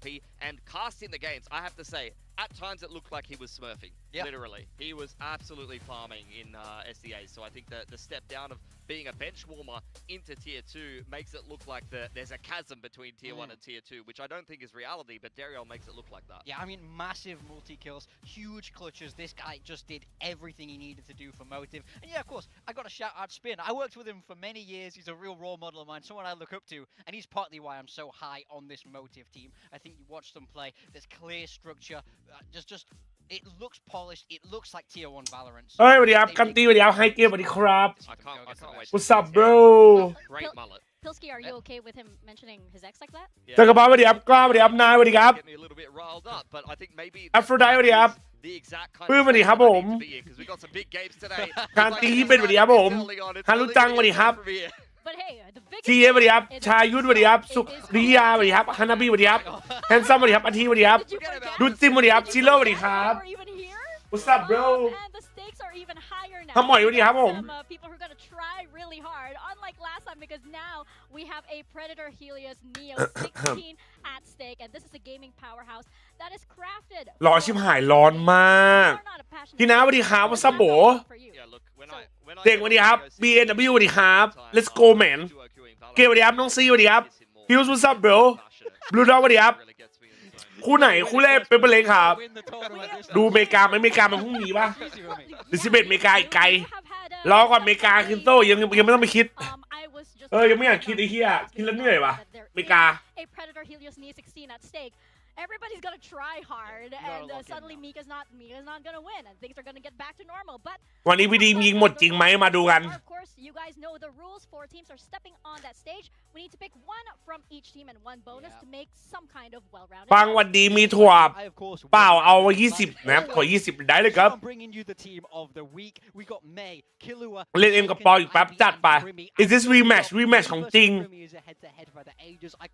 XP and casting the games. I have to say, at times it looked like he was smurfing. Literally, he was absolutely farming in SDA. So I think the step down of being a bench warmer into tier 2 makes it look like there's a chasm between tier 1 and tier 2, which I don't think is reality, but Dariel makes it look like that. Yeah, I mean, massive multi-kills, huge clutches. This guy just did everything he needed to do for Motive. And yeah, of course, I got to shout out Spin. I worked with him for many years. He's a real role model of mine, someone I look up to, and he's partly why I'm so high on this Motive team. I think you watch them play, there's clear structure, just it looks polished, it looks like tier 1 Valorant. เฮ้ยสวัสดีครับคันตีสวัสดีครับไฮเกมสวัสดีครับ I can't wait. What's up bro Great mullet. Pilsky, are you okay with him mentioning his ex like that? เจอกระเป๋าสวัสดีครับกล้าสวัสดีครับนายสวัสดีครับ Get me a little bit riled up, but I think maybe Aphrodite สวัสดีครับ the exact kind ปื้มสวัสดีครับผม because we got some big games today. คันตีเป็นสวัสดีครับผมฮารุจังสวัสดีครับ But hey, the biggest ทีเอสวัสดีครับชายุทธสวัสดีครับสุริยาสวัสดีครับฮานาบิสวัสดีครับแฮนซัมสวัสดีครับอาทีสวัสดีครับ Did you forget? ดูจิมสวัสดีครับชิโร่สวัสดีครับ We're even here. What's up bro And the stakes are even higher now. ทำหมอยสวัสดีครับผม Some people who are gonna try really hard, unlike last time, because now we have a Predator Helios Neo 16 at stake, and this is a gaming powerhouse that is crafted. ร้อนชิบหายร้อนมาก You're not a passionate พี่น้าสวัสดีครับวัสโบ for you. Yeah, look, when I เด็กสวัสดีครับ BNW สวัสดีครับ Let's go man เกมสวัสดีครับน้องซีสวัสดีครับ Hughes what's up bro Blue Dog สวัสดีครับคู่ไหนคู่แรกเป็นเล็กครับดูอเมริกาไหมอเมริกามันพรุ่งนี้ป่ะหรือ11อเมริกาอีกไกลรอก่อนอเมริกาคินโตยังไม่ต้องไปคิดยังไม่อยากคิดไอ้เหี้ยคิดแล้วเหนื่อยว่ะอเมริกา A Predator Helios Neo 16 at stake. Everybody's gonna try hard, and suddenly Mika's not gonna win, and things are gonna get back to normal. But วันนี้พี่ดีมยิงหมดจริงไหมมาดูกัน of course, you guys know the rules. 4 teams are stepping on that stage. We need to pick one from each team and one bonus to make some kind of well-rounded. ฟังวันดีมีถั่วเปล่าเอาไว้20นะครับขอ20ได้เลยครับเล่นเอ็มกับปออีกแป๊บจัดไป Is this rematch ของจริง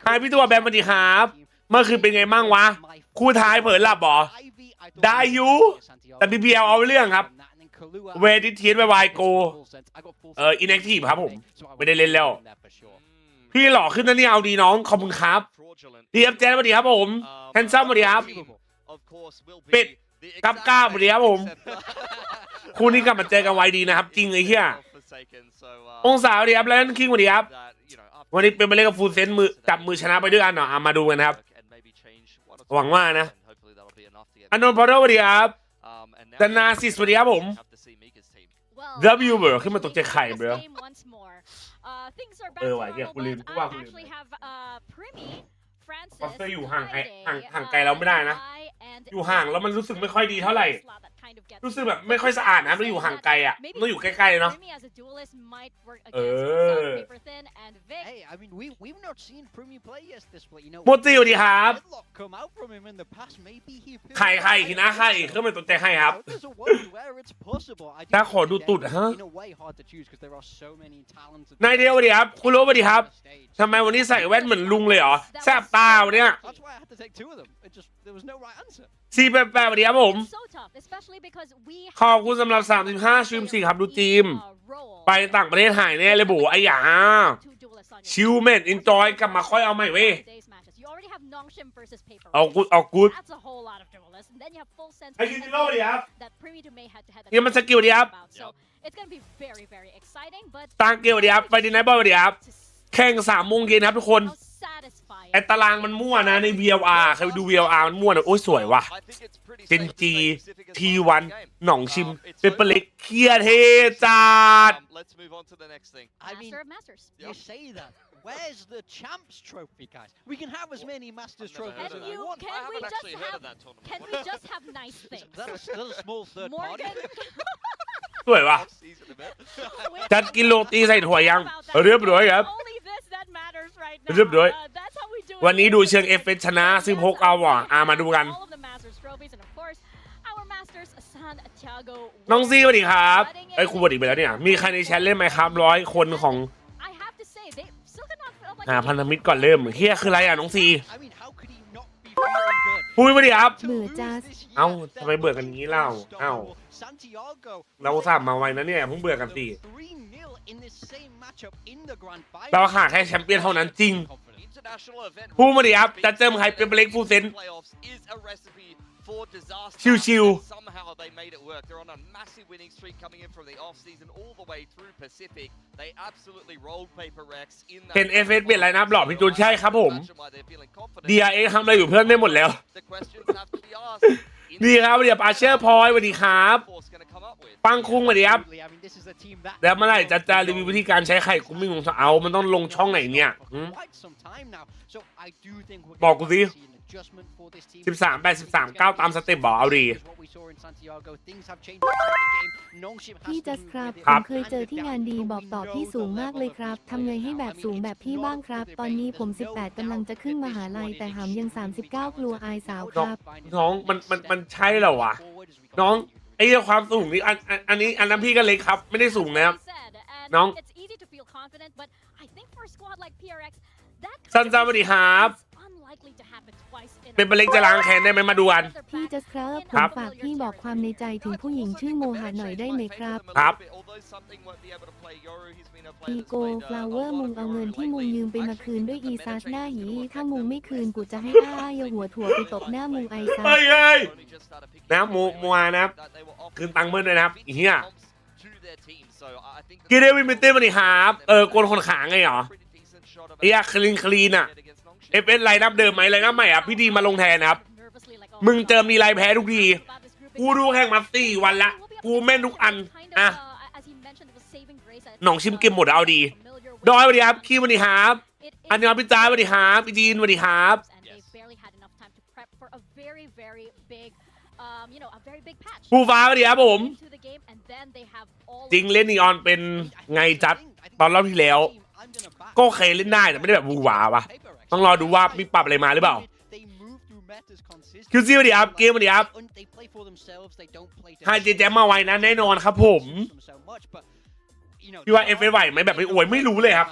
ใครพี่ตัวแบมสวัสดีครับเมื่อคืนเป็นไงมั่งวะคู่ท้ายเผลอหลับหรอได้อยู่แต่ BBL เอาเรื่องครับเวดิเทียนวายโกอินแอคทีฟครับผมไม่ได้เล่นแล้วพี่หล่อขึ้นนะเนี่ยเอาดีน้องขอบคุณครับดีครับแจ๊สสวัสดีครับผมแฮนซัมสวัสดีครับเป็ดกับก้าสวัสดีครับผมคู่นี้กลับมาเจอกันไวดีนะครับจริงไอ้เหี้ยองศาสวัสดีครับแล้วนั่นคิงสวัสดีครับวันนี้เป็นมาเล่นกับฟูลเซนมือจับมือชนะไปด้วยกันเนาะมาดูกันครับหวังว่านะอนนท์พอร์ตสวัสดีครับแต่นาซิสสวัสดีครับผม W เบอร์ขึ้นมาตกใจไข่เบอร์ว่ะเหี้ยกูลืมกูว่ากูลืมบัฟเฟอร์อยู่ห่างไกลเราไม่ได้นะอยู่ห่างแล้วมันรู้สึกไม่ค่อยดีเท่าไหร่รู้สึกแบบไม่ค่อยสะอาดนะมันอยู่ห่างไกลอ่ะต้องอยู่ใกล้ๆเนาะโมจิสวัสดีครับไข่หินะไข่ขึ้นมาตกใจไข่ครับถ้าขอดูตุดฮะนายเดียวสวัสดีครับคุณรู้สวัสดีครับทำไมวันนี้ใส่แว่นเหมือนลุงเลยเหรอแสบตาวันเนี้ย488สวัสดีครับผมขอบคุณสำหรับ35ชิม4ครับดูทีมไปต่างประเทศหายแน่เลยโบไอ้หยาชิลเมนอินจอยกลับมาค่อยเอาใหม่เว้ยเอากูดไอ้คิดโลดีครับยังมันสกิลดีครับต่างเกลดีครับไปดีไนท์บอลดีครับแข่ง3 โมงเย็นครับทุกคนไอตารางมันมั่วนะใน VLR ใครไปดู VLR มันมั่วนะโอ้ยสวยว่ะเจนจี T1 หนองชิมเป็นปลิกเคียเทจัด Where's the champs trophy, guys? We can have as many masters trophies as we want. Can we just have nice things? That's a small third party. สวยว่ะจัดกิโลตีใส่ถั่วยังเรียบร้อยครับเรียบร้อยวันนี้ดูเชิงเอฟเฟชนะ16เอาว่ะมาดูกันน้องซีสวัสดีครับไอ้ครูบดีไปแล้วเนี่ยมีใครในแชทเล่นไหมครับ100 คนของพันธมิตรก่อนเริ่มเฮียคืออะไรอ่ะน้องซีพูดไปดิครับเบื่อจ้าเอ้าทำไมเบื่อกันงี้เล่าเอ้าเราสามมาไว้นะเนี่ยเพิ่งเบื่อกันสิ เราหาแค่แชมเปี้ยนเท่านั้นจริงพูดมาดิครับจะเจอใครเป็นเล็กฟูเซนชิวๆ somehow they made it work. They're on a massive winning streak coming in from the off season all the way through Pacific. They absolutely rolled Paper Rex in that. เห็น FS เปลี่ยนไลน์อัพหล่อพี่จูนใช่ครับผม DRX ทำอะไรอยู่เพื่อนได้หมดแล้ว The questions have to be asked. ดีครับเดี๋ยวอาเชอร์พอยสวัสดีครับปังคุ้งสวัสดีครับแล้วเมื่อไหร่จะรีวิววิธีการใช้ไข่กุ้งมิ่งของเอามันต้องลงช่องไหนเนี่ยบอกกูสิ13 8 13 9ตามสเต็ปบอกเอาดีพี่จัสครับผมเคยเจอที่งานดีบอกต่อพี่สูงมากเลยครับทำไงให้แบบสูงแบบพี่บ้างครับตอนนี้ผม18กำลังจะขึ้นมหาลัยแต่หำยัง39กลัวอายสาวครับน้องมันใช่เหรอวะน้องไอ้ความสูงนี่อันนี้อันนั้นพี่ก็เล็กครับไม่ได้สูงนะครับน้องสั้นๆสวัสดีครับเป็นเล็กจะล้างแค้นได้ไหมมาดูกันพี่จัสครับผมฝากพี่บอกความในใจถึงผู้หญิงชื่อโมหะหน่อยได้ไหมครับครับอีโกฟลาวเวอร์มุงเอาเงินที่มุงยืมไปมาคืนด้วยอีซัสหน้าหีถ้ามุงไม่คืนกูจะให้โยหัวถั่วไปตบหน้ามุงไอซัสเฮ้ยนะมัวนะครับคืนตังค์เมื่อเลยนะครับเฮียกีเดวินมิเต้มาดิครับโกนคนขาไงเหรอไอ้ยาคลีนอะFS ไลน์นับเดิมไหมไลน์นับใหม่อ่ะพี่ดีมาลงแทนนะครับมึงเจอมีไลน์แพ้ทุกทีกูดูแข่งมา4 วันละกูแม่นทุกอันอ่ะหนองชิมเกมหมดเอาดีดอยสวัสดีครับคีสวัสดีครับอันนี้พี่จ้าสวัสดีครับพี่จีนสวัสดีครับภูฟ้าสวัสดีครับผมจริงเล่นนีออนเป็นไงจัดตอนรอบที่แล้วก็เคยเล่นได้แต่ไม่ได้แบบวูหวาวะต้องรอดูว่ามีปรับอะไรมาหรือเปล่าคิวซี่มาดิครับเกมมาดิครับไฮเจแจมมาไว้นะแน่นอนครับผมพี่ว่าFSไหวไหมแบบไม่อวยไม่รู้เลยครับ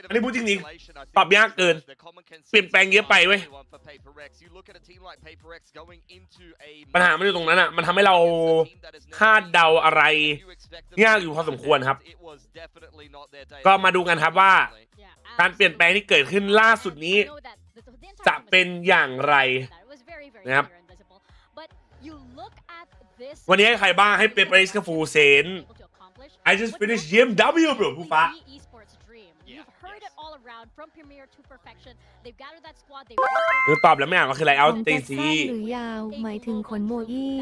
อันนี้พูดจริงๆปรับยากเกินเปลี่ยนแปลงเยอะไปเว้ยปัญหามันอยู่ตรงนั้นอ่ะมันทำให้เราคาดเดาอะไรยากอยู่พอสมควรครับก็มาดูกันครับว่าการเปลี่ยนแปลงที่เกิดขึ้นล่าสุดนี้จะเป็นอย่างไรนะครับวันนี้ให้ใครบ้างให้เป็นไปสกับฟูเซนI just finished GMW bro ผู้ฟ้าคือตอบแล้วไม่อ่านก็คืออะไรเอาตีซีหรือยาวหมายถึงขนโมอี้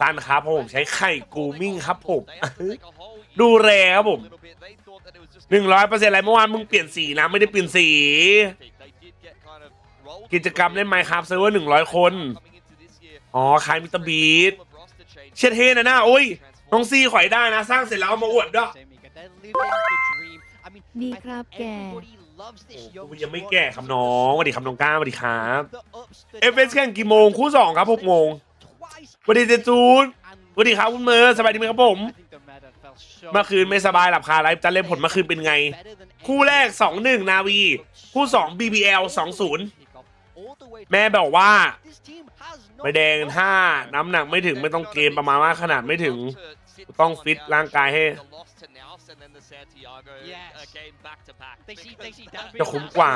สั้นครับเพราะผมใช้ไข่กูมิ่งครับผมดูแลครับผม 100% อะไรเมื่อวานมึงเปลี่ยนสีนะไม่ได้เปลี่ยนสีกิจกรรมเล่นไมค์ครับเซิร์ฟเวอร์100 คนอ๋อคายมิสเตอร์บีทเช็ดเฮนะโอ้ยน้องซีข่อยได้นะสร้างเสร็จแล้วเอามาอวดด้วยดีครับแกยังไม่แก่ครับน้องสวัสดีครับน้องก้าสวัสดีครับFS แข่งกี่โมงคู่2ครับ6 โมงสวัสดีเจจูนสวัสดีครับคุณเมอร์สบายดีไหมครับผมเมื่อคืนไม่สบายหลับคาไลฟ์จะเล่นผลเมื่อคืนเป็นไงคู่แรก 2-1 นาวีคู่2 BBL 2-0 แม่บอกว่าไม่แดงถ้าน้ำหนักไม่ถึงไม่ต้องเกมประมาณว่าขนาดไม่ถึงต้องฟิตร่างกายให้จะคุ้มกว่า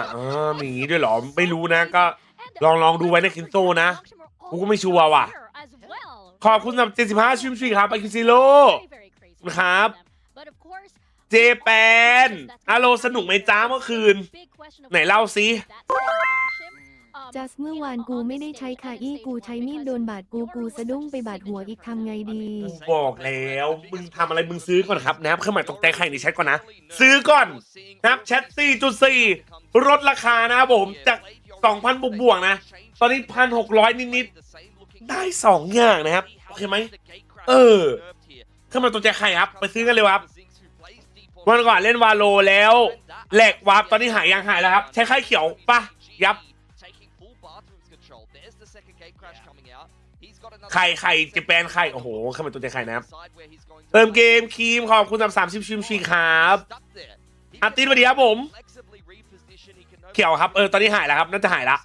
มีอย่างนี้ด้วยเหรอไม่รู้นะก็ลองดูไว้ในคินโซนะกูก็ไม่ชัวร์ว่ะขอบคุณสำหรับ75ชิมชีครับไปคิซิโร่นะครับเจแปนอาโลสนุกไหมจ้าเมื่อคืนไหนเล่าซิจัสเมื่อวานกูไม่ได้ใช้คาอี้กูใช้มีดโดนบาดกูสะดุ้งไปบาดหัวอีกทำไงดีบอกแล้วมึงทำอะไรมึงซื้อก่อนครับนะครับเครื่องหมายตกแต่งไข่ในแชทก่อนนะซื้อก่อนนะครับแชท 4.4 ลดราคานะครับผมจาก 2,000 บวกๆนะตอนนี้ 1,600 นิดๆได้2อย่างนะครับโอเคไหมเครื่องหมายตกแต่งไข่ครับไปซื้อกันเลยครับวันก่อนเล่นวาโลแล้วแหลกวาร์ปตอนนี้หายแล้วครับใช้ไข่เขียวปะยับไข่เจแปนไข่โอ้โหเข้ามาตัวใจไข่นะครับเติมเกมคีมขอบคุณสำหรับ30ชิมชีครับอาร์ติสสวัสดีครับผมเขียวครับตอนนี้หายแล้วครับน่าจะหายละ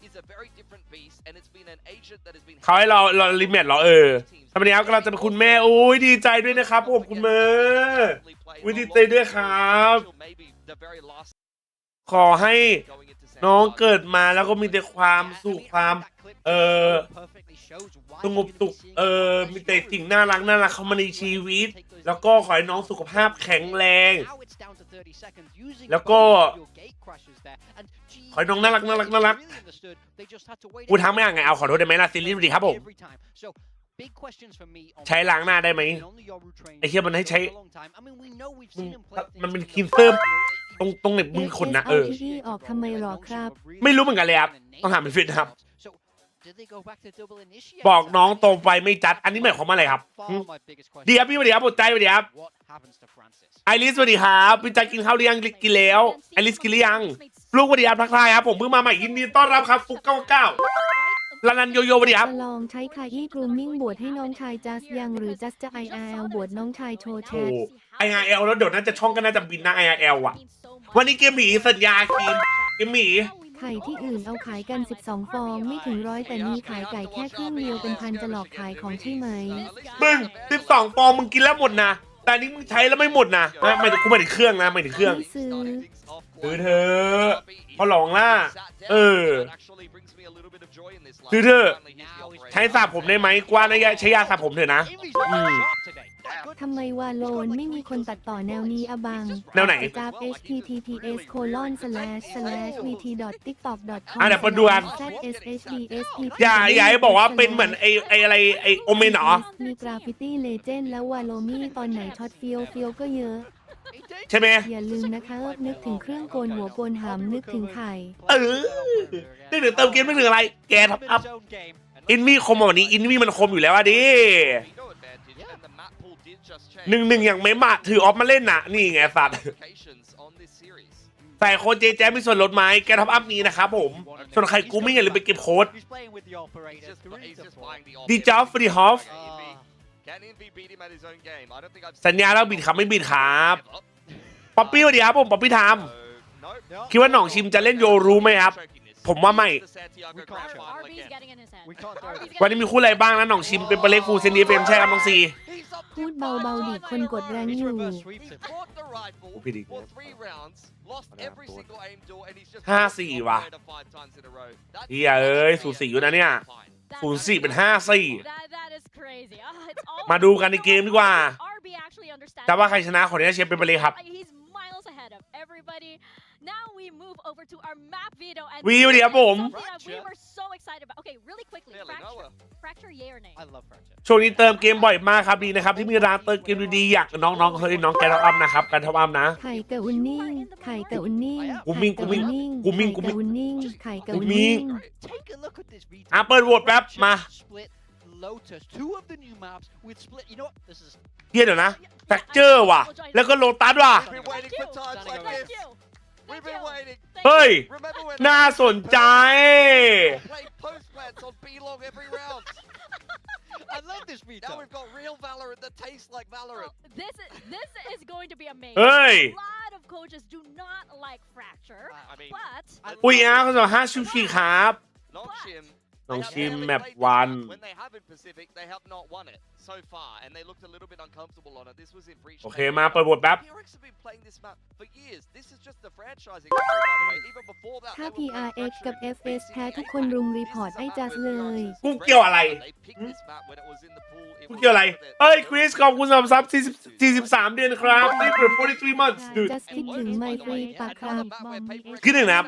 is a very different beast and it's been an agent that has been เขาให้เราลิมิตเหรอสวัสดีครับกำลังจะเป็นคุณแม่โอ้ยดีใจด้วยนะครับผมคุณแม่วิดีใจด้วยครับขอให้น้องเกิดมาแล้วก็มีแต่ความสุขความสงบสุขมีแต่สิ่งน่ารักเข้ามาในชีวิตแล้วก็ขอให้น้องสุขภาพแข็งแรงแล้วก็ขอให้น้องน่ารักกูทำไม่ยังไงเอาขอโทษได้ไหมล่ะซีรีส์ดีครับผมใช้ล้างหน้าได้ไหมไอ้เหี้ยมันให้ใช้มันเป็นคลีนเซอร์ตรงไหนมึงขนนะออกทำไมหรอครับไม่รู้เหมือนกันเลยครับต้องถามเป็นฟิตครับบอกน้องโตไปไม่จัดอันนี้หมายความว่าอะไรครับดีครับพี่สวัสดีครับหมดใจสวัสดีครับไอริสสวัสดีครับพี่จัดกินข้าวหรือยังกินแล้วไอริสกินหรือยังลูกสวัสดีครับทักทายครับผมเพิ่งมาใหม่ยินดีต้อนรับครับฟุก99ลานันโยโย่สวัสดีครับลองใช้คาอี้กรูมมิ่งบวชให้น้องชายจัสยังหรือจัสจะ IRL บวชน้องชายโชว์แชท IRL แล้วเดี๋ยวน่าจะช่องก็น่าจะบินนะ IRL อ่ะวันนี้เกมหมีสัญญากินเกมหมีไข่ที่อื่นเอาขายกัน12ฟองไม่ถึง100แต่นี้ขายไก่แค่ครึ่งเดียวเป็นพันจะหลอกขายของใช่ไหมมึง12ฟองมึงกินแล้วหมดนะแต่นี้มึงใช้แล้วไม่หมดนะไม่ถึงกูไม่ถึงเครื่องนะไม่ถึงเครื่องซื้อเธอพอหลองล่ะซื้อเธอใช้สระผมได้ไหมกว่านะใช้ยาสระผมเถอะนะทำไมวาโลนไม่มีคนตัดต่อแนวนี้อะบังแนวไหนจับ https://vt.tiktok.com เดี๋ยวมาดูกันอย่าให้บอกว่าเป็นเหมือนไออะไรไอโอเมนเหรอมีกราฟฟิตี้เลเจนด์แล้ววาโลมี่ตอนไหนช็อตเฟียวก็เยอะใช่ไหมอย่าลืมนะคะนึกถึงเครื่องโกนหัวโกนหำนึกถึงไข่นึกถึงเติมเกมนึกถึงอะไรแกท็อปอัพอินวี่คมวันนี้อินวี่มันคมอยู่แล้วอะดิ1-1อย่างไม่มาถือออฟมาเล่นน่ะนี่ไงสัตว์แต่โค้ดเจแจ๊มีส่วนลดไหมแกท็อปอัพนี้นะครับผมส่วนใครกูไม่อย่าลืมไปเก็บโค้ดดีจ็อบฟรีฮอฟสัญญาแล้วบิดครับไม่บิดครับป๊อปปี้สวัสดีครับผมป๊อปปี้ทำคิดว่าหน่องชิมจะเล่นโยรู้ไหมครับผมว่าไม่วันนี้มีคู่อะไรบ้างนะหน่องชิมเป็นเปเล็กฟูเซนดีเฟมใช่ครับน้องซีพูดเบาๆดิคนกดแรงอยู่5-4ว่ะเฮียสูสีอยู่นะเนี่ย0-4เป็น5-4มาดูกันในเกมดีกว่าแต่ว่าใครชนะคนนี้เชฟเป็นไปเลยครับวิวเดี๋ยวผมช่วงนี้เติมเกมบ่อยมากครับดีนะครับที่มีร้านเติมเกมดีๆอยากน้องๆเฮ้ยน้องแกท็อปอัพนะครับการท็อปอัพนะไข่กับอุนนิ่งไข่กับอุนนิ่งกูมิ่งไข่กับอุนนิ่งไข่กับอุนนิ่งเปิดโหวตแป๊บมาเฮียเดี๋ยวนะแฟกเจอร์ว่ะแล้วก็โลตัสว่ะเฮ้ยน่าสนใจ I love this beat. Now we've got real Valorant that tastes like Valorant. This is going to be amazing. A lot of coaches do not like Fracture, but อุ้ยเขาจะ5ชิมชีครับน้องชิมแมปวัน โอเคมาเปิดบทแป๊บถ้า PRX กับ FS แพ้ทุกคนรุมรีพอร์ตไอ้จัสเลยกูเกี่ยวอะไรเอ้ยคริสขอบคุณสำหรับซับ43เดือนครับนี่เปิด43 months จัสคิดถึงไมฟรีปากครับคิดถึงนะครับ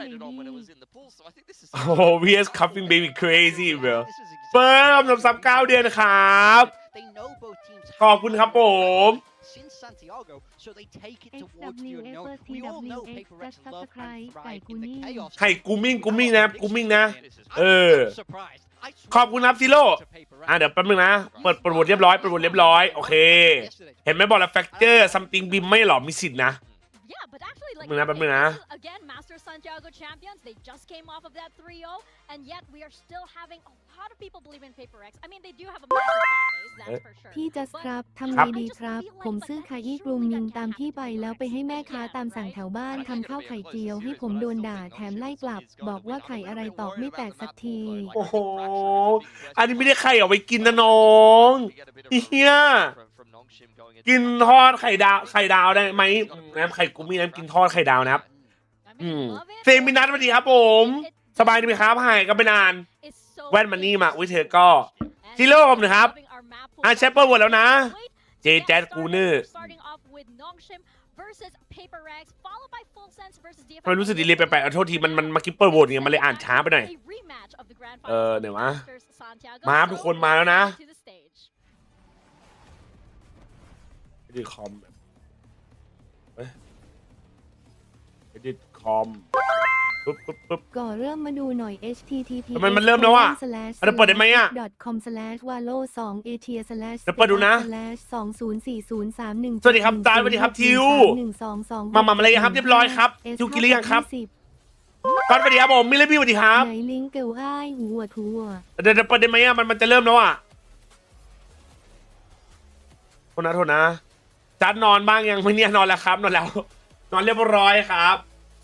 โอ้โห VS Cuffing Baby Crazy bro เปิดสำหรับซับ9เดือนครับขอบคุณครับผมไข่กูมิ่งนะครับกูมิ่งนะขอบคุณครับซิโร่เดี๋ยวแป๊บนึงนะเปิดบทเรียบร้อยโอเคเห็นไหมบอกแล้วแฟกเจอร์ซัมติงบิมไม่หรอมีสิทธิ์นะ Yeah, but actually, like, again, Master Santiago champions, they just came off of that 3-0, and yet we are still having a lot of people believe in Paper X. I mean, they do have a massive fan base, that's for sure. พี่จัสครับทำไงดีครับผมซื้อไข่ยี่กรุงยิงตามพี่ไปแล้วไปให้แม่ค้าตามสั่งแถวบ้านทำข้าวไข่เจียวให้ผมโดนด่าแถมไล่กลับบอกว่าไข่อะไรตอกไม่แตกสักที โอ้โหอันนี้ไม่ได้ไข่เอาไว้กินนะน้องเฮียกินทอดไข่ดาวได้ไหมน้ำไข่กุ้งมีน้ำกินทอดไข่ดาวนะครับเซมินัสสวัสดีครับผมสบายดีไหมครับหายกันไปนานแว่นมันนี่มาวิเธอก็ซิโร่ผมนะครับแชปเปอร์หมดแล้วนะเจแจ๊ดกูเนอร์ทำไมรู้สึกดีเลยแปลกๆโทษทีมันมาคิปเปอร์โหวตเนี่ยมันเลยอ่านช้าไปหน่อยเดี๋ยววะมาทุกคนมาแล้วนะดิคอมดิคอมปุ๊บก็เริ่มมาดูหน่อย http ทำไมมันเริ่มแล้วอ่ะเราเปิดได้ไหมอ่ะ .com/wallo2atia/ เราเปิดดูนะ204031สวัสดีครับตาสวัสดีครับทิวมาอะไรครับเรียบร้อยครับทิวกินหรือยังครับก่อนสวัสดีครับผมมิลเลบี้สวัสดีครับไหนลิงก์เกลอ้ายหัวเดี๋ยวเปิดได้ไหมอ่ะมันจะเริ่มแล้วอ่ะโทษนะจัดนอนบ้างยังไม่เนี่ยนอนแล้วครับนอนแล้วนอนเรียบร้อยครับ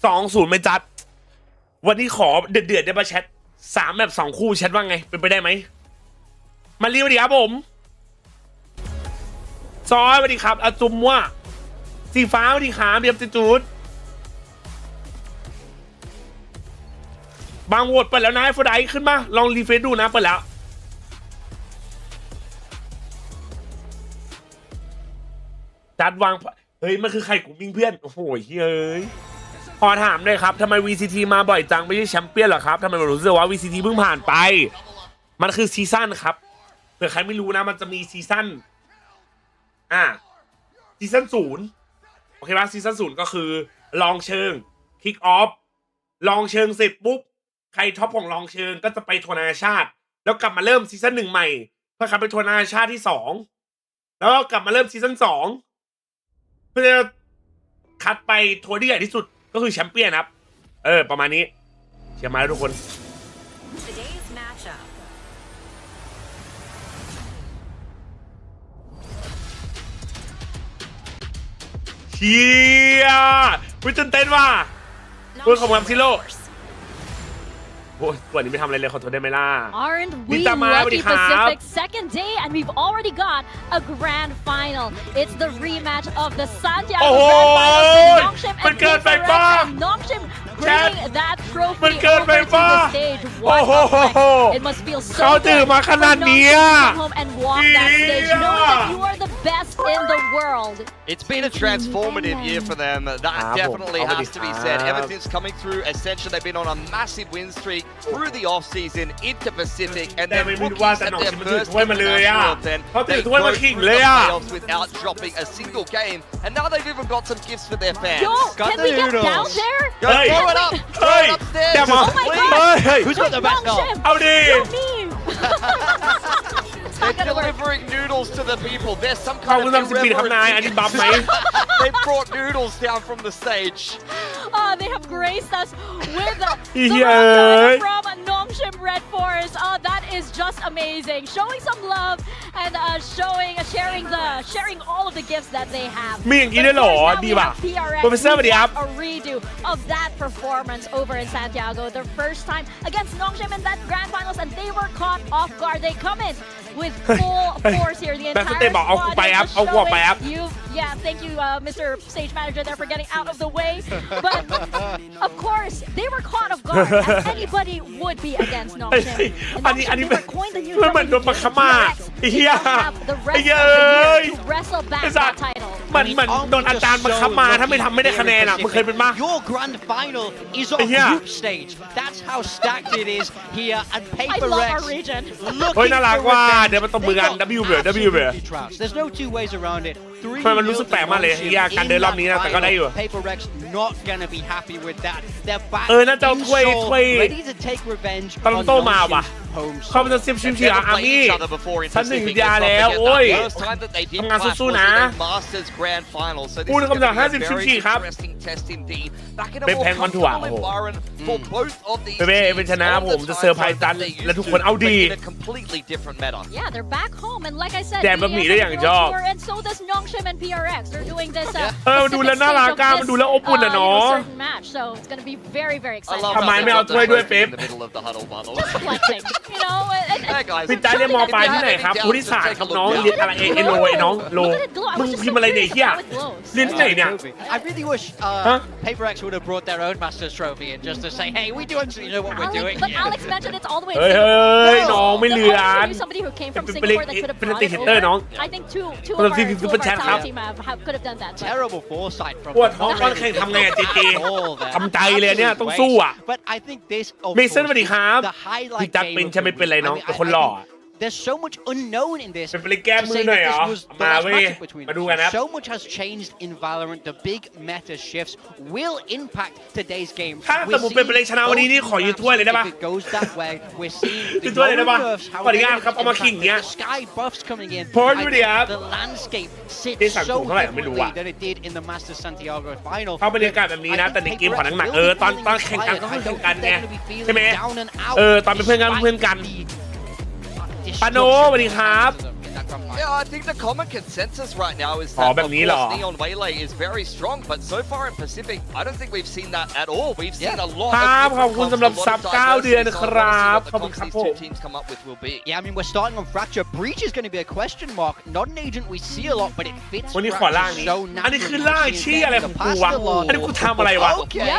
2-0ไม่จัดวันนี้ขอเดือดได้ป่ะแชท3แบบ2คู่แชทว่าไงเป็นไปได้ไหมมารีสวัสดีครับผมซอยสวัสดีครับอาจุมว่าสีฟ้าสวัสดีครับเรียบจูดบางโหวตเปิดแล้วนะฟอร์ไดขึ้นมาลองรีเฟรชดูนะเปิดแล้วจัดวางเฮ้ยมันคือใครกูมิ่งเพื่อนโอ้โหเฮ้ยพอถามเลยครับทำไม VCT มาบ่อยจังไม่ใช่แชมเปี้ยนหรอครับทำไมผมรู้สึกว่า VCT เพิ่งผ่านไปมันคือซีซั่นครับเผื่อใครไม่รู้นะมันจะมีซีซั่นซีซั่น0โอเคป่ะซีซั่น0ก็คือลองเชิงคิกออฟลองเชิงเสร็จปุ๊บใครท็อปของลองเชิงก็จะไปทัวร์นานาชาติแล้วกลับมาเริ่มซีซั่น1ใหม่เพื่อขับไปทัวร์นานาชาติที่2แล้วก็กลับมาเริ่มซีซั่น2เพื่อคัดไปทัวร์ที่ใหญ่ที่สุดก็คือแชมเปี้ยนครับประมาณนี้เชียร์มาแล้วทุกคนเชียร์วิจนเต้นว่ะพูดขอบคุณซิโร่โอ้ยวันนี้ไม่ทำอะไรเลยขอโทษได้ไหมล่ะ Aren't we lucky Pacific second day and we've already got a grand final. It's the rematch of the Santiago Grand Finals. Nongshim and Paper X and Nongshim bringing that trophy over to the stage. What a flex. It must feel so good for Nongshim to come home and walk that stage knowing that you are the best in the world. It's been a transformative year for them. That definitely has to be said. Ever since coming through Ascension, they've been on a massive win streak through the off-season into Pacific, and then rookies at their first international then they go through the playoffs without dropping a single game, and now they've even got some gifts for their fans. Yo, can we get down there? Go throw it up! Throw it upstairs! Oh my god! Who's got the best dog? They're delivering noodles to the people. There's some kind of irreverent. They brought noodles down from the stage. They have graced us with the from Nongshim Red Forest. That is just amazing. Showing some love and sharing all of the gifts that they have. มีอย่างนี้ด้วยเหรอดีว่ะ Professor สวัสดีครับ A redo of that performance over in Santiago. Their first time against Nongshim in that grand finals, and they were caught off guard. They come in with full force here. The entire squad. Yeah, thank you, Mr. Stage Manager, there for getting out of the way. But of course, they were caught off guard, as anybody would be against Nongshim. And they were coined the new T-Rex. They have the rest of the year to wrestle back that title. มันโดนอาจารย์บังคับมาถ้าไม่ทำไม่ได้คะแนนอ่ะมึงเคยเป็นปะ Your grand final is on group stage. That's how stacked it is here. And Paper X looking เฮ้ยน่ารักว่ะเดี๋ยวมันตบมือกัน W There's no two ways around it. ทำไมมันรู้สึกแปลกมากเลยการเดินรอบนี้นะแต่ก็ได้อยู่น่าจะเอาถ้วยตอนโตมาว่ะเขาเป็นซิมชิมชีอาร์มี่ชั้น1 ยาแล้วโอ้ยทำงานสู้ๆนะพูดคำสั่ง50 ชิมชีครับเป็นแพงคอนถั่วโอ้โหเป้เป็นชนะผมจะเซอร์ไพรส์จันและทุกคนเอาดี Yeah, they're back home, and like I said, แดนบะหมี่ได้อย่างชอบ and so does Nongshim and PRX. They're doing this. มันดูแล้วน่ารักกันมันดูแล้วอบอุ่นอะเนาะ certain match, so it's gonna be very, very exciting. ทำไมไม่เอาถ้วยด้วยเป๊ป Flexing, you know. พี่ใจเรียนม.ปลายที่ไหนครับผู้ที่ศาสตร์ครับน้องเรียนอะไรเอ็นโอไอ้น้องโลมึงพิมพ์อะไรเนี่ยเฮียเรียนที่ไหนเนี่ย I really wish PaperX would have brought their own Masters Trophy and just to say, hey, we do actually know what we're doing. But Alex mentioned it's all the way. เฮ้ยน้องไม่เลือน Somebody who came from Singapore that could have brought it over. I think two of our top team could have done that. Terrible foresight from. ปวดท้องตอนแข่งทำไงอะเจเจทำใจเลยเนี่ยต้องสู้อ่ะ But I think this. เมสันสวัสดีครับพี่จักเป็นใช่ไม่เป็นไรน้องเป็นคนหล่อ There's so much unknown in this. เป็นไปแก้มือหน่อยเหรอมาเว้ยมาดูกันนะ So much has changed in Valorant. The big meta shifts will impact today's game. ถ้าสมมติเป็นไปชนะวันนี้นี่ขอยืนถ้วยเลยได้ปะ If it goes that way, we're seeing ยืนถ้วยเลยได้ปะขออนุญาตครับเอามาขิงเงี้ย the sky buffs coming in. โพสต์ดูดิครับ The landscape ที่ sits สั่ง so ถูกเท่าไหร่ไม่รู้อะ differently than it did in the Masters Santiago final. เข้าบรรยากาศแบบนี้นะแต่ในเกมขอหนักๆตอนแข่งกันก็แข่งกันไงใช่ไหมตอนเป็นเพื่อนกัน ปาโนสวัสดีครับ Yeah, I think the common consensus right now is อ๋อ that แบบนี้เหรอ Neon Waylay is very strong, but so far in Pacific, I don't think we've seen that at all. We've seen a lot ครับ of ขอบคุณสำหรับซับ9 เดือนครับ so ขอบคุณ what ครับ these ผ two ม teams come up with will be. Yeah, I mean, we're starting on Fracture. Breach is going to be a question mark. Not an agent we see a lot, but it fits วันนี้ขอล่าง Fracture นี้ so อันนี้คือ naturally. ล่างชี้อะไรของกูวะอันนี้กูทำอะไรวะ Okay.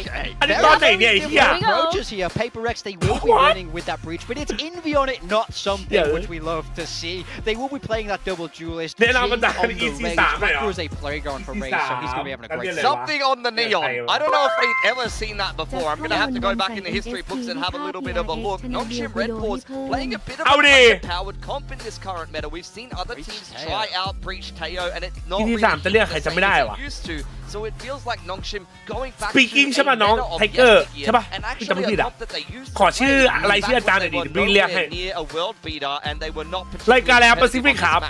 อันนี้ตอนไหนเนี่ยไอ้เหี้ย Approaches here. PaperX, they will be winning with that breach, but it's Envy on it, not something which we love to see. They will be playing that double duelist. แนะนำมัน Jin จาก on the EC3 Raze. หน่อยเหรอ Fracture is a playground for Raze, so he's going to be having a great EC3 Something on the neon. I don't know if we've ever seen that before. I'm going to have to go back in the history books and have a little bit of a look. Nongshim Red Paws playing a bit of a powered comp in this current meta. We've seen other teams try out Breach Teo, and it's not really EC3 จะเรียกใครจำไม่ได้วะ used to. So it feels like Nongshim going back Speaking to ใช่ป่ะน้อง Tiger ใช่ป่ะ and พี่จำไม่ actually ผิด a อ่ะ comp that they used ขอชื่ออะไรชื่ออาจารย์หน่อยดิพี่เรียกให้ near a world beater and they were not รายการแล้ว Pacific ครับ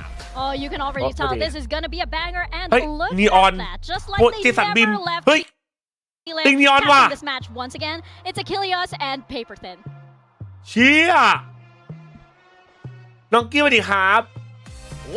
Oh, you can already tell this is gonna be a banger, and เฮ้ย look นีออน at that. Just like โค they เจสันบิม never left เฮ้ย ติงนีออนว่ะ this match once again. It's Achilles and Paper Thin. เชี่ยน้องกี้สวัสดีครับ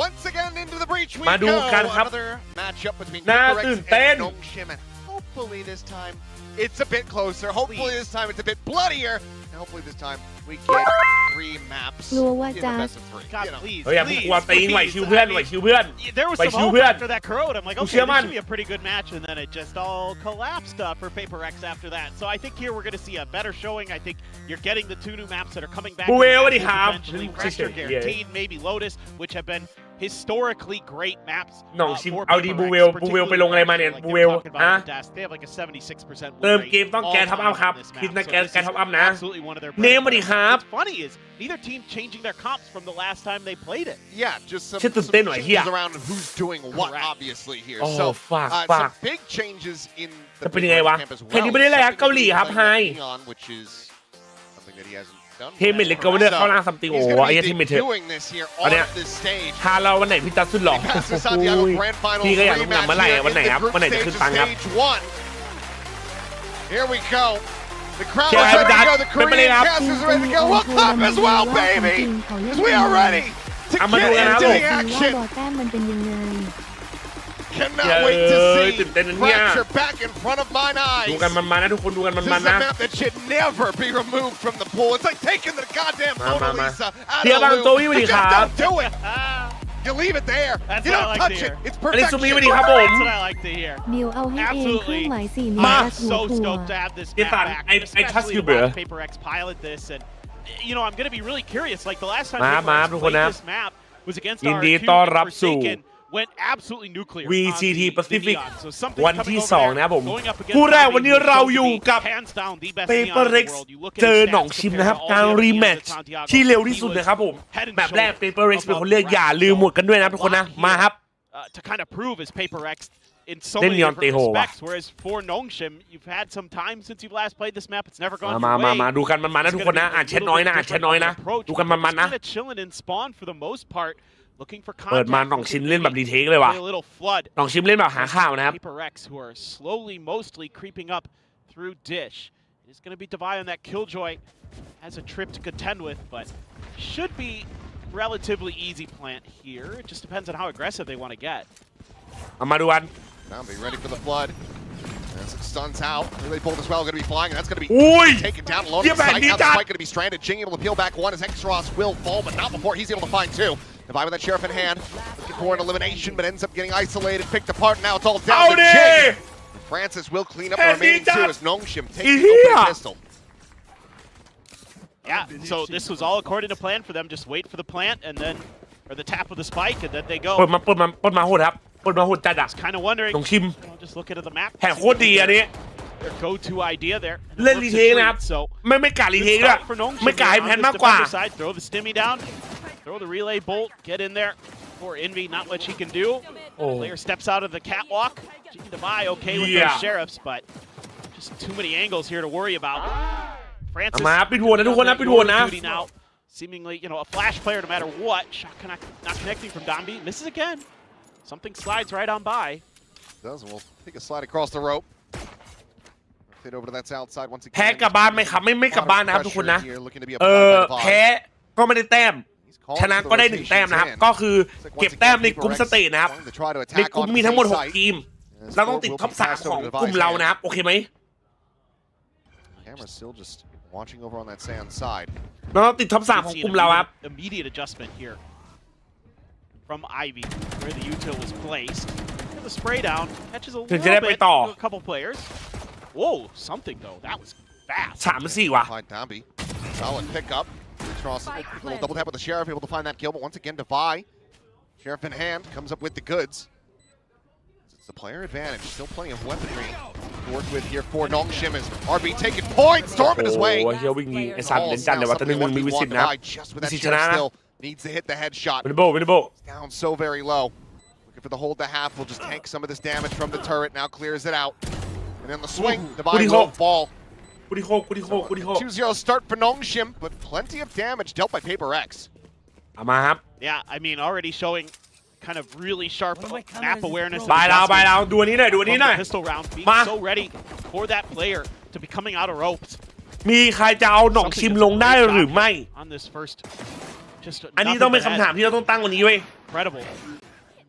Once again into the breach we มาดู go. กันครับ Another matchup between น่า PaperX ตื่นเต้น and Nongshim, and hopefully this time it's a bit closer. Hopefully this time it's a bit bloodier. And hopefully this time we get 3 maps กลัวว่า in จะ the best of 3. God, You know. please, เฮ้ยอย่ามึง please, กลัวตีนไหว please. คิวเพื่อน I ไหว mean, คิวเพื่อน there was Wait, some you hope win. after that corrode. I'm like, You okay, see, this man. should be a pretty good match, and then it just all collapsed for PaperX after that. So I think here we're going to see a better showing. I think you're getting the 2 new maps that are coming back. Buwel, to the what do you matches have? eventually. Mm, Fracture yeah. Guaranteed, maybe Lotus, which have been historically great maps. น้องชิม for เอาดี PaperX, บูเวลไปลงอะไรมาเนี่ย particularly บูเวล like they were ฮะ talking about in the desk. They have like a 76% win เติม rate เกมต้อง all แกนท็อปอัพ time ครับ on this คิด map. นะ So แกน this แกน is ท็อปอัพนะ absolutely one of their เนม better สวัสดีครับ What's funny is neither team changing their comps from the last time they played it. Yeah, just some, ชื่อตื่นเต้นหน่อยเฮีย changes around who's doing what, Correct. obviously here. โอ้ So ฝาก some big changes in จะ the เป็นยังไงวะ camp as เพลง well. นี้ไม่ได้เลยครับเกาหลีครับไฮ Neon, which is something that he hasn't done. เทมเมดเลกเกอร์เลือกเข้าล่างซัมติงโอ้ He's โห gonna ไอ้ be เทมเมดเถอะ doing this here อัน on เนี้ย this stage. ทาเราวันไหนพี่จัดสุดหล่อ He passes Santiago Grand Finals พี่ก็อยากลงหนัง rematch เมื่อไหร่ here วันไหน in the ครับ group วันไหนจะ stage ขึ้น of ตังค์ครับ stage 1. Here we go. The crowd Okay, is ready to Dad. go. The Korean Remember that. casters are ready to go. We'll clap as well, baby. Because we are ready to I'm gonna get do it into now. the ว่า action. บอแต้มมันเป็นยังไง Cannot wait to see ตื่นเต้นนะเนี่ย Fracture back in front of mine ดู eyes. กันมันๆนะทุกคนดูกัน This มัน is ๆ a นะ map that should never be removed from the pool. It's like taking the goddamn Mona Lisa out เทีย of บาง the โจ loop. วี่สวัส You ดีค just รับ don't do it. You leave it there. That's You what I don't like touch to it. hear. It's อันนี้ซูมิสวัส perfection. ดีครับผม That's what I like to hear. นิวเอาให้เองเครื่องหมาย4 เม มา ตรหัว So ถั่ว stoked to have this Yes, map back, I trust especially you, to bro. watch PaperX pilot this, and you know I'm going to be really curious. Like the last time มา PaperX ทุกคน played นะ this map was against ยิน our ดีต้อนรับ and สู่ Forsaken went absolutely nuclear VCT on the Pacific Neon. So something วัน coming ที่ over 2 นะครับผม there, going up against คู่แรก Army วันนี้ who's เรา shown to อยู่ be กับ hands down the best Neon in the PaperX world. You look at เจอ his หนอง stats ชิม compared นะครับ to all การ the other รีแมต Neons ช์ at Santiago. ที่เร็วที่ He สุด was นะครับผม head and แมปแรก shoulders PaperX เป็นคนเลือก above อย่า the rest. ลืมหมดกันด้วยนะทุกคนนะ มาครับ to kind of prove his Paper X in so Then many Neon different Teho respects. Whereas for Nongshim, you've had some time since you've last played this map. It's never gone มา your way. มาดูกันมันๆนะทุกคนนะอ่านแชทน้อยนะอ่านแชทน้อยนะดูกันมันๆนะ Kind of chilling in spawn for the most part, looking for เปิด contact. มาหน่องชิมเล่นแบบดีเทคเลยว่ะ Play a little flood. หน่องชิมเล่นแบบหาข้าวนะครับ Paper X, who are slowly, mostly creeping up through Dish. It's going to be Divide on that Killjoy. Has a trip to contend with, but should be relatively easy plant here. It just depends on how aggressive they want to get. เอามาดูกัน Zombie ready for the flood. As it stuns out, really bold as well, going to be flying, and that's going to be อุ้ย taken down alone. เยี่ยมแบบนี้ Now จั the ด spike going to be stranded. Jing able to peel back one as Extros will fall, but not before he's able to find two. Divide with that sheriff in hand, looking for an elimination, but ends up getting isolated, picked apart. Now it's all เอา down to ดิ Jing. Francis will clean up the remaining two as Nongshim takes the opening pistol. Yeah, so this was all according to plan for them. Just wait for the plant and then, or the tap of the spike, and then they เปิด go. มาโหดครับเปิดมาโหดจัดอ่ะ Kind of wondering. หน่องชิม Just looking at the map. แผนโคตรดีอันนี้ Their go-to idea there. เล่นรีเทคนะครับ So ไม่กะรีเทคด้วย for Nongshim ไม่กะให้ here แพ on น this มากกว่า defender side. Throw the stimmy down. Throw the relay bolt. Get in there. For Envy, not much he can do. Player steps out of the catwalk. Divide okay with those sheriffs, but just too many angles here to worry about. Francis มาปิดหัวนะทุกคนนะปิดหัวนะ duty now. Seemingly, a flash player no matter what. Shot not connecting from Dombi. Misses again. Something slides right on by. Does we'll take a slide across the rope. Fit over to that south side once again. แพ้กลับบ้านไหมครับไม่กลับบ้านนะครับทุกคนนะแพ้ก็ไม่ได้แต้มชนะก็ได้1แต้มนะครับก็คือเก็บแต้มในกลุ่มสเตทนะครับในกลุ่มมีทั้งหมด6ทีมเราต้องติดท็อป3ของกลุ่มเรานะครับโอเคไหม Camera's still just watching over on that sand side. เราต้องติดท็อป3ของกลุ่มเราครับ Immediate adjustment here from Ivy where the util was placed. The spray down catches a little bit to a couple players. Whoa, something though. That was fast. 3-4 ว่ะ Dombi, solid pickup. Cross, a little double tap with the sheriff, able to find that kill, but once again, Divide. Sheriff in hand comes up with the goods. It's the player advantage. Still plenty of weaponry to work with here for Nongshim as RB taking points, storming his way. โอ้โหเฮียวิ่งยิงไอ้สัตว์เล่นจันเลยว่าแต่1-1มีวิสิตนะวิสิตชนะนะ Needs to hit the headshot. วินโบ Down so very low. Looking for the hold to half. Will just tank some of this damage from the turret. Now clears it out. And then the swing. Divide will fall. กูดิโค 2-0 start for Nongshim, but plenty of damage dealt by Paper X. เอามาครับ Yeah, I mean already showing kind of really sharp map awareness. บายเราดูอันนี้หน่อย Pistol round being so ready for that player to be coming out of ropes. มีใครจะเอาหน่องชิมลงได้หรือไม่ On this first, just อันนี้ต้องเป็นคำถามที่เราต้องตั้งวันนี้เว้ย incredible.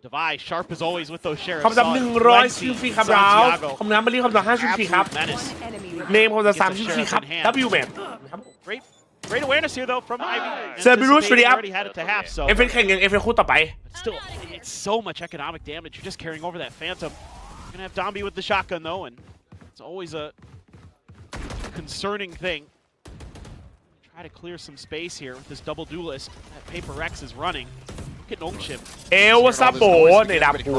Divide sharp as always with those sheriffs. คำสั่ง100ชื่อฟรีครับเราคำน้ำมารีคำสั่ง5ชื่อฟรีครับ เนมคำสั่ง3ชื่อฟรีครับ W man Great awareness here though from Ivy. Cerberus ready up. Already had it to half, so เอฟเฟกต์แข่งยังเอฟเฟกต์คู่ต่อไป still it's so much economic damage. You're just carrying over that Phantom. You're gonna have Dombi with the shotgun though, and it's always a concerning thing. Try to clear some space here with this double duelist that Paper X is running. Look at Nongshim. เอลซาโบในดาบกู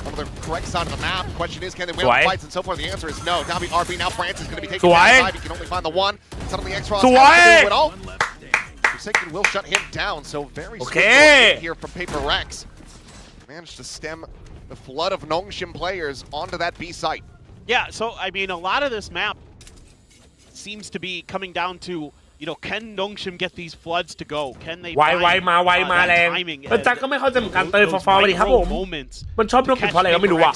On the correct side of the map. The question is, can they win the fights and so forth? The answer is no. Dombi RB now. Francis is going to be taking down 5. He can only find the one. Suddenly X-Ross has to do it all. Forsaken will shut him down. So very swift here from Paper X. Managed to stem the flood of Nongshim players onto that B site. Yeah, so I mean, a lot of this map seems to be coming down to, can Nongshim get these floods to go? Can they ไวมาแรงแต่จักก็ไม่เข้าใจเหมือนกันเตยฟอร์สวัสดีครับผมมันชอบลงผิดเพราะอะไรก็ไม่รู้อะ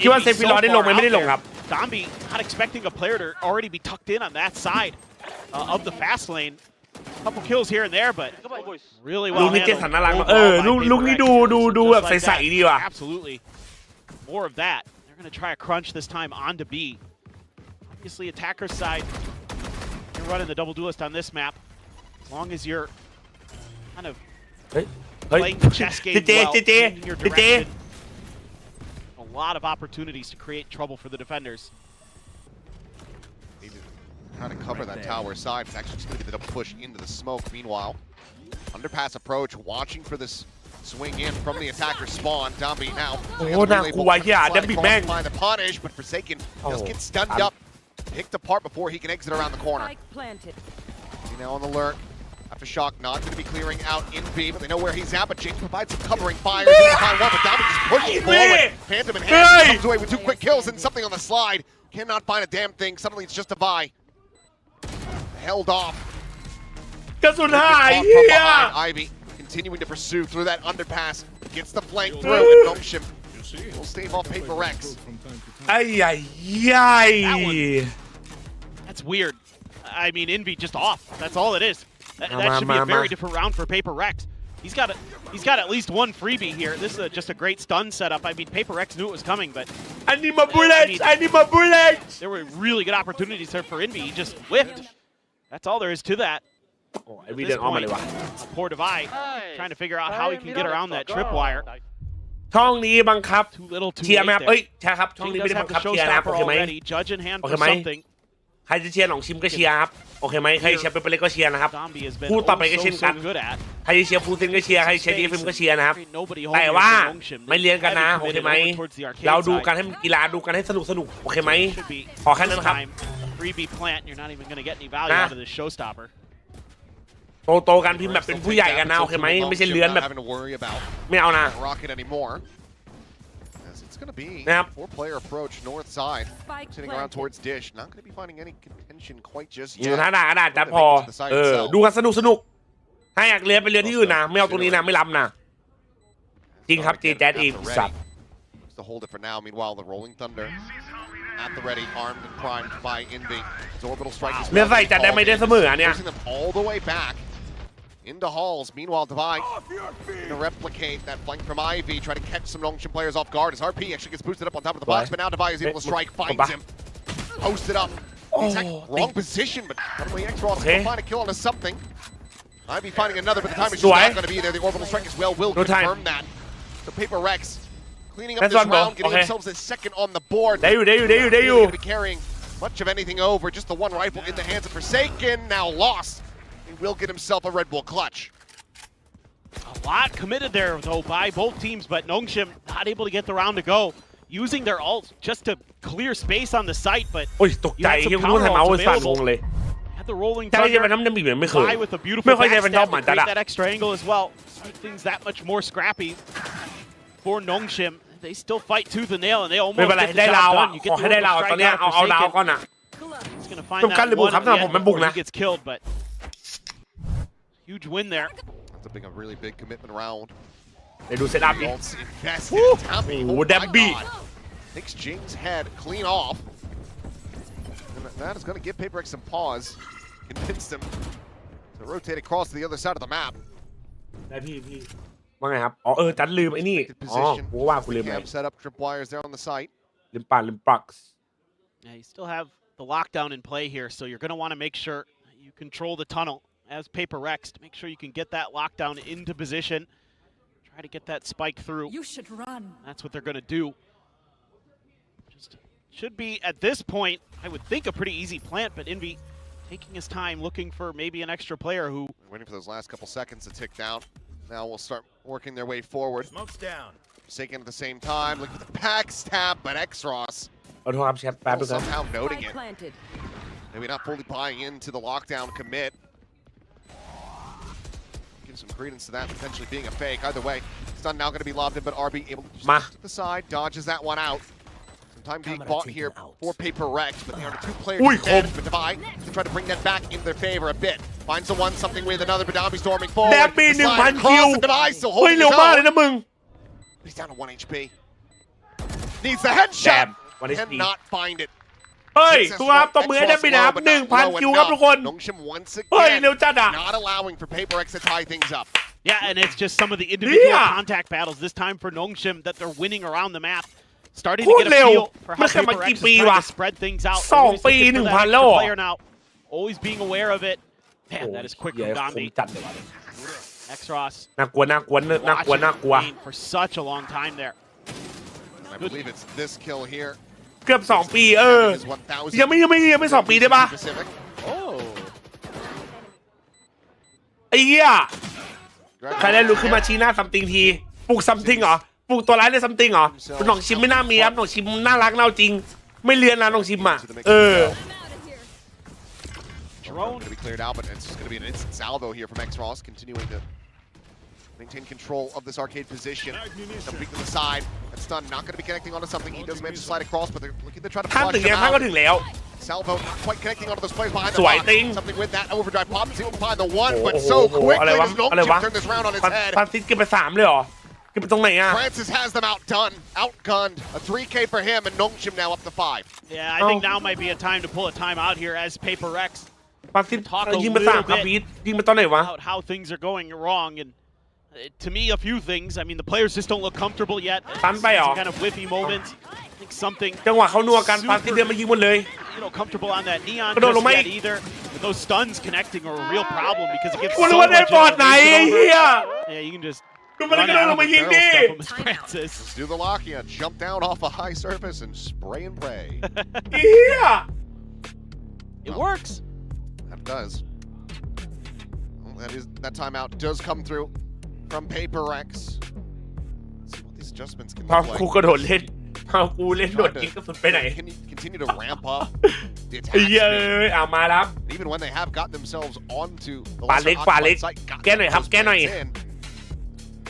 คิดว่าเซฟิลอได้ลงไหมไม่ได้ลงครับ Dombi not expecting a player to already be tucked in on that side of the fast lane. Couple kills here and there, but really well ลูกนี้เจสันน่ารักลูกนี้ดูแบบใสๆดีว่ะ Absolutely. More of that. They're going to try a crunch this time onto B. Obviously, attacker's side. You're running the double duelist on this map. As long as you're kind of playing the chess game well, in your direction. A lot of opportunities to create trouble for the defenders. Trying to cover that tower side. It's actually just going to be the double push into the smoke. Meanwhile, underpass approach, watching for this swing in from the attacker spawn. Dombi now. Oh,น่ากลัวอย่าดับบิแม่ง Find the punish, but Forsaken just gets stunned up, picked apart before he can exit around the corner. Now on the alert. Aftershock not going to be clearing out in B, but they know where he's at. But James provides some covering fire. Find one, but Dami just pushes forward. Phantom in hand comes away with 2 quick kills and something on the slide. Cannot find a damn thing. Suddenly it's just a Vi. Held off. กระสุนหาย From เฮีย behind Ivy continuing to pursue through that underpass. Gets the flank through, and Nongshim will stave off Paper Rex. ไอ้ใหญ่ใหญ่ That's weird. I mean, Envy just off. That's all it is. That should be a very different round for Paper Rex. He's got at least 1 freebie here. This is just a great stun setup. I mean, Paper Rex knew it was coming, but I need my bullets. I need my bullets. There were really good opportunities there for Envy. He just whiffed. That's all there is to that. โอ้ไอ้วีเดินออกมาเลยวะ Poor Devi trying to figure out how he can get around that tripwire. ช่องนี้บังคับ Too little, too เชียร์ไหมครับ late เอ้ย there. ใช่ครับช่อง He นี้ไม่ does ได้ have บังคั the บเชียร์นะครับ showstopper โอเคไหม already. Judge in hand for Okay, mate. something. ใครจะเชียร์หนองชิมก็เชียร์ครับโอเคไหมใครเชียร์เปเปอร์เล็กก็เชียร์นะครับ Zombie has been พูดต่อไปก็เช่นกัน so good at. ใครจะเชียร์ฟูลเซนก็เชียร์ใครเชียร์ DFM ก็เชียร์นะครับ Nobody แต่ holding ว่า it for Nongshim. ไม่เลี้ยงกันนะ Heavy โอเค committed ไหม over towards the arcade เราดู side. กันให้มันกีฬาดูกันให้สนุกโอเคไหม Should be ขอแค่นั้น this ครับ time a freebie plant. You're not even going to get any value Nah. out of this showstopper. โตกันพิมพ์แบบเป็นผู้ใหญ่กันนะโอเคไหมไม่ใช่เลื้อนแบบ Having to worry about ไม่เอานะ rocket anymore. As it's going to be Yep. 4-player approach north side, sitting around towards Dish. Not going to be finding any contention quite just อยู่ yet. ท่าด่ากระดาษจัดพอดูกันสนุกถ้าอยากเรียนไปเรียนที่อื่นนะไม่เอาตรงนี้นะไม่รับนะจริงครับ JJaz อีกสัตว์ Just to hold it for now. Meanwhile, the Rolling Thunder at the ready, armed and primed by Envy. His orbital strike is เนื้อใส่จัดได้ไม่ได้เสมอเนี่ย pushing them all the way back into halls. Meanwhile, Devi to replicate that flank from Ivy, try to catch some Nongshim players off guard. As RP actually gets boosted up on top of the box, but now Devi is able to strike, finds him, posted up. He's wrong position, but suddenly X-Ross will find a kill onto something. Ivy finding another, but the time is just not going to be there. The orbital strike as well will confirm that. So Paper Rex cleaning up this round, getting themselves a second on the board. ได้อยู่ Going to be carrying much of anything over. Just the 1 rifle in the hands of Forsaken, now lost. He will get himself a Red Bull clutch. A lot committed there, though, by both teams, but Nongshim not able to get the round to go. Using their ult just to clear space on the site, but โอ้ยตกใจยังรู้ทำเอาสั่นงงเลย had the rolling ใช่ใช่ thunder เป็นน้ำมันบีบไม่เคย by with a beautiful ไม่ค่อยใช้เป็นดอ backstab มเหมื to อนจัด create อะ that extra angle as well. Make things that much more scrappy for Nongshim. They still fight tooth and nail, and they ไม่ almost เป็นไร get ได้ the ลาว job อ่ะ done. You ข get อ the ให้ได้ลาว orbital ตอน strike เนี้ย out เอา of ลาว Forsaken. ก่อนอ่ะ He's gonna find ต้องการ that ระบุ one ครับ at สำห the รับผม end มันบุก before นะ he gets killed, but huge win there. That's a really big commitment round. เดี๋ยวดูเซตอัพดิ Bolts invested. Tommy, Oh, oh that my beat. God. Takes Jing's head clean off. And that is going to give Paper X some pause. Convince them to rotate across to the other side of the map. ได้พี่ว่าไงครับอ๋อจัดลืมไอ้นี่อ๋อกูว่ากูลืมไป Cam set up tripwires there on the site. ลืมปลัก Yeah, you still have the lockdown in play here, so you're going to want to make sure you control the tunnel as Paper Rex to make sure you can get that lockdown into position. Try to get that spike through. You should run. That's what they're going to do. Just should be, at this point, I would think a pretty easy plant, but Envy taking his time, looking for maybe an extra player who... Waiting for those last couple seconds to tick down. Now we'll start working their way forward. Smoke's down. Forsaken at the same time, looking for the backstab, but X-Ross ขอโทษครับแชทแป๊บนึงครับ somehow noting Spike it. planted. Maybe not fully buying into the lockdown commit. Give some credence to that potentially being a fake. Either way, stun now going to be lobbed in, but RB able to Ma. just to the side, dodges that one out. Some time being bought here for Paper Rex, but they are the 2 players Ui, advantage, but Devi to try to bring that back in their favor a bit. Finds the one something with another, but Dami storming forward. แดบบี้ The slide 1,000 across, คิว and Devi still เฮ้ย holding เร็ว his มากเลย own. นะมึง He's down to 1 HP. Needs the headshot. Damn, 1 HP Cannot find it. เฮ้ยทุกครับตบมือให้ได้ไปนะครับ 1,000 คิวครับทุกคน Nongshim once เฮ้ย again เร็วจัดอ่ะ not allowing for Paper X to tie things up. Yeah, and it's just some of the individual Yeah. contact battles this time for Nongshim that they're winning around the map. Starting โค to ต get ร a เร็ว feel for มัน how แค่มา Paper กี่ X is ปี trying วะ to spread things out. 2 Always ปี looking for that 1,000 extra แล้วเหรอ player now. Always being aware of it. Man, that is quick เหี้ from ยคม Dami. จัดเลยว่ะ X-Ross น่ากลัว watching for such a long time there. I believe it's this kill here. เกือบ2 ปีIs 1,000. ยังไม่2 ปีได้ปะ Pacific. Oh. ไอ้เหี้ยใครได้ลุกขึ้นมาชี้หน้าซัมติงทีปลุกซัมติงเหรอปลุกตัวร้ายในซัมติงเหรอหนองชิมไม่น่ามีครับหนองชิมน่ารักน่าจริงไม่เรียนนะหนองชิมอ่ะ drone. Going to be cleared out, but it's just going to be an instant salvo here from X-Ross, continuing to maintain control of this arcade position. Some peek to the side. That stun not going to be connecting onto something. He does manage to slide across, but they're looking to try to ท่าน flush ถึง him แล้วท่านก็ out. ถึงแล้ว Salvo not quite connecting onto those players behind the สวย box. ติง Something with that overdrive pop. See if we can find the one, but โอ้โห so อะไร quickly วะ does อะไรวะ Nongshim turn this round on his ฟ head. ันซิสเก็บไป3เลยเหรอเก็บไปตรงไหนอ่ะ Francis has them outdone, outgunned. A 3K for him, and Nongshim now up to 5. Yeah, I think now might be a time to pull a timeout here as Paper Rex ฟันซิส talk a ยิงไป little 3ครับ bit พีทยิงไปตอนไหนวะ about how things are going wrong. And to me, a few things. I mean, the players just don't look comfortable yet. Tán bay Some hả? kind of whiffy moments. I think something จังหวะเขานัวกันฟันซิสเดินมายิงหมดเลย comfortable on that neon Cái đồ just lồng mây. yet either. But those stuns connecting are a real problem because it gives กูรู้ so ว่าได้ much บอร์ดไหน elevation ไอ้ over. เหี้ย Yeah, you can just กูไม่ได้ run กระโดด out ล of ง a มายิง barrel ดิ step from his Francis. Let's do the Lachia. Jump down off a high surface and spray and pray. ไอ้เหี้ย It works. That does. Well, that timeout does come through from Paper Rex. Let's see what these adjustments can พอ look กู like. กระโดดเล่นพอกูเล่นโดดยิงกระสุนไปไหน Can you continue to ramp up the ไอ้ attack เหี้ย speed? เอ้ยเอามาแล้ว Even when they have gotten themselves onto the ป่าเล็ก lesser ป่าเล็ก occupied site, got แก้หน่อยครับ those แก้หน่อย plans in.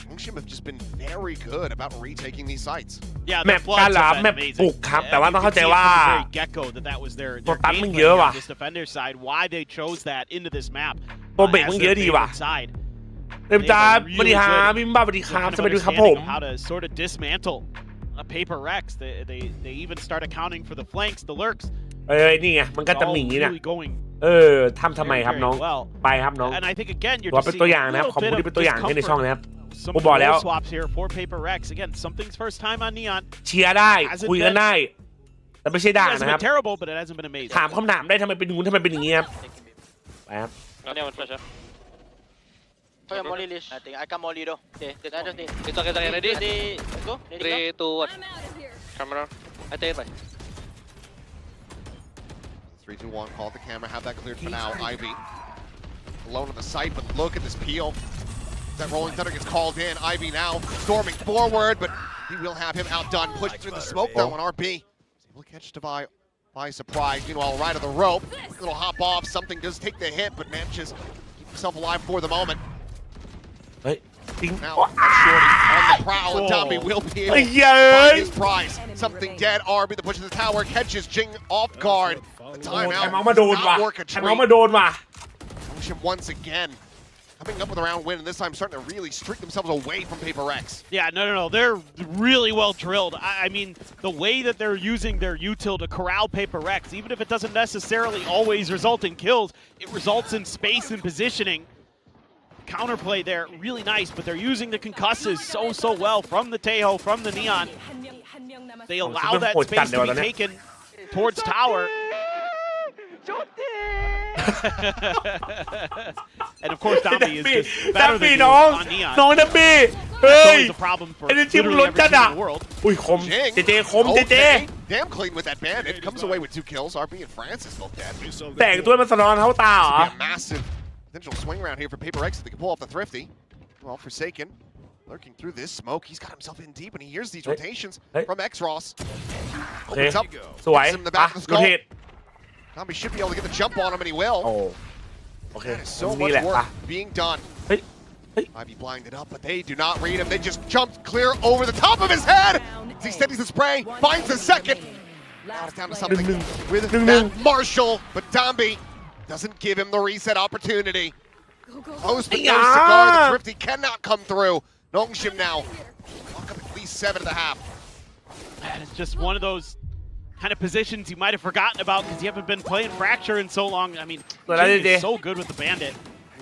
Nongshim have just been very good about retaking these sites. Yeah, แม the ป floods การหลาม have แม been ป amazing. บุกครับ Yeah, แต่ว่า you ต้องเข้า can ใจ see it ว่า from the very get-go that was their ตัวตัน game มึง plan เยอะ on ว่ะ this defender side, why they chose that into this map ตัวเบรก as มึง their เยอะดีว่ะ favorite side. เต็มจ้าสวัสดีครับบิมบ้าสวัสดีครับ Kind ส of วัสดีครับผม understanding of how to sort of dismantle a Paper Rex. They even start accounting for the flanks, the lurks. เอ้ยนี่ไงมันก็จะ All หนีเนี่ย really going ทำไมครับน้อง very well. ไปครับน้อง And I think again, you're ถือว่า just เป็นตัว seeing อย่าง a นะครับ little ขอบคุณ bit ที่ of เป็นตัวอย่างให้ในช่องนะครับ some กูบอกแล้ว role swaps here for Paper Rex. Again, something's first time on Neon. เชียร์ได้คุยกันได้ แต่ไม่ใช่ It ด่า hasn't นะครับ been terrible, but it hasn't been amazing. ถามคำถามได้ทำไมเป็นงูทำไมเป็นอย่างนี้ครับไปครับ Anyone flash up? Kaya molly leash. I think I can molly though. Okay, Kita ready? ready? Ready? Let's go. Ready? 3, 2, 1. I'm out of here. Camera. I take it. 3, 2, 1. Call the camera. Have that cleared for now. Ivy alone on the site, but look at this peel. That Rolling Thunder gets called in. Ivy now storming forward, but he will have him outdone. Pushed through the smoke though on RB. He's able to catch Devi by surprise. Meanwhile, right of the rope. Quick little hop off. Something does take the hit, but manages to keep himself alive for the moment. เฮ้ยจริง Now, that's Shorty on the prowl, and Tommy will be able ไอ้ to เหี้ย find his prize. Something dead. RB, the push of the tower, catches Jing off guard. The โอ้ timeout ไอ้เมาส์มาโดน does ว่ะ not work a ไอ้เมาส์ treat. มาโดนว่ะ Nongshim once again coming up with a round win, and this time starting to really streak themselves away from Paper Rex. Yeah, no. They're really well drilled. I mean, the way that they're using their util to corral Paper Rex, even if it doesn't necessarily always result in kills, it results in space and positioning. Counterplay there, really nice, but they're using the concusses so well from the Tejo, from the Neon. They allow that space to be taken towards tower. And of course, ดับ Dambi is บี้ just ดับ better บี้ than น้อง you on Neon. น้องดับบี้เฮ้ That's ย always a problem for ไอ้นี่ที่มึง literally ล้น every จัด team อ่ะ in the world. อุ้ยคม Jing, เจเจคมเจเจ okay. Damn clean with that bandit. Comes away with 2 kills. RB and Francis both dead. แสงตัวมันสะท้อนเข้าตาเหรอ Be a massive potential swing round here for Paper Rex if they can pull off the Thrifty. Well, Forsaken lurking through this smoke. He's got himself in deep, and he hears these rotations from X-Ross. โอเค Opens up. สวย Hits him in the ปะ back of the ดู skull. เทศ Tommy should be able to get the jump on him, and he will. โอ้โอเค That is so นี่ much แหละ work ปะ being done. Hey, hey. Ivy blinded up, but they do not read him. They just jumped clear over the top of his head. As he steadies the spray, finds the second. Now it's down to something with that Marshall, but Dambi doesn't give him the reset opportunity. Close but no cigar. The Thrifty cannot come through. Nongshim now lock up at least 7.5. Man, it's just one of those kind of positions you might have forgotten about because you haven't been playing Fracture in so long. I mean, Jing is so good with the Bandit.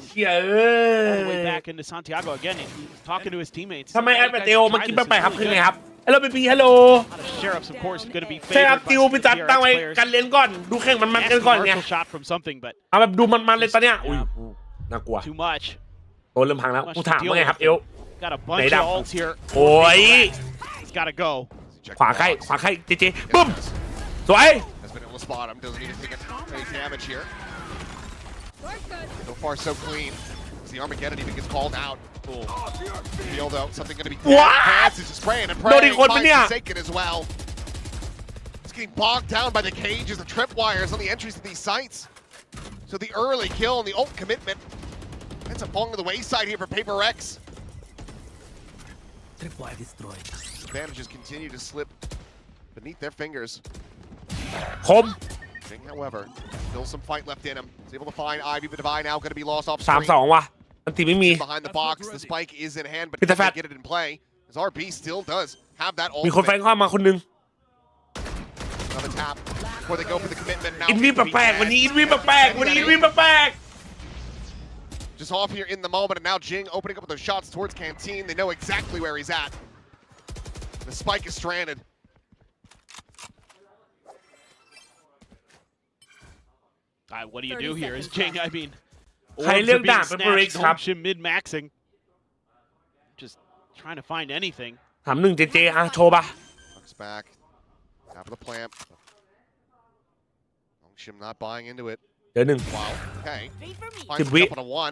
เชี่ยเอ้ All the way ย back into Santiago again. He's talking to his teammates. ทำไมแอปเตลมันกินไปครับคือไงครับฮัลโหลบีบีฮัลโหล Sheriff's, of course, going to be ใช่ครับ favored ติวไป by จัด some ตั้งไว้ TRX players. กันเล่นก่อนดูแข่งมันกัน Nasty ก่อนไง Marshall shot from something, but เอาแบบดูมันเลยตอนเนี้ยอุ้ยน่ากลัว too much. ตัวเริ่มพังแล้วกูถามว่าไงครับเอล Got a bunch Nade of up. ults here. โอ้ย He's got to go. ขวาใกล้เจเจบึ้มสวย Has been able to spot him. Doesn't even take any damage here. So far, so clean. As the Armageddon even gets called out. Cool. Feel though, something going to be dead. What? Francis is praying and โดนอี praying. กคนปะเนี่ย Finds Forsaken as well. It's getting bogged down by the cages, the tripwires on the entries to these sites. So the early kill and the ult commitment ends up falling to the wayside here for Paper Rex. Advantages continue to slip beneath their fingers. คม Jing, however, still some fight left in him. He's able to find Ivy, but Divine now going to be lost off 3-2 screen. ว่ะอันตีไม่มี Behind the box, the spike is in hand, but Hit the can't fat. get it in play. As RB still does have that มีคนแฟ ultimate. นเข้ามาคนนึง Another tap before they go for the commitment. Now อินวีแปลกๆวันนี้อินวีแปลกๆวันนี้อินวีแปลก just off here in the moment, and now Jing opening up with their shots towards Canteen. They know exactly where he's at. The spike is stranded. What do you do here? Is Jing? I mean, ๆใครเลือกด่านเป็นโปรเร็กซ์ครับ Nongshim mid-maxing. Just trying to find anything. 3-1 JJ อ่ะโชว์ป่ะ Looks back. Top of the plant. Nongshim not buying into it. เดี๋ยวหนึ่ง Wow. Okay. 10 Finds วิ up on a one.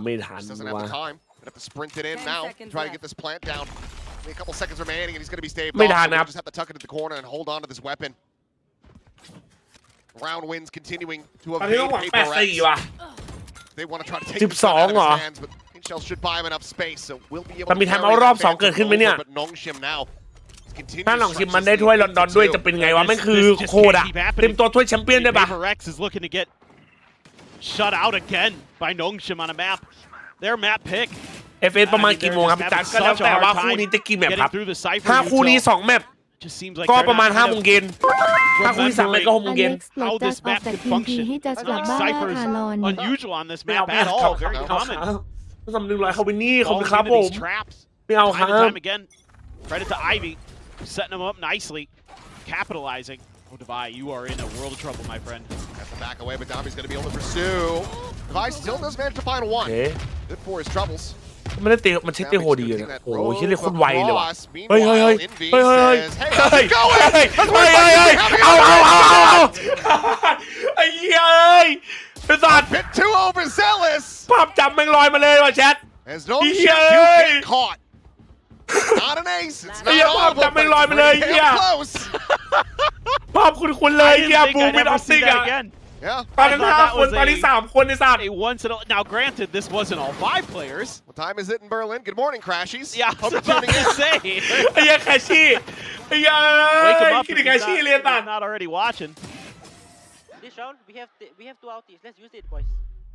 ไม่ทัน Just doesn't have ว่ะ the time. Gonna have to sprint it in now. Try to get this plant down. Only a couple seconds remaining, and he's gonna be stavedไม่ off. ทัน So ครับ just have to tuck it into the corner and hold on to this weapon. Round wins continuing to ตอนนี้ evade ต้องหวัง Paper Rex. 8-4 ว่ะ They want to try to take 12 this out of his เหรอ hands, but Shell should buy him enough space, so we'll be able แต่ to มี carry ทำเอารอบ that 2 advantage เกิดขึ้นไหมเนี่ย over, but Nongshim now continues ถ้า to หนองชิม stretch มัน his ได้ถ้วย lead ลอนดอน to ด้วย two. จะเป็นไงวะแม่งคือ This โคตรอะ can't keep happening. เต็มตัวถ้วยแชมเปี้ยนได้ปะ Paper Rex is looking to get shut out again by Nongshim on a map. Their map pick. FS ประมาณกี่โมงครับพี่จัดก็แล้วแต่ว่าคู่นี้จะกี่แมปครับ ถ้าคู่นี้2แมป Just seems like ก็ they're ประมาณ not 5 kind โมง of เย็นถ้าคู่ที่3แมปก็6 โมง อ เย็น เล็กซ์ปลดจัสออกจากทีมทีให้จัสกลับบ้านล่าคาร์ลอน unusual on this ไม่เอา map ไม่ at เอา all. ครับ Very เอา common. ครับต้อง100เขาไปนี่ขอบคุณ Falling ครับผ into ม these traps ไม่เอาค time รั and บ time again. Credit to Ivy, setting them up nicely, capitalizing. Oh, Devi, you are in a world of trouble, my friend. Has to back away, but Dami's going to be able to pursue. Device still does manage to find โอ one. เค Good for his troubles. มันได้เตะมันเช็คเตะโหดีเลยนะโอ้โหเช็คได้โคตรไวเลยว่ะ Meanwhile, เฮ้ยเฮ้ยเฮ้ย Envy เฮ้ยเฮ้ย says, "Hey, เฮ้ how's ย it going?" เฮ้ย That's เฮ้ where ย Mike's เฮ้ย having เอา a ไอ้เหี้ยเอ้ยไอ้สัตว์ bit too overzealous. ภาพจำแม่งลอยมาเลยว่ะแชท As Nongshim Yeah. do get caught. Not an ace. It's not Yeah, all of them, jump but in it's line, pretty man, damn yeah. close. ภาพคุ้นๆเลย I เหี้ย didn't บู think ม I'd เป็นออ ever ฟติ see กอะ that again. Yeah. ตอนนั้น I thought 5 that คน was ตอนนี้ a- 3 คนไอ้สัตว์ A once in a, now, granted, this wasn't all 5 players. What time is it in Berlin? Good morning, Crashies. Yeah, I Hope was you're about tuning in. to say. ไอ้เหี้ยแคชชี่ไอ้เหี้ย Wake him up คิด if ถึงแคช he's ชี่ not, เลย if ตัด he's not already watching. This round, we have 2 outies. Let's use it, boys.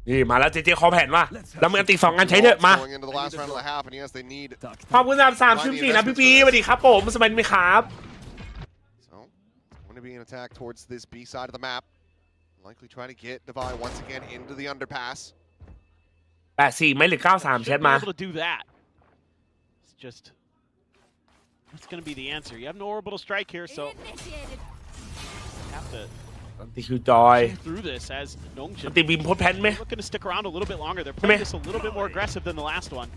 นี่มาแล้วเจเจขอแผนว่าแล้วมึงอันติ2 งานใช้เถอะมา Going into the last round of the half, and yes, they need. ขอบคุณ3 นะพี่สวัสดีครับผมสบายดีไหมครับ So, it's going to be an attack towards this B side of the map. Likely trying to get Devi once again into the underpass. 8-4ไหมหรือ 9-3 แชท Should be มา able to do that. It's just that's going to be the answer. You have no orbital strike here, so have to อันติคิวจอย chew through this as อัน Nongshim ติบิมโพสแพนไหม looking to stick around a little bit longer. They're playing this a little bit more aggressive than the last one.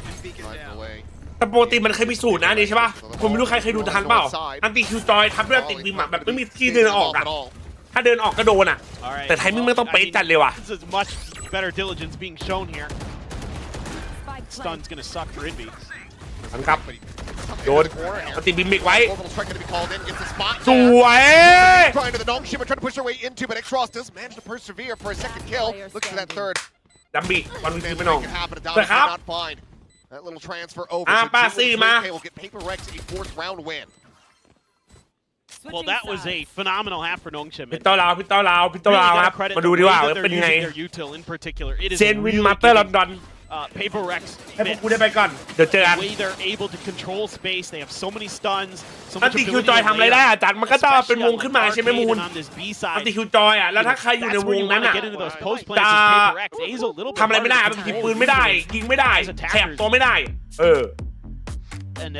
Finding a way. แต่ปกติมันเคยมีสูตรนะนี่ใช่ป่ะผมไม่รู้ใครเคยดูทันเปล่าอันติคิวจอยทับด้วยอันติบิมอะแบบไม่มีที่เดินออกอะ ถ้าเดินออกก็โดนอะ All right. แต่ไทมิ่งไม่ต้องเป๊ะจัดเลยว่ะ This is much better diligence being shown here. Stun's going to suck for Envy. ทันครับโดนอันติบิมมิกไว้ Orbital strike going to be called in. Gets the spot. สวย Trying to the Nongshim, trying to push their way into, but X-Ross does manage to persevere for a second kill. Looks for that third. ดัมบี้วันวิธี They ไม่น้อง make it happen. Adami แต่ครับ cannot find that little transfer over. Ah, So Jing Pasi, with ma. 3K will get Paper Rex a 4th round win. Well, that was a phenomenal half for Nongshim. พี่เต้าลาวครับ credit มา the ดูดี way ว่า that they're เป็นยังไง using their util in particular. It is เซนวิน really มาสเตอร์ลอน giving, ดอน Paper Rex ให้พวก fits. กูได้ไปก่อน เดี๋ยวเจอกัน The way they're able to control space, they have so many stuns, so อัน much ติคิว ability จอย to ทำอะไร lay ได้ up, อาจารย์มันก็จะเป็นวงขึ้นมาใช่ไหมมูล arcade and on this B อัน side. ติคิวจอยอะแล้วถ้าใครอยู่ใน That's ว where ง you นั้น want to อะ get into those post plants as Paper Rex. A's a little bit ทำอะไรไม่ได้ harder มัน to ยิง control ปืนไม่ได้ ยิงไม่ได้ ขยับตัวไม่ได้ เออ And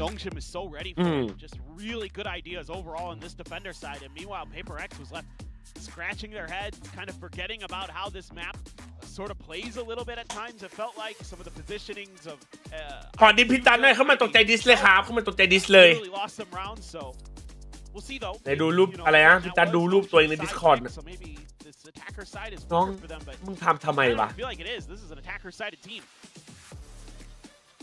Nongshim is so ready for it. Just really good ideas overall on this defender side. And meanwhile, Paper X was left scratching their head, kind of forgetting about how this map sort of plays a little bit at times. It felt like some of the positionings of ขอดิพิจันหน่อยเข้ามาตกใจดิสเลยครับเข้ามาตกใจดิสเลย really lost some rounds. So we'll see though. ไหนดูรูปอะไรนะพี่จันดูรูปตัวเองใน Discord นะ So maybe this attacker side is น้อง weaker for them, but มึงทำไม I วะ don't feel like it is. This is an attacker-sided team.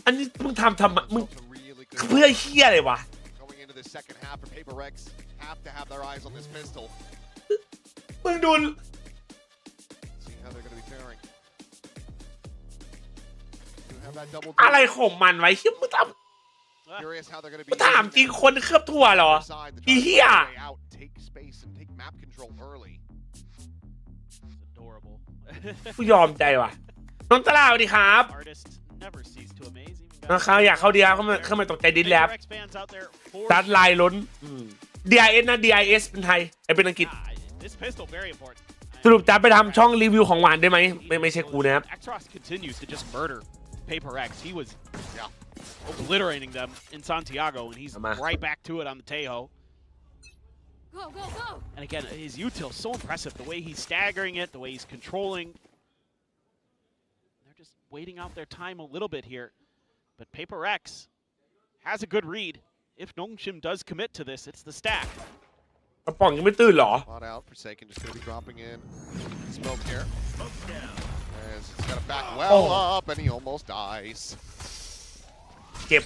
อันนี้มึงทำไมมึง Some really good เพื่อเฮียอะไรวะ going into the second half for Paper Rex. Have to have their eyes on this pistol. มึงดู have that double อะไร duel. ของมันไว้เชี่ยมึงท Curious how they're going to ำ be ถามจริงคนเคลือบถั่วเหรอ side to อี try to เหี้ย find a way out, take space and take map control early. It's adorable. กูยอมใจว่ะน้องตลาดสวัสดีครับ Artist never cease to amaze. Even นะครับอยากเข้าดีเข้ามาตกใจดิสแล้ว PaperX fans out there for ดัดลายล้น DIS นะ DIS เป็นไทยไอเป็นอังกฤษ This pistol very important. สรุปจะไปทำช่องรีวิวของหวานได้ไหมไม่ใช่กูนะครับ Actros continues to just murder PaperX. He was obliterating them in Santiago, and he's right back to it on the Tejo. Go, go, go. And again, his util so impressive. The way he's staggering it, the way he's controlling. They're just waiting out their time a little bit here. But PaperX has a good read. If Nongshim does commit to this, it's the stack. กระป๋องยังไม่ตื่นเหรอ Spot out. Forsaken just going to be dropping in. Smoke here. As he's got to back well up, and he almost dies. เจ็บ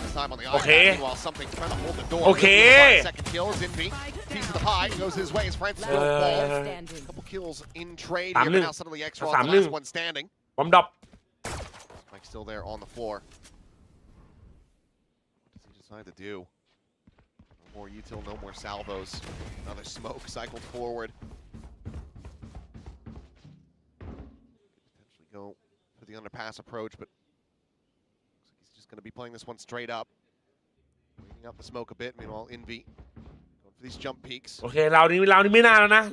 This time on the Okay. iPad, meanwhile, something trying to hold the door. Okay. Second kill is Envy. Piece of the pie goes his way as Francis will fall. Couple kills in trade here, but now suddenly X-Raw the last one standing. บอมดรอป Mike still there on the floor. What does he decide to do? No more util, no more salvos. Another smoke cycled forward. Potentially go for the underpass approach, but looks like he's just going to be playing this one straight up. Waiting out the smoke a bit. Meanwhile, Envy going for these jump peaks. โอเคเรานี่ไม่น่าแล้วนะ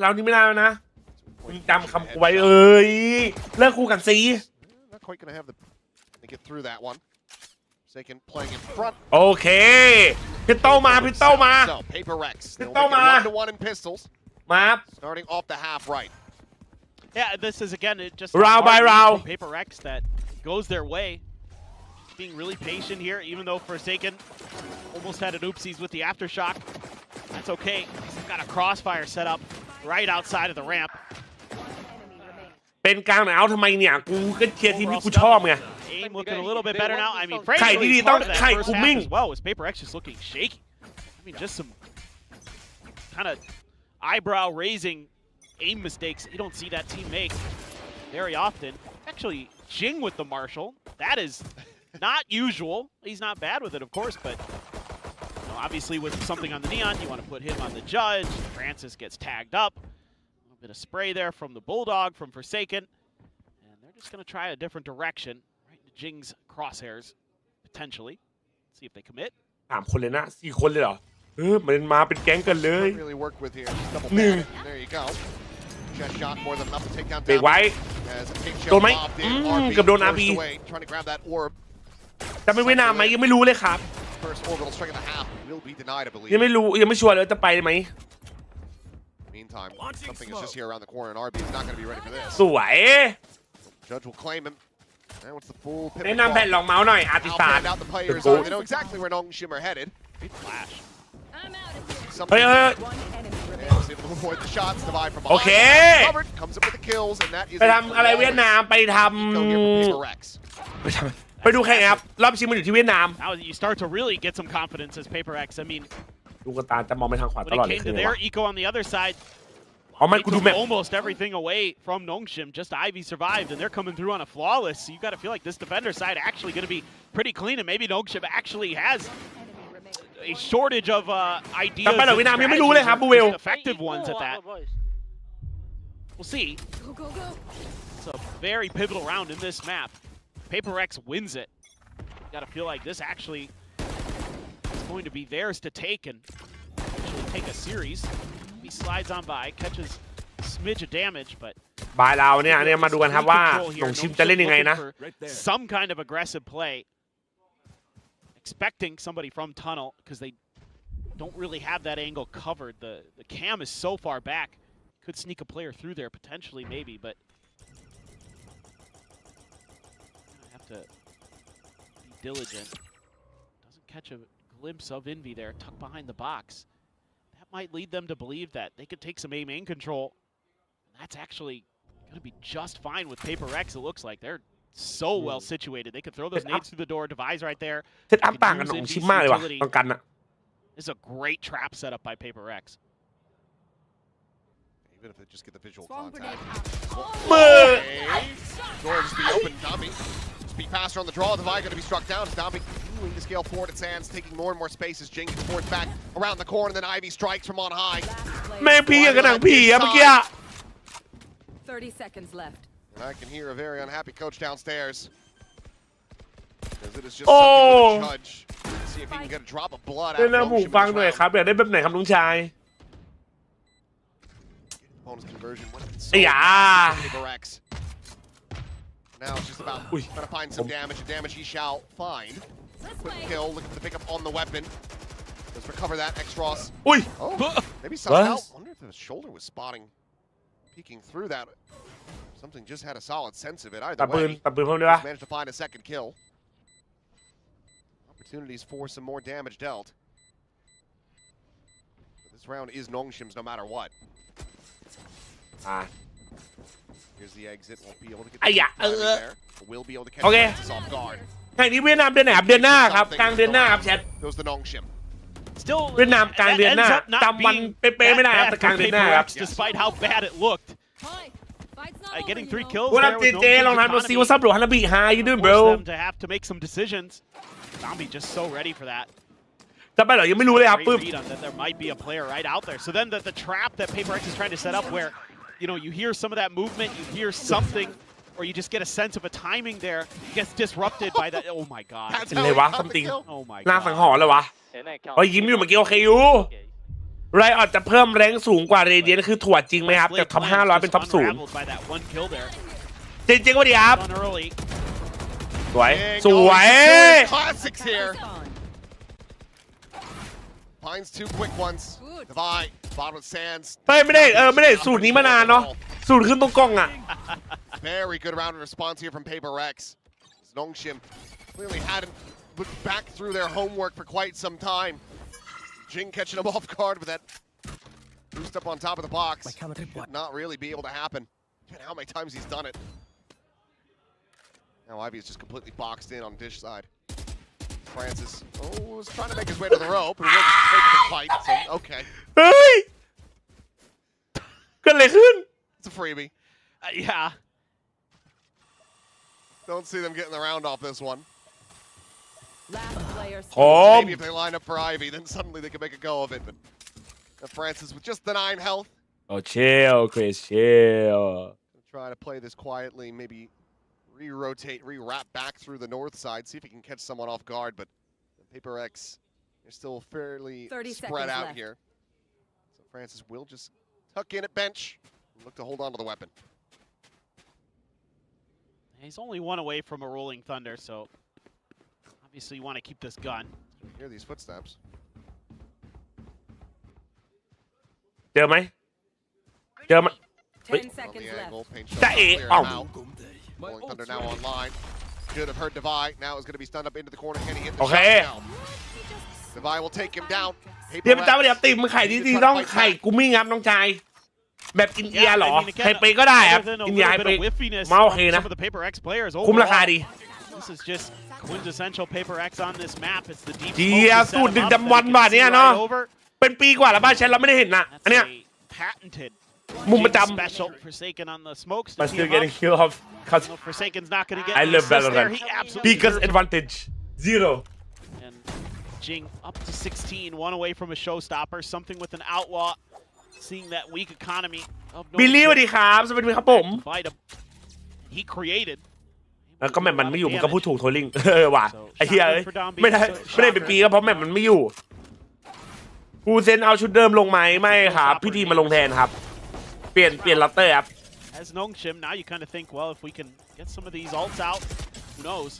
มึงจำคำกูไว้เอ้ยเลิกคู่กันสิ Not quite going to have the to get through that one. Forsaken playing in front. โอเคพิตโต้มา So PaperX. They'll Pistol make it ma. 1-1 in pistols. มา Starting off the half right. Yeah, this is again just Round by round. PaperX that goes their way. Being really patient here, even though Forsaken almost had an oopsies with the aftershock. That's okay. He's got a crossfire set up right outside of the ramp. เป็นกลางหนาวทำไมเนี่ยกูก็เชียร์ทีมที่กูชอบไง Aim looking a little bit better now. I mean, ไข่ frankly, ดี part ต้อง of that ไข่ first คุม half มิ่ง as well was PaperX just looking shaky. I mean, just some kind of eyebrow raising aim mistakes you don't see that team make very often. Actually, Jing with the Marshall. That is not usual. He's not bad with it, of course, but you know, obviously with something on the neon, you want to put him on the judge. Francis gets tagged up. A little bit of spray there from the Bulldog, from Forsaken. And they're just going to try a different direction, right into Jing's crosshairs, potentially. See if they commit. 3 คนเลยนะ4 คนเลยเหรอมันมาเป็นแก๊งกันเลย Can't really work with here. Just double pan it. There you go. Chest shot more than enough to take down เบรกไว้ as a pink โดนไหม shell lobbed in. เกือบโดน RB forced away, trying to grab that orb. จะไม่เวียดนามไหมยังไม่รู้เลยครับ First orbital strike in the half will be denied, I believe. ยังไม่ชัวร์เลยจะไปไหม Meantime, something is just here around the corner, and RB is not going to be ready for this. สวย Judge will claim him. And what's the full pivot แนะนำแผ่นรองเมาส์หน่อยอาร์ติสา Outpanned out the players. goal. They know exactly where Nongshim are headed. Big flash. I'm out of here. something. เฮ้ย And was able to avoid the shots. Divide from behind. โอเค Covered. Comes up with the kills, and that is ไปทำอะไรเวียดนามไปท Go here from PaperX. ำไปดูแข่งครับรอบชิงมันอยู่ที่เวียดนาม Now you start to really get some confidence as PaperX. I mean, ดูกระตาจะมองไปทางขวาต when ลอด it เลย came คื to อไง their วะ eco on the other side, อ๋อไม่ they กูดู took แมป almost everything away from Nongshim. Just Ivy survived, and they're coming through on a flawless. So you got to feel like this defender side actually going to be pretty clean, and maybe Nongshim actually has a shortage of ideas. แต่ไปเหรอเวียดนามยังไม่รู้เลยครับบูเวล Just effective ones at that. We'll see. Go, go, go. It's a very pivotal round in this map. PaperX wins it. You got to feel like this actually is going to be theirs to take and actually take a series. He slides on by, catches a smidge of damage, but บายเราเนี่ยมาดูกันครับว่าหลงชิมจะเล่นยังไงนะ some kind of aggressive play, expecting somebody from tunnel because they don't really have that angle covered. The cam is so far back, could sneak a player through there potentially, maybe, but have to be diligent. Doesn't catch a glimpse of Envy there, tucked behind the box. That might lead them to believe that they could take some aim control. And that's actually going to be just fine with PaperX. It looks like they're so well situated. They could throw those nades through the door, Devise right there. เซตอัพต่างกันหลงชิมมากเลยว่ะต้องกันอะ This is a great trap setup by PaperX. Even if they just get the visual contact. มือ Door just be open, dummy. to be faster on the draw. Divide going to be struck down. Zombie continuing to scale forward at Sands, taking more and more space as Jing gets forced back around the corner, and then Ivy strikes from on high. แม่งพี่กับหนังผีอะเมื่อกี้ 30 seconds left. And I can hear a very unhappy coach downstairs. Because it is just something with a judge. See if he can get a drop of blood out เล่น of หน้าหมู Nongshim ฟัง in หน่อย this ครับ round. อยากได้แบบไหนครับน้องชาย Bonus conversion went so Yeah. fast for Paper X. Now it's just about Ui. trying to find some damage. And damage he shall find. Quick kill, looking for the pickup on the weapon. Let's recover that. X-Ross. อุ้ย Oh, maybe somehow. What? I wonder if the shoulder was spotting, peeking through that. Something just had a solid sense of it. ตัด Either ปืน way, ตัดปืนเพิ่มได้ปะ he's managed to find a second kill. Opportunities for some more damage dealt. But this round is Nongshim's no matter what. อ่า Here's the exit. Won't be able to get ไอ้ยะ the timing there. But will be able to catch Okay. Francis off guard. แข่งนี้เวียดนามเดือนไหนครับเดือนหน้าครับกลางเดือนหน้าครับแชท Goes the Nongshim. Still, เวียดนามกลางเดือนหน้า ends up not จำวัน being เป๊ะๆไม่ได้ครับ that แต่ bad กลาง for เดือนหน้าครับ Paper X, despite how bad it looked. Getting 3 kills พวกเรา there เจ with เจ no ลองทำดูซิว่าซับหลวงฮันนาบิไฮยูด้วย bro forced them to have to make some decisions. Zombie just so ready for that. จะไปเหรอยังไม่รู้เลยครับ Great ปึ๊บ read on that there might be a player right out there. So then the trap that Paper X is trying to set up where, you know, you hear some of that movement, you hear something, or you just get a sense of a timing there, gets disrupted by that. Oh my god. That's เป็น how ไร he วะ got ซัม the ติง kill. Oh my น่าสังห god. รณ์เลยวะเฮ้ยยิ้มอยู่เมื่อกี้โอเคอยู่ไรออดจะเพิ่มแรงสูงกว่าเรเดียนคือถั่วจริงไหมครับจากท็อป500เป็นท็อป0 Unraveled by that one kill there. จริงๆว่าดีครับ Done early. สวย Dang, สวย oh, classics here. Finds 2 quick ones. Divide, bottom of Sands. เฮ้ยไม่ได้สูตรนี้มานานเนาะสูตรขึ้นตรงกล้องอ่ะ Very good round of response here from Paper X. Nongshim clearly hadn't looked back through their homework for quite some time. Jing catching him off guard with that boost up on top of the box. Should not really be able to happen. And how many times he's done it. Now Ivy is just completely boxed in on Dish side. Francis, was trying to make his way to the rope, and will just take the fight. So, okay. เฮ้ยเกิดอะไรขึ้น It's a freebie. Yeah. Don't see them getting the round off this one. Last player ผม Maybe if they line up for Ivy, then suddenly they can make a go of it. But Francis with just the 9 health. โอ้เชลคริสเชล Try to play this quietly, maybe re-rotate, re-wrap back through the north side, see if he can catch someone off guard, but Paper X, they're still fairly 30 spread out left. here. So Francis will just tuck in at bench and look to hold on to the weapon. He's only one away from a rolling thunder, so obviously you want to keep this gun. Hear these footsteps. เจอไหมเจอไหม 10 On seconds the left. angle, paint That shot is- clear oh. him out. Rolling thunder now online. Should have heard Divide. Now is going to be stunned up into the corner. Can he hit the Okay. shot now? Divide will take him down. เดี๋ยว Paper ไปจ้า X เดี๋ยวตีมึงไข่ดีๆต้องไข่กูมิ่งครับน้องชายแบบอินเดียเหรอใครไปก็ได้ครับ other than a อินเดีย little ไป bit of whiffiness มาโอ from เคนะ some of the Paper X players คุ้มราคา overall. ดี This is just quintessential Paper X on this map. It's the deep เจีย focus สูตร set ดึก him up ดำวัน that บา you ท can เนี้ย see เนาะ right over. เป็นปีกว่าแล้วบ้านฉันเราไม่ได้เห็นนะอัน That's เนี้ย a patented มุมประจำ special Forsaken on the smokes. to but tee still him getting up. kill off cause You know, Forsaken's not going to get I the love assist there. Valorant He absolutely biggest deserves it. advantage 0 And Jing up to 16, one away from a showstopper. Something with an outlaw, seeing that weak economy of บิลลี่ส Nongshim วัสดีครับสวัสดีครับผม fight he created. แล้วก็แมปมันไม่อยู่มึงก็พูดถูกโทลิงว่ะไอ้เหี้ยเอ้ยไม่ได้เป็นปีก็เพราะแมปมันไม่อยู่ฟูเซนเอาชุดเดิมลงไหมไม่ครับพี่ทีมาลงแทนครับเปลี่ยนลัตเตอร์ครับ As Nongshim, now you kind of think, well, if we can get some of these ults out, who knows?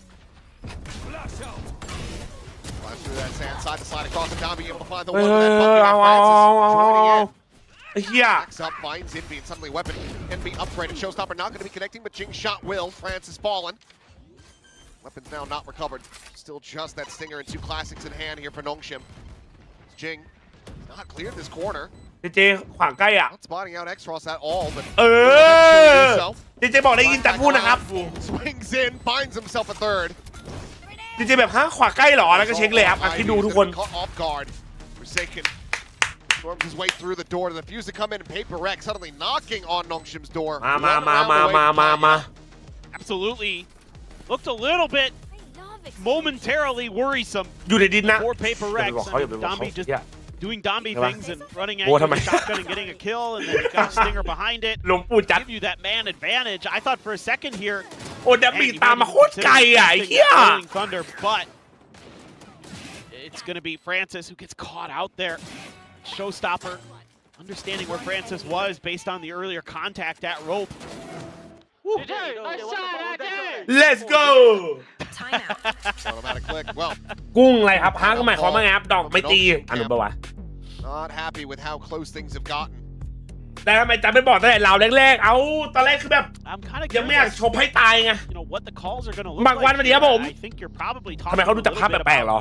Flash through that sand side to slide across the down, being able to find the เฮ้ one ย that เอา bucket ไอ้เหี้ย Backs up, finds Envy, and suddenly weapon can be upgraded. Showstopper not going to be connecting, but Jing shot will. France is fallen. Weapons now not recovered. Still just that stinger and 2 classics in hand here for Nongshim. Jing not cleared this corner. เจเจขวางใกล้อ่ะ Not spotting out X-Ross at all, but เอ will อ eventually do so. เจเจบอกได้ยินจัดพูดนะครับ Swings in, finds himself a third. เจเจแบบฮะขวางใกล้เหรอแล้วก็เช็คเลยครับอ่ะที่ดูทุกคน Caught off guard. Forsaken storms his way through the door to the fuse to come in, and Paper X suddenly knocking on Nongshim's door. มา One round away from tying it up. Absolutely looked a little bit momentarily worrisome อยู่ในดินนะ for Paper อย่า Rex. ไปบอกเขาอย่าไปบอกเขา Dombi just อย่า doing Dombi Come on. things and running at Oh, you come with on. a shotgun and getting a kill, and then you got a stinger behind it. หลวงปู่จัด Give you that man advantage. I thought for a second here, โอ้ดับบี้ตามมาโคตรไกลอ่ะไอ้เหี้ย Rolling Thunder, but it's going to be Francis who gets caught out there. Showstopper, understanding where Francis was based on the earlier contact at rope. Let's go Automatic click. Well, กุ้งอะไรครับฮะก็หมายความว่าไงครับดอกไม่ตีอ่ะหนูบอกว่า not happy with how close things have gotten. แต่ทำไมจำไม่บอกตั้งแต่เราแรกๆเอาตอนแรกคือแบบ I'm kind of ยังไม่อยากชมให้ตายไง you know what the calls are going to look บางวัน like วันนี้ครับผม here. I think you're probably ทำไม talking เขา a ดูจาก little ภาพ bit แปลก about ๆเหรอ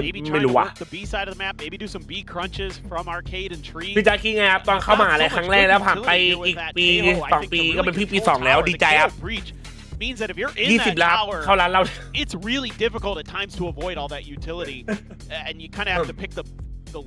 maybe ไม่ trying to รู้ว่ะ work the B side of the map, maybe do some B crunches from Arcade and Tree. พี่แจ็คคิดไงครับตอนเข้ามหาลัยครั้งแรกแล้วผ่านไปอีกปี2 ปีก็เป็นพี่ปี2แล้วดีใจครับ Means that if you're in 20 that แล้ว tower, เข้าร้านเรา it's really difficult at times to avoid all that utility, and you kind of have to pick the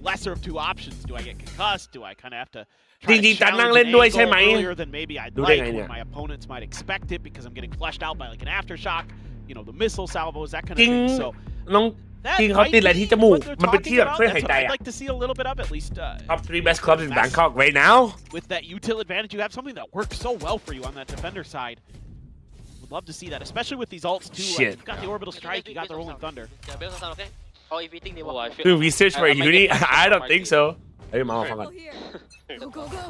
lesser of two options. Do I get concussed? Do I kind of have to จ try to ริงๆจัดนั่ง challenge เล่น an ด้วยใช่ไหม angle earlier than maybe I'd ดูได้ like, ไง or เนี่ย my opponents might expect it because I'm getting fleshed out by like an aftershock, you know, the missile salvos, that kind จ of ริง thing. So น้อง that จริงเขา might ติดอะไร be ที่จมูก what they're มันเป็นที่แบบ talking ช่วย about. หาย That's ใจ what I'd อ่ะ like to see a little bit of at least. Top 3 best clubs in That's- Bangkok right now With that util advantage, you have something that works so well for you on that defender side. Would love to see that, especially with these ults too. Shit. You've got the orbital strike, you got the rolling thunder. Oh, if you think they Oh, want I feel. do research for I might uni get I don't think so เฮ้ยมาฟังกัน Go, go, go.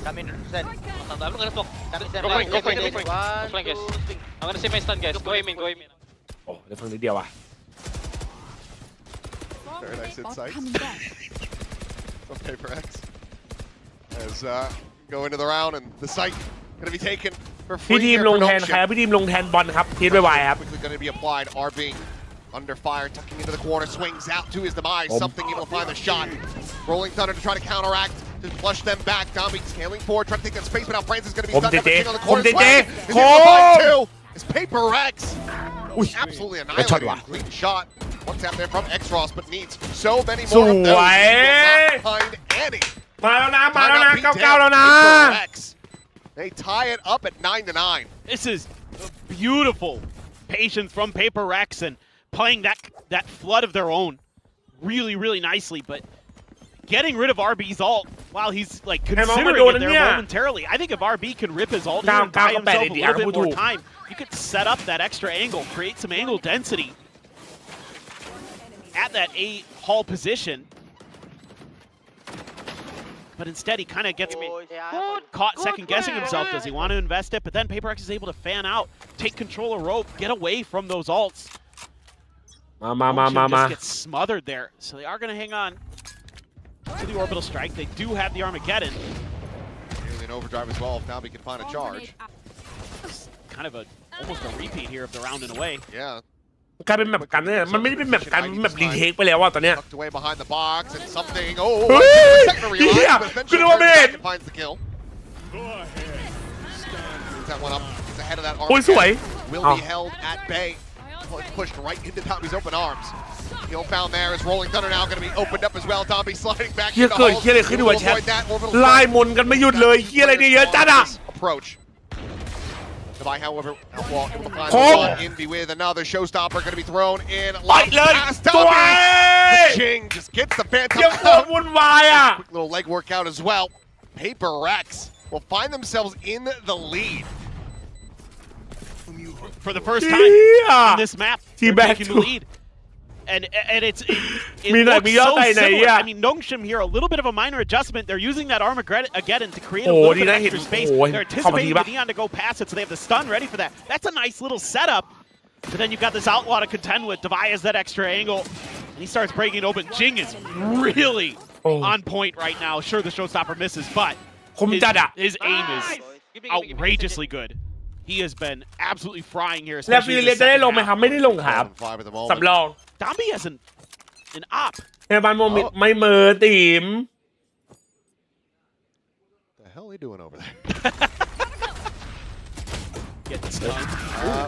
come in, send. I'm gonna smoke. Come in, send. Go flank, go flank, go One, flank. Go flank, guys. two, three. I'm gonna save my stun, guys. Go aim in, go aim in. โอ้ได้ฟังนิดเดียวว่ะ Very nice insight. From Paper X. As go into the round and the site going to be taken for พี่ free ทีม here ล for งแทน Nongshim. ใครครับพี่ทีมลงแทนบอลครับทีมไวๆครับ Quickly going to be applied. R being under fire, tucking into the corner, swings out to his demise. Something able to find the shot. Rolling Thunder to try to counteract, to flush them back. Dombi scaling forward, trying to take that space, but now Francis is going to be stuck up on the corner. Is able to find two. It's Paper X. Absolutely annihilated. Clean shot. One tap there from X-Ross, but needs so many more of those. He will not find any. มาแล้วนะมาแล้วนะ Timeout beat 9-9 แล้ว down. นะ Paper X. They tie it up at 9-9. This is beautiful patience from Paper Rex and playing that flood of their own really, really nicely, but getting rid of RB's ult while he's like considering it there momentarily. I think if RB can rip his ult here and buy himself a little bit more time, you could set up that extra angle, create some angle density at that A hall position. But instead, he kind of gets caught second-guessing himself. Does he want to invest it? But then Paper X is able to fan out, take control of rope, get away from those ults. มา Just gets smothered there. So they are going to hang on to the orbital strike. They do have the Armageddon. Nearly an overdrive as well if Nabi can find a charge. It's kind of almost a repeat here of the round and away. Yeah. กลายเป็นแบบกันเนี่ยมันไม่ได้เป็นแบบกันแบบรีเทคไปแล้วว่าตอนเนี้ย Tucked away behind the box and something. Oh, Hey! second to realize, Yeah! but eventually Good turns one, back man. and finds the kill. Brings that one up. He's ahead of that โอ้ยสวย Armageddon. Will be held at bay. Pushed right into Tommy's open arms. Kill found there is Rolling Thunder now going to be opened up as well. Tommy sliding back เฮีย into เกิด holes. เฮียอะไรขึ้น Able วะ to แชท avoid that orbital ไล่ strike. มนกันไม่หยุดเลยเฮียอะไรเนี่ยเยอะจัดอ่ะ Approach. Devi, however, Outlaw able to find Cole. one. Envy with another showstopper going to be thrown in. ไปเลย Past สวย Tommy. Ching just gets the เฮีย Phantom โคตร out. วุ่นวายอ่ะ Quick little leg workout as well. Paper Rex will find themselves in the lead. For the first เฮี time ย on this map, Team they're back taking to- the lead. And it Mi looks mi yata so ay na similar. iya. I mean, Nongshim here, a little bit of a minor adjustment. They're using that Armageddon to create a โอ้ little ดี bit นะ of เห็น extra space. โอ้ย They're เข้ามาดี anticipating ปะ the Neon to go past it, so they have the stun ready for that. That's a nice little setup. But then you've got this Outlaw to contend with. Devi has that extra angle, and he starts breaking it open. Jing is really Oh. on point right now. Sure, the showstopper misses, but คมจัดอ่ะ his aim is outrageously good. He has been absolutely frying here, แล้ว especially ฟิ in เล the จะได้ second ลงไหมครับ half. ไม่ได้ลงครับ 5 at the moment. สำรอง Dombi has an op. ในบ้านโมมิไม่เมอติม What the hell are they doing over there? Getting stunned.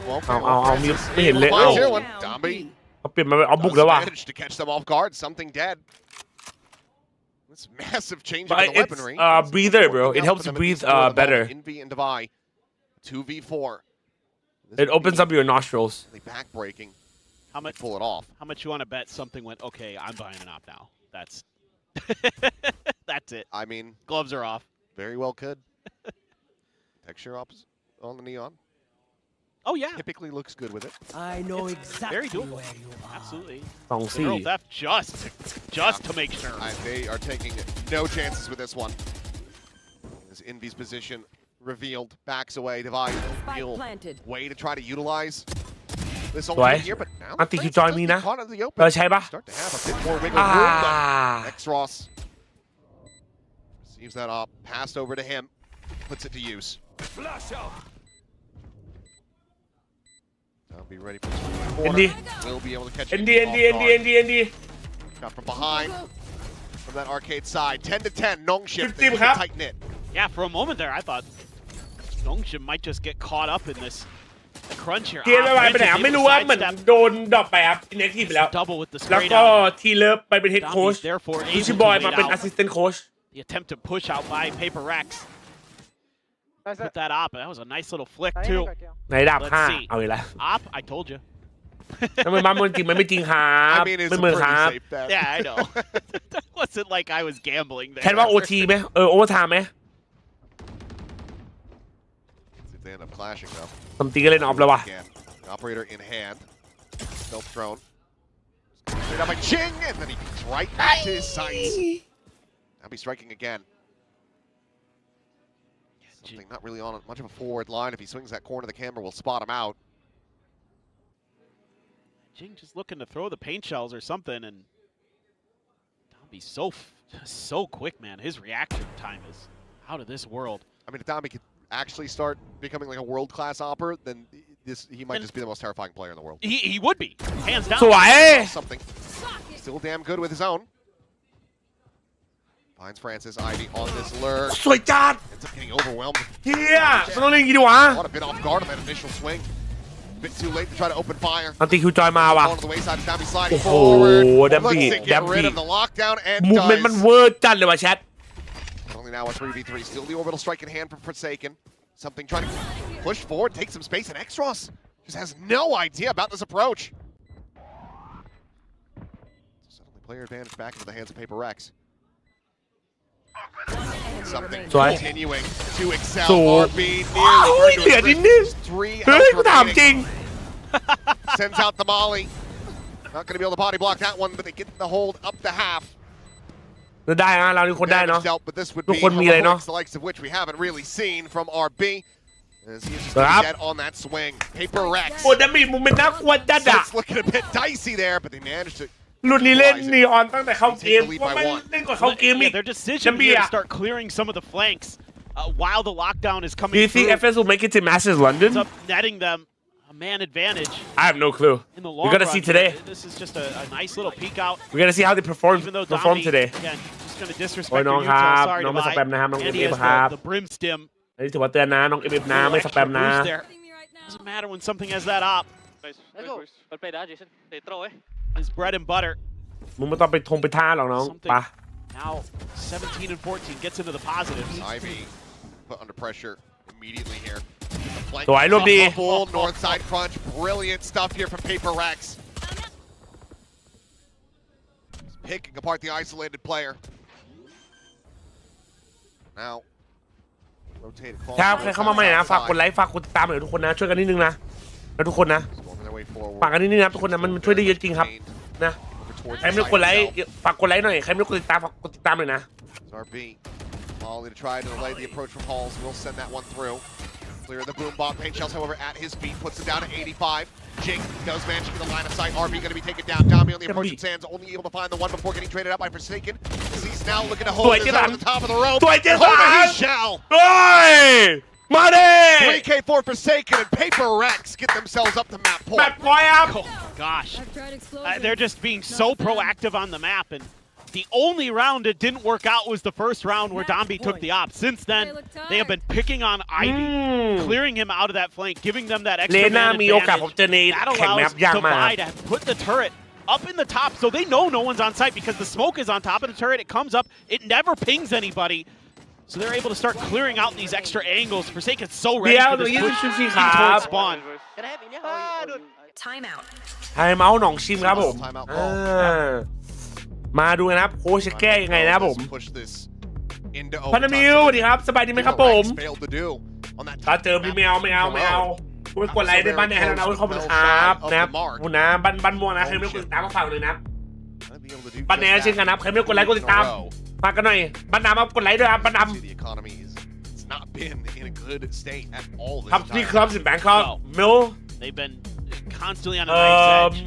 Well, เอามีไม่เห็นเลย Finds เอ้า here one. Dombi เขาเปลี่ยนมาเอาบุกแล้วว่ะ managed to catch them off guard. Something dead. This massive change in But the it's, weaponry. breather, bro. It helps you breathe, better. Envy and Devi. 2v4. It opens up your nostrils. Backbreaking. How much? Pull it off. How much you want to bet something went? Okay, I'm buying an op now. That's that's it. I mean, Gloves are off. very well could. Texture opposite on the neon. Oh yeah. Typically looks good with it. I know exactly Very doable. where you are. Absolutely. 2 Girl 4 theft just to make sure. They are taking no chances with this one. As Envy's position revealed, backs away, Divide. Spike Real planted. way to try to utilize this Why? ultimate here, but now I think you join me now. caught in the open. ใช่ปะ Start to have a bit more wiggle room. Ah. X-Ross receives that up, passed over to him, puts it to use. I'll be ready for this corner. Indy. Will be able to catch it. ND Got from behind, from that arcade side. 10 to 10, Nong Ship. Team, team,ครับ tight knit. Yeah, for a moment there, I thought Nongshim might just get caught up in this crunch here. เกมไปไหนไม่รู้ว่าเหมือนโดนดรอปไปครับอินเนทีฟไปแล้ว Double with the แล้ว spray ก็ down. ทีเลิฟไปเป็นเฮดโค้ช Dombey's therefore ลู able ชิ to บอยมา wait เป็น out แอสซิสแตนต์โค้ช the attempt to push out by Paper Rex. Put that op. That was a nice little flick too. ในดาบ Let's 5 see. เอาอีกแล้ว Op, I told you. ทำไมบ้านมันจริงมันไม่จริงครับ I mean, it's ไม่ a มือ pretty ครับ safe bet. Yeah, I know. That wasn't like I was gambling there. แค่ว่าโอทีไหมโอเวอร์ไทม์ไหม If they end up clashing though. ซัมติงก็เล่นออฟแล้ววะ Again, operator in hand. Stealth drone. Straight up by Ching, and then he beats right back to his sights. Now be striking again. Something not really on much of a forward line. If he swings that corner, the camera will spot him out. Jing just looking to throw the paint shells or something, and Dombey's so quick, man. His reaction time is out of this world. I mean, if Dombey could actually start becoming like a world-class opper, then he might just be the most terrifying player in the world. He would be, hands down. สวย Something still damn good with his own. Finds Francis Ivy on this lure. สวยจัด Ends up getting overwhelmed. เฮียมันต้องเล่นอย่างนี้ดิวะ Caught a bit off guard on that initial swing. A bit too late to try to open fire. ซัมติงคิวจอยมาว่ะ Going to the wayside, Dombey sliding โอ้โห forward. ดัม Looks บี้ to ดั get ม rid บี้ of the lockdown and มูฟเมนต์มัน does. เวอร์จัดเลยว่ะแชท Only now a 3v3. Still the orbital strike in hand for Forsaken. Something trying to push forward, take some space, and X-Ross just has no idea about this approach. Suddenly player advantage back into the hands of Paper Rex. Something สวย continuing to excel. สู RB ว้าว nearly เหลือนิดนึง 3 เฮ้ย health กูถามจริง remaining. Sends out the molly. Not going to be able to body block that one, but they get the hold up to half. เราได้นะเราทุกคนได้เนาะ Damage dealt, but this would ทุก be คนมีอะไรเนาะ heroics, the likes of which we haven't really seen from RB. As he is just ครับ dead on that swing. Paper Rex. โอ้ดัมบี้มูฟเมนต์น่ากลัวจัด So อะ it's looking a bit dicey there, but they managed to. รุ่นนี้เล่นนีออนตั้งแต่เข้าเกมว่าไม่เล่นก่อนเข้าเกมอี Yeah, ก their decision Dombey here to อะ start clearing some of the flanks while the lockdown is coming Do you think through. FS will make it to Masters London? Ends up netting them a man advantage I have no clue. in the long We're gonna run. see today. This is just a nice little peek out. We're gonna see how they perform Even though perform Dombey, today. again, just going to โอ้ disrespect ยน้อง your ค Utah. รับ Sorry น้อง to ไม่ส buy. แปมนะครับน้อง And เอ he ฟ has ครับ the brim stim. อันนี้ถือว่าเตือนนะน้องเอฟนะไม่สแปมนะ Boost there. Doesn't matter when something has that op. Nice. Let's go. Well played, Jason. They throw, eh? His bread and butter. มึงไม่ต้องไปทงไปท่าหรอกน้อง Something. ปะ Now 17 and 14 gets into the positives. Ivy put under pressure immediately here. The flank สวยรวบดี full north side crunch. Brilliant stuff here from Paper Rex. Picking apart the isolated player. Now rotate across. ครับใครเข้ามาใหม่นะฝากกดไลค์ฝากกดติดตามหน่อยทุกคนนะช่วยกันนิดนึงนะแล้วทุกคนนะ Working their way forward. ฝากกันนิดนึงนะทุกคนนะมันช่วยได้เยอะจริงครับนะ Over towards ใคร the ไม่ได้ site กดไลค์ itself. ฝากกดไลค์หน่อยใครไม่ได้กดติดตามฝากกดติดตามหน่อยนะ It's RB. Molly to try to delay the approach from Halls. Will send that one through. Clear the boom bomb. Paint shells, however, at his feet. Puts him down to 85. Jake does manage to get the line of sight. RB going to be taken down. Dombey on the approach from Sands. Only able to find the one before getting traded out by Forsaken. He's now looking to hold his own at the top of the rope. สวยเจ๊ Hold สั it, น he shall. เฮ้ยมาดิ 3K for Forsaken and Paper Rex get themselves up to map แมต point. ช์พอยต์ครับ Oh, gosh. I've tried explosion. They're just being so proactive on the map, and the only round it didn't work out was the first round where Dombey took the op. Since then, they have been picking on Ivy, clearing him out of that flank, giving them that เล extra น่า man มีโอกาสผม advantage. เจอใน That แข่งแม allows ปยากมาก Divide to put the turret up in the top, so they know no one's on site because the smoke is on top of the turret. It comes up, it never pings anybody. So they're able to start clearing out these extra angles. Forsaken's so ready เดี๋ยว for ตัว this ยี่ push สิบสี่ครับ towards spawn. Can I have Ilya? Time out. ไทม์เมาส์หนองชิมครับผม Timeout มาดูกันนะครับโค้ชจะแก้ยังไงนะครับผม Push this into พันธมิวสวัสดีครับสบายดีไหมครับผม failed to do on that ถ้าเจอพี่ไม่เอาคุณกดไลค์ได้บ้านในให้เราขอบคุณครับนะครับคุณนะบ้านม่วงนะใครไม่กดติดตามมาฝากเลยนะบ้านแนเช่นกันนะใครไม่กดไลค์กดติดตามฝากกันหน่อยบ้านน้ำมากดไลค์ด้วยครับบ้านน้ำ The economy it's not been in a good state at all this ครับ time. นี่ครับสิบแบงค์ครับมิล They've been constantly on a nice edge.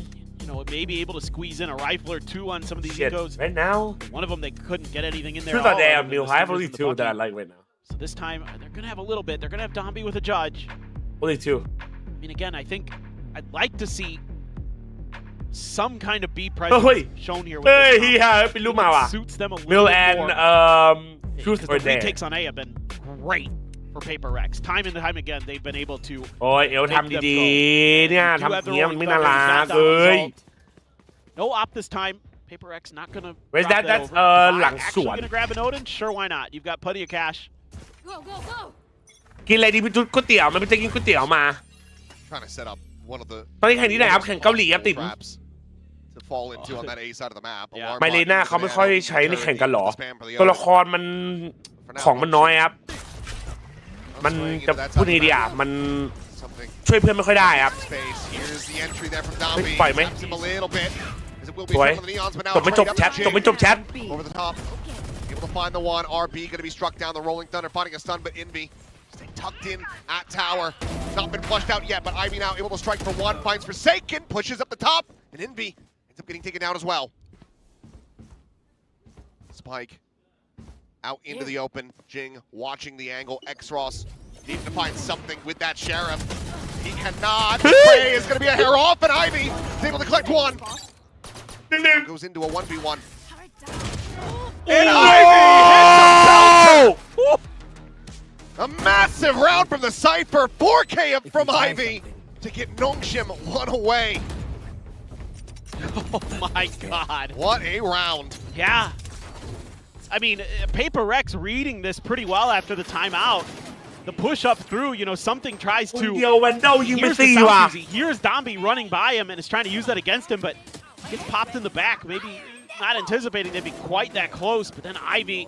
You know, maybe able to squeeze in a rifle or two on some of these ecos. right now One of them they couldn't get anything in there. truth or dare Mill I have only two that I like right now So this time they're gonna have a little bit. They're gonna have Domby with a judge. only two I mean, again, I think I'd like to see some kind of B presence shown here. With เฮ้ย this เฮียเป็นรูปมาว่ะ suits them a little Mill bit and more. truth Because or the dare retakes on A have been great for Paper Rex. Time and time again, they've been able to. โอ้ยเอลทำดีๆเนี่ยทำอย่างเงี้ยมันไม่น่ารักเลย No op this time. Paper Rex not gonna. Where's that? That'sหลังสวน Actually gonna grab an Odin? Sure, why not? You've got plenty of cash. Go, go, go. กินอะไรดีพี่ตุ๊ดก๋วยเตี๋ยวมันไปจะกินก๋วยเตี๋ยวมา Trying to set up one of the ตอนนี้แข่งที่ไหนครับแข่งเกาหลีครับติ๋ม traps to fall into on that A side of the map. Alarm ไมเลน่า bot เขาไม่ค่อยใช้ในแข่งกันหรอ spam for the ตัวละ Odin. ครมันของมันน้อยครับ มันจะพูดยังไงดีอ่ะมัน Something ช่วยเพื่อนไม่ค่อยได้ครับ space. Here's the entry there from Domby. ปล่อยไหม Taps him a little bit. As it will be สวย from the Neons, but now จบไม่จบ straight up แชท Jing. จบไม่จบแชท Over the top. Able to find the one. RB going to be struck down. The Rolling Thunder finding a stun, but Envy staying tucked in at tower. Not been flushed out yet, but Ivy now able to strike for one. Finds Forsaken, pushes up the top, and Envy ends up getting taken down as well. Spike out into the open. Jing watching the angle. X-Ross needing to find something with that Sheriff. He cannot. Spray is going to be a hair off, and Ivy is able to collect one. Goes into a 1v1. And Ivy hits a belter. A massive round from the Cypher. 4K up from Ivy to get Nongshim one away. Oh my God! What a round. Yeah. I mean, Paper Rex reading this pretty well after the timeout. The push up through, you know, something tries คน to. เดียววันเดายิงไป Here's the 4 ว่ะ South Easy. Here's Domby running by him and is trying to use that against him, but gets popped in the back. Maybe not anticipating they'd be quite that close, but then Ivy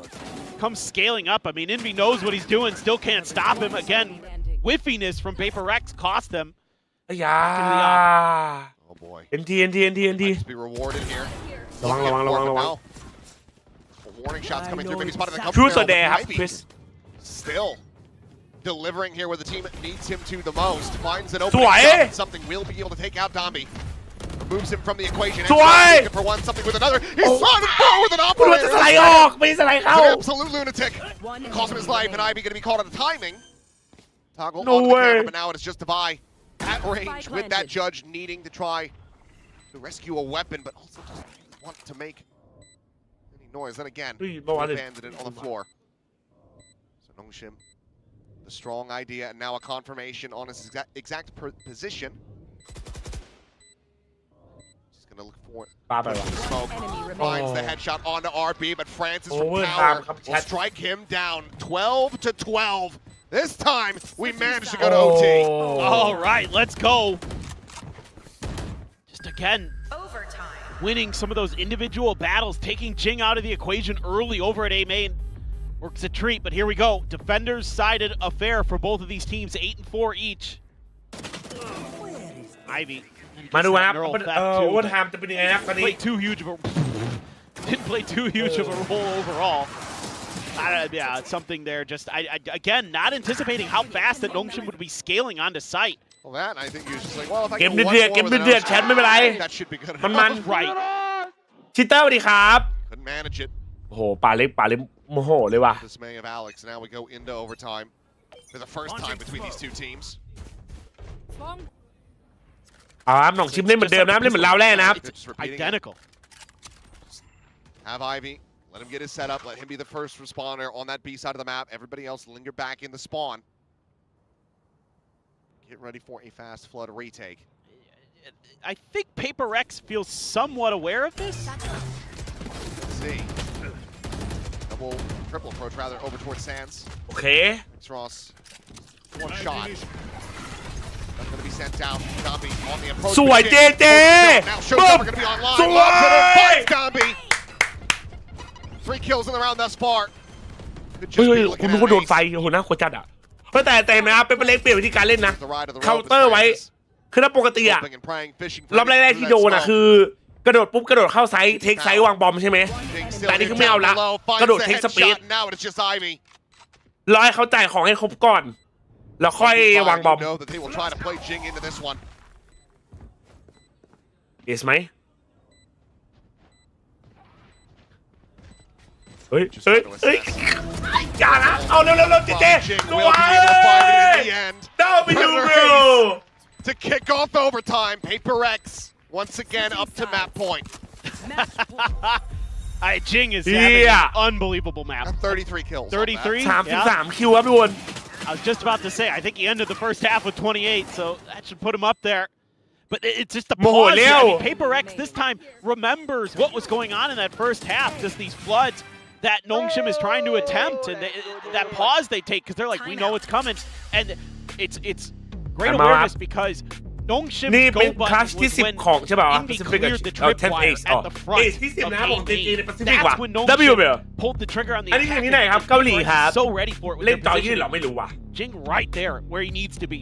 comes scaling up. I mean, Envy knows what he's doing, still can't stop him. Again, whiffiness from Paper Rex cost them. อย่า Oh boy. NT Might be rewarded here. ระวัง Now, a warning shots coming through. Maybe spotted the cover. Truth or dare ครับ Ivy คริส still delivering here where the team needs him to the most. Finds an สวย opening shot. Something will be able to take out Domby. Removes him from the equation. สวย Looking for one, something with another. He's sliding forward with an คุณว่าจะ operator. สไลด์ออกไม่สไลด์เข้า An absolute lunatic. Cost him his life, and Ivy going to be caught on the timing. Toggle No on the way. camera, but now it is just Devi at range with that judge needing to try to rescue a weapon, but also just want to make any noise. Then again, เฮ้ยเมื่อวาน abandoned it on the floor. So Nongshim, the strong idea, and now a confirmation on his exact position. Just gonna look for it. ปาไปว่ะ Smoke finds the headshot onto RB, but Francis from Overtime, Tower chat. will strike him down. 12-12. This time we managed to go to OT. All right, let's go. Just again, Overtime. winning some of those individual battles, taking Jing out of the equation early over at A main. Works a treat, but here we go. Defenders-sided affair for both of these teams, 8-4 each. Ivy. มาดูครับ Neural โอ theft เวอ too, ร์ไทม์จะเป็นยังไงครับตอน but นี้ played too huge of a didn't play too huge of a role overall. Yeah, it's something there. Just again, not anticipating how fast that Nongshim would be scaling onto site. Well, that I think you're just like, well, if I เกม get one เดือด more เกม with เดือด another แชทไม่เป็นไร that should be good มัน enough. Right. ชิตเตอร์สวัสดีครับ Couldn't manage it. โอ้โหป่าเล็กโมโหเลยว่ะ Dismay of Alex. Now we go into overtime for the first time between these two teams. ครับหนองชิมเล่นเหมือนเดิมนะครับเล่นเหมือนเราแรกนะครับ Just repeating it. Identical. Have Ivy. Let him get his setup. Let him be the first responder on that B side of the map. Everybody else linger back in the spawn. Get ready for a fast flood retake. I think Paper Rex feels somewhat aware of this. Let's see. Triple approach rather over towards Sands. โอเค Ross. One shot. That's going to be sent down. Zombie on the approach. สวยเจเจ Now Showstopper going to be online. สวย Fights Zombie. 3 kills in the round thus far. เฮ้ยคุณเป็นคนโดนไฟโอ้โหน่ากลัวจัดอ่ะแต่นะครับเป็นเล็กเปลี่ยนวิธีการเล่นนะเคาน์เตอร์ไว้คือถ้าปกติอะรอบแรกๆที่โดนอะคือกระโดดปุ๊บกระโดดเข้าไซส์เทคไซส์วางบอมใช่ไหมแต่นี่คือไม่เอาละกระโดดเทคสปีดรอให้เขาจ่ายของให้ครบก่อนแล้วค่อยวางบอมเอสไหมเฮ้ยอย่านะเอาเร็วเจเจสวยเด้าไปดูเร็ว To kick off overtime, Paper X once again up to map point. Jing is having an unbelievable map. 33 kills. 33. 33 คิวครับทุกคน I was just about to say, I think he ended the first half with 28, so that should put him up there. But it's just the pause. I mean, Paper X this time remembers what was going on in that first half, just these floods that Nongshim is trying to attempt, and that pause they take because they're like, we know it's coming, and it's great awareness because Nongshim's นี่เป็น go คลาส button ที่ was 10 when ของใช่ป่าว Indy Pacific cleared the เอา trip 10 wire ace at the front ที่ 10 of นะครับของ JJ ใน Pacific ว่ะ That's when W Nongshim pulled the trigger on the อันนี้ attack. ที่ไหนครับเกาหลีครับ So ready for it with เล่น their จอยืด position. เหรอไม่รู้ว่ะ Jing right there where he needs to be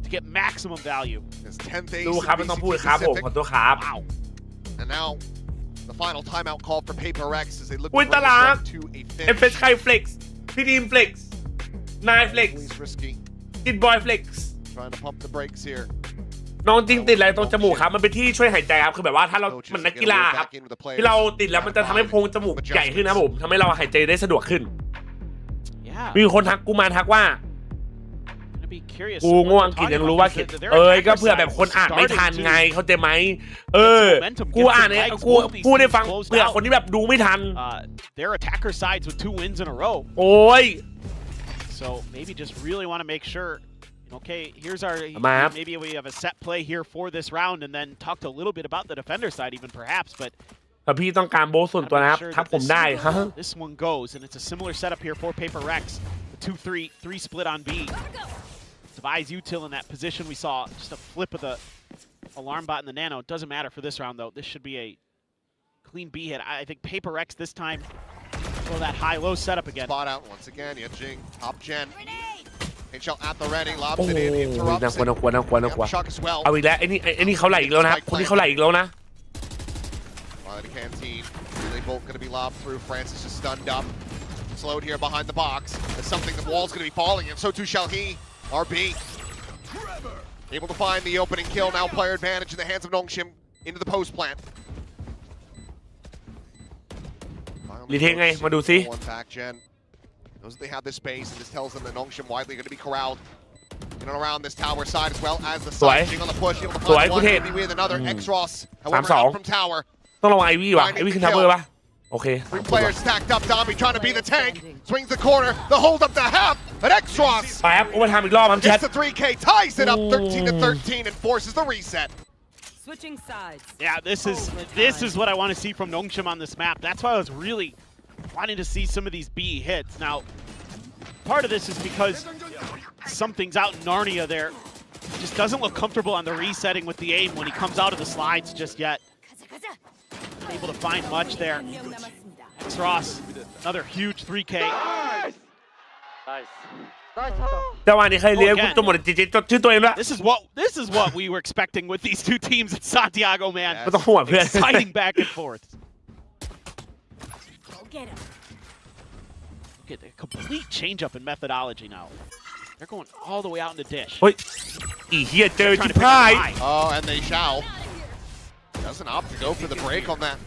to get maximum value. His 10th ace ดู in ครับไม่ต้องพูด VCT ครับผม Pacific. ขอตัวครับ Wow. And now the final timeout call for Paper X as they look to อุ้ย bring ตา this ลา one to a เอฟเฟ finish. สไคเฟล็กซ์พี่ดีมเฟล็กซ์นายเฟล็กซ์ Please risky. กิดบอยเฟล็กซ์ Trying to pump the brakes here. น้องจริงติดอะไรตรงจมูกครับมันเป็นที่ช่วยหายใจครับคือแบบว่าถ้าเราเหมือนนักกีฬาครับที่เราติดแล้วมันจะทำให้โพรงจมูกใหญ่ขึ้นนะผมทำให้เราหายใจได้สะดวกขึ้น Yeah. มีคนทักกูมาทักว่า Gonna be curious. กูง่วงกินยังรู้ว่าเขียนก็เพื่อแบบคนอ่านไม่ทันไงเข้าใจไหมกูอ่านเนี่ยกูพูดได้ฟังเผื่อคนที่แบบดูไม่ทัน Their attacker sides with 2 wins in a row. โอ้ย So maybe just really want to make sure. Okay, here's our. Maybe we have a set play here for this round, and then talked a little bit about the defender side, even perhaps. But ถ้าพี่ต้องการโบสส่วนตัวนะครับทักผมได้ฮะ this one goes, and it's a similar setup here for Paper Rex. The 2-3 split on B. Devise util in that position. We saw just a flip of the alarm bot in the nano. It doesn't matter for this round though. This should be a clean B hit. I think Paper Rex this time will that high-low setup again. Spot out once again. Yeah, Jing top gen. HL at the ready. โอ้ Lobs โห it in. Interrupts น่ากลัว it. น่ากลัวน่ากลัวน่ากลัว Shock as well. เอาอีกแล้วไอ้นี่เขาไหลอีกแล้วนะคนนี้เขาไหลอีกแล้วนะ Quality canteen. Relay bolt going to be lobbed through. Francis is stunned up. Slowed here behind the box. There's something the wall's going to be falling, and so too shall he. RB. Able to find the opening kill. Now player advantage in the hands of Nongshim into the post plant. รีเทคไงมาดูซิ One back gen. Knows that they have this space, and this tells them that Nongshim widely going to be corralled in and around this tower side as well as the side. Jing on the push, able to find one. Maybe with another X-Ross. However, out from tower. ต้องระวังไอวี่ว่ะไอวี่ขึ้นทับเบอร์ป่ะโอเค 3 players stacked up. Zombie trying to be the tank. Swings the corner. The hold up the half. But X-Ross. ไปครับโอเวอร์ไทม์อีกรอบครับแชท Gets the 3K. Ties it up 13-13 and forces the reset. Switching sides. Yeah, this is what I want to see from Nongshim on this map. That's why I was really wanting to see some of these B hits. Now, part of this is because something's out in Narnia there. Just doesn't look comfortable on the resetting with the aim when he comes out of the slides just yet. Not able to find much there. X-Ross, another huge 3K. Nice. จังหวะนี้ใครเลี้ยงคุณจมหมดจริงๆจดชื่อตัวเองด้วย This is what we were expecting with these 2 teams at Santiago, man. ไม่ต้องห่วงเพื่อน Exciting back and forth. Look at a complete change up in methodology now. They're going all the way out in the dish. เฮ้ยอีเหี้ยเจอ Trying จิ to บ pick พา up ย high. Oh, and they shall. Doesn't opt to go for the break on that.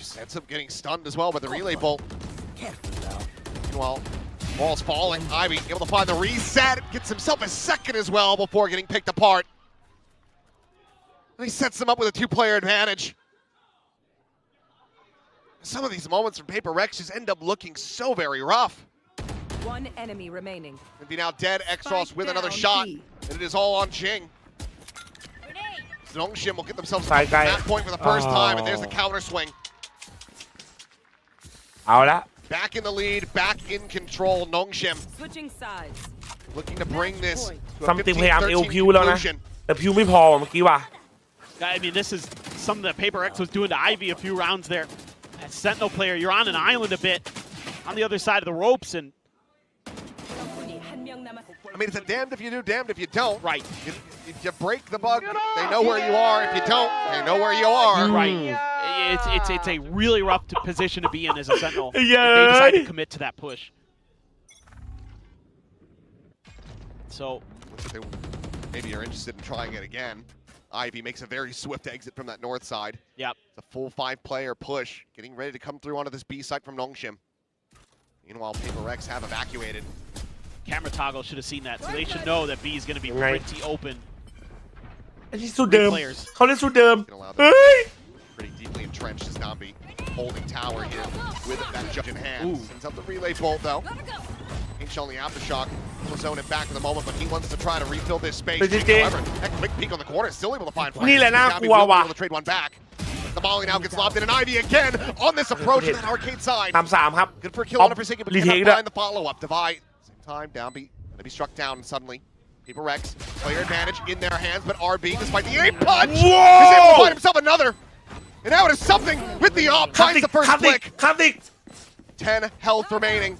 Just ends up getting stunned as well by the relay bolt. Meanwhile, ball's falling. Ivy able to find the reset. Gets himself a second as well before getting picked apart. And he sets them up with a 2-player advantage. Some of these moments from Paper Rex just end up looking so very rough. One enemy remaining. And be now dead. X-Ross with another shot. And it is all on Jing. Nongshim will get themselves to that point for the first time. And there's the counter swing. เอาละ Back in the lead, back in control, Nongshim. Switching sides. looking to bring this to a ซัมติงพยายามเอล 15-13 พิวแล้วนะ conclusion. แต่พิวไม่พอเมื่อกี้ว่ะ I mean, this is something that Paper X was doing to Ivy a few rounds there. As Sentinel player, you're on an island a bit, on the other side of the ropes, and I mean, it's a damned if you do, damned if you don't. right, If you break the bug, they know where you are. If you don't, they know where you are. right. It's a really rough position to be in as a Sentinel if Yeah. they decide to commit to that push. So Maybe you're interested in trying it again. Ivy makes a very swift exit from that north side. Yep. It's a full 5-player push, getting ready to come through onto this B site from Nongshim. Meanwhile, Paper X have evacuated. Camera toggle should have seen that, so they should know that B is going to be pretty open. อันนี้สูตรเดิมเขาเล่นสูตรเดิม Gonna allow เฮ้ย pretty deeply entrenched as Nambi holding tower here with that judge in hand. Ooh. Sends out the relay bolt though. Inch on the aftershock. Will zone it back in the moment, but he wants to try to refill this space. However, that quick peek on the corner is still able to find flash. นี่แหละน่ากลัว Nambi will be ว่ะ able to trade one back. The volley now gets lobbed in, and Ivy again on this approach to that arcade side. ตามสามครับ Good for a kill on a Forsaken, but retake cannot that. find the follow-up. Divide. Same time, Downby gonna be struck down suddenly. Paper X, player advantage in their hands, but RB, despite the aim punch, is able to find himself another. And now it is something with the op, finds the first คลาสสิก flick. คลาสสิก 10 health remaining.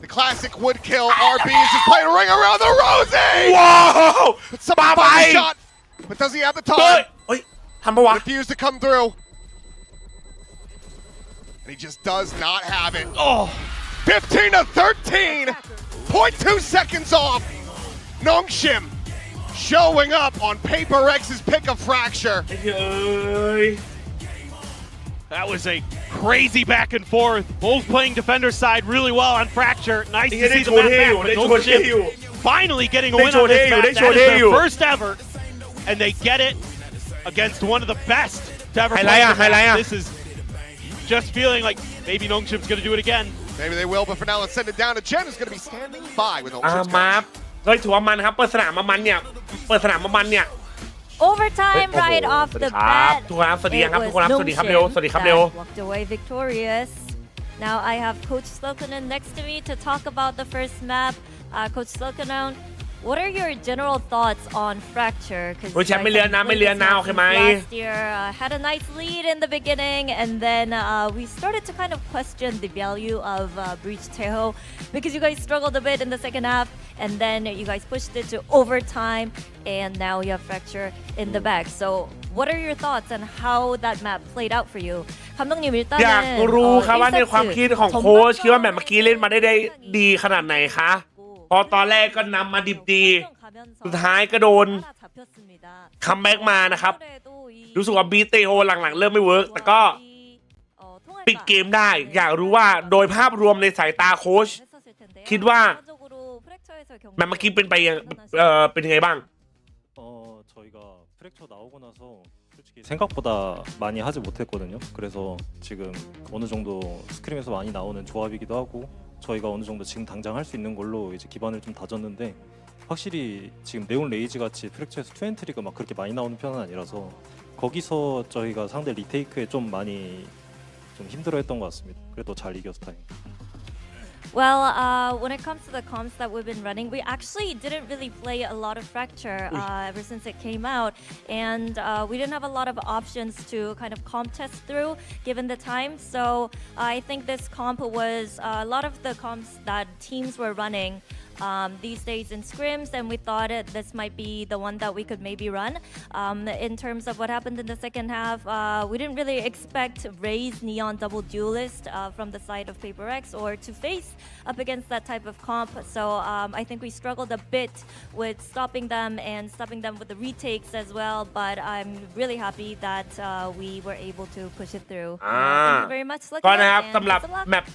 The classic would kill. RB is just playing a ring around the rosy. ว้าว But someone Bye-bye. finds the shot, but does he have the เฮ้ย time? เฮ้ยทำปะวะ Refused to come through. And he just does not have it. Oh, 15-13. 0.2 seconds off. Nongshim showing up on Paper X's pick of fracture. เฮ้ย that was a crazy back and forth. Both playing defender side really well on Fracture. Nice to see the map back, but Nongshim finally getting a win on this map. That is their first ever, and they get it against one of the best to ever play the map. This is just feeling like maybe Nongshim's going to do it again. Maybe they will, but for now, let's send it down to Jen, who's going to be standing by with อ่า Nongshim's มา coach. เฮ้ยถือว่ามันครับเปิดสนามมามันเนี่ยเปิดสนามมามันเนี่ย Overtime right off the ครับ bat. ทุกคนสวัสดีครับ It ทุกคน was สวัสดีครับเร็ว Nongshim สวัสดีครับเร็ว that walked away victorious. Now I have Coach Slokanen next to me to talk about the first map. Coach Slokanen, what are your general thoughts on Fracture? โอ้ยแชมป์ไม่เลือนนะไม่เลือนนะโอเคไหม Last year had a nice lead in the beginning, and then we started to kind of question the value of Breach Teho because you guys struggled a bit in the second half, and then you guys pushed it to overtime, and now you have Fracture in the back. So what are your thoughts on how that map played out for you? 감독님 อยาก 일단은 รู้ครับว่าในความคิดของโค้ชคิดว่าแบบเมื่อกี้เล่นมาได้ดีขนาดไหนคะพอตอนแรกก็นำมาดิบดีสุดท้ายก็โดนคัมแบ็กมานะครับรู้สึกว่าบีเตโอหลังๆเริ่มไม่เวิร์กแต่ก็ปิดเกมได้อยากรู้ว่าโดยภาพรวมในสายตาโค้ชคิดว่าแบบเมื่อกี้เป็นไปเป็นยังไงบ้าง 저희가 프랙처 나오고 나서 솔직히 생각보다 많이 하지 못했거든요. 그래서 지금 어느 정도 스크림에서 많이 나오는 조합이기도 하고 저희가 어느 정도 지금 당장 할 수 있는 걸로 이제 기반을 좀 다졌는데 확실히 지금 네온 레이지 같이 프랙처에서 투엔트리가 막 그렇게 많이 나오는 편은 아니라서 거기서 저희가 상대 리테이크에 좀 많이 좀 힘들어했던 것 같습니다. 그래도 잘 이겨서 다행입니다. Well, when it comes to the comps that we've been running, we actually didn't really play a lot of Fracture ever since it came out, and we didn't have a lot of options to kind of comp test through given the time. So I think this comp was a lot of the comps that teams were running these days in scrims, and we thought this might be the one that we could maybe run. In terms of what happened in the second half, we didn't really expect Ray's Neon Double Duelist from the side of Paper X or to face up against that type of comp. So I think we struggled a bit with stopping them and stopping them with the retakes as well, but I'm really happy that we were able to push it through. Thank you very much, ก็นะครับสำหรับแมป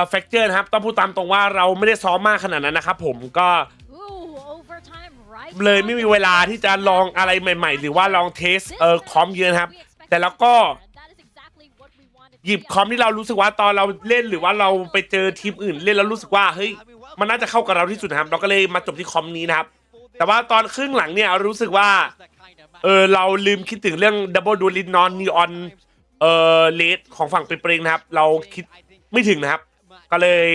แฟกเจอร์นะครับต้องพูดตามตรงว่าเราไม่ได้ซ้อมมากขนาดนั้นนะครับผมก็เลยไม่มีเวลาที่จะลองอะไรใหม่ๆหรือว่าลองเทสคอมเยอะครับแต่แล้วก็หยิบคอมที่เรารู้สึกว่าตอนเราเล่นหรือว่าเราไปเจอทีมอื่นเล่นแล้วรู้สึกว่าเฮ้ยมันน่าจะเข้ากับเราที่สุดนะครับเราก็เลยมาจบที่คอมนี้นะครับแต่ว่าตอนครึ่งหลังเนี่ยรู้สึกว่าเราลืมคิดถึงเรื่องดับเบิลดูลินนอนนีออนเลดของฝั่งเปรย์นะครับเราคิดไม่ถึงนะครับก็เลย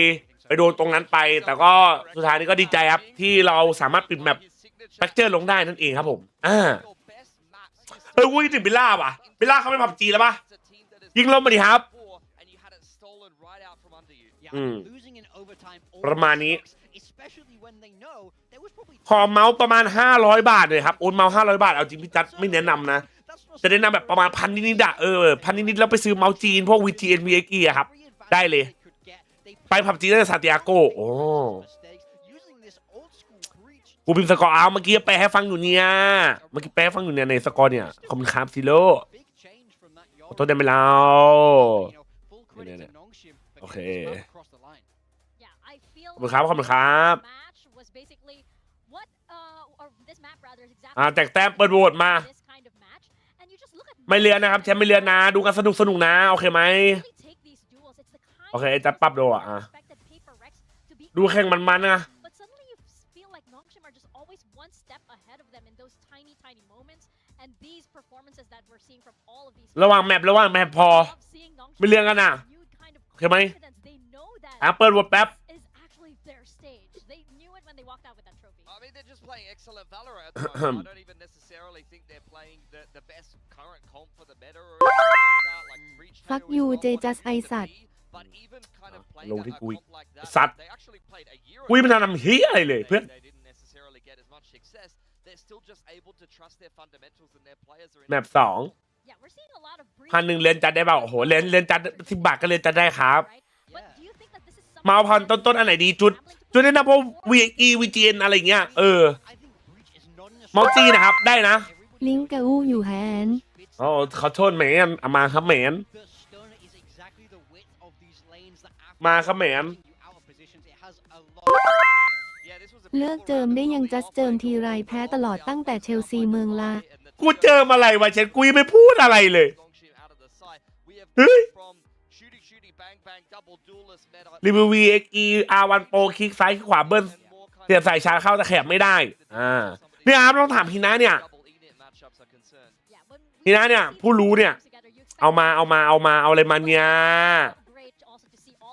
ไปโดนตรงนั้นไปแต่ก็สุดท้ายนี้ก็ดีใจครับที่เราสามารถปิดแมปแฟกเจอร์ลงได้นั่นเองครับผมวุ้ยถึงบิลล่าว่ะบิลล่าเขาไม่ผับจีแล้วปะยิงลมมาดิครับประมาณนี้พอเมาส์ประมาณ500 บาทเลยครับโอนเมาส์500 บาทเอาจริงพี่จัดไม่แนะนำนะจะแนะนำแบบประมาณ1,000 นิดๆอะ1,000 นิดๆแล้วไปซื้อเมาส์จีนพวก VGN VXE อะครับได้เลยไปผับจีนได้ซาติอาโกโอ้กูพิมพ์สกอร์เอาเมื่อกี้แปลให้ฟังอยู่เนี่ยเมื่อกี้แปลให้ฟังอยู่เนี่ยในสกอร์เนี่ยขอบคุณครับซิโร่ขอโทษได้ไหมเราโอเคขอบคุณครับขอบคุณครับแจกแต้มเปิดโหวตมาไม่เลือนนะครับแชมป์ไม่เลือนนะดูกันสนุกนะโอเคไหมโอเคจัดปั๊บดูอ่ะดูแข่งมันนะระหว่างแมปพอไม่เลือนกันนะโอเคไหมเปิดโหวตแป๊บI mean, they're just playing excellent Valorant at the moment. I don't even necessarily think they're playing the best current comp for the meta or anything like that. Like Breach Fuck you, JJaz ไอสัตว์ But even kind of playing ลงที่ that กุย comp like that, สัตว์ they actually played a year กุยมันทำเฮียอะไรเลยเพื่อน They didn't necessarily get as much success. They're still just able to trust their fundamentals and their players are in แมป2 1,000 เรียนจัดได้เปล่าโอ้โหเรียนจัด10 บาทก็เรียนจัดได้ครับมาพันต้นอันไหนดีจุดแนะนำพวก VXE VGN อะไรเงี้ยเมาจีนะครับได้นะลิงก์กับอู้อยู่แฮนอ๋อขอโทษแหมนมาครับแหมนมาครับแหมนเลิกเจิมได้ยังจัสเจิมทีไรแพ้ตลอดตั้งแต่เชลซีเมืองละกูเจิมอะไรวะเชนกูยังไม่พูดอะไรเลยเฮ้ยรีวิว VXE R1 Pro คลิกซ้ายคลิกขวาเบิ้ลเสียบสายชาร์จเข้าแต่แขบไม่ได้เนี่ยครับต้องถามฮีน่าเนี่ยฮีน่าเนี่ยผู้รู้เนี่ยเอาอะไรมาเนี่ย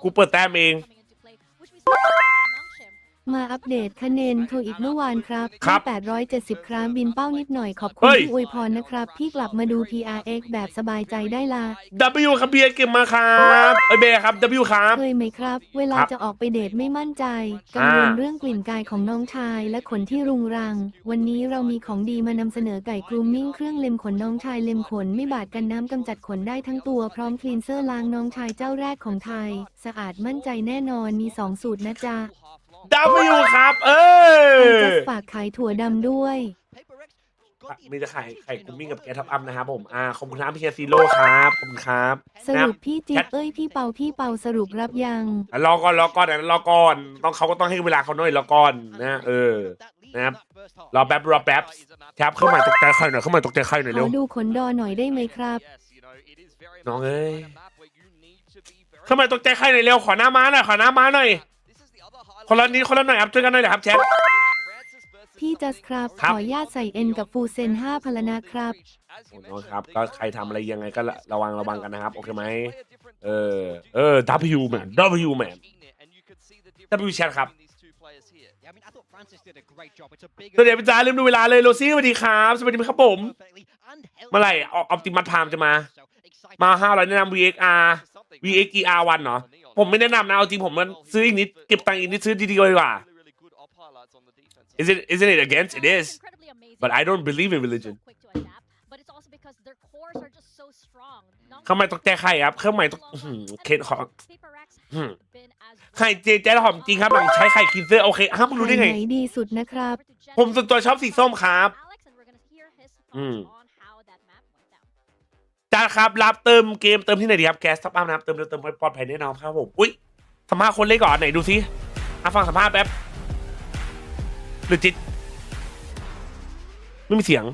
กูเปิดแต้มเองมาอัปเดตคะแนนโทรอีกเมื่อวานครับ870 ครั้งบินเป้านิดหน่อยขอบคุณที่อวยพรนะครับพี่กลับมาดู PRX แบบสบายใจได้ละ W ครับเบียร์เก็บมาครับเบย์ครับ W ครับเคยไหมครับเวลาจะออกไปเดทไม่มั่นใจกังวลเรื่องกลิ่นกายของน้องชายและขนที่รุงรังวันนี้เรามีของดีมานำเสนอไก่กรูมมิ่งเครื่องเล็มขนน้องชายเล็มขนไม่บาดกันน้ำกำจัดขนได้ทั้งตัวพร้อมคลีนเซอร์ล้างน้องชายเจ้าแรกของไทยสะอาดมั่นใจแน่นอนมี2 สูตรนะจ๊ะW ครับจะฝากขายถั่วดำด้วยมีจะไข่กุ้งมิ่งกับแกท็อปอัพนะครับผมขอบคุณครับพี่แคซีโร่ครับขอบคุณครับสรุปพี่จิ๊บพี่เปาสรุปรับยังรอก่อนต้องเขาก็ต้องให้เวลาเขาหน่อยรอก่อนนะนะครับรอแป๊บครับเข้ามาตกใจใครหน่อยเร็วดูขนดอหน่อยได้ไหมครับน้องเอ้ยเข้ามาตกใจใครหน่อยเร็วขอหน้าม้าหน่อยคนละหน่อยครับช่วยกันหน่อยนะครับแชทพี่จัสครับขอญาตใส่เอ็นกับฟูเซน5 พลนะครับโอ้ครับก็ใครทำอะไรยังไงก็ระวังกันนะครับโอเคไหมW แมน W แชทครับสวัสดีพี่จ๋าลืมดูเวลาเลยโรซี่สวัสดีครับสวัสดีครับผมเมื่อไหร่ออปติมัสพามจะมา500แนะนำ VXE R1 เนาะผมไม่แนะนำนะเอาจริงผมมันซื้ออีกนิดเก็บตังค์อีกนิดซื้อดีๆดีกว่า Isn't it against? It is, but I don't believe in religion. เข้ามาตกใจใครครับเข้ามาตกเคสของไข่เจ๊หอมจริงครับหลังใช้ไข่คินเซอร์โอเคมึงรู้ได้ไงไหนดีสุดนะครับผมส่วนตัวชอบสีส้มครับจ้าครับรับเติมเกมเติมที่ไหนดีครับGasTopUpนะครับเติมปลอดภัยแน่นอนครับผมอุ้ยสัมภาษณ์คนเล่นก่อนไหนดูซิฟังสัมภาษณ์แป๊บหรือจิตไม่มีเสียง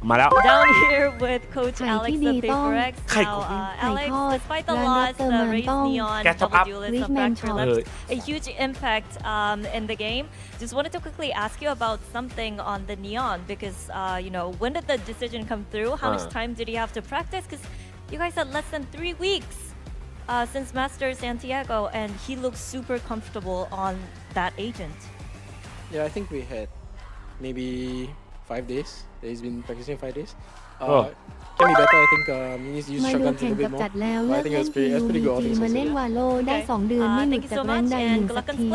มาแล้ว Down here with Coach Alex the PaperX. Now, Alex, despite the loss, the Race Neon double duelist of Vector left a huge impact in the game. Just wanted to quickly ask you about something on the Neon because, when did the decision come through? How much time did you have to practice? Because you guys had less than 3 weeks since Master Santiago, and he looks super comfortable on that agent. Yeah, I think we had maybe 5 days. He's been practicing 5 days. Can be better. I think he needs to use มาดู shotguns a แข่ง little กั bit บ more. จัดแล้ว But เลิ I ก think เล่น that's pretty มา good. I เล่ think น so. วาโลได้ 2 เดือนไม่หลุดจากแรงใด1สักที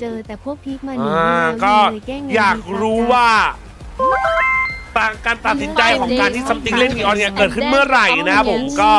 เจอแต่พวกพีคมาหนีแล้ว ก็ เลยแกล้ง อยากรู้ว่าการตัดสินใจของการที่ซัมติงเล่นนีออนเนี่ยเกิดขึ้นเมื่อไหร่นะครับผมก็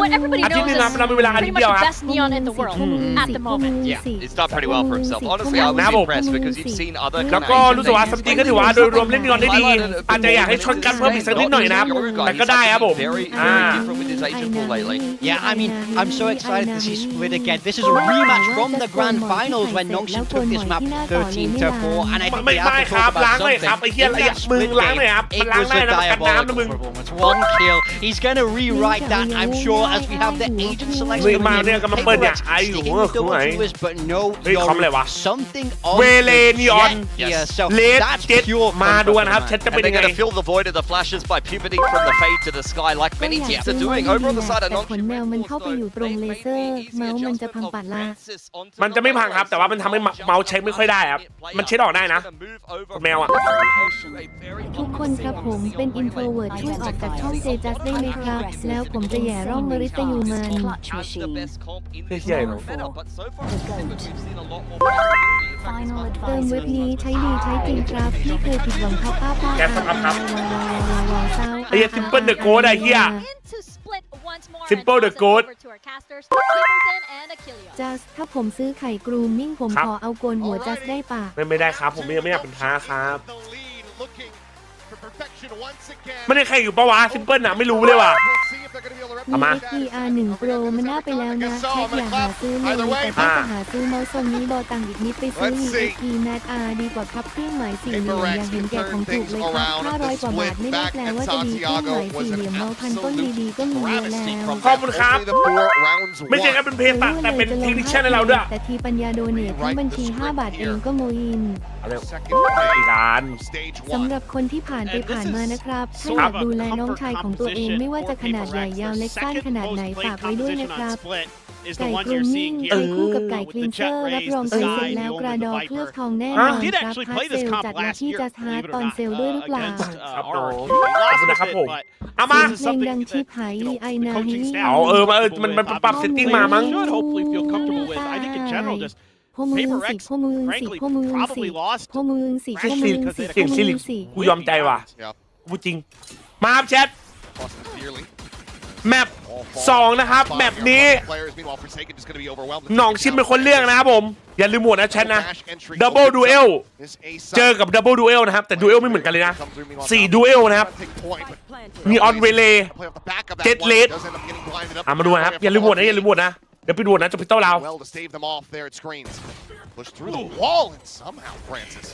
What everybody อาทิตย์ knows นึงครับเรามีเวลาอาทิต pretty ย์ much เดียว the ครับ best neon in the world at the moment. Yeah, he's done pretty well for himself. Honestly, I was Nah, impressed because you've seen other แล้วก็รู้สึกว่าซัมติงก็ถือว่าโดยรวมเล่นนีออนได้ดีอาจจะอยากให้ช็อตกันเพิ่มอีกสักนิดหน่อยนะครับแต่ก็ได้ครับผม very different with his agent pool lately. Yeah, I mean, I'm so excited to see Split again. This is a rematch from the grand finals when Nongshim took this map 13-4, and I think ไม่ we have to ครั talk บล้าง about หน่อยครับ something. ไอ้เหี้ย In that มึง split ล้างหน่อยครับ game, มัน it ล้าง was ได้ a นะกันน้ำนะมึ diabolical ง performance. 1 kill. He's gonna rewrite that, I'm sure, as we have the agent selection. มึงมาเนี่ยกำลังเปิดเนี่ยไอ้หัวคุย But no, เฮ้ยคอมอะไรวะ something on เวเลนีออน here. So เลด that's เจ็ด pure มาดูกันนะครับ fun. เช็ดจะ And เป็น they're ยังไง going to fill the void of the flashes by pivoting from the fade to the sky like many teams are doing. Over on the side of แต่ขน Nongshim, แมวมันเข้าไปอยู่ตรงเลเซอร์เมาส์มันจะพังปัดละ มันจะไม่พังครับแต่ว่ามันทำให้เมาส์เช็คไม่ค่อยได้ครับมันเช็ดออกได้นะแมวอะ ทุกคนครับผมเป็น introvert ช่วยออกจากช่อง JJaz ได้ไหมครับ แล้วผมจะแย่ร่องมริตยูมัน เฮ้ยเหี้ยเนอะ เติมเว็บนี้ใช้ดีใช้จริงครับพี่เคยผิดหวังครับป้าแกสอัพครับ เศร้า ไอ้เหี้ย Simple the Goat ไอ้เหี้ย Into split once more Simple and the toss it goat. over to our casters, Paperton and Achilles. จัสถ้าผมซื้อไข่กรูมมิ่งผม ครับ ขอเอาโกนหัวจัสได้ป่ะ ไม่ได้ครับผมยังไม่อยากเป็นท้าครับ The lead, looking for perfection once again. ไม่ได้ใครอยู่ปะวะซิมเปิลน่ะไม่รู้เลยว่ะ We'll see if they're gonna be able to เอามา replicate that. PR1 Pro มันน่าไปแล้วนะแค่อยากหาซื้อเลยแต่ถ้าจะหาซื้อเมาส์ทรงนี้บอตังอีกนิดไปซื้อมี SP Max R ดีกว่าครับเครื่องหมายสี่เหลี่ยมอย่าเห็นแก่ของถูกเลยครับ500 กว่าบาทไม่ได้แปลว่าจะดีเครื่องหมายสี่เหลี่ยมเมาส์พันต้นดีๆก็มีเยอะแล้ว ขอบคุณครับ Only the 4 rounds ไม่ใช่แค่ won. เป็นเพศแต่เป็นเทคนิคชั่นให้เราด้วย แต่ทีปัญญาโดเนททั้งบัญชี5 บาทเองก็โมอิน เอาเร็ว Second อีก phase การ of stage สำ 1. หรับคนที่ผ่านไปผ่านมานะครับถ้าอยากดูแลน้องชายของตัวเองไม่ว่าจะขนาดใหญ่ยาวเล็กสั้นขนาดไหนฝากไว้ด้วยนะครับ ไก่กรูมมิ่งไปคู่กับไก่คลีนเซอร์รับรองสวยเสร็จแล้วกระดอกเคลือบทองแน่นอนครับพาร์ทเซลจัดมาที่จัสฮาร์ดตอนเซลด้วยหรือเปล่า ครับผมขอบคุณนะครับผมเอามา เพลงดังชิปหายไอนาฮิ เอามันปรับเซตติ้งมามั้ง should hopefully feel comfortable with. I think in general, just พวกมึงสิพวกมึงสิพวกมึงสิพวกมึงสิพวกมึงสิ เสียงซิลิกกูยอมใจว่ะ Yeah, กูจริงมาครับแชท lost it dearly. แมป2นะครับแมปนี้ Players, meanwhile, Forsaken just gonna be overwhelmed. หน่องชิมเป็นคนเลือกนะครับผมอย่าลืมโหวตนะแชทนะ Dash entry ดับเบิล opens ดูเอ up ล this A เจอ side. กับดับเบิลดูเอลนะครับแต่ดูเอลไม่เหมือนกันเลยนะ Come through, meanwhile, 4ดูเอลนะครับ take point, but มีออนเวเล play off the back of that Jet one. Late. Does end up getting blinded up. มาดูนะครับอย่าลืมโหวตนะอย่าลืมโหวตนะเดี๋ยวไปดูนะจะไปเต้าเรา Well to stave them off there at screens. Push through the wall and somehow Francis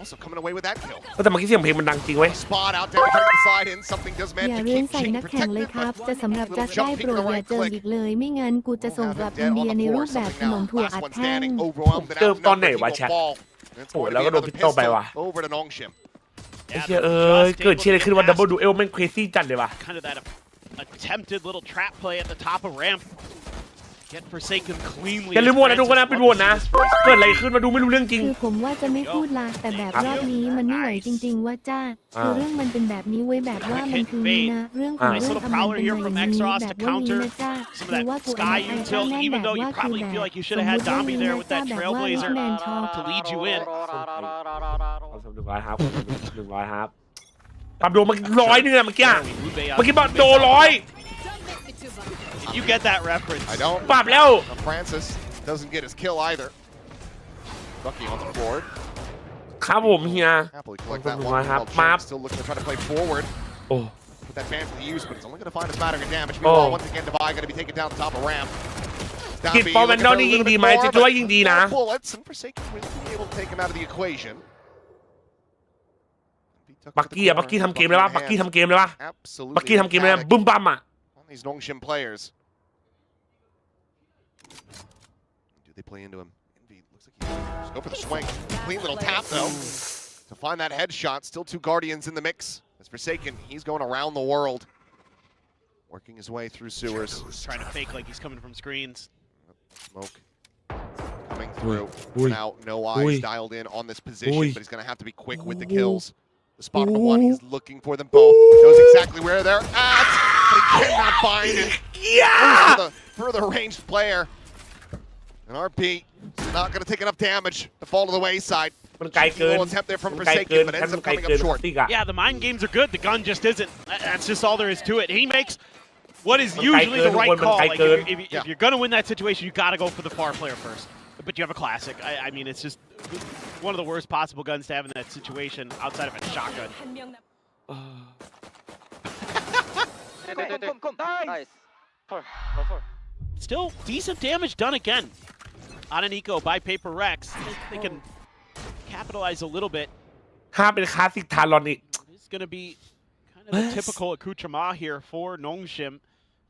also coming away with that kill. แต่เมื่อกี้เสียงเพลงมันดังจริงเว้ย Spot out there, trying to slide in. Something does อย่า manage to เรื่อง keep ใส่ Jake นักแข่งเลย protected, ครับ but จะสำหรับจัสได้โปรดอย่าเจออีกเลย ไม่งั้นกูจะส่งกลับอินเดียในรูปแบบขนมถั่วอัดแท่ง เจอตอนไหนวะแชท โอ้แล้วก็โดนพิสโตลไปว่ะ Over to Nongshim. ไอ้เหี้ยเกิดเชี่ยอะไรขึ้นว่าดับเบิลดูเอลแม่งเครซี่จัดเลยว่ะ kind of that attempted little trap play at the top of ramp. Get Forsaken cleanly. อย่าลืมโหวตนะทุกคนนะไปโหวตนะเกิดอะไรขึ้นมาดูไม่รู้เรื่องจริง คือผมว่าจะไม่พูดละแต่แบบรอบนี้มันไม่ไหวจริง ๆ ว่าจ้าคือเรื่องมันเป็นแบบนี้ไว้ยแบบว่ามันคือนี้นะเรื่องของเรื่องทำมันเป็นอย่างนี้แบบว่านี้นะจ้าคือว่ากูไอ้ข้างแน่นแบบว่าคือแบบสมมติว่านี้นะจ้าแบบว่าแมนชอบ to lead you in. 100ครับ100ครับปรับโดนมา100นึงอะเมื่อกี้ปรับโดน100 You get that reference. I don't. ปรับแล้ว Francis doesn't get his kill either. Bucky on the forward. ครับผมเฮีย Happily collect that 100 one. ครับ While มา Jake still looking to try to play forward. โอ้ Put that fan to the use, but it's only going to find a smattering of damage. Meanwhile, Oh. once again, Divide going to be taken down the top of ramp. กิดฟอร์แมนดอลนี่ยิงดีไหมจะว่ายิงดีนะ Bullets and Forsaken really being able to take him out of the equation. บักกี้ทำเกมเลยป่ะบักกี้ทำเกมเลยป่ะ Absolutely บักกี้ทำเกมเลยนะบึ้มบั้มอ่ะ on these Nongshim players. Do they play into him? Envy looks like he's just go for the swing. Clean little tap though to find that headshot. Still 2 Guardians in the mix. As Forsaken, he's going around the world. Working his way through sewers. Trying to fake like he's coming from screens. Smoke coming through. For now, no eyes dialed in on this position, but he's going to have to be quick with the kills. The spot on the one, he's looking for them both. Knows exactly where they're at, but he cannot find it. For the further ranged player. And RB is not going to take enough damage to fall to the wayside. มันไกลเกิน Attempt there from Forsaken, but ends up coming up short. Yeah, the mind games are good. The gun just isn't. That's just all there is to it. He makes what is usually the right call. Like if you're going to win that situation, you got to go for the far player first. But you have a classic. I mean, it's just one of the worst possible guns to have in that situation outside of a shotgun. Nice. Still decent damage done again on an eco by Paper Rex. They can capitalize a little bit. ห้ามเป็นคลาสสิกทารอนอีก It's going to be kind of a typical accoutrement here for Nongshim.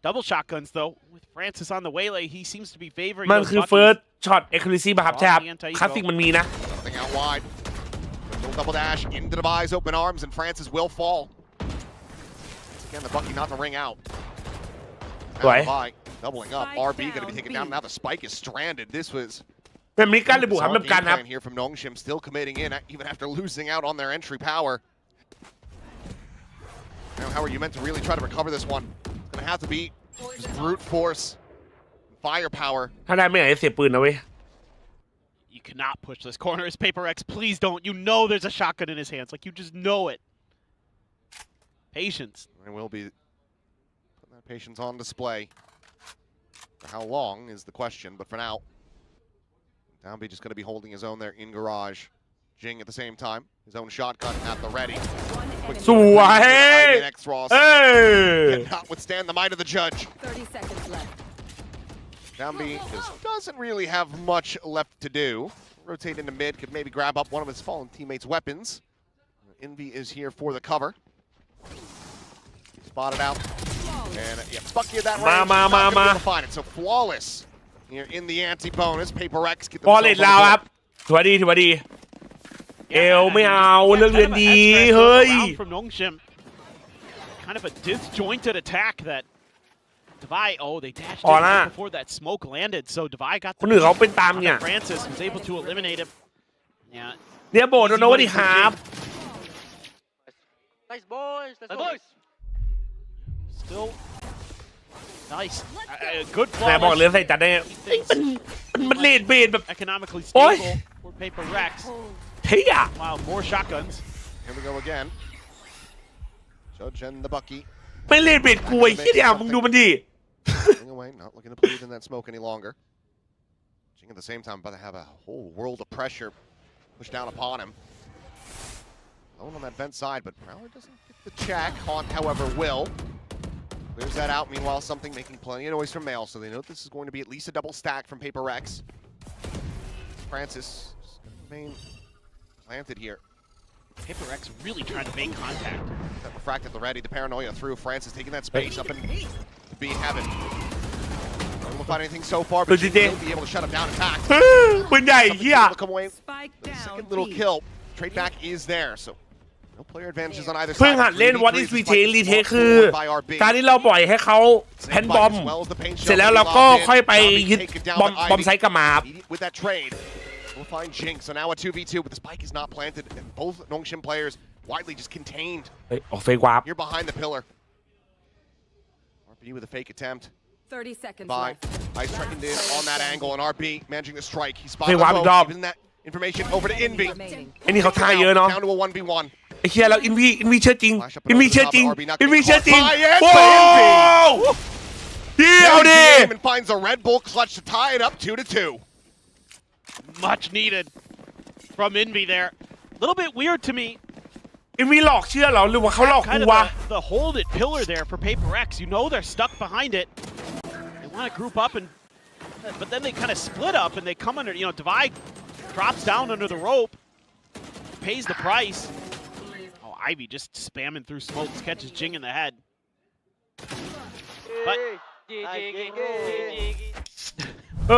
Double shotguns though. With Francis on the waylay, he seems to be favoring มัน those คือ buttons. first shot accuracy ป่ะครับใช่ครับคลาสสิกมันมีนะ Nothing out wide. Little double dash into the Devi's open arms, and Francis will fall. Again, the Bucky not to ring out. Devi doubling up. RB going to be taken down. Now the spike is stranded. This was เป็นมิการระบุครับเป็นการครับ here from Nongshim, still committing in even after losing out on their entry power. Now, how are you meant to really try to recover this one? It's going to have to be just brute force, firepower. ถ้าได้ไม่อยากให้เสียปืนนะเว้ย You cannot push this corner as Paper Rex. Please don't. You know there's a shotgun in his hands. Like, you just know it. Patience. And will be putting that patience on display. For how long is the question, but for now, Downbeat just going to be holding his own there in garage. Jing at the same time. His own shotgun at the ready. สวย Cannot withstand the might of the judge. 30 seconds left. Downbeat doesn't really have much left to do. Rotate into mid, could maybe grab up one of his fallen teammates' weapons. Envy is here for the cover. Spotted out. And yeah, Bucky at that range. Not gonna be able to find it. So flawless here in the anti-bonus. Paper Rex get พอเลทแล้วครับถือว่าดีถือว่าดีเอวไม่เอาเรื่องเรียนดีเฮ้ย From Nongshim. Kind of a disjointed attack that Devi, they dashed in right before that smoke landed. So Devi got คนอื่นเขาเป็นตามเนี่ย Francis was able to eliminate him. Yeah. เนี่ยโบดโดนว่าดีครับ Nice boys. Let's go. Still nice. Good แต่บอก flawless. เลยใส่จัดได้มันเลดเบดแบบ Economically stable for Paper Rex. เที่ย Wow, more shotguns. Here we go again. Judge and the Bucky. ไม่เลดเบดกูไอ้เหี้ยมึงดูมันดิ Away, not looking to please in that smoke any longer. Jing at the same time about to have a whole world of pressure pushed down upon him. Alone on that vent side, but Prowler doesn't get the check. Haunt, however, will. Clears that out. Meanwhile, something making plenty of noise from Mail, so they know this is going to be at least a double stack from Paper Rex. Francis is going to remain planted here. Paper Rex really trying to make contact. That refract at the ready. The paranoia through. Francis taking that space up in be heaven. Don't find anything so far, but he'll be able to shut him down. Attack. ปืนใหญ่เหี้ย Come away. The second little kill. Trade back is there, so no player advantages on either เพิ่ง side. หัดเล่น What is retake retake คือการที่เราปล่อยให้เขาแพนบอมเสร็จแล้วเราก็ค่อยไปยึดบอมไซต์กลับมาครับ With that trade, we'll find Jinx. So now a 2v2, but the spike is not planted, and both Nongshim players widely just contained. เฮ้ยออกเฟกวาร์ป You're behind the pillar. RB with a fake attempt. 30 seconds By left. Ice trained in on that angle, and RB managing to strike. He เฟ spotted กวาร์ปอีกรอบ giving that information over to Envy. Remaining. ไอ้นี่เขาท่าเยอะเนาะ Down to a 1v1. ไอ้เหี้ยแล้วอินวีเชื่อจริงอินวีเชื่อจริงอินวีเชื่อจริงโอ้เดี๋ยวดิ And finds a Red Bull clutch to tie it up 2-2. Much needed from Envy there. A little bit weird to me. อินวีหลอกเชื่อเหรอหรือว่าเขาหลอก Kind กู of วะ the hold it pillar there for Paper Rex. You know they're stuck behind it. They want to group up, but then they kind of split up and they come under. Devi drops down under the rope, pays the price. Oh, Ivy just spamming through smokes, catches Jing in the head. But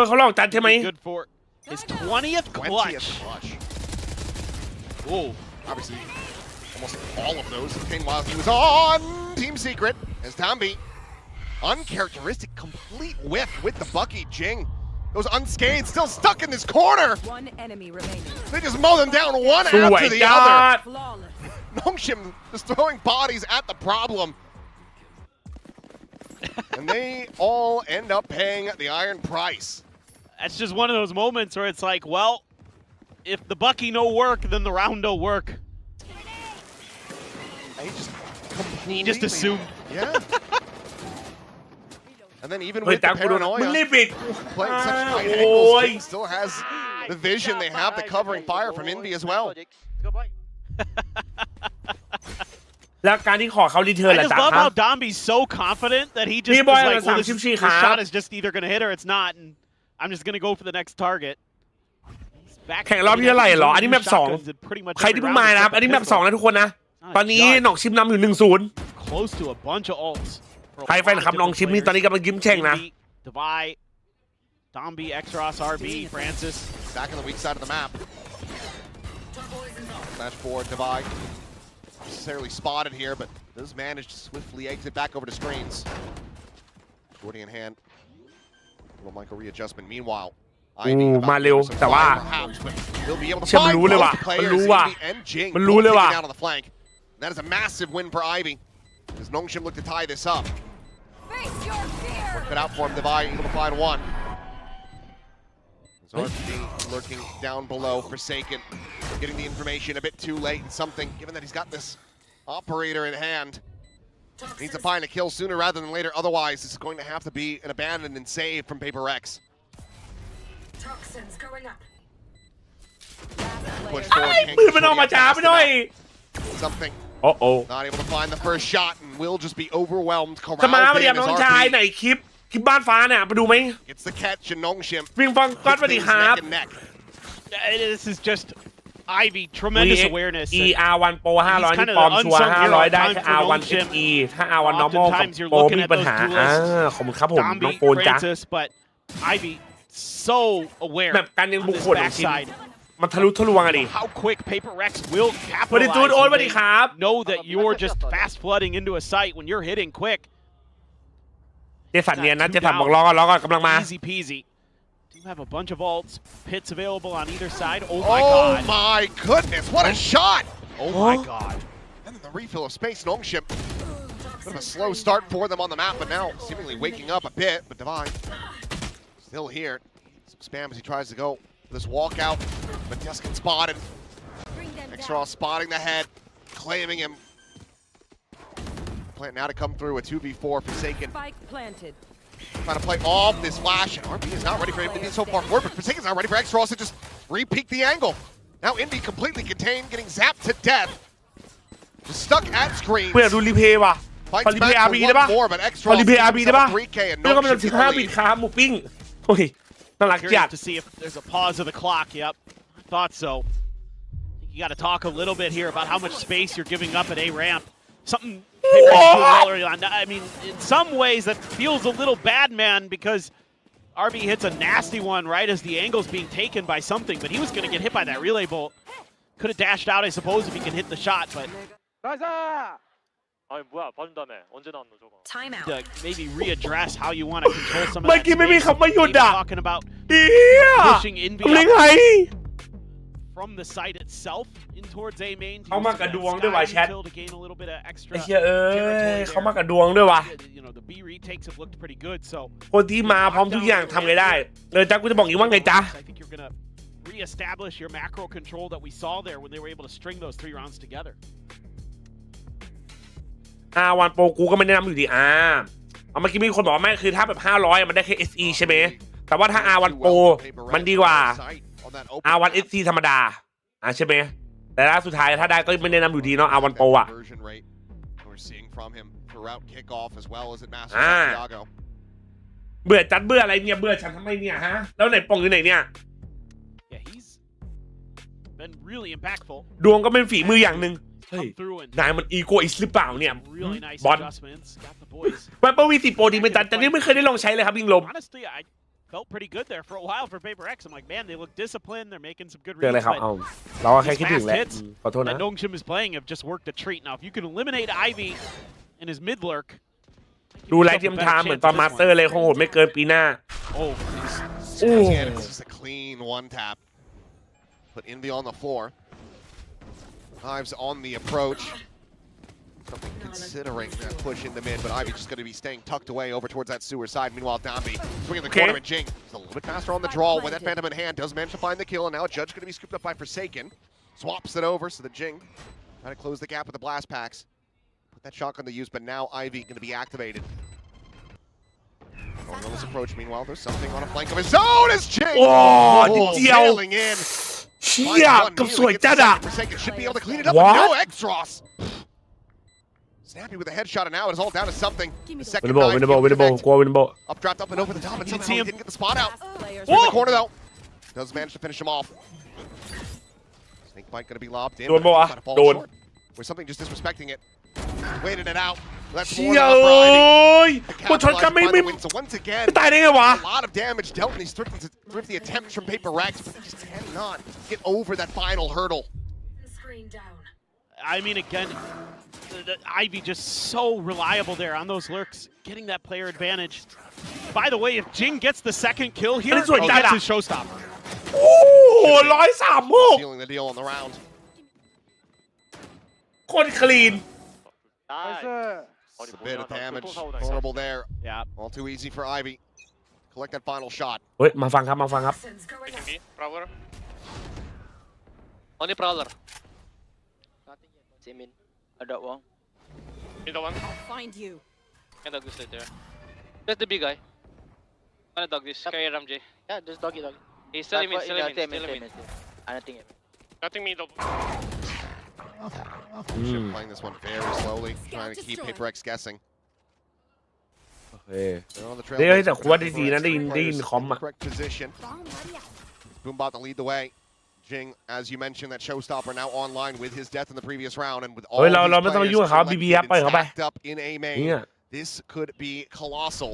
เขาหลอกจัดใช่ไหม good for his 20th clutch. Whoa. Obviously, almost all of those came while he was on Team Secret as Tombi uncharacteristic complete whiff with the Bucky. Jing goes unscathed, still stuck in this corner. One enemy remaining. They just mow them down one สวย after the จัด other. Flawless. Nongshim just throwing bodies at the problem. And they all end up paying the iron price. That's just one of those moments where it's like, well, if the Bucky no work, then the round no work. And he just assumed. Yeah. And then even เฮ้ย with แต่ the กูโดนมึง paranoia, รีบปิด playing such tight โอ้ย angles, Jing still has the vision. They have the covering fire from Envy as well. แล้วการที่ขอเขารีเทิร์น I ล่ะ just จ๊ะ love ฮะ how Domby's so confident that he just Hey, is boy, like, well, let's this shot is just either going to hit or it's not, and I'm just going to go for the next target. แข่งรอบที่เท่าไหร่เหรออันนี้แมป2ใครที่เพิ่งมานะครับอันนี้แมป2นะทุกคนนะตอนนี้หนองชิมนำอยู่ 1-0 Close to a bunch of ults. ใครแฟนคลับหนองชิมนี่ตอนนี้กำลังยิ้มแฉ่งนะ Divide, Domby, Xros, RB, Francis. Back on the weak side of the map. Flash forward, Divide. Not necessarily spotted here, but does manage to swiftly exit back over to screens. Shorty in hand. Little Michael readjustment. Meanwhile, มาเร็วแต่ว่าเชื่อมันรู้เลยว่ะมันรู้ว่ะมันรู้เลยว่ะ That is a massive win for Ivy. Does Nongshim look to tie this up? Work it out for him, Divide, able to find one. There's RPD lurking down below, Forsaken. Getting the information a bit too late and something, given that he's got this operator in hand. Needs to find a kill sooner rather than later, otherwise this is going to have to be an abandoned and save from Paper X. Toxins going up. Push ไอ้ forward, มือมันออกมาช้าไปหน่อย something. โอ้โอ้ Not able to find the first shot and will just be overwhelmed. จะมา Corral ประเดี๋ยว being น้ his องชาย RP. ไหนคลิปบ้านฟ้าเนี่ยไปดูไหม Gets the catch and Nongshim. วิ่งฟังก๊อตสวัสดี Things ครับ neck and neck. This is just Ivy, tremendous awareness. ER1 Pro 500นี่ปลอมชัวร์500ได้แค่ R1 SE ถ้า R1 normal กับโปรมีปัญหาขอบคุณครับผมน้องโฟนจ้ะ But Ivy so aware แบบการเรียนบุคคลของทีม backside. มันทะลุทะลวงอะดิ How quick Paper Rex will สวัสดีจูด capitalize โอ๊ตส when วัสดี they ครับ know that you're just fast flooding into a site when you're hitting quick. เจสันเนียนนะเจสันบอกรอก่อนกำลังมา Easy peasy. Do have a bunch of ults, pits available on either side. Oh my Oh god. my goodness, what a shot! Oh my god. And then the refill of space, Nongshim. Bit of a slow start for them on the map, but now seemingly waking up a bit. But Divine still here. Some spam as he tries to go for this walkout. But Tuscan spotted. Extra spotting the head, claiming him. Plan now to come through a 2v4 Forsaken. Spike planted. Trying to play off this flash, and RB is not ready for him to be so far forward, but Forsaken's not ready for Extra to just re-peek the angle. Now Envy completely contained, getting zapped to death. Just stuck at screen. เพื่อดูรีเพย์ว่ะ ขอ Fights รีเพย์ back อา for ร์บีได้ one ปะ more, but ขอ Extra รีเพย์อาร์บีได้ปะ 3K and เรื่องก็เป็น Nongshim 15 บิตครับหมูปิ้งโอ้ยน่ารักจั Curious ด to see if there's a pause of the clock. Yep, I thought so. You got to talk a little bit here about how much space you're giving up at A ramp. Something Paper Rex doing well early on. I mean, in some ways that feels a little bad, man, because RB hits a nasty one right as the angle's being taken by something, but he was going to get hit by that relay bolt. Could have dashed out, I suppose, if he could hit the shot, but Time out. to maybe readdress how you want to control some of เมื่อ that กี้ไม่มี space. คำว่าหยุด Maybe อ่ะ talking about เฮีย pushing Envy ทำได้ up ไง from the site itself in towards A main. เขามากระดวงด้วยว่ะแชท to gain a little bit of extra ไอ้เฮียเอ้ย territory เขา there. มากระดวงด้วยว่ะ You know, the B retakes have looked pretty good, so คนที่มาพร้อมทุกอย่างทำไงได้เลยจ๊ะกูจะบอกอีกว่าไงจ๊ะ I think you're gonna reestablish your macro control that we saw there when they were able to string those 3 rounds together. R1 Pro กูก็ไม่แนะนำอยู่ดีเอาเมื่อกี้มีคนบอกว่าไม่คือถ้าแบบ500มันได้แค่ SE ใช่ไหมแต่ว่าถ้า R1 Pro มันดีกว่า R1 SE ธรรมดาใช่ไหมแต่ถ้าสุดท้ายถ้าได้ก็ไม่แนะนำอยู่ดีเนาะ R1 Pro อ่ะ We're seeing from him throughout kickoff as well as at Master อ่า Santiago. เบื่อจัดเบื่ออะไรเนี่ยเบื่อฉันทำไมเนี่ยฮะแล้วไหนปองอยู่ไหนเนี่ย Yeah, he's been really impactful. ดวงก็เป็นฝีมืออย่างหนึ่งเฮ้ย Come through and นายมันอีโกอิสหรือเปล่าเนี่ย really nice บอล adjustments. Got the boys. แวปเปอร์วี10 Proดีไหมจ๊ะแต่นี่ไม่เคยได้ลองใช้เลยครับยิงลม Honestly, I felt pretty good there for a while for Paper X. I'm like, man, they look disciplined. They're making some good เจออะไร reads. ครับ But เอาเราก็แค่คิดถึงแหละ hits ขอโทษนะ that Nongshim is playing have just worked a treat. Now, if you can eliminate Ivy and his mid lurk, ดูไลฟ์เทียมไทม์เหมือนตอนมาสเตอร์เลยคงโหดไม่เกินปีหน้า It's just a clean one tap. Put Envy on the floor. Hives on the approach. Something considering that push in the mid, but Ivy just going to be staying tucked away over towards that sewer side. Meanwhile, Dambi swinging the corner, and Jing is a little bit faster on the draw with that Phantom in hand. Does manage to find the kill, and now Judge going to be scooped up by Forsaken. Swaps it over, so the Jing trying to close the gap with the blast packs. Put that shotgun to use, but now Ivy going to be activated. On this approach, meanwhile, there's something on a flank of his own as Jing sailing in. เชี่ยกับสวยจัดอะ Forsaken should be able to clean it up, but no Extros. Snappy with a headshot, and now it's all down to something. The second winnable, go winnable. Up, dropped up and over the top, and somehow he didn't get the spot out. In the corner though, does manage to finish him off. Snake bite gonna be lobbed in. With something just disrespecting it, waited it out. That's more than enough for Ivy. So once again, a lot of damage dealt in these thrifty attempts from Paper Rex, but they just cannot get over that final hurdle. I mean, again, the Ivy just so reliable there on those lurks, getting that player advantage. By the way, if Jing gets the second kill here, that's his showstopper. Oh, 136 Sealing the deal on the round. โคตรคลีน It's a bit of damage. Horrible there. Yeah. All too easy for Ivy. Collect that final shot. เฮ้ยมาฟังครับ Prowler. Only Prowler. Same in. Ada one. Middle one. I'll find you. Can dog this later. That's the big guy. Wanna dog this? Carry Ramjay. Yeah, just doggy. He's still in. Nothing middle. Playing this one very slowly, trying to keep Paper X guessing. โอเคเดี๋ยวแต่ควรดีนะได้ยินคอมอ่ะ Boombot to lead the way. Jing, as you mentioned, that showstopper now online with his death in the previous round, and with all these players stacked up in A main, this could be colossal.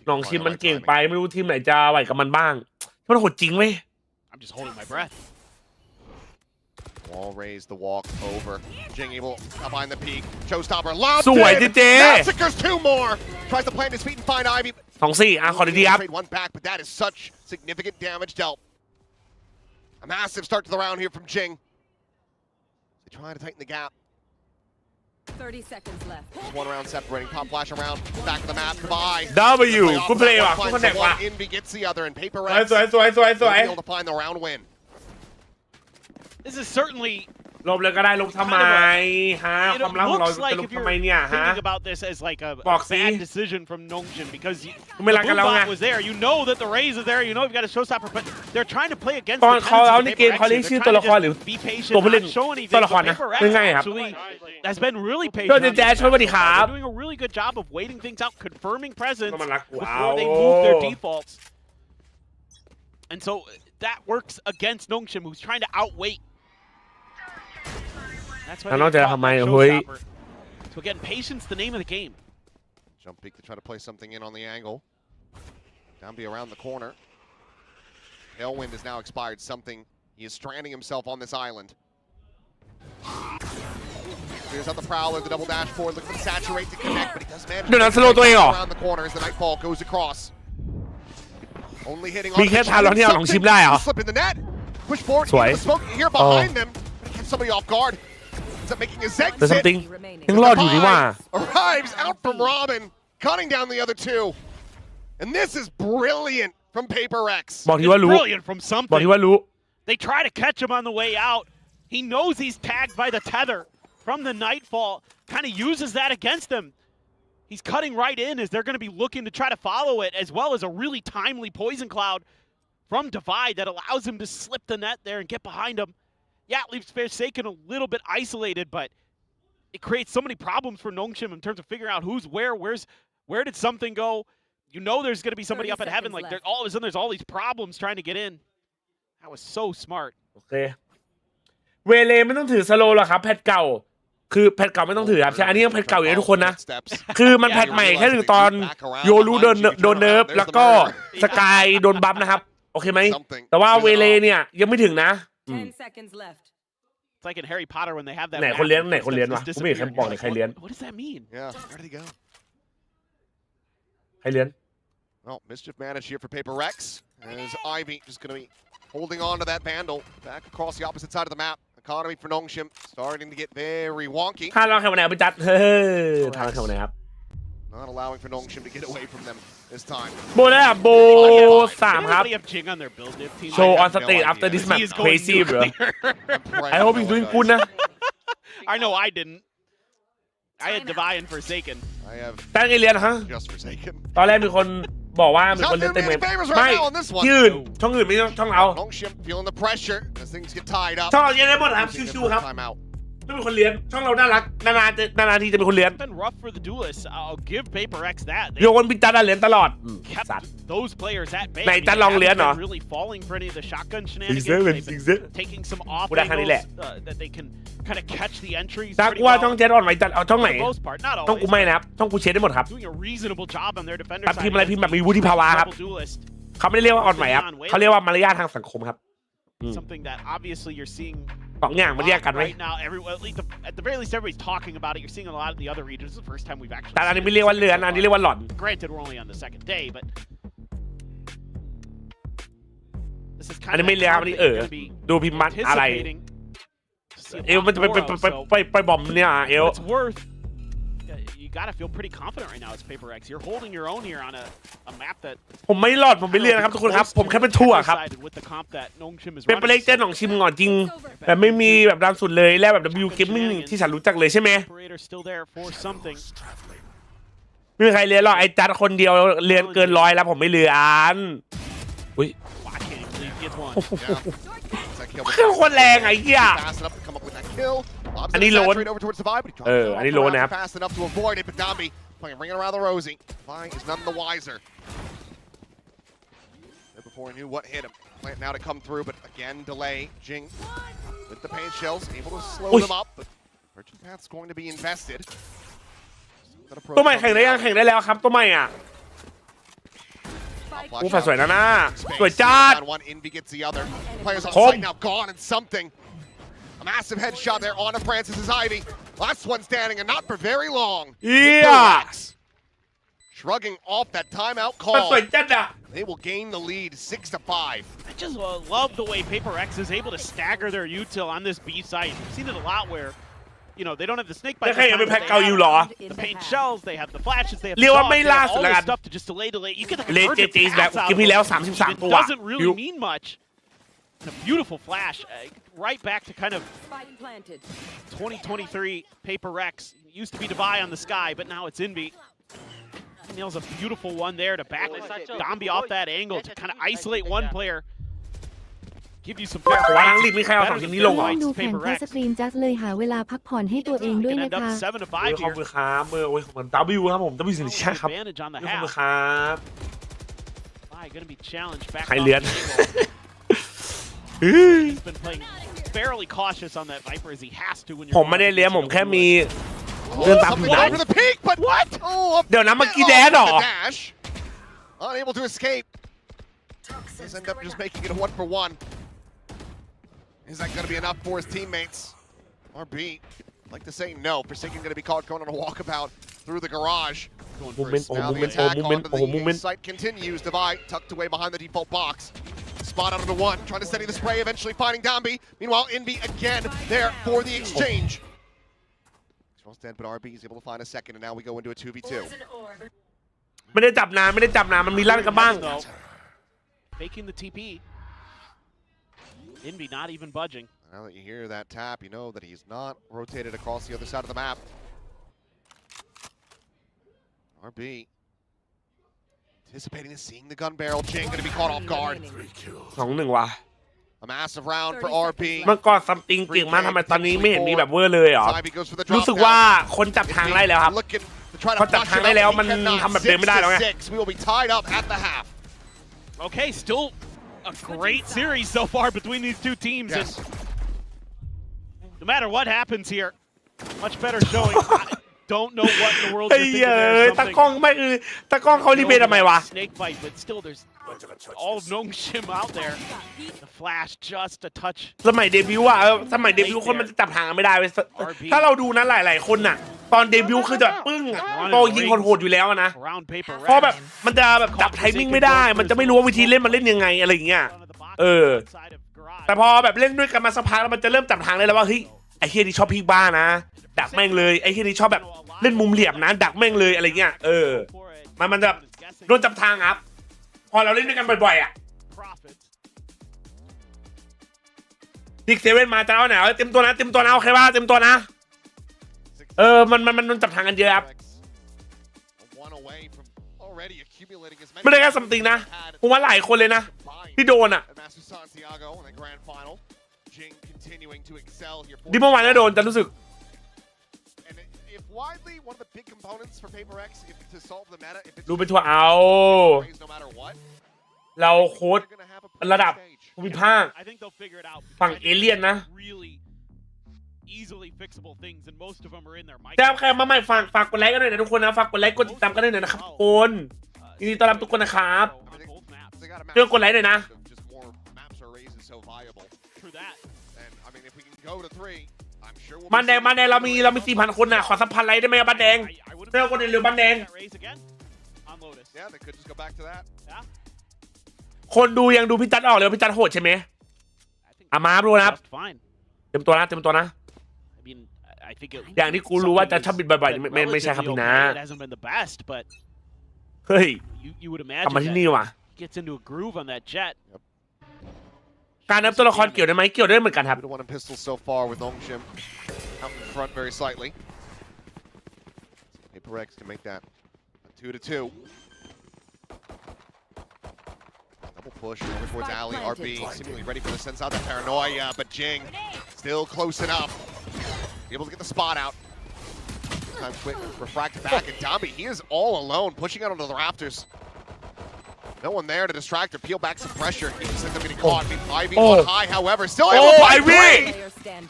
น้องชิมมันเก่งไปไม่รู้ทีมไหนจะไหวกับมันบ้างมันโหดจริงเว้ย I'm just holding my breath. Wall raised, the walk over. Jing able to find the peak. Showstopper lobbed in. Massacres two more. Tries to plant his feet and find Ivy. 2-4 ขอดีครับ Trade one back, but that is such significant damage dealt. A massive start to the round here from Jing. They try to tighten the gap. 30 seconds left. Just one round separating. Pop flash around. Back of the map. Goodbye. W กูเพลย์ว่ะกูคอนแทคว่ะ Envy gets the other, and Paper Rex สวย able to find the round win. This is certainly ลบเลยก็ได้ลบทำไมฮะความลับของเราจะลบทำไมเนี่ยฮะ thinking about this as like a bad decision from Nongjin because the Boombot was there. You know that the Raze is there. You know you've got a showstopper, but they're trying to play against. ตอนเขาเอาในเกมเขาเรียกชื่อตัวละครหรือตัวผู้เล่นตัวละครนะเป็นไงครับ has been really patient. โดนแจ๊สช่วยสวัสดีครับ Doing a really good job of waiting things out, confirming presence before they move their defaults. And so that works against Nongjin, who's trying to outweight. That's why they showstopper. So again, patience, the name of the game. Jump peek to try to play something in on the angle. Downby around the corner. Tailwind is now expired. Something. He is stranding himself on this island. Here's out the Prowler, the double dash forward, looking to saturate to connect, but he does manage to get around the corner as the Nightfall goes across. Only hitting on the slip in the net. Push forward, the smoke here behind them. Somebody off guard. Ends up making his exit. Arrives out from Robin, cutting down the other two. And this is brilliant from Paper X. Brilliant from something. They try to catch him on the way out. He knows he's tagged by the tether from the Nightfall. Kind of uses that against him. He's cutting right in as they're going to be looking to try to follow it, as well as a really timely poison cloud from Divide that allows him to slip the net there and get behind him. Yeah, it leaves Forsaken a little bit isolated, but it creates so many problems for Nongjin in terms of figuring out who's where did something go. You know there's going to be somebody up at heaven. Like all of a sudden there's all these problems trying to get in. That was so smart. โอเคเวเลไม่ต้องถือสโลว์หรอกครับแพทเก่าคือแพทเก่าไม่ต้องถือครับใช่อันนี้ยังแพทเก่าอยู่ทุกคนนะคือมันแพทใหม่แค่ถึงตอนโยรูโดนเนิร์ฟแล้วก็สกายโดนบัฟนะครับโอเคไหมแต่ว่าเวเลเนี่ยยังไม่ถึงนะ 10 seconds left. It's like in Harry Potter when they have that. ไหนคนเลี้ยงวะกูไม่เห็นใครบอกเลยใครเลี้ยง What does that mean? Yeah, where did he go? ใครเลี้ยง Well, mischief managed here for Paper Rex. As Ivy just going to be holding on to that vandal back across the opposite side of the map. Economy for Nongshim starting to get very wonky. ถ้าเราแข่งวันไหนไปจัดเฮ้ยถ้าเราแข่งวันไหนครับ Not allowing for Nongshim to get away from them this time. โบได้อะโบ3 ครับ Anybody have Jing on their build div team? Show I on have no stage idea. after this He match is going crazy bro nuclear. I hope he's doing good นะ I know I didn't. I had Divine and Forsaken. I have ตั้งใจเรียนฮะ just Forsaken. ตอนแรกมีคนบอกว่ามีคนเล่นเต็มเลยไม่ที่อื่นช่องอื่นไม่ช่องเรา Nongshim feeling the pressure as things get tied up. ช่องเราเรียนได้หมดครับชิวๆครับ Timeout. ไม่มีคนเรียนช่องเราน่ารักนานๆทีจะมีคนเรียน It's been rough for the duelists. I'll give Paper X that. โยนพิจารณาเรียนตลอด Kept สัตว์ those players at bay. ไหนจัดลองเรียนเหรอ Really falling for any of the shotgun ซิง shenanigans. เซ่เป็น They've ซิง been เซ่ taking some off กูได้ครั้งนี้แหละ angles that they can kind of catch the entries ถ้า pretty กูว่า well. ช่องเจ็ดอ่อนไหวจัดเอาช่องไหน For the most part, not ช่องกู always. ไม่นะครับช่องกูเช็ดได้หมดครับ Doing a reasonable job on their defender ตัด side. พิมพ์อะไรพิมพ์แบบมีวุฒิภาวะครับ Double duelist. เขาไม่ได้เรียกว่าอ่อนไหวครับเขาเรียกว่ามารยาททางสังคมครับ Something that obviously you're seeing สองอย่างมันแยกกันไหม right now. At the very least, everybody's talking about it. You're seeing a lot in the other regions. It's the first time we've actually. แต่อันนี้ไม่เรียกว่าเรือนอันนี้เรียกว่าหล่อน Granted, we're only on the second day, but this is อัน kind นี้ of ไม่เรียกครับอันนี้ดูพิมพ์มัดอะไร เอวมันจะไปบอมเนี่ยเอว It's worth. You gotta feel pretty confident right now as Paper X. You're holding your own here on a map that. ผมไม่หลอดผมไม่เรียนนะครับทุกคนครับผมแค่เป็นทั่วครับ With the comp that Nongshim is เป็นเปเล็กเจนของชิมก่อนจริงแบบไม่มีแบบดังสุดเลยและแบบ W Gaming ที่ฉันรู้จักเลยใช่ไหม Operator still there for something. ไม่มีใครเรียนหรอกไอ้จัดคนเดียวเรียนเกิน100แล้วผมไม่เรียนอุ้ย I can't even believe he gets one. Yeah. เครื่องคนแรงไอ้เหี้ย Fast enough to come up with that kill. อันนี้โลน Over towards the Vibe, but he drops อันนี้โลนนะครับ fast enough to avoid it, but Dambi playing ringing around the Rosie. Vi is none the wiser. There before he knew what hit him. Plant now to come through, but again delay. Jing with the pain shells, able to slow them up, but Merchant Path's going to be invested. ตัวใหม่แข่งได้ยังแข่งได้แล้วครับตัวใหม่อ่ะอู้แฟนสวยนะน่าสวยจัด One Envy gets the other. Players on คม site now gone and something. A massive headshot there on Francis is Ivy. Last one standing and not for very long. เหี้ย Shrugging off that timeout แฟน call. สวยจัดอ่ะ They will gain the lead 6-5. I just love the way Paper X is able to stagger their util on this B site. We've seen it a lot where, you know, they don't have the snake bite. แล้วใครยังไม่แพ็คเกาอยู่หรอ The paint shells, they have the flashes, they have เรียก the ว่า dogs, ไม่ they ล่า have สุด all ละ this กัน stuff to just delay. You get the เล converted เจแบบ pass out กิน of พี่ it. แล้ว It 33 ตัว doesn't really mean much. And a beautiful flash, right back to kind of Spike planted. 2023 Paper Rex. Used to be Divide on the sky, but now it's Envy. Nails a beautiful one there to back Dambi off that angle to kind of isolate one player. Give you some fair ผมว่าทั้ง fights. ลีกไม่ใครเอาสองทีมนี้ลงหรอ ร่วมดูแข่งก็สตรีมจัสเลยหาเวลาพักผ่อนให้ตัวเองด้วย Can นะ end up คะ 7-5 ขอบ here. คุณครับโอ้ยขอบคุณ W ครับผม W สินชาครับ Advantage on the ขอบคุณ half. ครับ Vai gonna be challenged back ใคร off เลี้ยน the table. He's been playing fairly cautious on that Viper as he has to when ผม you're ไม่ได้เลี้ยงผมแค่มีเรื่องตามผิว Something หนัง over the peak, but what? Oh, เดี๋ยวนะเมื่อกี้แดนเหรอ dash. Unable to escape. He's end up just making it a 1-for-1. Is that going to be enough for his teammates? RB, like to say no. Forsaken going to be caught going on a walkabout through the garage. Going for Movement, his, now the movement, attack movement, onto the movement. site continues. Divide tucked away behind the default box. Spot out of the one, trying to steady the spray, eventually finding Dambi. Meanwhile, Envy again there for the exchange. Almost dead, but RB is able to find a second, and now we go into a 2v2. ไม่ได้จับนานไม่ได้จับนานมันมีลั่นกันบ้าง faking the TP. Envy not even budging. Now that you hear that tap, you know that he's not rotated across the other side of the map. RB anticipating and seeing the gun barrel. Jing going to be caught off guard. 2-1 ว่ะ A massive round for RB. เมื่อก่อนซัมติงเก่งมากทำไมตอนนี้ไม่เห็นมีแบบเวอร์เลยเหรอ Ivy goes for the รู้สึก drop ว่า down. คนจับทางได้แล้วครับ Looking to try to พอจับ flush ทาง it ได้ out, แล้ว but มัน he cannot. ทำแบบเดินไม่ได้แล้วไง 6-6. We will be tied up at the half. Okay, still a great series so far between these two teams. Yes. And no matter what happens here, much better showing. I don't know what in the world ไอ้ you're เหี้ thinking ย there. ตะกล้องไม่คือตะกล้องเขารีเบททำไมวะ Snake bite, but still there's all of Nongshim out there. The flash just a touch. สมัยเดบิวต์อะสมัยเดบิวต์คนมันจะจับทางไม่ได้เว้ยถ้าเราดูนะหลายๆคนน่ะตอนเดบิวต์คือจะปึ้งอะโตยิงโหดๆอยู่แล้วนะเพราะแบบมันจะแบบจับไทมิ่งไม่ได้มันจะไม่รู้ว่าวิธีเล่นมันเล่นยังไงอะไรอย่างเงี้ยแต่พอแบบเล่นด้วยกันมาสักพักแล้วมันจะเริ่มจับทางได้แล้วว่าเฮ้ยไอ้เฮียนี่ชอบพีกบ้านะดักแม่งเลยไอ้เฮียนี่ชอบแบบเล่นมุมเหลี่ยมนะดักแม่งเลยอะไรเงี้ยมันจะโดนจับทางครับพอเราเล่นด้วยกันบ่อยๆอ่ะดิกเซเว่นมาจะเอาไหนเต็มตัวนะโอเคป่ะเต็มตัวนะมันโดนจับทางกันเยอะครับไม่ได้แค่ซัมติงนะผมว่าหลายคนเลยนะที่โดนอ่ะดิเมื่อวานก็โดนจะรู้สึกรู้เป็นทั่วเอาเราโค้ดระดับภูมิภาคฝั่งเอเลี่ยนนะแค่มาใหม่ฝากกดไลค์กันหน่อยนะทุกคนนะฝากกดไลค์กดติดตามกันหน่อยนะครับทุกคนยินดีต้อนรับทุกคนนะครับเรื่องกดไลค์หน่อยนะบ้านแดงเรามี 4,000 คนน่ะขอสัก1,000 ไลค์ได้ไหมบ้านแดงเร็วกว่าเร็วบ้านแดงคนดูยังดูพี่จัดออกเลยพี่จัดโหดใช่ไหมมาดูนะครับเต็มตัวนะอย่างที่กูรู้ว่าจะชอบบินบ่อยๆไม่ใช่ครับพี่นะเฮ้ยทำมาที่นี่ว่ะการนับตัวละครเกี่ยวได้ไหมเกี่ยวได้เหมือนกันครับPACIFIC to make that 2-2. Double push over towards Ali. RB seemingly ready for the sense out. That paranoia, but Jing still close enough. Able to get the spot out. Time quick refract back, and Dambi, he is all alone, pushing out onto the rafters. No one there to distract or peel back some pressure. He just ends up getting caught. Ivy on high, however, still able to find three.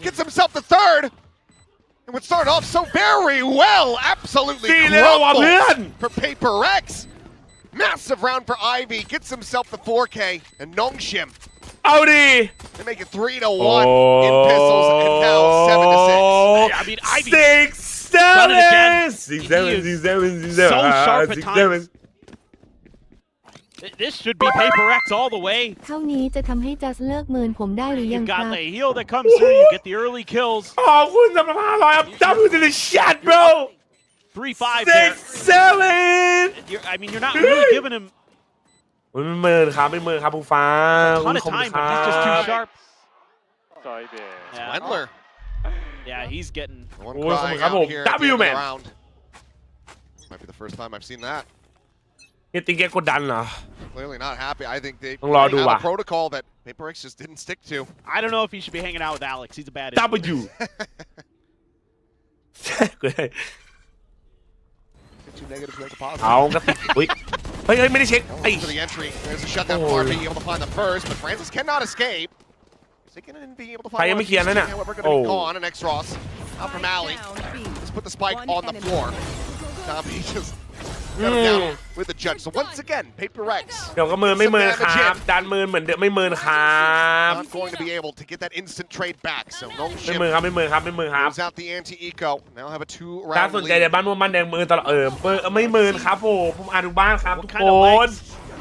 Gets himself the third. And would start off so very well. Absolutely crumbled for PACIFIC. Massive round for Ivy. Gets himself the 4K. And Nongshim. Audi. They make it 3-1 in pistols and now 7-6. I mean, Ivy 6-7. So sharp at times. This should be PACIFIC all the way. เท่านี้จะทำให้จัสเลิกเมินผมได้หรือยัง You ครับ got the heal that comes through. You get the early kills. ขอบคุณสำหรับ500ครับ W in the chat bro 3-5 there. 6-7 I mean, you're not really giving him ไม่เมินครับผู้ฟ้า a ton of time, but he's just too sharp. Wendler. Yeah, he's getting One crying out here at the end of the round. Might be the first time I've seen that. นี่ติ๊กแกกดดันเหรอ Clearly not happy. I think they ต้องรอดู have ว่ะ a protocol that PACIFIC just didn't stick to. I don't know if he should be hanging out with Alex. He's a bad W Two negatives make a positive. เอากระติกเฮ้ยไม่ได้เช็คไอ้ For the entry, there's a shutdown from RB, able to find the first, but Francis cannot escape. Zikin and being able to ใคร find ยังไม่เคลียร์นั่นน่ะ however, going to be gone, and X-Ross out from Ali. Let's put the spike on the floor. Dambi just got him down with the judge. So once again, PACIFIC เดี๋ยวก็เมินไม่เมินครับจานเมินเหมือนเดิมไม่เมินครับ not going to be able to get that instant trade back. So ไม่ Nongshim เมินครับ moves out the anti-eco. Now have a ถ้า 2-round สนใจใน lead. บ้านม่วงบ้านแดงเมินตลอดไม่เมินครับผมอ่านทุกบ้านครับทุ What ก kind ค of น legs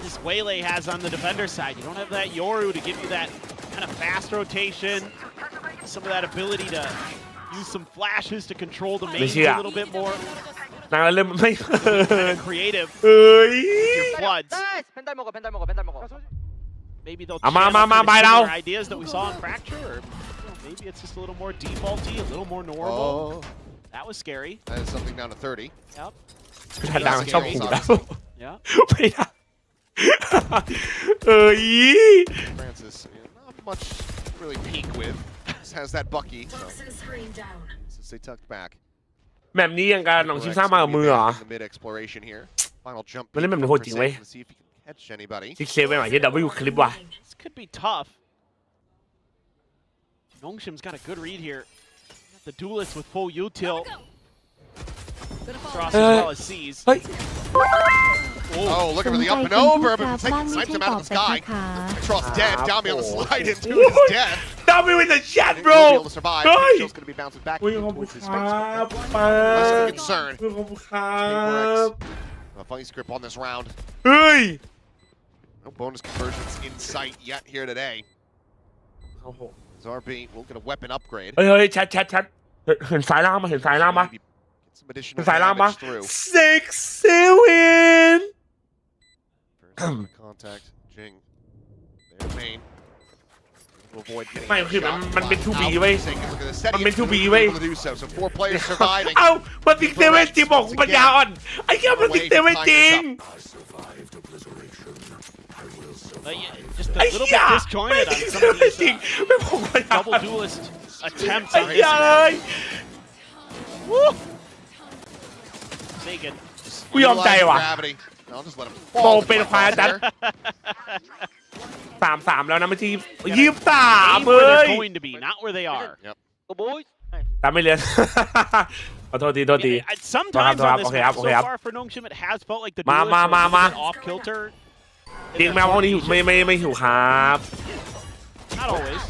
this Waylay has on the defender side? You don't have that Yoru to give you that kind of fast rotation, some of that ability to use some flashes to control the main a little bit more. นางเริ่มไม่ Kind of creative. เอ้ย Your floods. Maybe they'll Ama, channel kind of bye now. similar ideas that we saw in Fracture, or maybe it's just a little more defaulty, a little more normal. Oh, That was scary. that is something down to 30. Yep. ท่านดังชอบขู่แล้ว Yeah. ไม่ได้เอ้ย Francis, not much really peak with. Just has that Bucky. So they tucked back. แบบนี้ยังการหนองชิมซ่ามากับมือเหรอ The mid exploration here. Final jump. มันเล่นแบบนี้โหดจริงเว้ย See if he can catch anybody. ซิกเซเว่นหมายถึง W คลิปว่ะ This could be tough. Nongshim's got a good read here. Got the duelist with full util. Cross as well as sees. เฮ้ย Oh, ส looking น for the ใจ up คุ and ณพูด over, ครั but บบ้าง Forsaken ไม่ snipes ใช่ him ต out อบ of the แต่ sky. ค่ะ Extros dead, Dami on the slide into Ooh. his death. Dami with the chat He bro will be able to survive. Hey. Show's going to be bouncing back อุ้ยขอบคุณ towards ค his รั face. บป้า Less of a concern. อุ้ยขอบคุณครับ A funny script on this round. เฮ้ย No bonus conversions in sight yet here today. โอ้โห ZRB will get a weapon upgrade. เฮ้ยแชทเห็นสายล่างมาเห็นสายล่างมา Maybe get some เห็ additional นสายล่างมา damage through. 6-7 First contact, Jing. Their main. Will avoid getting ไม่คือ shot. มันเป็น 2B เว้ย Look at the steady มันเป็น 2B able เว้ย to do so. So 4 players surviving. เอ้ามัน6-7จริงบอกกูปัญญาอ่อนไอ้เหี้ยมัน6-7จริง Just a ไอ้ little เหี้ย bit disjointed on some of 6-7 these จริงไม่บอกปัญญา double duelist attempts ไอ้ on เหี้ย this เลย Sagan. กูยอมใจว่ะ Gravity. I'll just let him โต fall. เป็นควายจัด 3-3 แล้วนะไม่ใช่23 Aim เว้ where ย they're going to be, not where they are. Yep. Go boys. ตามไม่เรียน ขอโทษทีโทษที Sometimes on this Okay, map, okay, so far for Nongshim, it has felt like the Ma, duelists ma, are a ma, little ma. bit off kilter. จริงแมวห้องนี้ไม่หิวครับ Not always.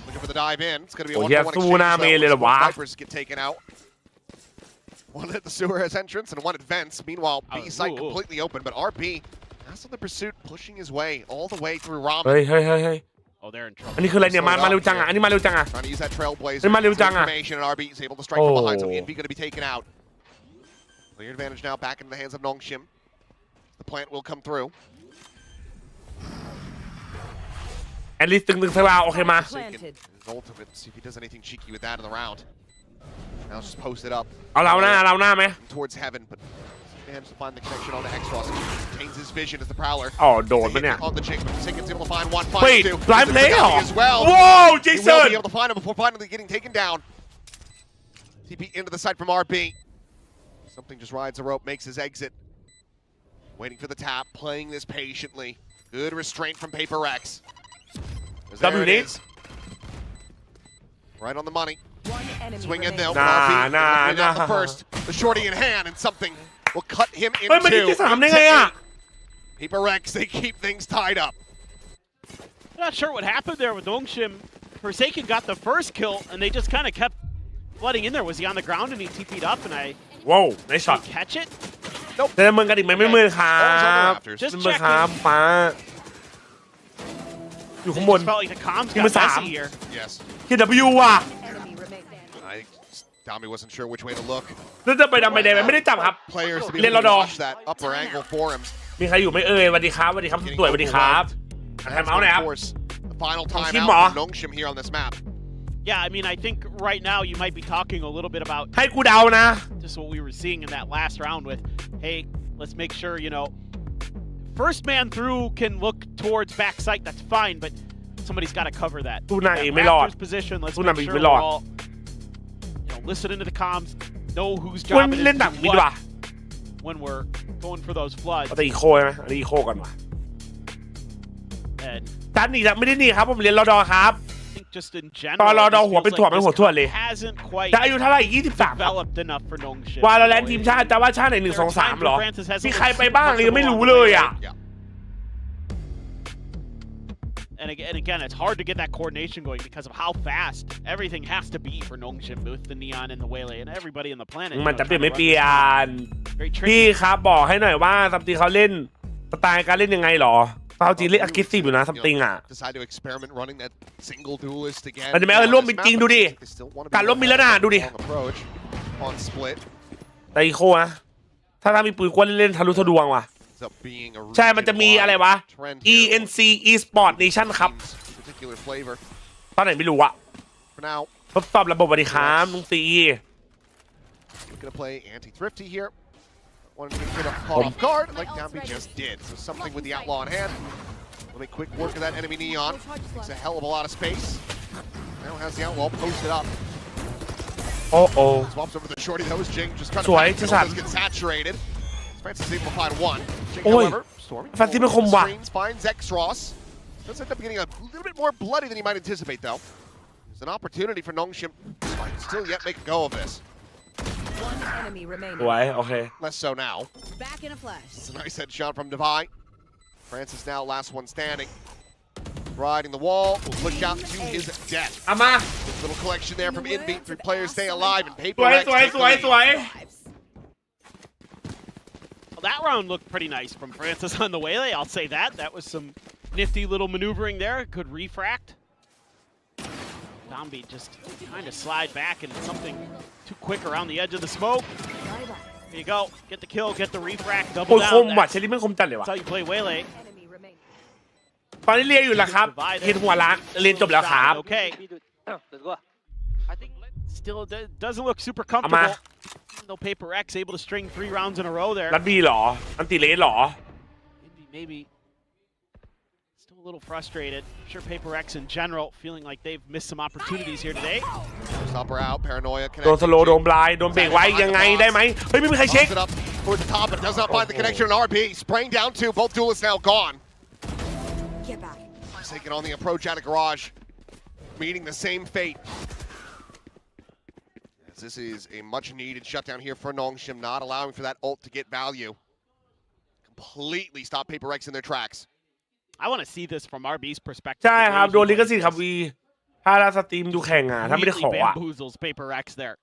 Looking for the dive in. It's going to be a โอ้ย 1-for-1 สู้หน้า exchange. เมย์เลยเหรอวะ Vipers get taken out. One at the sewer has entrance and one at vents. Meanwhile, B site completely open, but RB has on the pursuit, pushing his way all the way through เฮ้ย Ramen. Oh, they're in trouble. อันนี้คืออะไรเนี่ยมาเร็วจังอ่ะอันนี้มาเร็วจังอ่ะ Trying to use that trailblazer Hey, Malu Jang, ah. information, and RB is able to strike from behind, so Oh. Envy going to be taken out. Clear advantage now back into the hands of Nongshim. The plant will come through. แอลิสตึงสักราวโอเคมา Forsaken his ultimate, see if he does anything cheeky with that in the round. Now it's just posted up เอาเราหน้าไหม towards heaven, but managed to find the connection on the X-Frost. Retains his vision as the Prowler. อ๋อโดนปะเนี่ย On the Jing, but Forsaken's able to find one, เฮ้ย find two. ไลฟ์เพลย์เหรอ As well. ว้าวเจ He สั will น be able to find him before finally getting taken down. TP into the side from RB. Something just rides the rope, makes his exit. Waiting for the tap, playing this patiently. Good restraint from Paper X. There it is. Right on the money. One enemy Swing in remaining. there. Nah. The first. The shorty in hand, and something will cut him เฮ้ยมันได้ into. ที่3ได้ไงอ่ะ Paper X, they keep things tied up. I'm not sure what happened there with Nongshim. Forsaken got the first kill, and they just kind of kept flooding in there. Was he on the ground and he TP'd up, and I ว้าวในช็อต didn't catch it? จะเมืองกันอีกไหมไม่เมืองครับ Just เมืองครับฟ้าอยู่ข้างบน Just felt like the comms Number got messy 3 here. Yes. ที่ W ว่ะ Enemy remaining. I think Dami wasn't sure which way to look. แล้วจะไปดำไปแดงไม่ได้จับครับ Players to be Lên able to lo đồ. watch that upper angle for him. มีใครอยู่ไหมเอ่ยสวัสดีครับสวัสดีครับ Getting สวยสวัสดีครับ overwhelmed. ไทม์เอาท์หน่อยครับ Of course, the final time Kim out hả? for Nongshim here on this map. Yeah, I mean, I think right now you might be talking a little bit about ให้กูเดานะ just what we were seeing in that last round with, hey, let's make sure, first man through can look towards backside, that's fine, but somebody's got to cover that. ตู้หน้า That เองไม่รอด Raptors position, let's ตู้หน้า make เอง sure ไม่ we're รอด all, listen into the comms, know whose ควร job it เล่น is ดัก to มิ do ดว่ะ what when we're going for those floods. เอาแต่อีโคใช่ไหมอันนี้อีโคก่อนว่ะ And จัดหนีครับไม่ได้หนีครับผมเรียนรอดอครับ I think just in ตอน general, รอ it ดอ just หัว feels เป็น like ถั่วไม่ this หัวถั่วเลย hasn't quite จะอายุเท่าไหร่23ครับ developed enough for Nongshim. วาโลแรนทีมชาติจะว่าชาติไหน1 2 3หรอ มีใครไปบ้างหรือไม่รู้เลยอ่ะ Yeah. And again, it's hard to get that coordination going because of how fast everything has to be for Nongshim with the Neon and the Waylay and everybody on the planet. มันจะเปลี่ยนไม่เปลี่ยน Very พี่ tricky. ครับบอกให้หน่อยว่าซัมติงเขาเล่นสไตล์การเล่นยังไงหรอเขาจริงเล่น aggressive อยู่นะซัมติงอ่ะ Decide to experiment running that single duelist again. มันจะไม่เอาร่วมเป็นจริงดูดิ They still wanna be การร่วมมีแล้วนะดูดิ long approach on split. แต่อีโคนะถ้ามีปืนกวนเล่นทะลุทะลวงว่ะ Ends up being a ใช่มันจะมีอะไรวะ trend here. ENC Esport Nation ครับ Particular flavor. ตอนไหนไม่รู้อะ For now, ทดสอบระบบสวัสดีครับลุงซี looking to play anti-thrifty here. Wanted to get caught off guard like Downbeat just did. So something with the outlaw in hand. Let me quick work of that enemy Neon. Makes a hell of a lot of space. Now has the outlaw posted up. โอ้โอ้ Swaps over the shorty. That was Jing just trying สวย to จะสั่น get saturated. Francis able to find one. Jing, Oi. however, storming Francis forwardไม่คมว่ะ screens, finds X-Ross. Does end up getting a little bit more bloody than he might anticipate, though. There's an opportunity for Nongshim to still yet make a go of this. One enemy สวย remaining. โอเค Less so now. Back in a flash. It's a nice headshot from Devi. Francis now last one standing. Riding the wall, will look out to his death. เอามา Little collection there from Inbeat. 3 players stay alive and ส Paper วย Rex สวย take ส the วย lead. สวย Well, that round looked pretty nice from Francis on the waylay. I'll say that. That was some nifty little maneuvering there. Good refract. Dombi just trying to slide back and something too quick around the edge of the smoke. There you go. Get the kill, get the refract, โอ้ double ยคม down. ว่ะเชลลี่ไม่คมจัดเลยว่ะ That's how you play waylay. Enemy remaining. ตอนนี้เรียนอยู่แล้วครับเห็นหัวล้านเรียนจบแล้วครับ Okay. Let's go. I think Still doesn't look super comfortable. No Paper X able to string 3 rounds in a row there. รัดบีเหรออันติเลสเหรอ Maybe still a little frustrated. I'm sure Paper X in general feeling like they've missed some opportunities here today. Stop her out. Paranoia โดนสโลว์โดนบลายโดนเบรกไว้ยังไงได้ไหมเฮ้ยไม่มีใครเช็ค Bumps it up towards the top, but does not find the connection in RB. Spraying down 2. Both duelists now gone. Get back. Taking on the approach out of garage, meeting the same fate. As this is a much-needed shutdown here for Nongshim, not allowing for that ult to get value. Completely stop Paper Rex in their tracks. I want to see this from RB's perspective. ใช่ครับ The way โดนลิข he สิทธิ์ครับวีถ้าเราสตรีมดูแข่งอ่ะถ้าไม่ได้ขอ completely อ่ะ bamboozles Paper X there.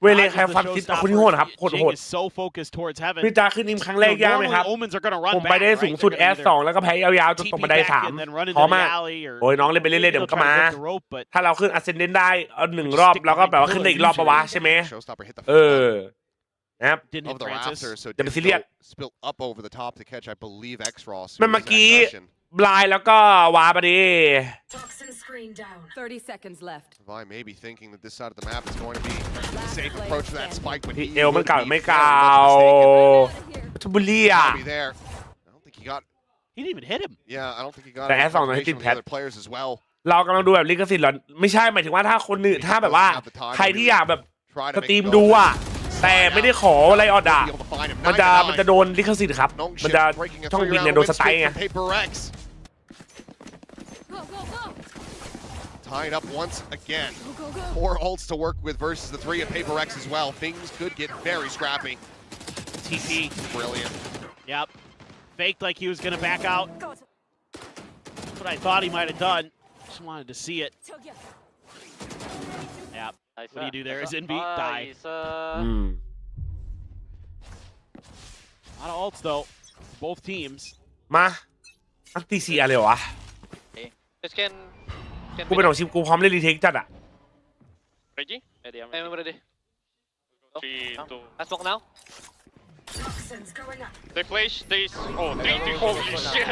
เวเลใครฟังคิดเอาคนที่โหดครับโหด Jing is so focused towards heaven. พี่จ้าขึ้นอิมครั้งแรกยากไหมครับ Normally Omens are going to run ผมไป back, ได้ right? สูงสุด They're gonna S2 แล้วก็แพ้ยาวๆจนตกบันได TP back 3 and then run into พอ the มาก alley or โอ้ยน้องเล่นไปเรื่อยๆเดี๋ยวมันก็มา try to lift the rope, but ถ้าเราขึ้น Ascendant ได้เอา1 รอบแล้วก็แบบว่าขึ้นได้อีกรอบปะวะใช่ไหม Showstopper hit the เออนะครับ didn't of hit the Francis. rafters, so อย่าไป did ซีเรียส spill up over the top to catch, I believe, X-Ross. มันเมื่อกี้บลายแล้วก็วาไปดิ Toxin screen down. 30 seconds left. Vi may be thinking that this side of the map is going to be a safe approach to that spike, but พี่ he เอลมัน would เก่า be ไม่ very เก่า much ชลบุรีอ่ะ mistaken. Be there. I don't think he got. He didn't even hit him. Yeah, I don't think he got. The any S on the confirmation hitting from the pad. other players as well. เรากำลังดูแบบลิขสิทธิ์เหรอไม่ใช่หมายถึงว่าถ้าคนอื่นถ้าแบบว่าใครที่อยากแบบ Try ส to ตรี make ม it ดู go. อ่ะแต่ไม่ได้ขออะไรออดอ่ะ Be able to find him. มันจะ 9-9. โดนลิขสิทธิ์ครับ มันจะ Nongshim breaking a ช่องบิน 3-round เนี่ยโดน win สไตล์ streak ไง from Paper Rex. Go, go, go. Tied up once again. Go, go, go. 4 ults to work with versus the 3 of Paper Rex as well. Things could get very scrappy. TP. Brilliant. Yep. Faked like he was going to back out. That's what I thought he might have done. Just wanted to see it. Yep. What do you do there? Is Inbeat die? A lot of ults though. Both teams. มาอันตีเสียเลยวะ Just can กูเป็นของชิมกูพร้อมเล่นรีเทคจัดอ่ะ ready? Ready. I'm ready. 3, 2. Let's walk now. Toxins going up. They flash. They. Oh, 3. Holy shit.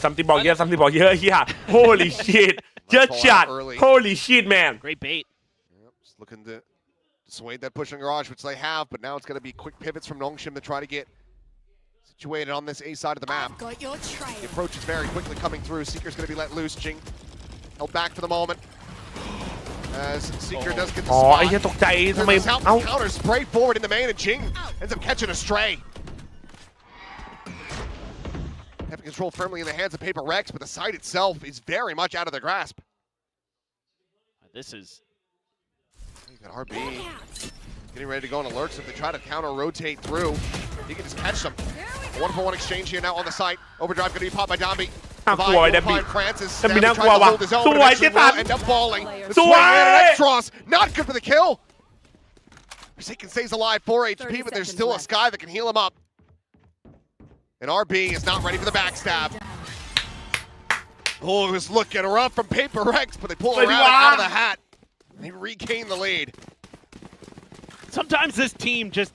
ซัมติบอกเยอะซัมติบอกเยอะเฮีย holy shit เยอะจัด holy shit man Great bait. Yep, just looking to dissuade that push on Garage, which they have, but now it's going to be quick pivots from Nongshim to try to get situated on this A side of the map. Got your trail. The approach is very quickly coming through. Seeker's going to be let loose. Jing held back for the moment. As Seeker does get the อ๋อ spot. ไอ้เหี้ยตกใจทำไม There's a เอ้า counter spray forward in the main, and Jing ends up catching a stray. Having control firmly in the hands of Paper Rex, but the site itself is very much out of their grasp. This is. You got RB getting ready to go on alerts. If they try to counter rotate through, he can just catch them. A 1-for-1 exchange here now on the site. Overdrive going to be popped by Dombi. น่ากลัวไอ้เดบบี้ Francis แต่มีน่ากลัว tries to ว่ะ hold his own, ส but วย eventually เจ๊ตัน will end up falling. The สวย swing in and X-Ross, not good for the kill. Forsaken stays alive, 4 HP, but there's still a Sky that can heal him up. And RB is not ready for the backstab. Oh, it was looking rough from Paper Rex, but they pull a rabbit out of the hat. They regain the lead. Sometimes this team just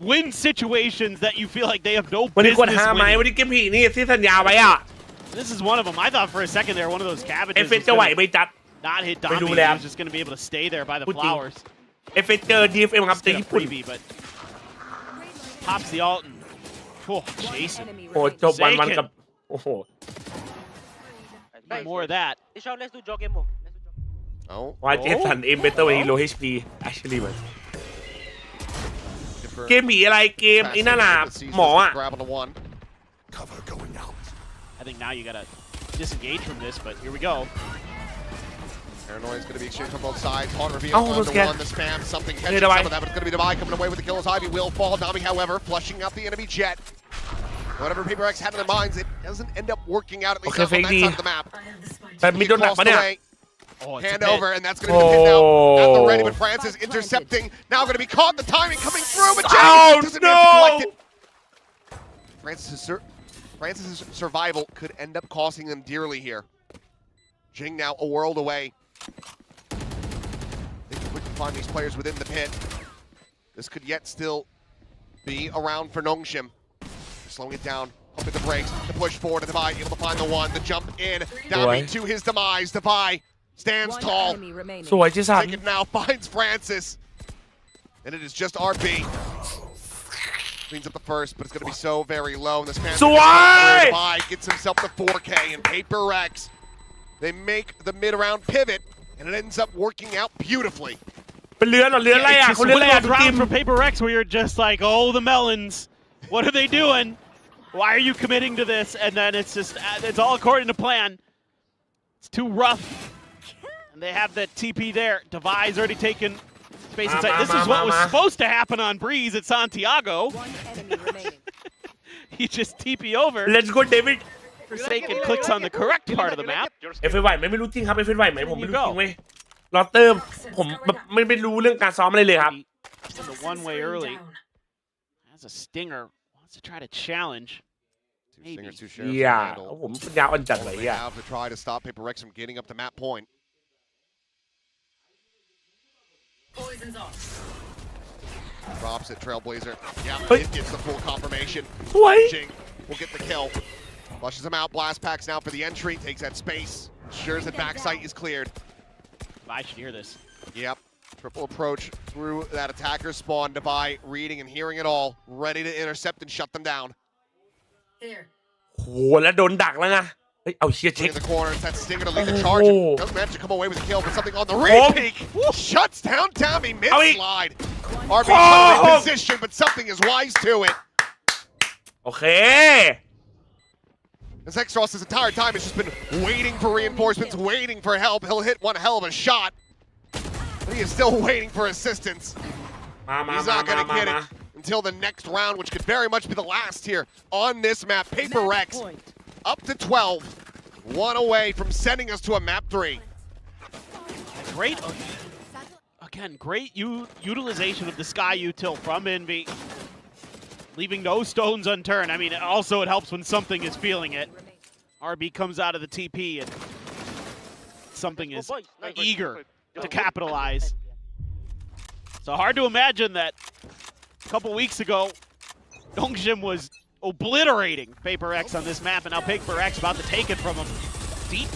wins situations that you feel like they have no วันนี้กด business 5ไหม winning. วันนี้เกมผีนี่ที่สัญญาไว้อ่ะ This is one of them. I thought for a second there, one of those เอ cabbages ฟเฟ was จะไหว gonna ไม่จัด not hit ไปดู Dombi. แล้ว He was just going to be able to stay there by the พูดจริง flowers. เอฟเฟเจอ DFM ครับ Just แต่ did a ญี่ปุ่น freebie, but pops the ult and Jason. Enemy โอ้ remaining. จบวันกับโอ้โห Need more of that. Let's do jog game. Oh, ว่าเจสันเอ็มเบเตอร์ฮีโร่ HP actually มัน different เกมผีอะไรเกมไอ้นั่นน่ะหมออ่ะ grab on the one. I think now you got to disengage from this, but here we go. Paranoia is going to be exchanged from both sides. Hard reveal Oh, on those the guys. one. The spam, something Okay, catching Devi. some of that, but it's going to be Devi coming away with the kills. Ivy will fall. Nami, however, flushing out the enemy jet. Whatever Paper X had in their minds, it doesn't end up working out, at least Okay, not on that fake side of the map. I have the spike. แต่มิดโดนหนักปะเนี่ย Oh, it's a Hand pit. over, and that's going to be the pit now. At the ready, but Oh. Francis intercepting. Now going to be caught. The timing coming through, but Oh, James doesn't manage to collect no. it. Francis's survival could end up costing them dearly here. Jing now a world away. They can quickly find these players within the pit. This could yet still be around for Nongshim. Slowing it down, pumping the brakes, the push forward to Devi, able to find the one, the jump in, down Right. to his demise. Devi stands One tall. enemy remaining. สวยจิสัน Taken now finds Francis. And it is just RB. Cleans up the first, but it's going to be so very low. And this man Swai! gets himself the 4K and Paper X. They make the mid-round pivot, and it ends up working out beautifully. เป็นเรือนเหรอเรือนอะไร It's อ่ะ just เขาเรือนอะไรอ่ะ one ดูทีม round for Paper X where you're just like, oh, the melons. What are they doing? Why are you committing to this? And then it's just, it's all according to plan. It's too rough. And they have that TP there. Devi's already taken space inside. This is what was supposed to happen on Breeze at Santiago. One enemy remaining. He just TP over. Let's go David Forsaken clicks on the correct part of the map. เอฟเอฟไหวไหมไม่รู้จริงครับเอฟเอฟไหวไหมผมไม่รู้จริงเว้ยรอเติมผมแบบไม่รู้เรื่องการซ้อมอะไรเลยครับ In the one-way early. Has a stinger. Wants to try to challenge. Two Maybe. stingers, two sheriffs. เหี้ย handle. ผมปัญญาอ่อนจัดเลย They อ่ะ have to try to stop Paper X from getting up the map point. Poison's off. Drops it, Trailblazer. Yeah, Hey. it gets the full confirmation. สวย Jing will get the kill. Flushes him out. Blast packs now for the entry. Takes that space. Ensures that backside is cleared. I should hear this. Yep. Triple approach through that attacker spawn. Devi reading and hearing it all. Ready to intercept and shut them down. Here. โหแล้วโดนดักแล้วนะเฮ้ยเอาเชียร์เช็ค In the corner, it's that stinger to lead the charge. Oh. Doesn't manage to come away with a kill, but something on the Oh. re-peek. Shuts down Tommy Oh, he- mid-slide. RB Oh. trying to position, but something is wise to it. โอเค As Extros this entire time has just been waiting for reinforcements, waiting for help. He'll hit one hell of a shot, but he is still waiting for assistance. มามา He's มา not มา going to มา get มา it until the next round, which could very much be the last here on this map. Paper X up to 12, one away from sending us to a map 3. Great, again, great utilization of the Sky Util from Envy. Leaving no stones unturned. I mean, also it helps when something is feeling it. RB comes out of the TP and something is eager to capitalize. So hard to imagine that a couple weeks ago, Nongshim was obliterating Paper X on this map, and now Paper X about to take it from him. Deep,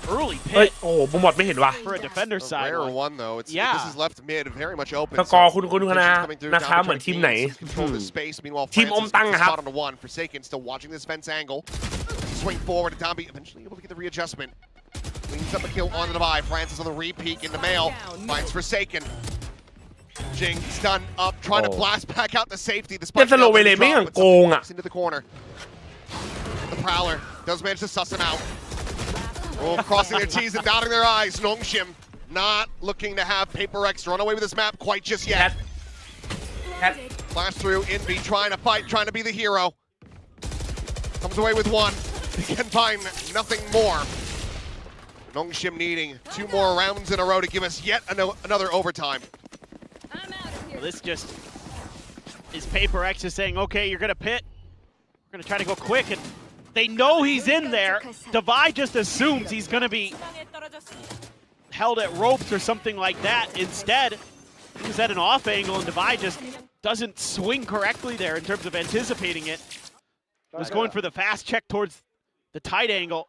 early เฮ้ย pit โอ้โหบุมบอดไม่เห็นว่ะ for a defender A side. rare one though. It's Yeah. this is left mid, very much open. สกอร์ so คุณคณะ coming through, นะครับ Down เหมือน to ทีม gain ไหน some control of the space. Meanwhile, ทีมอม Francis ตั้ง gets ครับ spot on the one. Forsaken still watching this fence angle. Swing forward, Domby eventually able to get the readjustment. Cleans up a kill on the Devi. Francis on the re-peek in the mail. Finds Forsaken. Jing stun up, trying to Oh. blast back out the safety. The เจ็บสโลว์เวเลไม่อย่างโกงอ่ะ into the corner. The Prowler does manage to suss him out. Oh, crossing their T's and dotting their I's. Nongshim not looking to have Paper X run away with this map quite just แค yet. ทแคท Flash through, Envy trying to fight, trying to be the hero. Comes away with one. Can find nothing more. Nongshim needing 2 more rounds in a row to give us yet another overtime. This just is Paper X is saying, okay, you're going to pit. We're going to try to go quick. And they know he's in there. Devi just assumes he's going to be held at ropes or something like that. Instead, he was at an off angle, and Devi just doesn't swing correctly there in terms of anticipating it. Was going for the fast check towards the tight angle.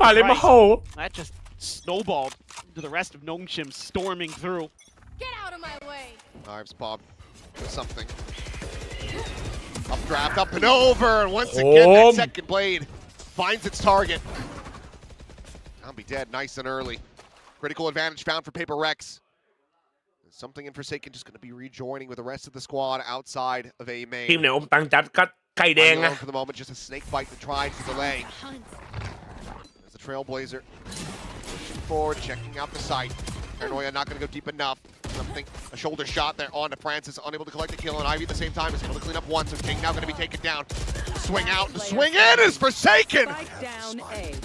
ป่าเลยมาโห That just snowballed to the rest of Nongshim storming through. Get out of my way. Knives Bob with something. Updraft, up and over, and once again that second blade finds its target. I'll be dead nice and early. Critical advantage found for Paper Rex. Something in Forsaken just going to be rejoining with the rest of the squad outside of A main. ทีมไหนอมตังจัดก็ไก่แดงนะ For the moment, just a snake bite to try to delay. As the Trailblazer Pushing forward, checking out the site. Paranoia not going to go deep enough. Something, a shoulder shot there on to Francis, unable to collect the kill, and Ivy at the same time is able to clean up one, so King now going to be taken down. Swing out, the swing in is Forsaken!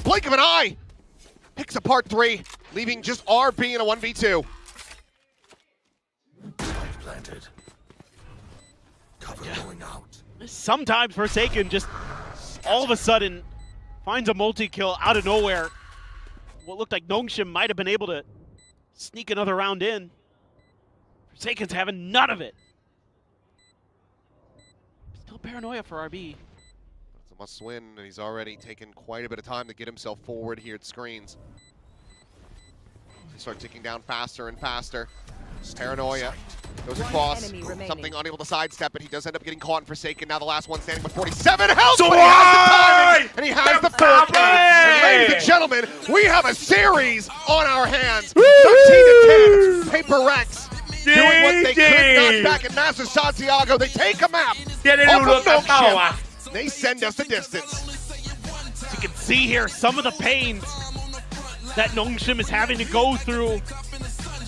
Blink of an eye! Picks apart 3, leaving just RB in a 1v2. Planted. Cover going out. Sometimes Forsaken just all of a sudden finds a multi-kill out of nowhere. What looked like Nongshim might have been able to sneak another round in. Forsaken's having none of it. Still Paranoia for RB. It's a must win, and he's already taken quite a bit of time to get himself forward here at screens. They start ticking down faster and faster. Paranoia goes across, something unable to sidestep it. He does end up getting caught and Forsaken. Now the last one standing with 47 health, but he has the timing, and he has the 4K. And ladies and gentlemen, we have a series on our hands. 13-10, Paper Rex doing what they could not back at Master Santiago. They take a map off of Nongshim. They send us the distance. You can see here some of the pains that Nongshim is having to go through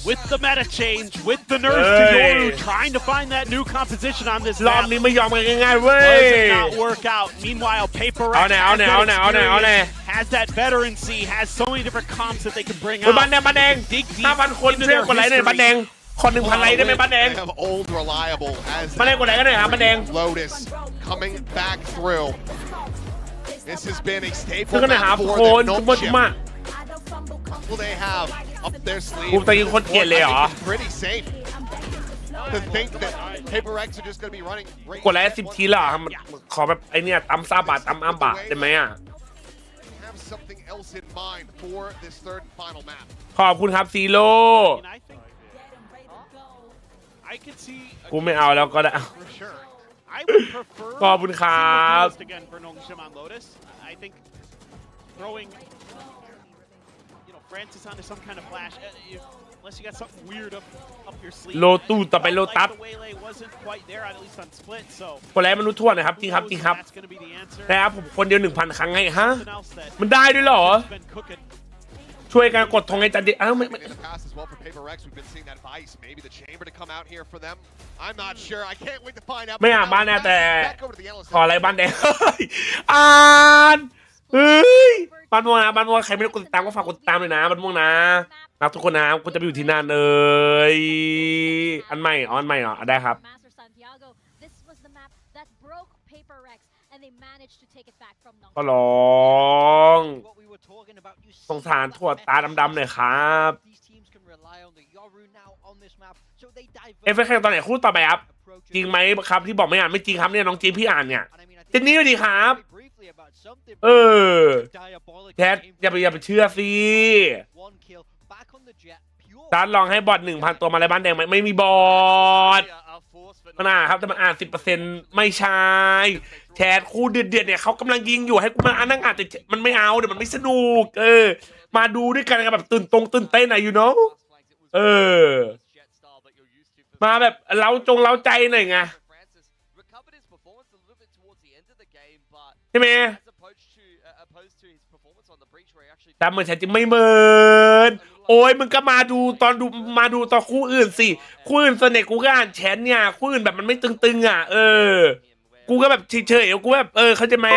with the meta change, with the nerfs to Yoru, trying to find that new composition on this รอบ map. นี้ไม่ยอมกันง่ายๆเว้ย Does it not work out? Meanwhile, Paper Rex has that experience, has that veterancy, has so many different comps that they can bring เฮ้ย out. บ้านแดงบ้านแดง Dig deep 5,000 คน into ช่วย their กดไลค์หน่อยบ้านแดง history. คน 1,000 ไลค์ได้ไหมบ้านแดง They have old reliable as บ้านแดงกดไลค์กันหน่อยครับบ้านแดง Lotus coming back through. This has been a ช่วย staple กันหน่อยครับ map ทุก for ค the นจุ๊บจุ๊บมา Nongshim. Will they have up their sleeve? กูตะกี้คนเกลียดเลยเหรอ I think it's pretty safe to think that Paper Rex are just going to be running. กดไลค์10 ทีแล้วอ่ะขอแบบไอเนี่ยตำซาบะตำอ้ำบะได้ไหมอ่ะ Have something else in mind for this third and final map. ขอบคุณครับซีโร่ And I think I could see กูไม่เอาแล้วก็ได้ for sure. I would prefer ขอบคุณครับ single duelist again for Nongshim on Lotus. I think throwing Francis onto some kind of flash, unless you got something weird up your sleeve. โลตูต่อไปโลตัส The waylay wasn't quite there, at least on split, so กดไลค์มนุษย์ทั่วหน่อยครับจริงครับจริงครับ that's going to be the answer. นะครับผมคนเดียว 1,000 ครั้งไงฮะ Something else that มันได้ด้วยเหรอ has been cooking. ช่วยกันกดธงไอ้จันดิอ้าวไม่ In the past as well for Paper Rex, we've been seeing that Vice, maybe the Chamber to come out here for them. I'm not sure. I can't wait to find out. ไม่อ่านบ้านแน่แต่ Back over to the analyst. ขออะไรบ้านแดง อ่านเฮ้ยบ้านม่วงนะบ้านม่วงใครไม่ได้กดติดตามก็ฝากกดติดตามเลยนะบ้านม่วงนะรักทุกคนนะกูจะไปอยู่ที่นั่นเลยอันใหม่อ๋ออันใหม่เหรอได้ครับ ก็ร้องสงสารถั่วตาดำๆหน่อยครับเอฟเฟกต์ตอนไหนคู่ต่อไปครับจริงไหมครับที่บอกไม่อ่านไม่จริงครับเนี่ยน้องจีพี่อ่านเนี่ยเจนนี่ดีครับแทสอย่าไปเชื่อสิตาลองให้บอท 1,000 ตัวมาอะไรบ้านแดงไหมไม่มีบอทขนาดครับแต่มันอ่าน 10% ไม่ใช่แทสคู่เดือดเนี่ยเขากำลังยิงอยู่ให้กูมานั่งอ่านแต่มันไม่เอาเดี๋ยวมันไม่สนุกมาดูด้วยกันแบบตื่นเต้นหน่อยyou know มาแบบเล้าใจหน่อยไงใช่ไหมแต่เหมือนฉันจะไม่เหมือนโอ้ยมึงก็มาดูตอนคู่อื่นสิคู่อื่นเสน่ห์กูก็อ่านแชทเนี่ยคู่อื่นแบบมันไม่ตึงอ่ะกูก็แบบเฉยๆกูแบบเขาจะไหม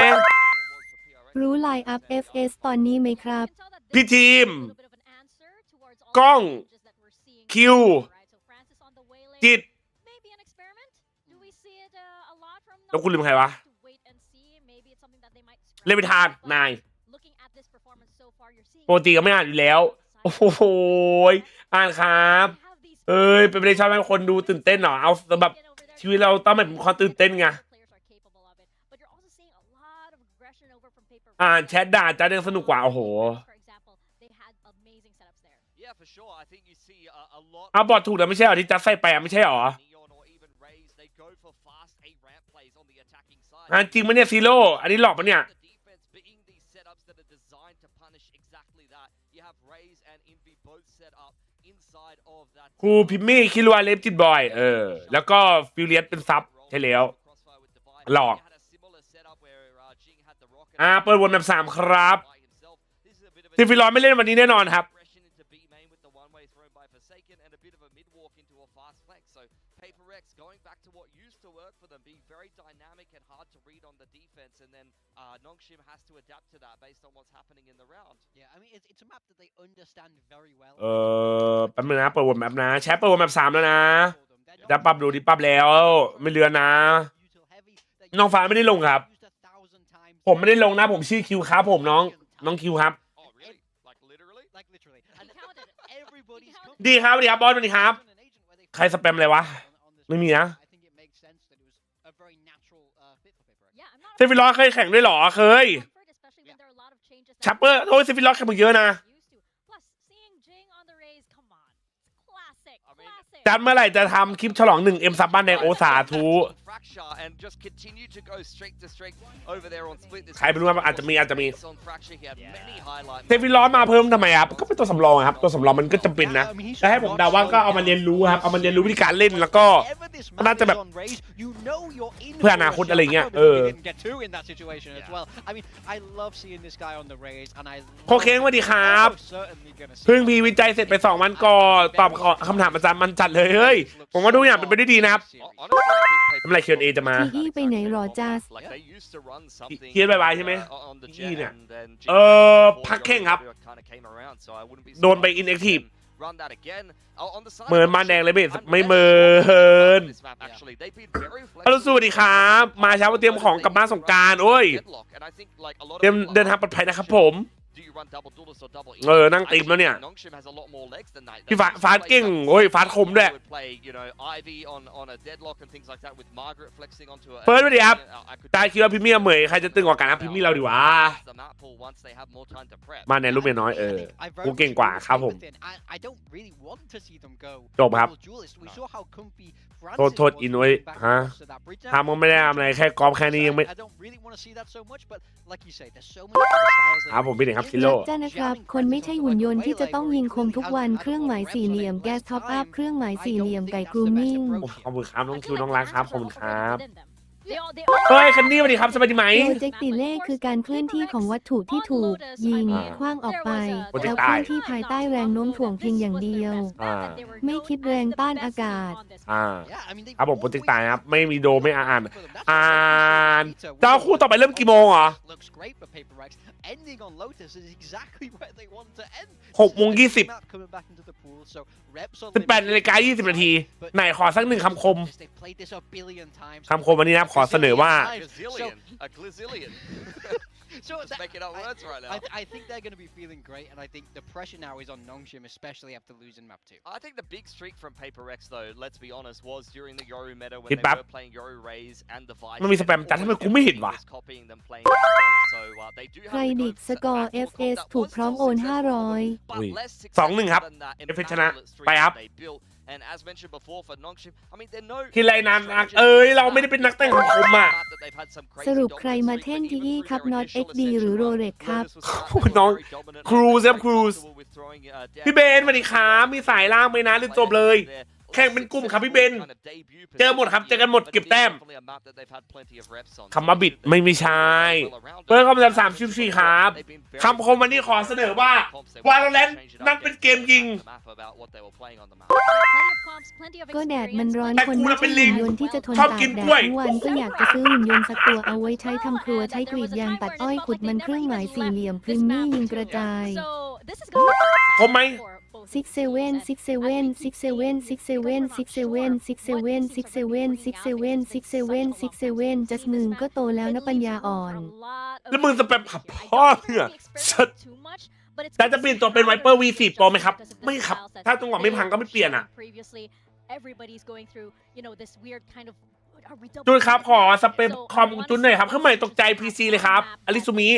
รู้ไลน์อัพ FS ตอนนี้ไหมครับ พี่ทีมกล้องคิวจิตแล้วกูลืมใครวะเล่นไปทานนายปกติก็ไม่อ่านอยู่แล้วโอ้โหอ่านครับเป็นไปได้ชอบให้คนดูตื่นเต้นหรอเอาแบบชีวิตเราต้องเป็นความตื่นเต้นไงอ่านแชทด่าจะยังสนุกกว่าโอ้โหเอาบอทถูกแล้วไม่ใช่หรอที่จะใส่ไปไม่ใช่หรอจริงมั้ยเนี่ยซีโร่อันนี้หลอกปะเนี่ยครูพิมมี่คิรัวเลฟจิตบอยแล้วก็ฟิวเลียสเป็นซับใช่แล้วหลอกเปิดวนแบบ3ครับทีฟิลอนไม่เล่นวันนี้แน่นอนครับ one-way thrown by Forsaken and a bit of a mid-walk into a fast flex. So PAPERX going back to what used to work for them, being very dynamic and hard to read on the defense, and then Nongshim has to adapt to that based on what's happening in the round. Yeah, I mean it's a map that they understand very well. แป๊บนึงนะเปิดวนแมปนะแชทเปิดวนแมป3แล้วนะจะปรับดูดิปรับแล้วไม่เลือนนะน้องฟ้าไม่ได้ลงครับผมไม่ได้ลงนะผมชื่อคิวครับผมน้องคิวครับดีครับดีครับบอสสวัสดีครับใครสแปมอะไรวะไม่มีนะเซฟิลอสเคยแข่งด้วยหรอเคยชัปเปอร์โอ้ยเซฟิลอสแข่งมาเยอะนะจัดเมื่อไหร่จะทำคลิปฉลอง1M ซับบ้านแดงโอสาธุใครเป็นว่าอาจจะมีเซฟิลอสมาเพิ่มทำไมครับก็เป็นตัวสำรองครับตัวสำรองมันก็จำเป็นนะแต่ให้ผมเดาว่าก็เอามาเรียนรู้ครับเอามาเรียนรู้วิธีการเล่นแล้วก็น่าจะแบบเพื่ออนาคตอะไรเงี้ยโคเค้งสวัสดีครับเพิ่งพีวิจัยเสร็จไป2 วันก่อนตอบคำถามอาจารย์มันจัดเลยเฮ้ยผมว่าทุกอย่างเป็นไปได้ดีนะครับเมื่อไหร่ Q&A จะมาพี่ไปไหนรอจัสเคียร์บายใช่ไหมพี่เนี่ยพักแข่งครับโดนไปอินแอคทีฟเหมือนมาแดงเลยไม่เหมือนฮัลโหลสวัสดีครับมาเช้าเตรียมของกลับบ้านสงกรานต์โอ้ยเตรียมเดินทางปลอดภัยนะครับผมนั่งตีมแล้วเนี่ยพี่ฟาดเก่งโอ้ยฟาดคมด้วยเฟิร์สสวัสดีครับตายคิดว่าพิมมี่เหมยใครจะตึงกว่ากันนะพิมมี่เราดีวะมาในรูปเมียน้อยกูเก่งกว่าครับผมจบครับโทษอินไว้ฮะทำก็ไม่ได้ทำอะไรแค่กอล์ฟแค่นี้ยังไม่ครับผมพี่เด็กครับคิโลจ้านะครับคนไม่ใช่หุ่นยนต์ที่จะต้องยิงคมทุกวันเครื่องหมายสี่เหลี่ยมแก๊สท็อปอัพเครื่องหมายสี่เหลี่ยมไก่กรูมมิ่งขอบคุณครับน้องคิวน้องรักครับขอบคุณครับเฮ้ยคันนี้สวัสดีครับสบายดีไหมโปรเจกติเล่คือการเคลื่อนที่ของวัตถุที่ถูกยิงคว้างออกไปแล้วเคลื่อนที่ภายใต้แรงโน้มถ่วงเพียงอย่างเดียวไม่คิดแรงต้านอากาศครับผมโปรเจกต์ตายครับไม่มีโดไม่อ่านเจ้าคู่ต่อไปเริ่มกี่โมงเหรอ6:20 18:20 นาทีไหนขอสัก1คำคมวันนี้นะขอเสนอว่า Just making up words right now. I think they're going to be feeling great, and I think the pressure now is on Nongshim, especially after losing map 2. I think the big streak from PAPERX, though, let's be honest, was during the Yoru meta when they were playing Yoru Rays and the Vice. มันมีสแปมจัดให้มันกูไม่เห็นว่ะ So they do have ใครดิกสกอร์ FS ถูกพร้อมโอน500 2-1 ครับ FS ชนะไปครับ And as mentioned before for Nongshim, I mean they're no ที่ไรนานเราไม่ได้เป็นนักแต่งคมอ่ะสรุปใครมาเท่นที่ครับ Not XD หรือโรเล็กครับน้องครูซครับครูซพี่เบนสวัสดีครับมีสายล่างไหมนะหรือจบเลยแข่งเป็นกลุ่มครับพี่เบนเจอหมดครับเจอกันหมดเก็บแต้มคำว่าบิดไม่ใช่เปิดคำสั่ง34ครับคำคมวันนี้ขอเสนอว่าวาโลแรนต์นั่นเป็นเกมยิงก็แดดมันร้อนคนไม่ใช่หุ่นยนต์ที่จะทนตากแดดทุกวันก็อยากจะซื้อหุ่นยนต์สักตัวเอาไว้ใช้ทำครัวใช้กรีดยางตัดอ้อยขุดมันเครื่องหมายสี่เหลี่ยมพริมมี่ยิงกระจายคมไหม67 จัสมึงก็โตแล้วนะปัญญาอ่อนแล้วมึงจะไปผับพ่อเนี่ยแต่จะเปลี่ยนตัวเป็นไวเปอร์ V4 Pro ไหมครับไม่ครับถ้าจังหวะไม่พังก็ไม่เปลี่ยนอ่ะจุนครับขอสเปมคอมจุนหน่อยครับข้างใหม่ตกใจ PC เลยครับอลิซุมิ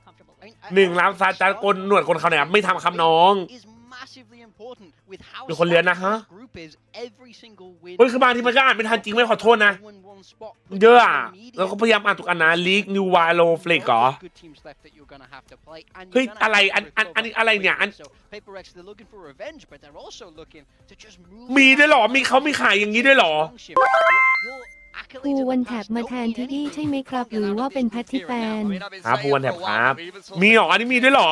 1 ล้านซาจารกลหนวดคนเขาเนี่ยไม่ทำคำน้องเป็นคนเลี้ยนนะฮะเฮ้ยคือบางทีมันก็อ่านไม่ทันจริงไม่ขอโทษนะเยอะอ่ะแล้วก็พยายามอ่านทุกอันนะลีกนิววาโลเฟลกเหรอเฮ้ยอะไรอันนี้อะไรเนี่ยมีด้วยหรอมีขายอย่างนี้ด้วยหรอ ภูวันแท็บมาแทนที่ใช่ไหมครับ หรือว่าเป็นแพทที่แฟน ครับภูวันแท็บครับมีหรออันนี้มีด้วยหรอ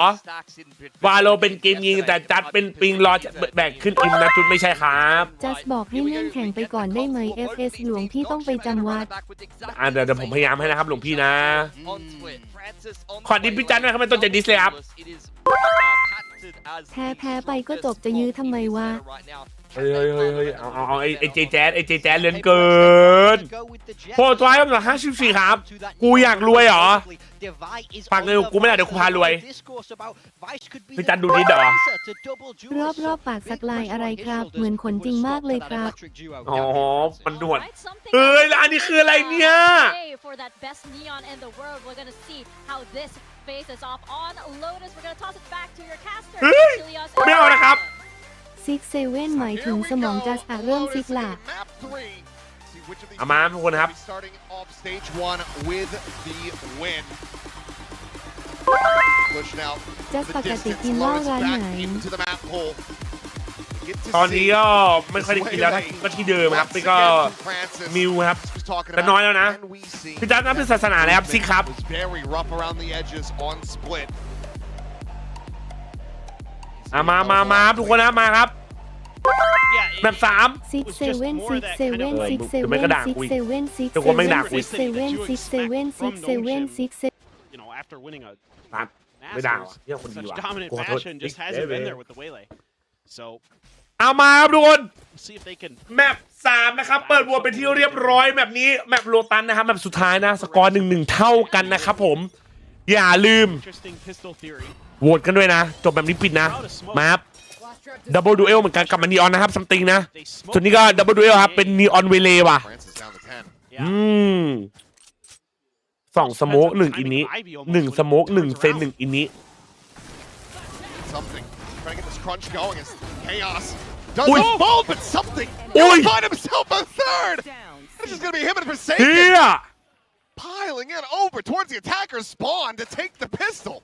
วาโลเป็นเกมยิงแต่จัดเป็นปิงรอแบกขึ้นอิมนะจุดไม่ใช่ครับ จัสบอกให้เลื่อนแข่งไปก่อนได้ไหม FS หลวงพี่ต้องไปจำวัด เดี๋ยวผมพยายามให้นะครับหลวงพี่นะขอดิพี่จันนะครับไม่ต้องจะดิสเลยครับแพ้ไปก็จบจะยื้อทำไมวะ เฮ้ยเอาไอ้เจแจ๊ดเล่นเกินโพสต์ไว้ตั้งแต่54ครับกูอยากรวยเหรอฝากเงินกูไม่ได้เดี๋ยวกูพารวยพี่จันดูดิดเหรอรอบปากสักลายอะไรครับ เหมือนขนจริงมากเลยครับ อ๋อมันด่วนเฮ้ยแล้วอันนี้คืออะไรเนี่ย faces off on Lotus. We're gonna toss it back to your caster. ไม่เอานะครับ 6-7 หมายถึงสมองจัสเริ่มซิกล่ะ เอามาทุกคนครับ จัสปกติกินเหล้าร้านไหน ตอนนี้ก็ไม่ค่อยได้กินแล้วก็ที่เดิมครับนี่ก็มิวครับแต่น้อยแล้วนะพี่จันนับเป็นศาสนาแล้วครับซิกครับมาทุกคนนะมาครับแบบ3 6-7 ไม่กระด่างกูอีกแต่กูไม่ด่างกูอีก ไม่ด่างว่ะเยี่ยคนดีว่ะกูขอโทษเอามาครับทุกคนแมป3นะครับเปิดบวกเป็นที่เรียบร้อยแบบนี้แมปโลตันนะครับแมปสุดท้ายนะสกอร์ 1-1 เท่ากันนะครับผมอย่าลืมโหวตกันด้วยนะจบแบบนี้ปิดนะมาครับดับเบิลดูเอลเหมือนกันกับมันนีออนนะครับซัมติงนะส่วนนี้ก็ดับเบิลดูเอลครับเป็นนีออนเวเลว่ะ2 สโมก 1 อินนี้1 สโมก 1 เซน 1 อินนี้อุ้ยเฮีย piling in over towards the attacker's spawn to take the pistol.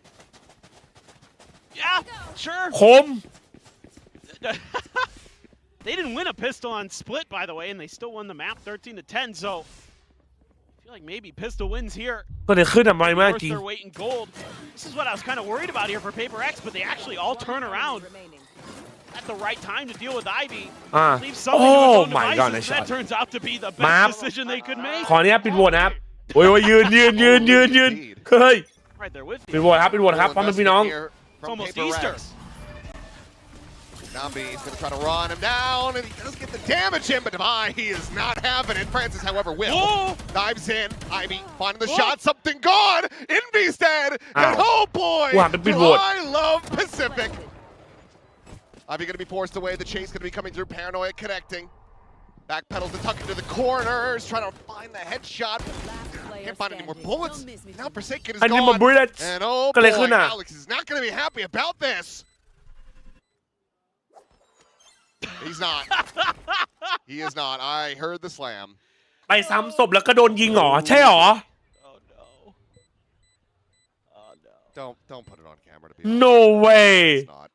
Yeah, sure. คม They didn't win a pistol on split, by the way, and they still won the map 13-10. So I feel like maybe pistol wins here. ก็ได้ขึ้นอะไรมากจริง Their weight in gold. This is what I was kind of worried about here for Paper X, but they actually all turn around at the right time to deal with Ivy. Leave something to his own devices. That turns out to be the best decision they could make. ขอนี้ปิดโหวตนะครับโอ้ยยืนเฮ้ยปิดโหวตครับพร้อมเป็นพี่น้อง It's almost Easter. Nambi is going to try to run him down, and he does get the damage in, but Devai, he is not having it. Francis, however, will. Dives in. Ivy finding the shot. Something gone. Envy's dead. And oh boy, do I love Pacific. Ivy going to be forced away. The chase going to be coming through. Paranoia connecting. Backpedals to tuck into the corners, trying to find the headshot. Can't find any more bullets. Now Forsaken is gone. And oh boy, Alex is not going to be happy about this. He's not. He is not. I heard the slam. ไปซ้ำศพแล้วก็โดนยิงเหรอใช่เหรอ Don't put it on camera to be No way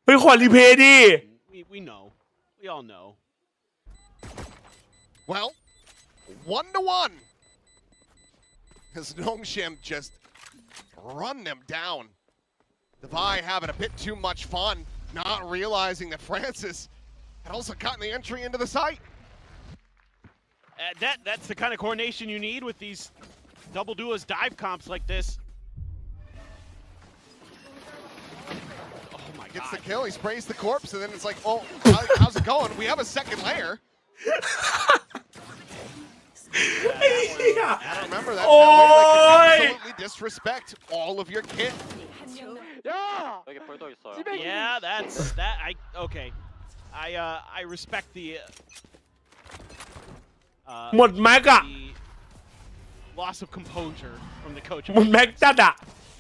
เฮ้ยขอรีเพย์ดิ We know. We all know. Well, 1-1. As Nongshim just run them down. Devai having a bit too much fun, not realizing that Francis had also gotten the entry into the site. That's the kind of coordination you need with these double duos dive comps like this. Oh my God. Gets the kill, he sprays the corpse, and then it's like, oh, how's it going? We have a second layer. I don't remember that. Oh, that way, like, absolutely disrespect all of your kit. Yeah, that's that. Okay. I respect the หมดแม็กอะ loss of composure from the coach. หมดแม็กจัดอะ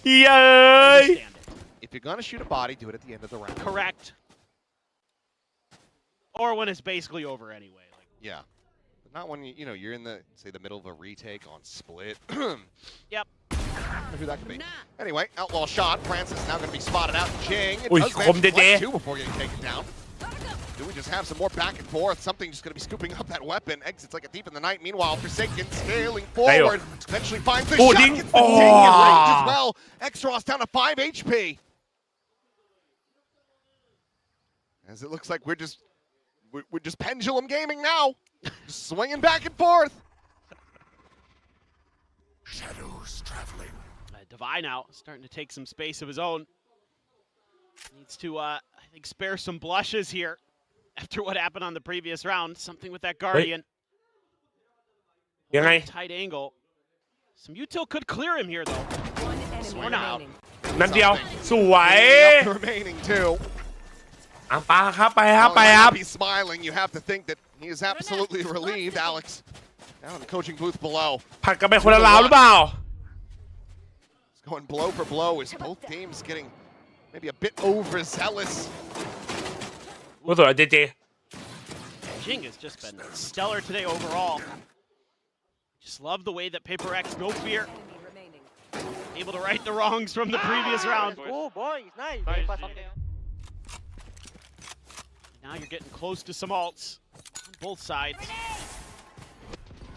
เฮ้ย If you're gonna shoot a body, do it at the end of the round. Correct. Or when it's basically over anyway. Like. Yeah. But not when you're in the middle of a retake on split. Yep. Who that could be. Anyway, outlaw shot. Francis now going to be spotted out. Jing. It Ui, does khom manage to dê. collect 2 before getting taken down. Do we just have some more back and forth? Something just going to be scooping up that weapon. Exits like a thief in the night. Meanwhile, Forsaken scaling forward. Eventually finds the shot. Gets the ding in range as well. Extros down to 5 HP. As it looks like we're just pendulum gaming now. Just swinging back and forth. Shadows traveling. Divine now starting to take some space of his own. Needs to, I think, spare some blushes here after what happened on the previous round. Something with that Guardian. Tight angle. Some util could clear him here, though. Or not. นัดเดียวสวย Remaining two. ไปครับไปครับ He's smiling. You have to think that he is absolutely relieved. Alex down in the coaching booth below. ผัดกันไปคนละราวหรือเปล่า It's going blow for blow as both teams getting maybe a bit overzealous. ก็สวยเจเจ Jing has just been stellar today overall. Just love the way that Paper X, no fear, able to right the wrongs from the previous round. Oh, boys, nice. Now you're getting close to some ults on both sides.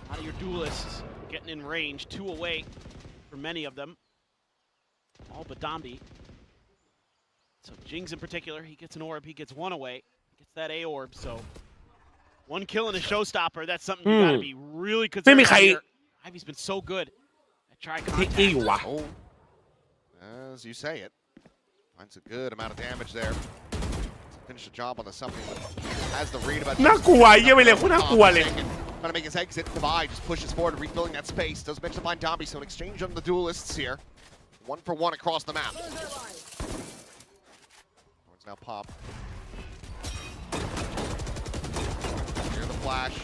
A lot of your duelists getting in range, 2 away for many of them. All but Dombi. So Jing's in particular, he gets an orb, he gets 1 away. Gets that A orb, so 1 kill and a showstopper. That's something you gotta be really concerned about here. Ivy's been so good at try contact. Oh, as you say it, finds a good amount of damage there. Finish the job on the something. Has the read about. น่ากลัวเยี่ยไปเลยคุณน่ากลัวเลย Trying to make his exit. Divide just pushes forward, refilling that space. Does mention to find Dombi, so an exchange on the duelists here. 1 for 1 across the map. Horns now pop. Here's the flash.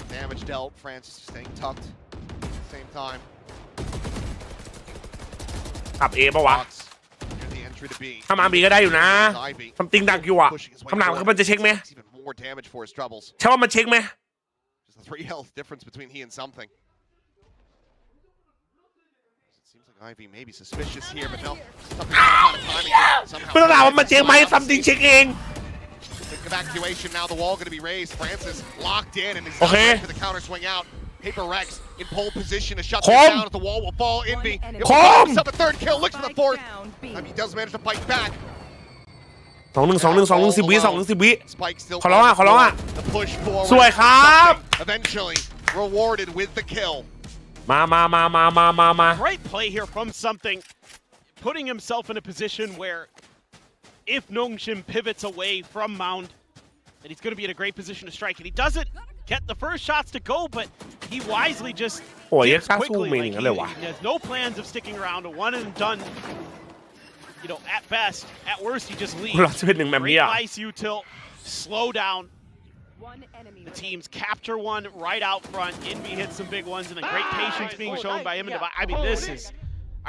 Damage dealt. Francis staying tucked. At the same time. ขับเอป่ะวะ Here's the entry to B. ถ้ามาบีก็ได้อยู่นะ Ivy ทำติงดักอยู่อ่ะคำถามคือมันจะเช็คไหม even more damage for his troubles. ใช่ว่ามันเช็คไหม Just a 3 health difference between he and something. It seems like Ivy may be suspicious here, but no. Somehow ไม่ต้องถามว่ามันเช็คไหมซัมติงเช็คเอง Quick evacuation now. The wall going to be raised. Francis locked in and is Okay. for the counter swing out. Paper Rex in pole position to shut this down. At the wall will fall. Envy. Himself a 3rd kill. Looks for the 4th. He does manage to fight back. 2-1 10 วิ2-10 วิ Spike still ขอร้องอ่ะ the push forward. สวยครับ Eventually rewarded with the kill. มา Great play here from something, putting himself in a position where if Nongshim pivots away from Mound, that he's going to be in a great position to strike. And he doesn't get the first shots to go, but he wisely just โอ้ย dips ค่าสู้ quickly. เมนอย่างนั้นเลยวะ He has no plans of sticking around. A 1 and done. You know, at best, at worst, he just leaves. เราจะเป็นหนึ่งแบบนี้ Great อ่ะ advice, util. Slow down. The teams capture 1 right out front. Envy hits some big ones, and then great patience being shown by him. And I mean, this is.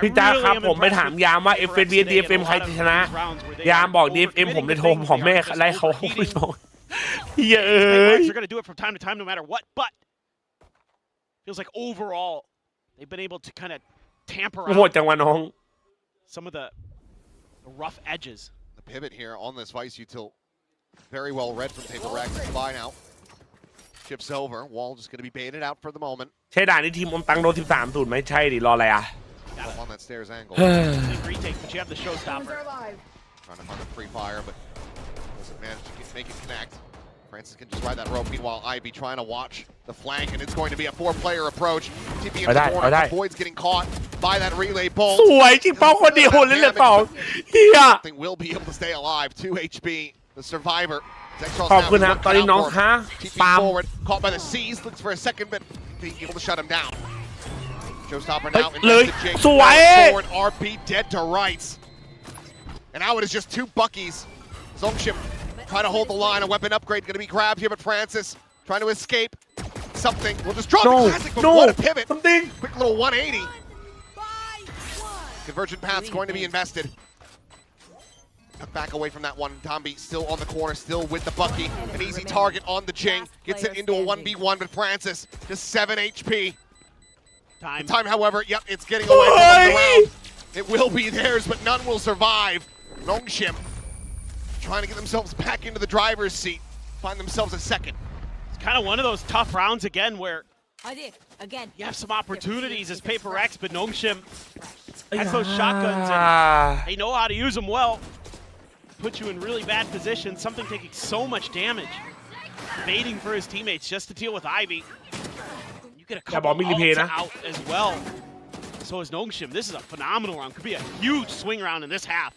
พี่จ้าครับผมไปถามยามว่า FNV DFM ใครจะชนะ ยามบอก DFM ผมเลยโทรผมแม่ไล่เขาไม่โทรเย้ย They're going to do it from time to time no matter what, but feels like overall they've been able to kind of tamper โหด out จังวะน้อง some of the rough edges. The pivot here on this Vice util. Very well read from Paper Rex. Divine out. Chips over. Wall just going to be baited out for the moment. ใช่ด่านนี้ทีมอมตังโดน 13-0 ไหมใช่ดิรออะไรอ่ะ On that stairs angle. Retake, but you have the showstopper. Trying to find the free fire, but doesn't manage to make it connect. Francis can just ride that rope. Meanwhile, Ivy trying to watch the flank, and it's going to be a 4-player approach. TP in the corner. Boyd's getting caught by that relay bolt. สวยจริงเป้าคนเดียวเล่นเลย2เฮีย Something will be able to stay alive. 2 HP. The survivor. ขอบคุณครับตอนนี้น้องฮะ TP ปาล์ม forward. Caught by the C's. Looks for a second, but being able to shut him down. Showstopper now. เลย สวย Forward. RP dead to rights. And now it is just 2 Buckies. Zongshim trying to hold the line. A weapon upgrade going to be grabbed here, but Francis trying to escape. Something will just drop the classic, but what a pivot. Something. Quick little 180. Convergent path's going to be invested. Back away from that one. Dombi still on the corner, still with the Bucky. An easy target on the Jing. Gets it into a 1v1, but Francis just 7 HP. Time, however, yep, it's getting away from the round. It will be theirs, but none will survive. Nongshim trying to get themselves back into the driver's seat, find themselves a second. It's kind of one of those tough rounds again where Again. you have some opportunities as Paper X, but Nongshim has those shotguns and they know how to use them well. Put you in really bad positions, something taking so much damage. Baiting for his teammates just to deal with Ivy. You get a couple ults out as well. So is Nongshim. This is a phenomenal round. Could be a huge swing round in this half.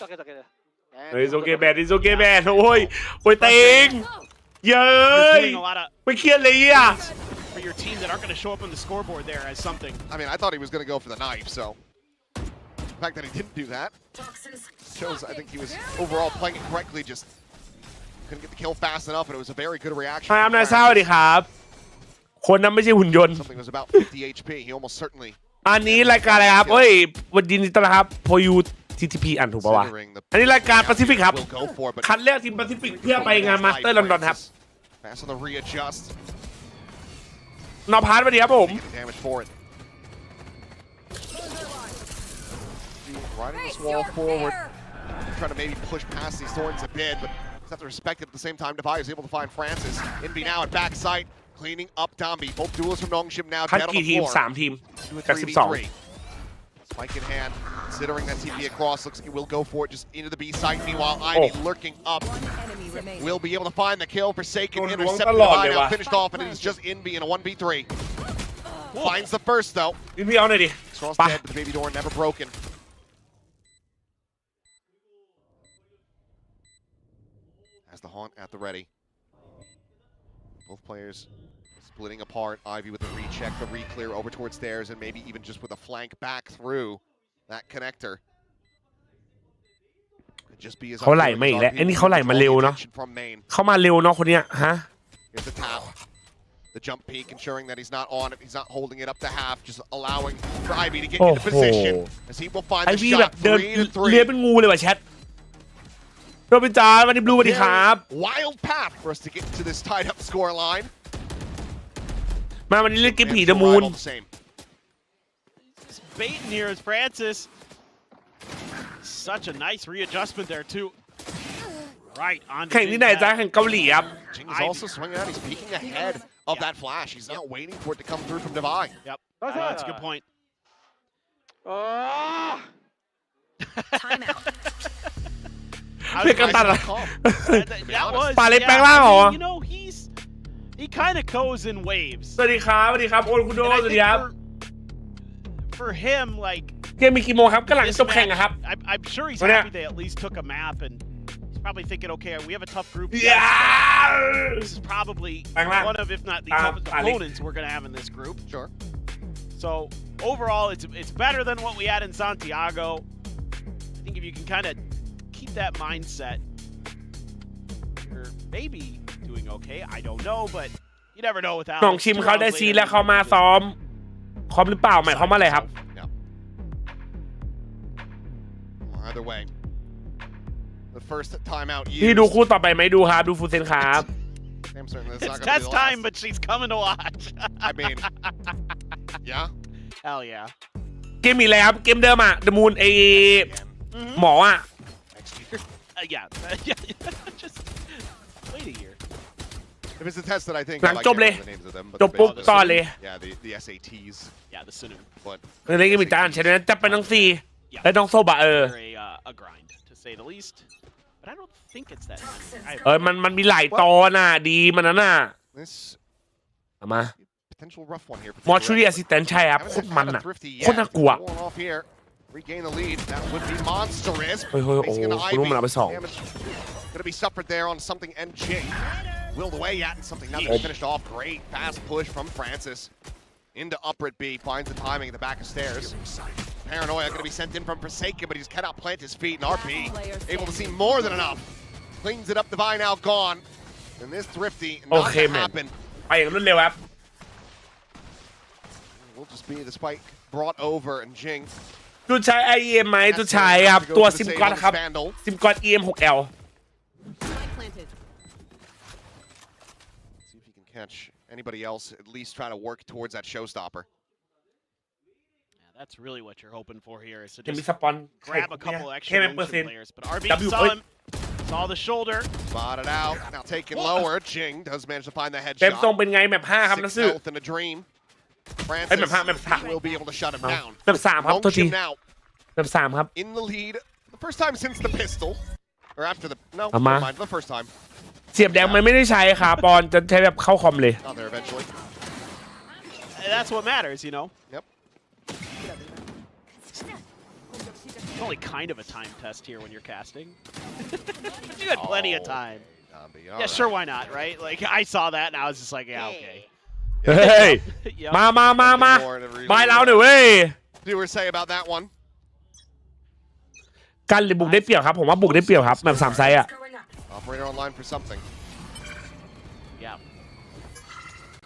It's okay bad it's okay bad โอ้ยเต็งเย้ย Doing a lot of ไม่เครียดเลยอ่ะ for your team that aren't going to show up on the scoreboard there as something. I mean, I thought he was going to go for the knife, so the fact that he didn't do that shows I think he was overall playing it correctly, just couldn't get the kill fast enough, and it was a very good reaction. ครับนายสวัสดีครับคนนั้นไม่ใช่หุ่นยนต์ Something was about 50 HP. He almost certainly อันนี้รายการอะไรครับเอ้ยวันดีนี้ต้อนรับพอยู TTP อ่านถูกป่าวะอันนี้รายการแปซิฟิกครับคัดเลือกทีมแปซิฟิกเพื่อไปงานมาสเตอร์ลอนดอนครับ Fast on the readjust. นอพาร์ทสวัสดีครับผม Damage for it. Riding this wall forward, trying to maybe push past these thorns a bit, but just have to respect it at the same time. Devi is able to find Francis. Envy now at backside, cleaning up Dambi. Both duels from Nongshim now คัด dead on กี่ the ทีม floor. 3 ทีม Do a จาก 3v3. Spike in hand, considering that TP across, looks like he will go for it just into the B site. Meanwhile, Ivy lurking up, will be able to find the kill. Forsaken, intercepted Devi, now finished off, and it is just Envy in a 1v3. Finds the first though. 12พี่เอาหน่อยดิ Cross ไป dead, but the baby door never broken. Has the haunt at the ready. Both players splitting apart. Ivy with the recheck, the re-clear over towards stairs, and maybe even just with a flank back through that connector. Could just be as เขาไหลมาอีกแล้วไอ้นี่เขาไหลมาเร็วเนาะ from main. เขามาเร็วเนาะคนเนี้ยฮะ Here's the tap. The jump peek, ensuring that he's not on it, he's not holding it up to half, just allowing for Ivy to get into position as he will find ไอ the วีแบบ shot. เดิน 3 to เลี้ย 3. เป็นงูเลยว่ะแชทโรบินจาวันนี้บลูสวัสดีครับ Wild path for us to get to this tied up score line. มาวันนี้เล่นเกมผีเดอะมูน Baiting here is Francis. Such a nice readjustment there too. Right on. แข่งที่ไหนจ้าแข่งเกาหลีครับ Jing's also swinging out. He's peeking ahead of that flash. He's not waiting for it to come through from Devi. Yep. That's a good point. Timeout. เพื่อนกันตัดอะ That was. ปาเล็กแปลงร่างเหรอ You know, he kind of goes in waves. สวัสดีครับสวัสดีครับโอนคุณโด And I สวัสดีครับ for him, like เกมมีกี่โมงครับกำลังจบแข่งอะครับ I'm sure he's What happy they at least took a map, and he's probably thinking, okay, we have a tough group. This is probably one of, if not the toughest opponents we're going to have in this group. Sure. So overall, it's better than what we had in Santiago. I think if you can kind of keep that mindset, you're maybe doing okay. I don't know, but you never know with Alex. น้องชิมเขาได้ซีแล้วเขามาซ้อมคอมหรือเปล่าหมายความว่าอะไรครับ Either way, the first timeout พี่ used. ดูคู่ต่อไปไหมดูครับดูฟูเซนครับ I'm certain that's It's not going to be test the last. time, but she's coming to watch. I mean, yeah. Hell yeah. เกมมีอะไรครับเกมเดิมอะเดอะมูนไอหมออะ Next year. Yeah. Just wait a year. If it's a test that I think หลัง I จ like บเลย the names of them, but จบปุ๊บ basically- ต่อเลย Yeah, the SATs, Yeah, the Sunu. but ในเกมมีจานใช่ไหมจับไปน้องซีแล้วน้องโซบะThey're a grind, to say the least. But I don't think it's that many. มันมีหลายตอนน่ะดีมันนั้นน่ะ this เอามา potential rough one here. for มอร์ชูรี่ Thrifty. แอสซิสแตนต์ใช่ครับ Haven't โคตร had มัน a อ่ะ Thrifty โคตร yet. น่ากลัว Pulling off here. Regain the lead. That would be monstrous. เฮ้ยโอ้ Facing an คุณรู้มันเอาไป Ivy. สอง Damage gonna be suffered there on something NG. Willed away at and something nothing finished off. Great fast push from Francis into upper at B. Finds the timing at the back of stairs. Paranoia going to be sent in from Forsaken, but he's cannot plant his feet. And RP able to see more than enough. Cleans it up. Divine now gone. And this Thrifty not Okay, to man. happen. ไปอย่างรวดเร็วครับ Will just be the spike brought over and Jing. จุดใช้ IEM ไหมจุดใช้ครับตัวซิมกอตครับซิมกอต EM 6L See if he can catch anybody else. At least try to work towards that showstopper. That's really what you're hoping for here is to จะมี just สปอน grab a couple แค่ extra เป็นเปอร์เซ็น motion ต์ players. But RB W saw him, saw the shoulder. Spotted out. Now taken lower. Jing does manage to find the เต็มทรง headshot. เป็นไงแมป5ครับนัก 6 สืบ health in a dream. ไอ้แมป Francis 5แมป3 will be able to shut him down. แมป3ครับโทษที Nongshim now แมป3ครับ in the lead. The first time since the pistol. Or after the... No, Come never on. mind. The first time. เสียบแดงมันไม่ได้ใช้ครับปอนจะใช้แบบเข้าคอมเลย Got there eventually. That's what matters, you know. Yep. It's only kind of a time test here when you're casting. But you had plenty of time. Yeah, sure, why not, right? Like, I saw that and I was just like, yeah, okay. เฮ้ย Yep. มา More to really, บายเราหน่อยเว้ย do or say about that one? กันหรือบุกได้เปรียบครับผมว่าบุกได้เปรียบครับแบบ3ไซส์อ่ะ Going up. Operator online for something. Yeah.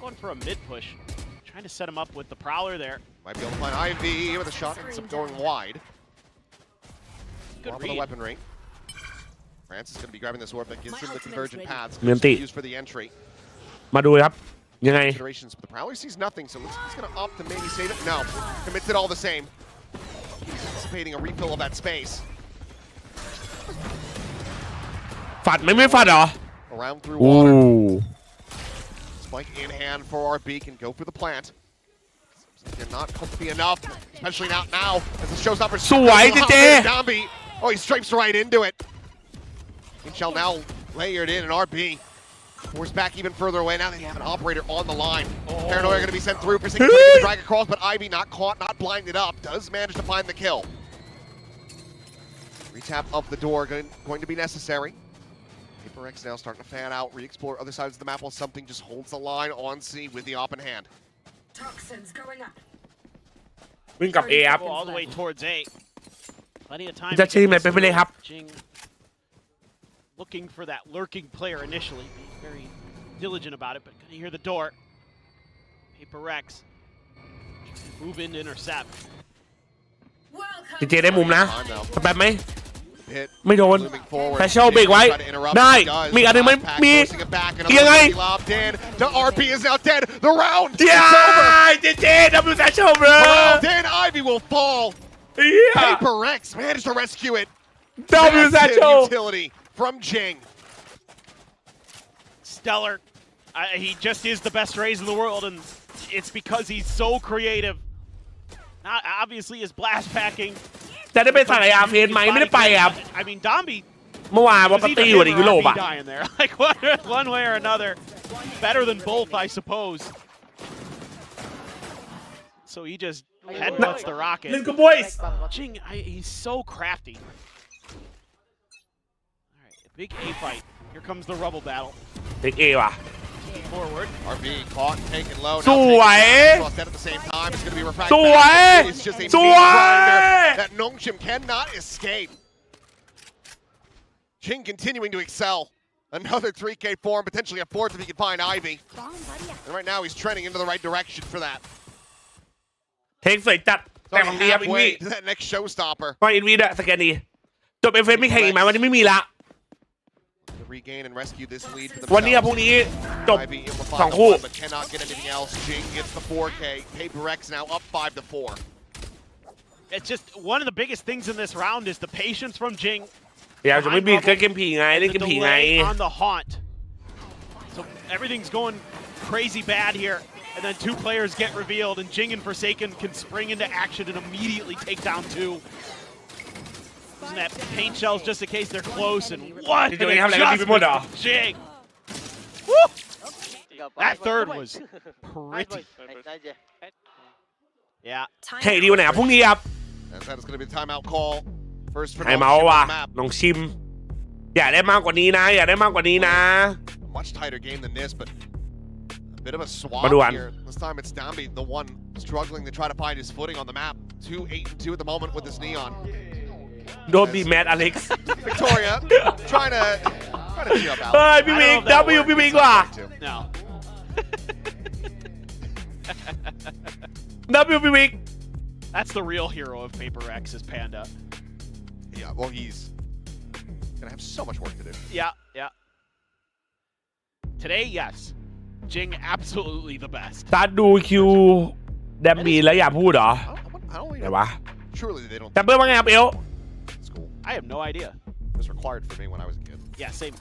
Going for a mid push. Trying to set him up with the prowler there. Might be able to find IV with a shot. Ends up going wide. Good Off of the read. weaponry. France is going to be grabbing this orb that gives him the convergent paths. Minty. Used for the entry. มาดูครับยังไง Considerations, but the prowler sees nothing, so he's going to opt to maybe save it. No, commits it all the same. Anticipating a refill of that space. ฝัดไหมไม่ฝัดเหรอ Around through โอ้ water. Spike in hand for RB can go for the plant. They're not going to be enough, especially not now as the showstopper. สวยเจเจ Dombi. Oh, he stripes right into it. Inchel now layered in, and RB forced back even further away. Now they have an operator on the line. Paranoia going to be sent through. Precision going to drag across, but Ivy not caught, not blinded up. Does manage to find the kill. Retap of the door going to be necessary. Paper X now starting to fan out, re-explore other sides of the map while something just holds the line on C with the op in hand. Toxins going up. วิ่งกับ A ครับ Go all the way towards A. Plenty of time. จะชิงไหนเป็นไปเลยครับ Jing looking for that lurking player initially, being very diligent about it, but gonna hear the door. Paper Rex move in to intercept. เจเจได้มุมนะสแปมไหม Hit. ไม่โดน Moving forward. แฟชั่นเบรกไว้ Try to interrupt. ได้ He does. มีอันหนึงไหม Backpack มี forcing it back, and ยังไง another lobbed in. The RP is now dead. The round เย้ is over. เจเจดับเบิลแซชเชลเบรอ Round in. Ivy will fall. เฮีย Paper Rex managed to rescue it. ดับเบิลแซชเช Massive ล utility from Jing. Stellar. He just is the best Raze in the world, and it's because he's so creative. Not obviously his blast packing. จะได้ไปสั่งไออาร์เฟนไหมไม่ได้ไปครับ I mean, Dombi เมื่อวานว่าปาร์ตี้อยู่ในยุโรปอ่ะ dying there. Like one way or another, better than both, I suppose. So he just headbutts the rocket. Let's go, boys. Jing, he's so crafty. All right, a big A fight. Here comes the rubble battle. เด็กเอว่ะ Forward. RB caught and taken low. สวย Dead at the same time. It's going to be refracted. สวย It's just a ส meat วย grinder that Nongshim cannot escape. Jing continuing to excel. Another 3K form, potentially a fourth if he can find Ivy. And right now he's trending into the right direction for that. เทคสวยจัดแต่ของดีครับอินวี Halfway to that next showstopper. ก็อินวีด้วยสแกนดีจบเอฟเอฟไม่แข่งอีกไหมวันนี้ไม่มีละ To regain and rescue this lead for วันนี้กับพรุ่ง themselves. นี้จบ Ivy able to สอง find the คู่ one, but cannot get anything else. Jing gets the 4K. Paper X now up 5-4. It's just one of the biggest things in this round is the patience from Jing. อยากจะไม่มีเกมผีไงเล่น The เกมผีไง delay on the haunt. So everything's going crazy bad here. And then two players get revealed, and Jing and Forsaken can spring into action and immediately take down two. Using that paint shells just in case they're close, and what an adjustment from Jing! Woo! That third was pretty. Yeah. แข่งดีวันไหนครับพรุ่งนี้ครับ And that is going to be the timeout call. First for ไอ้เมาส์ Nongshim ว่ะ on the map. น้องชิม อยากได้มากกว่านี้นะ อยากได้มากกว่านี้นะ Much tighter game than this, but a bit of a swap มาดูกัน here. This time it's Dombi, the one struggling to try to find his footing on the map. 2-8-2 at the moment with this Neon. โดนบีแมทอเล็กซ์ Victoria trying to cheer up เฮ้ Alex. ยพี่วิกดับพี่วิกว่ะ No. ดับพี่วิก That's the real hero of Paper X is Panda. Yeah, well, he's gonna have so much work to do. Yeah, yeah. Today, yes. Jing absolutely the best. ตัดดูคิวแดมบีแล้วอย่าพูดเหรอ I I don't ไหน even. วะ Truly, they don't. จับเบิ้ลว่าไงครับเอล It's cool. I have no idea. It was required for me when I was a kid. Yeah, same.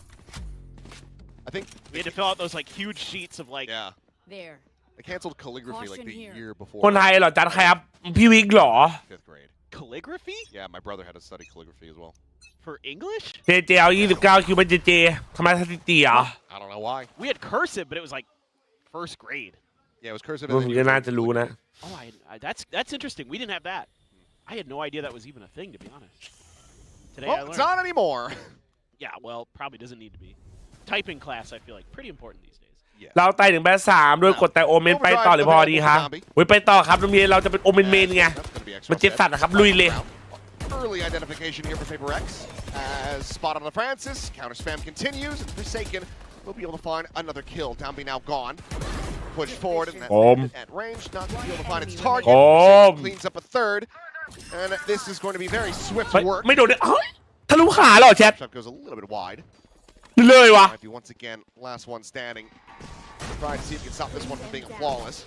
I think We had to fill out those like huge sheets of like. yeah. There. They canceled calligraphy like the year before. คนไทยเหรอจัดครับพี่วิกเหรอ Fifth grade. Calligraphy Yeah, my brother had to study calligraphy as well. for English? เจเจเอา29คิวเป็นเจเจทำไมสถิติเหรอ I don't know why. We had cursive, but it was like first grade. Yeah, it was cursive. มึ and ง then you ก็ would น่า take จะรู้นะ calligraphy. Oh, that's interesting. We didn't have that. I had no idea that was even a thing, to be honest. Today I Well, it's learned. not anymore. Yeah, well, probably doesn't need to be. Typing class, I feel like pretty important these days. Yeah. เราไต่ถึงแบท3ด้วยกดแต่โอเมนไปต่อหรือพอดีครับเว้ยไปต่อครับน้องเมียเราจะเป็นโอเมนเมนไง That's gonna be extra มันเจ็บสัตว์นะครับลุยเลย Early identification here for Paper X as spot on the Francis. Counter spam continues, and Forsaken will be able to find another kill. Down B now gone. Push forward and at range, not to be able to find its target. Forsaken cleans up a third, and this is going to be very swift work. ไม่โดนเลยทะลุขาเหรอแชท Shot goes a little bit wide. เลยวะ Might be once again last one standing. Trying to see if he can stop this one from being a flawless.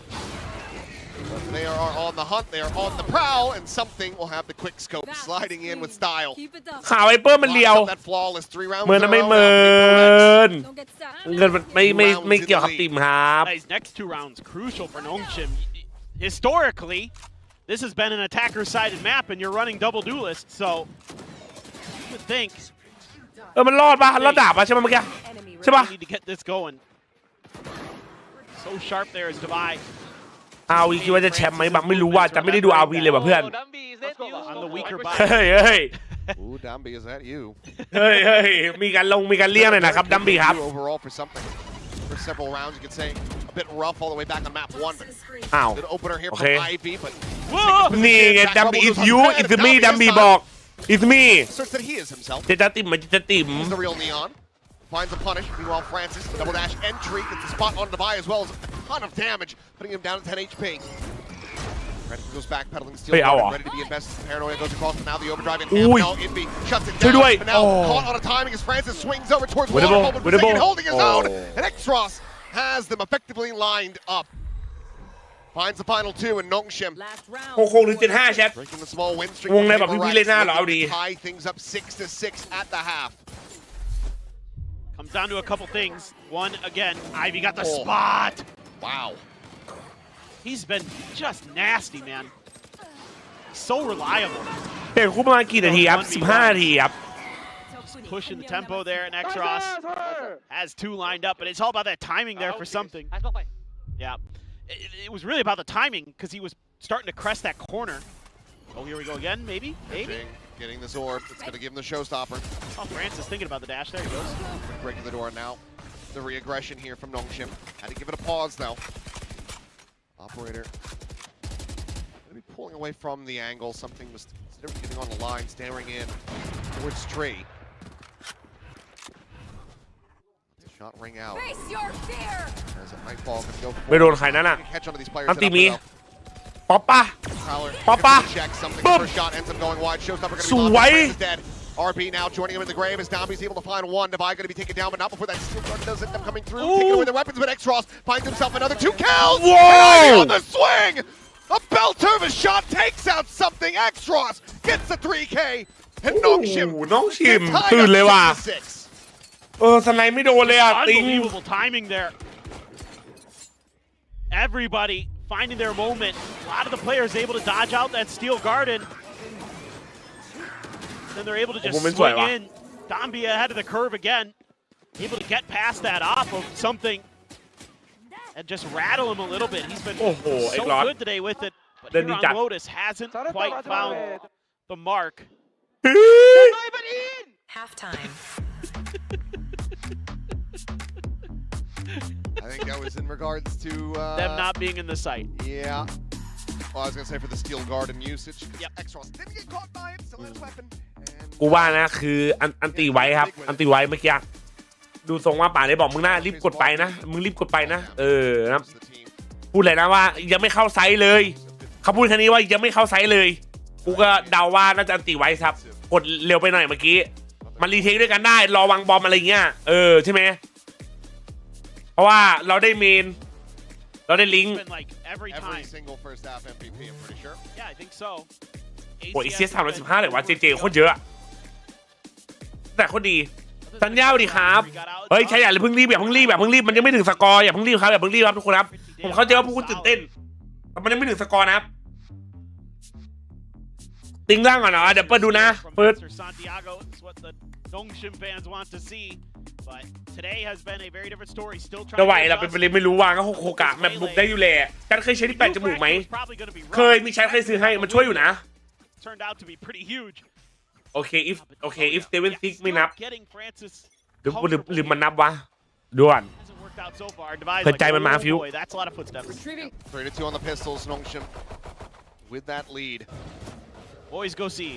But they are on the hunt, they are on the prowl, and something will have the quick scope sliding in with style. ขาไวเปอร์มันเลียว That flawless 3 rounds. เมินนะไม่เมินเงินมันไม่เกี่ยวกับทีมครับ These next 2 rounds crucial for Nongshim. Historically, this has been an attacker-sided map, and you're running double duelist, so you would think มันรอดปะรอดดาบปะใช่ไหมเมื่อกี้ใช่ปะ we need to get this going. So sharp there is Dubai. อาวีคิดว่าจะแชมป์ไหมบังไม่รู้ว่าจะไม่ได้ดูอาวีเลยว่ะเพื่อน On the weaker buy. เฮ้ยเฮ้ย Ooh, Dambi, is that you? เฮ้ยเฮ้ยมีการเลี่ยงหน่อยนะครับดัมบี้ครับ Overall for something. For several rounds, you could say a bit rough all the way back on map 1. But อ้าว good opener here โอ from เค Ivy, but นี่ไงดัมบี้ is you is me ดัมบี้บอก is me asserts that he is himself. จะติ่มมันจะติ่ม He's the real Neon. Finds a punish. Meanwhile, Francis, the double dash entry, gets the spot on Dubai as well as a ton of damage, putting him down to 10 HP. Ready goes back, pedaling steel. Ready to be invested. Paranoia goes across, but now the overdrive in hand. Now Inby shuts it down. But now caught on a timing as Francis swings over towards Waterfall, but Forsaken holding his own. And Extros has them effectively lined up. Finds the final 2 in Nongshim. 6 หรือ 75 แชท Breaking the small win streak. วงในแบบพี่เล่นหน้าเหรอเอาดี Tie things up 6-6 at the half. Comes down to a couple things. One, again, Ivy got the spot. Wow. He's been just nasty, man. So reliable. เปลี่ยนคู่ประมาณกี่นาทีครับ15 นาทีครับ Pushing the tempo there, and Extros has 2 lined up, but it's all about that timing there for something. Yeah. It was really about the timing because he was starting to crest that corner. Oh, here we go again, maybe? Getting this orb. It's going to give him the showstopper. Oh, Francis thinking about the dash. There he goes. Breaking the door now. The re-aggression here from Nongshim. Had to give it a pause, though. Operator. Going to be pulling away from the angle. Something was getting on the line, staring in towards Tree. Shot ring out. Face your fear. As a Nightfall can go for ไม่โดนใครนั่นน่ะ catch onto these players. อันตีมีป๊อปปะ Prowler ป๊อปปะ check something. Boom. First shot ends up going wide. Showstopper going to ส be วย locked. Is dead. RB now joining him in the grave as Dambi's able to find one. Divide going to be taken down, but not before that steel guard does end up coming through. Taking away the weapons, but Extros finds himself another 2 kills. Whoa! On the swing. A belter of a shot takes out something. Extros gets the 3K. And Nongshim น้องชิม tied ตื่นเลยว่ะ up 6-6. สไนไม่โดนเลยอ่ะติง Unbelievable timing there. Everybody finding their moment. A lot of the players able to dodge out that steel garden. Then they're able to just swing in. Dambia ahead of the curve again. Able to get past that off of something and just rattle him a little bit. He's been so good today with it. But here on Lotus hasn't quite found the mark. Halftime. I think that was in regards to them not being in the site. Yeah. Well, I was going to say for the steel garden usage. Yep. Extros didn't get caught by it, still has weapon. กูว่านะคืออันตีไว้ครับอันตีไว้เมื่อกี้ดูทรงว่าป่าเลยบอกมึงน่ารีบกดไปนะมึงรีบกดไปนะนะพูดเลยนะว่ายังไม่เข้าไซส์เลยเขาพูดแค่นี้ว่ายังไม่เข้าไซส์เลยกูก็เดาว่าน่าจะอันตีไว้ครับกดเร็วไปหน่อยเมื่อกี้มันรีเทคด้วยกันได้รอวางบอมอะไรเงี้ยใช่ไหมเพราะว่าเราได้เมน เราได้ลิงก์ It's been like every Every time. single first half MVP, I'm pretty sure. Yeah, I think so. โอ้ยเซียส315เลยวะเจโคตรเยอะแต่โคตรดีสัญญาดีครับเฮ้ยใช่อย่าเพิ่งรีบอย่าเพิ่งรีบอย่าเพิ่งรีบมันยังไม่ถึงสกอร์อย่าเพิ่งรีบครับอย่าเพิ่งรีบครับทุกคนครับผมเข้าใจว่าพวกคุณตื่นเต้นแต่มันยังไม่ถึงสกอร์นะครับติ้งร่างก่อนนะเดี๋ยวเปิดดูนะเปิด Santiago is what the Dongshim fans want to see, but today has been a very different story. Still trying. จะไหวเราเป็นไปเลยไม่รู้วางก็โคกะแบบบุกได้อยู่แหละฉันเคยใช้ที่แปดจมูกไหมเคยมีใช้เคยซื้อให้มันช่วยอยู่นะ Turned out to be pretty huge. โอเค if Steven Six ไม่นับ Getting Francis หรือมันนับวะด่วน hasn't worked out so far. Device เปิด like, ใจมันมา oh ฟิว boy, that's a lot of footsteps. 3-2 on the pistols, Nongshim with that lead. Boys go see.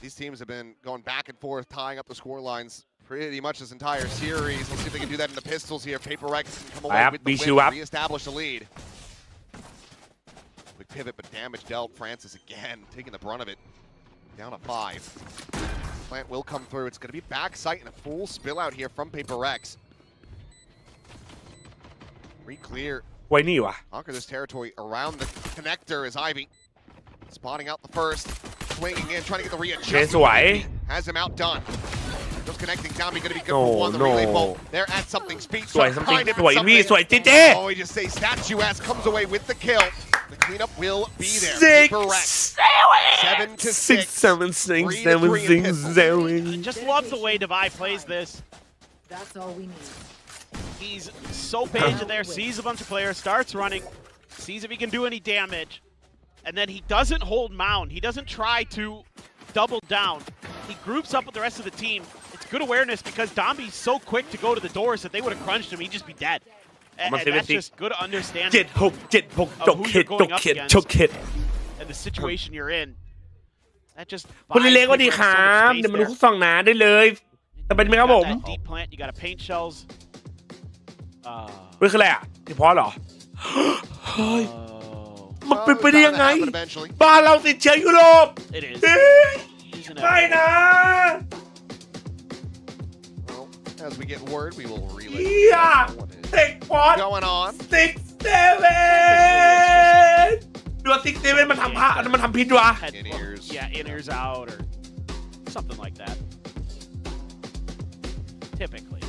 These teams have been going back and forth, tying up the score lines pretty much this entire series. Let's see if they can do that in the pistols here. Paper Rex can come away with the win, reestablish the lead. Quick pivot, but damage dealt. Francis again taking the brunt of it. Down to 5. Plant will come through. It's going to be backside and a full spill out here from Paper Rex. Re-clear. ไว้นี่วะ Conquer this territory around the connector is Ivy. Spotting out the first. Swinging in, trying to get the readjustment. Has him outdone. Just connecting down. He's going to be good for one. The relay bolt. They're at something's speed. สวย something สวยพี่สวยเจ Oh, he just say JJaz comes away with the kill. The cleanup will be there. Paper Rex. 7-6. I just love the way Devi plays this. That's all we need. He's so patient there, sees a bunch of players, starts running, sees if he can do any damage, and then he doesn't hold mound. He doesn't try to double down. He groups up with the rest of the team. It's good awareness because Dombi's so quick to go to the doors that they would have crunched him. He'd just be dead. And that's just good understanding 7-6 จกเข็ดand the situation you're in. That just คุณเล็กว่าดีครับเดี๋ยวมาดูคู่สองหนาได้เลยแต่เป็นไหมครับผม deep plant, you got paint shells. เฮ้ยคืออะไรอ่ะที่พอเหรอเฮ้ยมันเป็นไปได้ยังไงบ้านเราติดเชื้อยุโรป It is. ไม่นะ As we get word, we will relay. เฮียเต็กพอด Going on. 6-7ดูว่า6-7มันทำพระมันทำพิษวะ In ears. Yeah, in ears out or something like that. Typically.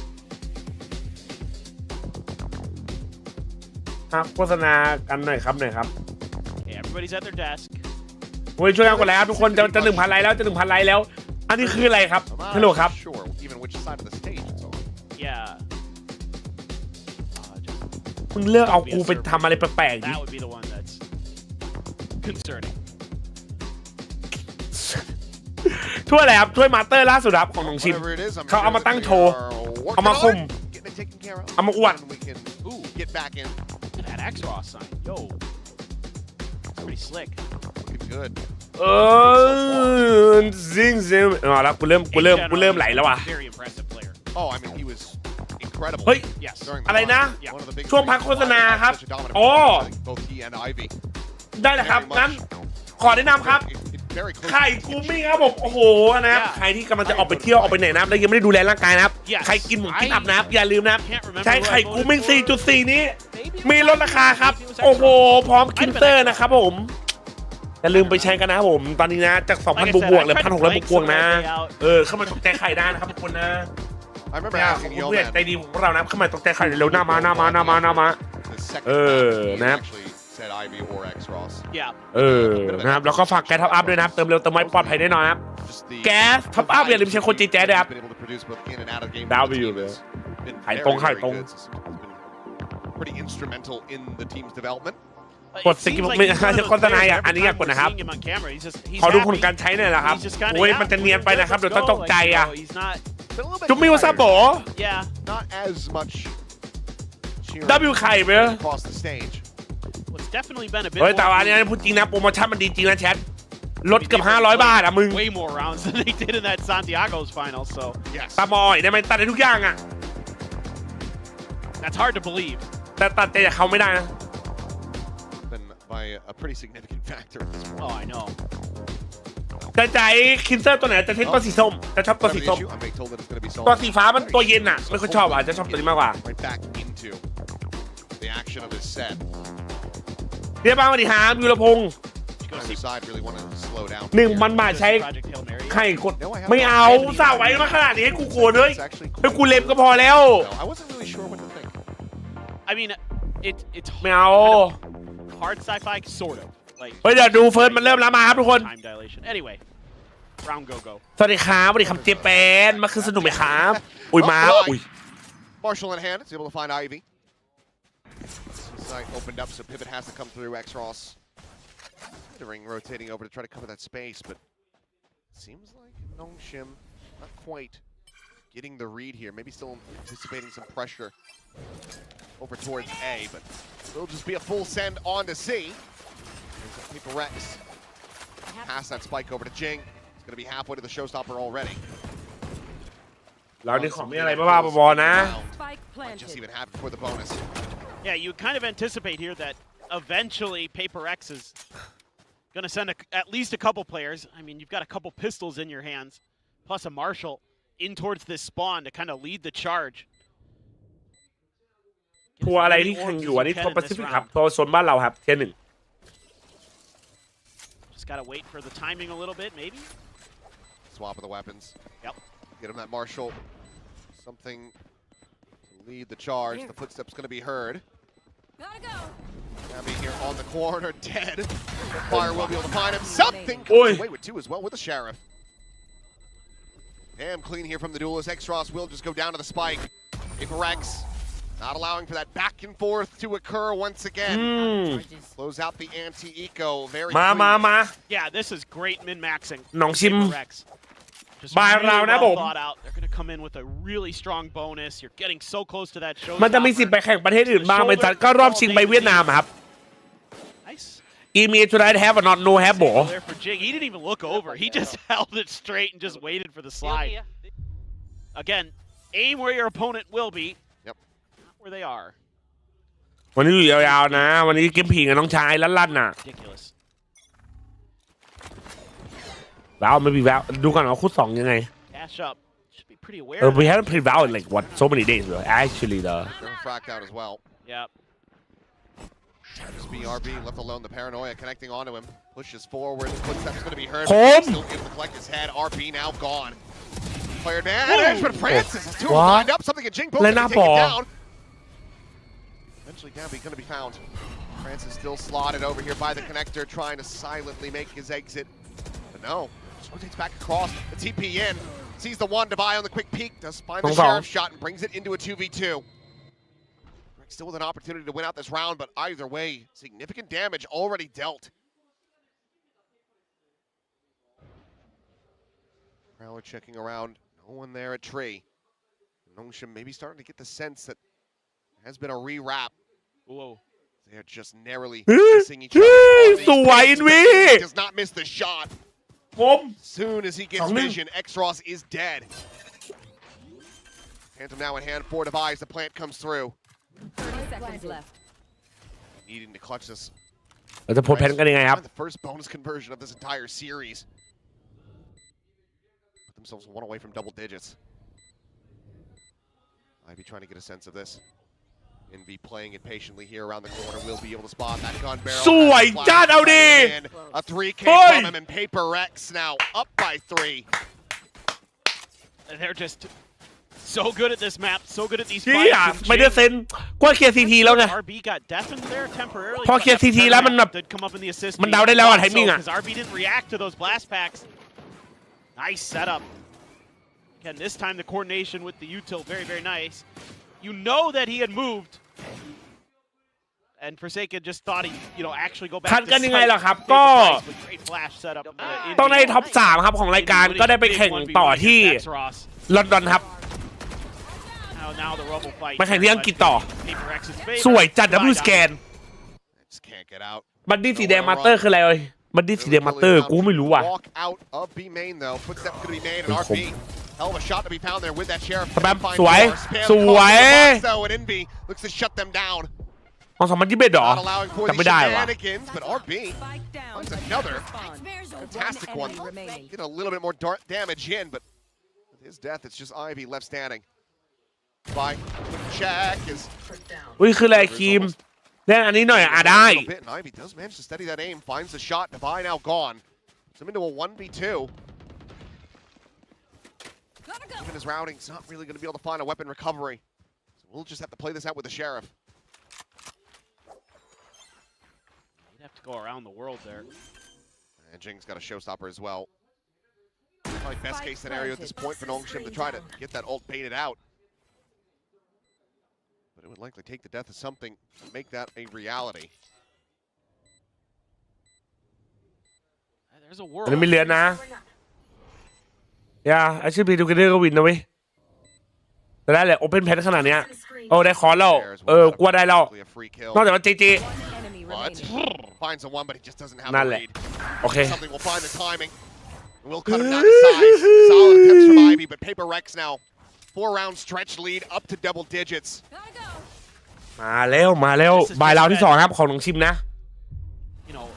โฆษณากันหน่อยครับ Okay, everybody's at their desk. โอ้ยช่วยกันกดไลค์ครับทุกคนจะ 1,000 ไลค์แล้วจะ 1,000 ไลค์แล้วอันนี้คืออะไรครับฮัลโหลครับ Sure, even which side of the stage it's on. Yeah. มึงเลือกเอากูไปทำอะไรแปลกๆดิ That would be the one that's concerning. ถ้วยอะไรครับถ้วยมาสเตอร์ล่าสุดครับของน้องชิม Whatever it is, I'm เขาเอา sure มา that ตั้ง they โชว์ are เอามา working คุม on it, getting it taken care of. เอามาอวด And we can get back in. That X-Ross sign. Yo. That's pretty slick. Looking good. ซิงเอาละกูเริ่มไหลแล้วว่ะ Very impressive player. Oh, I mean, he was incredible. เฮ้ย Yes. during the อะไรนะ run. One of the big ช่วงพักโฆษณาครับ such a dominant อ๋อ performance, I think both he and Ivy. ได้เลยครับงั้นขอแนะนำครับ Very close. ไข่กูมิ่งครับผมโอ้โหนะครับใครที่กำลังจะออกไปเที่ยวออกไปไหนนะครับแล้วยังไม่ได้ดูแลร่างกายนะครับใครกินหมูกินอับนะครับอย่าลืมนะครับใช้ไข่กูมิ่ง 4.4 นี้มีลดราคาครับโอ้โหพร้อมคินเตอร์นะครับผมอย่าลืมไปใช้กันนะครับผมตอนนี้นะจาก 2,000 บวกๆเหลือ 1,600 บวกๆนะเข้ามาตกใจไข่ได้นะครับทุกคนนะ I remember ขอบ asking คุณ Yo ผู้ใหญ่ Man ใจดีของเรานะเข้ามาตกใจไข่เร็วหน้ามา the secondนะครับ actually said Ivy or X-Ross. Yeah. นะครับแล้วก็ฝากแก๊สท็อปอัพด้วยนะครับเติมเร็วเติมไวปลอดภัยแน่นอนครับ Just the แก๊สท็อปอัพอย่าลืมใช้โค้ด JJaz ด้วยครับ been able to produce both in and out of game. That for the would be team good. has been ไข่ very, ตรง very ไข่ตรง good. He's been pretty instrumental in the team's development. กดสกิปไม่จะโฆษณาอย่างอันนี้อยากกดนะครับขอดูผลการใช้หน่อยนะครับโอ้ยมันจะเนียนไปนะครับเดี๋ยวต้องตกใจอ่ะ Been a little bit จุ๊บมิวซาโบ Yeah. not as much cheering ดับบิวไข่ไป across the stage. Well, it's definitely been a bit เฮ้ยแต่ว่า more, อันนี้พูดจริงนะโปรโมชั่นมันดีจริงนะแชทลดเกือบ500 บาทอ่ะมึง way more rounds than they did in that Santiago's final. So Yes. ตามอยได้ไหมตัดได้ทุกอย่างอ่ะ that's hard to believe. แต่ตัดใจจากเขาไม่ได้นะ Been by a pretty significant factor at this point. Oh, I know. แต่ใจคินเซอร์ตัวไหนจะเทคตัวสีส้มจะชอบตัว Whatever สี the ส้ม issue, I'm being told that it's going to be solved. ตัวสีฟ้ามันตัวเย็นอ่ะไม่ค่อยชอบอ่ะจะชอบตัวนี้มากกว่า Right back into the action of his set. เรียบร้อยสวัสดีครับยุรพงศ์ Either side really want to slow down. 1,000 บาทใช้ไข่กดไม่เอาสาวไว้มาขนาดนี้ให้กูโกรธเลยให้กูเล็มก็พอแล้ว I wasn't really sure what to think. I mean, it's ไม่เอา hard sci-fi, sort of. Like เฮ้ยเดี๋ยวดูเฟิร์สมันเริ่มแล้วมาครับทุกคน time dilation. Anyway, round go. สวัสดีครับสวัสดีครับเจแปนมาคือสนุกไหมครับอุ้ยมาอุ้ย Marshall in hand is able to find Ivy. Site opened up, so pivot has to come through. X-Ross rotating over to try to cover that space, but seems like Nongshim not quite getting the read here. Maybe still anticipating some pressure over towards A, but it'll just be a full send on to C. Paper Rex pass that spike over to Jing. It's going to be halfway to the showstopper already. เรานี่ของมีอะไรบ้าๆบอๆนะ Just even happened for the bonus. Yeah, you kind of anticipate here that eventually Paper X is going to send at least a couple players. I mean, you've got a couple pistols in your hands, plus a Marshall in towards this spawn to kind of lead the charge. ทัวร์อะไรที่แข่งอยู่อันนี้ทัวร์แปซิฟิกครับทัวร์โซนบ้านเราครับเทียร์ 1 Just got to wait for the timing a little bit, maybe. Swap of the weapons. Yep. Get him that Marshall. Something to lead the charge. The footsteps going to be heard. Gotta go. Gabby here on the corner, dead. Fire will be able to find him. Something comes away with 2 as well with the Sheriff. Damn clean here from the duelist. X-Ross will just go down to the spike. Paper Rex not allowing for that back and forth to occur once again. Close out the anti-eco. Very clean. Yeah, this is great min-maxing. น้องชิม Paper Rex. Just really well thought out. They're going to come in with a really strong bonus. You're getting so close to that show. มันจะมีสิทธิ์ไปแข่งประเทศอื่นบ้างเป็นจัดก็รอบชิงไปเวียดนามครับ Nice. Email tonight have or not no have บอ There for Jing. He didn't even look over. He just held it straight and just waited for the slide. Again, aim where your opponent will be. Yep. Not where they are. วันนี้อยู่ยาวๆนะวันนี้เกมผีกับน้องชายลั่นๆน่ะ Ridiculous. แล้วไม่มีแล้วดูกันว่าคู่2ยังไง Cash up. Should be pretty aware. We haven't played Val in like what so many days bro. Actually though. Fracked out as well. Yep. Just BRB left alone. The paranoia connecting onto him. Pushes forward. Footsteps going to be heard. Still able to collect his head. RB now gone. Player advantage, but Francis is 2 lined up. Something at Jing both take it down. Eventually Gabby going to be found. Francis still slotted over here by the connector, trying to silently make his exit. But no. Just rotates back across. The TP in. Sees the one to buy on the quick peek. Does find the Sheriff shot and brings it into a 2v2. Still with an opportunity to win out this round, but either way, significant damage already dealt. Prowler checking around. No one there at tree. Nongshim maybe starting to get the sense that there has been a re-wrap. Whoa. They're just narrowly missing each other. Does not miss the shot. Soon as he gets vision, X-Ross is dead. Phantom now in hand, 4 device. The plant comes through. 30 seconds left. Needing to clutch this. เราจะโพสแพนกันยังไงครับ The first bonus conversion of this entire series. Put themselves 1 away from double digits. Ivy trying to get a sense of this. Envy playing it patiently here around the corner. Will be able to spot that gun barrel. สวยจัดเอาดิ A 3K from him and Paper Rex now up by 3. And they're just so good at this map, so good at these ที่อ่ะ fights. ไม่ได้เซ็นก็เคลียร์ซีทีแล้วไง RB got deafened there temporarily. พอเคลียร์ซีทีแล้วมันแบบ did come up in the assist. มันเดาได้แล้วอะไทมิ่งอะ because RB didn't react to those blast packs. Nice setup. Again, this time the coordination with the util very nice. You know that he had moved. And Forsaken just thought he, actually go back คัด to กันยังไงล่ะครับ sight. ก็ Great flash setup. ต้องในท็อป 3 ครับของรายการก็ได้ไปแข่งต่อที่ลอนดอนครับ Now the rubble fight. มาแข่งที่อังกฤษต่อ Paper X's favor. สวยจัดดับเบิลสแกน Just can't get out. บัดดี้สีแดงมาสเตอร์คืออะไรเอ่ยบัดดี้สีแดงมาสเตอร์กูไม่รู้ว่ะ Walk out of B main though. Footsteps going to be made and RB. Hell of a shot to be found there with that Sheriff. สวย สวย And Envy looks to shut them down. ของ2021หรอ Not allowing for จำ the ไม่ได้ว่ะ shenanigans, but RB finds another fantastic one. Get a little bit more damage in, but with his death, it's just Ivy left standing. By check is อุ้ยคืออะไรครีมเล่นอันนี้หน่อยอ่ะได้ Ivy does manage to steady that aim, finds the shot. Devi now gone. So into a 1v2. Even his routing's not really going to be able to find a weapon recovery. So we'll just have to play this out with the sheriff. You'd have to go around the world there. And Jing's got a showstopper as well. Probably best case scenario at this point for Nongshim to try to get that ult baited out. But it would likely take the death of something to make that a reality. There's a world. อันนี้ไม่เลือนนะอย่าไอชื่อพีดูกันเดอร์ก็วินนะเว้ยแต่ได้แหละโอเปนแพทขนาดเนี้ยโอ้ได้คอร์แล้วกลัวได้แล้วนอกจากว่าจี Finds the one, but he just doesn't have นั่น the แหละ read. โอเค Something will find the timing. We'll cut him down to size. Solid attempts from Ivy, but Paper Rex now 4-round stretch lead up to double digits. มาแล้วบายราวที่2ครับของน้องชิมนะ You know,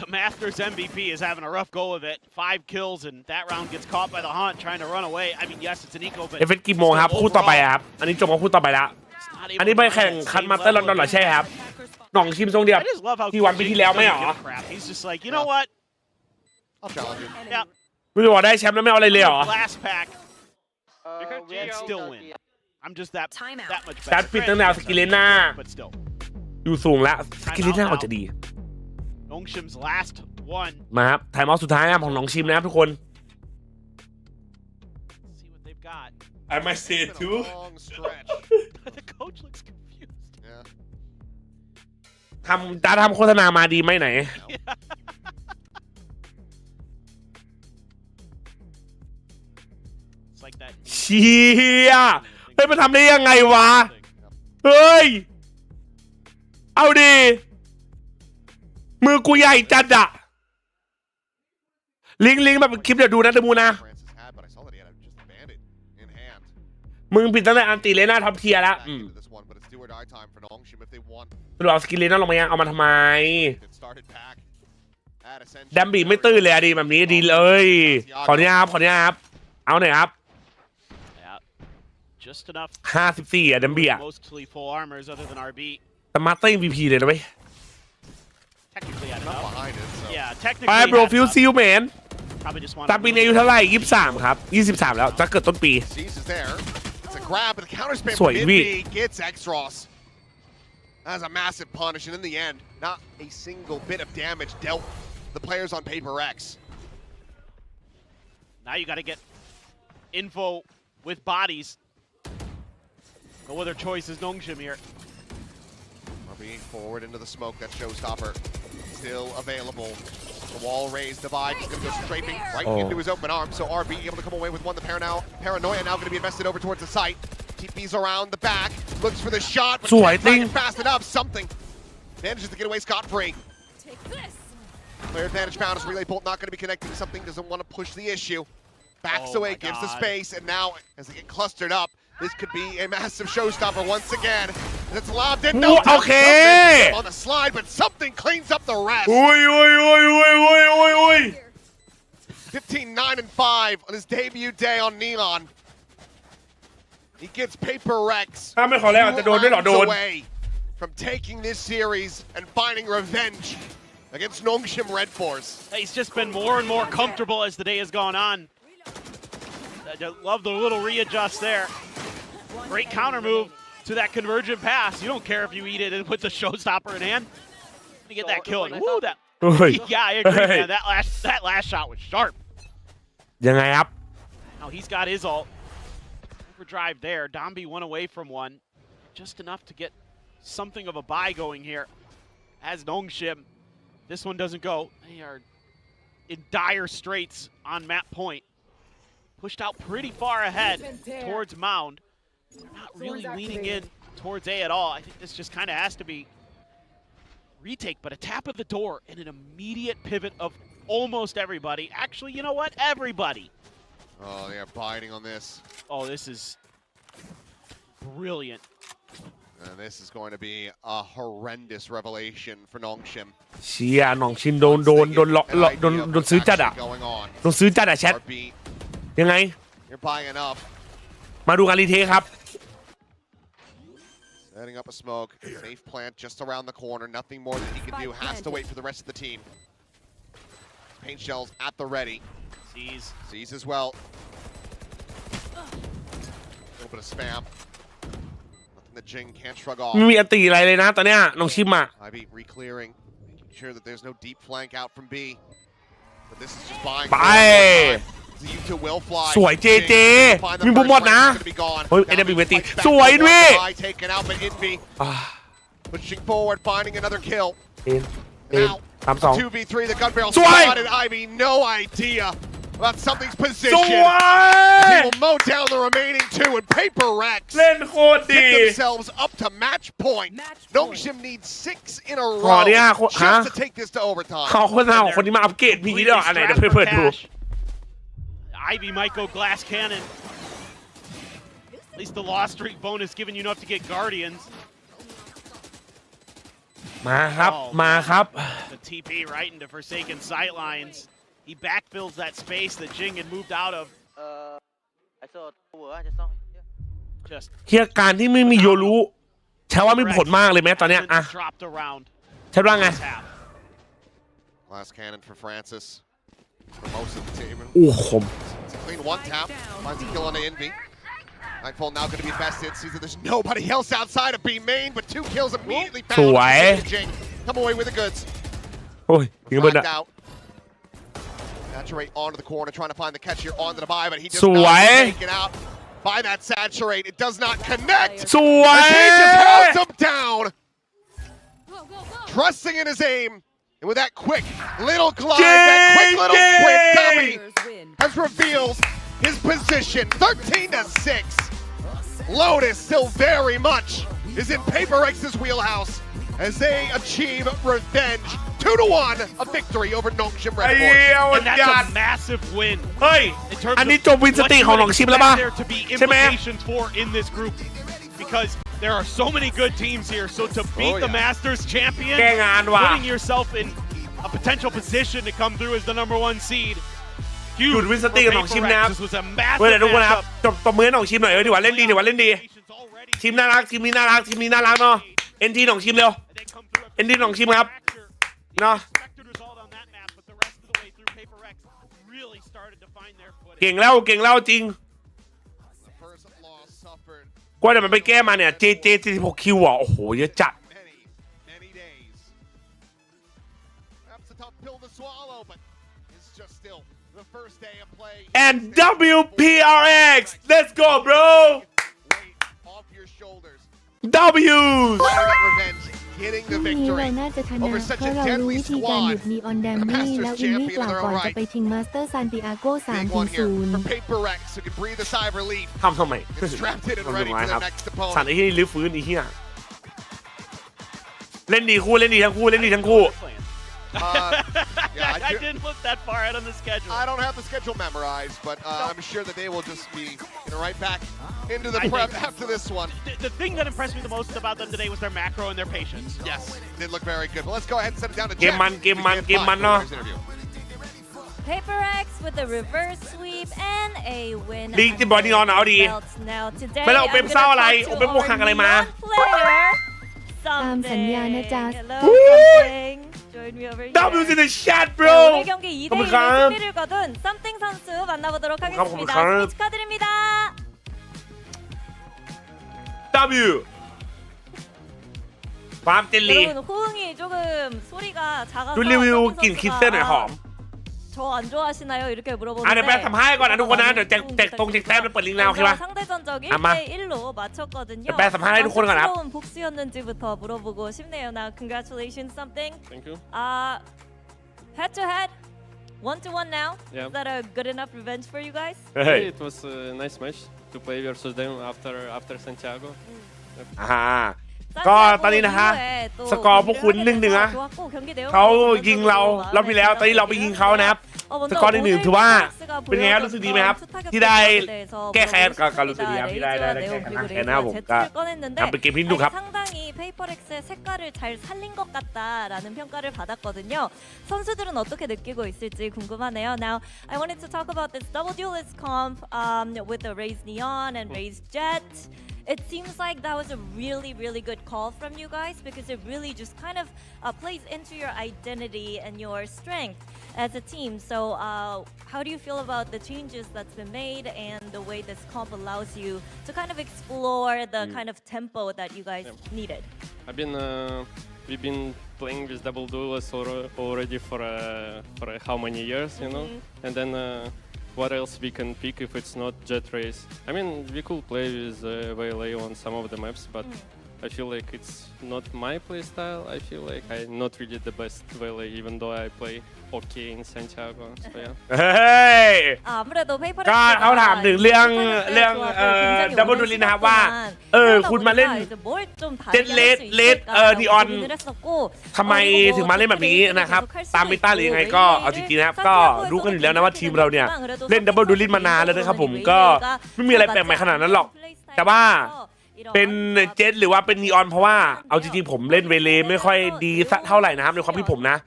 the Masters MVP is having a rough go of it. 5 kills, and that round gets caught by the Hunt trying to run away. I mean, yes, it's an eco, but เอฟเฟกต์กี่โมงครับคู่ต่อไปครับอันนี้จบกับคู่ต่อไปแล้วอันนี้ไปแข่งคันมาสเตอร์ลอนดอนเหรอใช่ครับน้องชิมทรงเดียบ I just love how ที่วันปีที่แล้วไม่เหรอ He's just like, you know what? I'll challenge you. Yeah. ไม่รู้ว่าได้แชมป์แล้วไม่เอาอะไรเลยเหรอ Last pack. And still win. I'm just that much จัด better. ปิดตั้งแต่สกิเลน่า But still. อยู่สูงแล้วสกิเลน่าออกจะดี Nongshim's last one. มาครับไทม์เอาท์สุดท้ายครับของน้องชิมนะครับทุกคน See what they've got. I might say it too. Long stretch. The coach looks confused. Yeah. ทำโฆษณามาดีไหมไหน It's like that. เชี่ยเฮ้ยมันทำได้ยังไงวะเฮ้ยเอาดิมือกูใหญ่จัดอะลิงก์แบบคลิปเดี๋ยวดูนะเดมูนะ Francis had, but I saw that he had just a bandit in hand. มึงปิดตั้งแต่อันติเลน่าท็อปเทียร์แล้ว Back into this one, but it's do or die time for Nongshim if they want. ดูเอาสกิเลน่าลงมายังเอามาทำไม It started back at Ascension. ดัมบีไม่ตื้นเลยอะดีแบบนี้ดีเลยขออนุญาตครับเอาหน่อยครับ Yeah. Just enough. 54อะดัมบีอะ Mostly full armors other than RB. แต่มาสเตอร์ MVP เลยนะเว้ย Technically, I don't Not know. behind it, so. Yeah, ไป technically. โบรฟิวซิลแมน Probably just want ตามปีนี้อายุเท่าไหร่23ครับ23แล้วจะเกิดต้นปี Sees is there. It's a grab, but the counter spam สวย from พี่ mid-B gets Extros. That's a massive punish, and in the end, not a single bit of damage dealt the players on Paper X. Now you got to get info with bodies. No other choice is Nongshim here. RB forward into the smoke. That showstopper still available. The wall raised. Divide. He's going to go strafing right into his open arms. So RB able to come away with one. The paranoia now going to be invested over towards the site. TP's around the back. Looks for the shot, but can't find it fast enough. Something manages to get away scot-free. Player advantage found as relay bolt not going to be connecting. Something doesn't want to push the issue. Backs away, gives the space, and now as they get clustered up, this could be a massive showstopper once again. It's lobbed in. No time on the slide, but something cleans up the rest. 15-9-5 on his debut day on Neon. He gets Paper Rex ถ้าไม่ขอแล้วอาจจะโดนด้วยเหรอโดน away from taking this series and finding revenge against Nongshim Red Force. He's just been more and more comfortable as the day has gone on. I love the little readjust there. Great counter move to that convergent pass. You don't care if you eat it and put the showstopper in hand. You get that kill. And woo, that. Yeah, I agree, man. That last shot was sharp. ยังไงครับ Now he's got his ult. Overdrive there. Dombi went away from one. Just enough to get something of a buy going here. As Nongshim, this one doesn't go. They are in dire straits on map point. Pushed out pretty far ahead towards Mound. They're not really leaning in towards A at all. I think this just kind of has to be retake, but a tap at the door and an immediate pivot of almost everybody. Actually, you know what? Everybody. Oh, they are biting on this. Oh, this is brilliant. And this is going to be a horrendous revelation for Nongshim. เชี่ยน้องชินโดนซื้อจัดอะโดนซื้อจัดอะแชท RB, ยังไง you're buying enough. มาดูการรีเทคครับ Setting up a smoke. Safe plant just around the corner. Nothing more that he can do. Has to wait for the rest of the team. Paint shells at the ready. Sees as well. A little bit of spam. Nothing that Jing can't shrug off. ไม่มีอันตีอะไรเลยนะตอนเนี้ยน้องชิมอ่ะ Ivy reclearing. Making sure that there's no deep flank out from B. But this is just buying. ไป You2 will fly. สวยเจเจมีบุมหมดนะเฮ้ย NW เวทีสวยด้วย Taken out by Envy. Pushing forward, finding another kill. 3-2 2v3, the gun barrel spotted Ivy. No idea about something's position. สวย He will mow down the remaining two, and Paper Rex เล่นโคตรดี get themselves up to match point. Nongshim needs 6 in a ขอ row เนี่ย just to take this to overtime. เขาคนหน้าของคนที่มาอัปเกรดมีด้วยอะไรเดี๋ยวเปิดดู Ivy might go glass cannon. At least the lost streak bonus giving you enough to get Guardians. มาครับมาครับ The TP right into Forsaken sightlines. He backfills that space that Jing had moved out of. Just เฮียการที่ไม่มีโยรุใช่ว่ามีผลมากเลยไหมตอนเนี้ยอะ dropped around. ใช่ว่าไง Last cannon for Francis. For most of the team. โอ้คม Clean one tap. Finds a kill on the Envy. Nightfall now going to be bested. Sees that there's nobody else outside of B main, but 2 kills immediately found. สวย Come away with the goods. โอ้ยยิงเบิร์ด out. Saturate onto the corner, trying to find the catch here onto the buy, but he does สวย not take it out by that Saturate. It does not connect. สวย He just holds him down. Trusting in his aim. And with that quick little glide, that quick little sprint, Dummy has revealed his position. 13-6. Lotus still very much is in Paper X's wheelhouse as they achieve revenge. 2-1, a victory over Nongshim Red Force. And that's a massive win. เฮ้ย อันนี้จบวินสติของหนองชิมแล้วป่ะ there to be ใช่ไหม implications for in this group because there are so many good teams here. So to beat the Masters champion, แก้งานว่ะ putting yourself in a potential position to come through as the #1 seed. หยุดวินสติกับหนองชิมนะครับ This was a เว้ย massive เดี๋ยวทุกคนนะครับ matchup. จบตบมือให้หนองชิมหน่อยดีกว่าเล่นดีดีกว่าเล่นดีทีมน่ารักทีมนี้น่ารักทีมนี้น่ารักเนาะเอ็นทีหนองชิมเร็วเอ็นทีหนองชิมครับเนาะเก่งแล้วเก่งแล้วจริงกว่าเดี๋ยวมันไปแก้มาเนี่ยJJ 46คิวอ่ะโอ้โหเยอะจัด and WPRX let's go bro W's พรุ่งนี้เราน่าจะชนะเพราะเรารู้วิธีการหยุดนีออนแดมมี่และวินนี่กล่าวก่อนจะไปชิงมาสเตอร์ซานติอาโก้ 3-0 ทำทำไมทำไมครับสั่นไอ้ที่ลื้อฟื้นไอ้ที่เล่นดีคู่เล่นดีทั้งคู่เล่นดีทั้งคู่ I didn't look that far out on the schedule. I don't have the schedule memorized, but I'm sure that they will just be right back into the prep after this one. The thing that impressed me the most about them today was their macro and their patience. Yes, they look very good. But let's go ahead and set it down to เกมมันเกมมันเนาะ Paper X with a reverse sweep and a win. ลิงที่บอดี้นอนเอาดี ไม่แล้วโอเปมเศร้าอะไรโอเปมบวกหักอะไรมา ตามสัญญานะจ๊ะ W's in the chat bro 오늘 경기 2대1 승리를 거둔 썸띵 선수 만나보도록 하겠습니다. 승리 축하드립니다. W 밤 젤리 여러분 호응이 조금 소리가 작아서 룰 리뷰 낀 키스หน่อยหอม 저 안 좋아하시나요? 이렇게 เดี๋ยว 물어보는데 แป๊บทำให้ก่อนนะทุกคนนะเดี๋ยวแจกตรงแจกแต้มแล้วเปิดลิงก์แล้วโอเคปะ 상대 전적 아마. 1대1로 맞췄거든요. ดี๋ยวแป๊บทำให้ทุกคนก่อนนะ 즐거운 복수였는지부터 물어보고 싶네요. Now congratulations something. Thank you. Head to head, 1-1 now. Yeah. Is that a good enough revenge for you guys? เฮ้ย It was a nice match to play versus them after Santiago. ก็ตอนนี้นะฮะสกอร์พวกคุณ1-1นะเขายิงเรารอบที่แล้วตอนนี้เราไปยิงเขานะครับสกอร์1-1ถือว่าเป็นไงครับรู้สึกดีไหมครับที่ได้แก้แค้นก็รู้สึกดีครับที่ได้แก้แค้นนะครับผมก็ทำเป็นเกมที่ดูครับ 상당히 페이퍼렉스의 색깔을 잘 살린 것 같다라는 평가를 받았거든요. 선수들은 어떻게 느끼고 있을지 궁금하네요. Now I wanted to talk about this double duelist comp with the Raze Neon and Raze Jet. it seems like that was a really good call from you guys because it really just kind of plays into your identity and your strength as a team. So how do you feel about the changes that's been made and the way this comp allows you to kind of explore the kind of tempo that you guys needed? We've been playing with double duelists already for how many years, you know? And then what else we can pick if it's not Jet Race? I mean, we could play with VLA on some of the maps, but I feel like it's not my playstyle. I feel like I'm not really the best VLA, even though I play okay in Santiago. So yeah. เฮ้ยก็เขาถามถึงเรื่องดับเบิลดูลินนะครับว่าคุณมาเล่นเจ็ตเลดนีออนทำไมถึงมาเล่นแบบนี้นะครับตามเมตาหรือยังไงก็เอาจริงๆนะครับก็รู้กันอยู่แล้วนะว่าทีมเราเนี่ยเล่นดับเบิลดูลินมานานแล้วนะครับผมก็ไม่มีอะไรแปลกใหม่ขนาดนั้นหรอกแต่ว่าเป็นเจ็ตหรือว่าเป็นนีออนเพราะว่าเอาจริงๆผมเล่นเวเลไม่ค่อยดีเท่าไหร่นะครับในความคิดผมนะ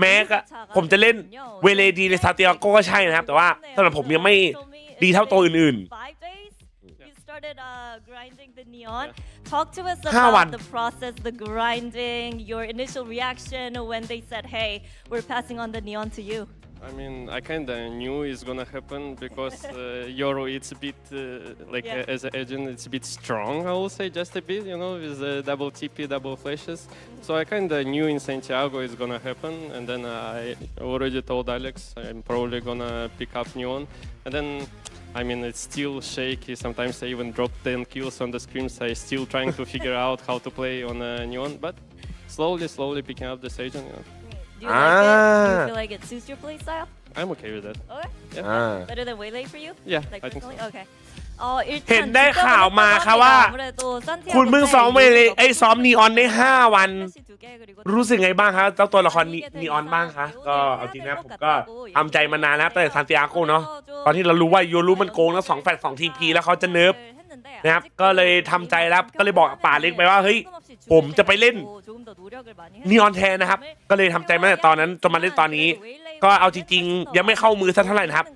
แม้ก็ผมจะเล่นเวเลดีในซาเตียโกก็ใช่นะครับแต่ว่าสำหรับผมยังไม่ดีเท่าตัวอื่นๆTalk to us about the process, the grinding, your initial reaction when they said, "Hey, we're passing on the neon to you." I mean, I kind of knew it's gonna happen because Yoru, it's a bit as an agent, it's a bit strong, I will say, just a bit, you know, with double TP, double flashes. So I kind of knew in Santiago it's gonna happen, and then I already told Alex I'm probably gonna pick up neon, and then. I mean, it's still shaky. Sometimes I even drop 10 kills on the scrims. I'm still trying to figure out how to play on neon, but slowly picking up the agent. You know. Do you like it? Do you feel like it suits your playstyle? I'm okay with that. Okay. Yeah. Better than Waylay for you? Yeah, like I think so. Okay. เห็นได้ข่าวมาค่ะว่าคุณเพิ่งซ้อมเวเลซ้อมนีออนได้5 วันรู้สึกไงบ้างครับเจ้าตัวละครนีออนบ้างคะก็เอาจริงนะผมก็ทำใจมานานแล้วตั้งแต่ซานติอาโกเนาะตอนที่เรารู้ว่าโยรู้มันโกงแล้ว2 แฟลช 2 TP แล้วเขาจะเนิร์ฟนะครับก็เลยทำใจแล้วก็เลยบอกป่าเล็กไปว่าเฮ้ยผมจะไปเล่นนีออนแทนนะครับก็เลยทำใจมาตั้งแต่ตอนนั้นจนมาเล่นตอนนี้ก็เอาจริงๆยังไม่เข้ามือสักเท่าไหร่นะครับ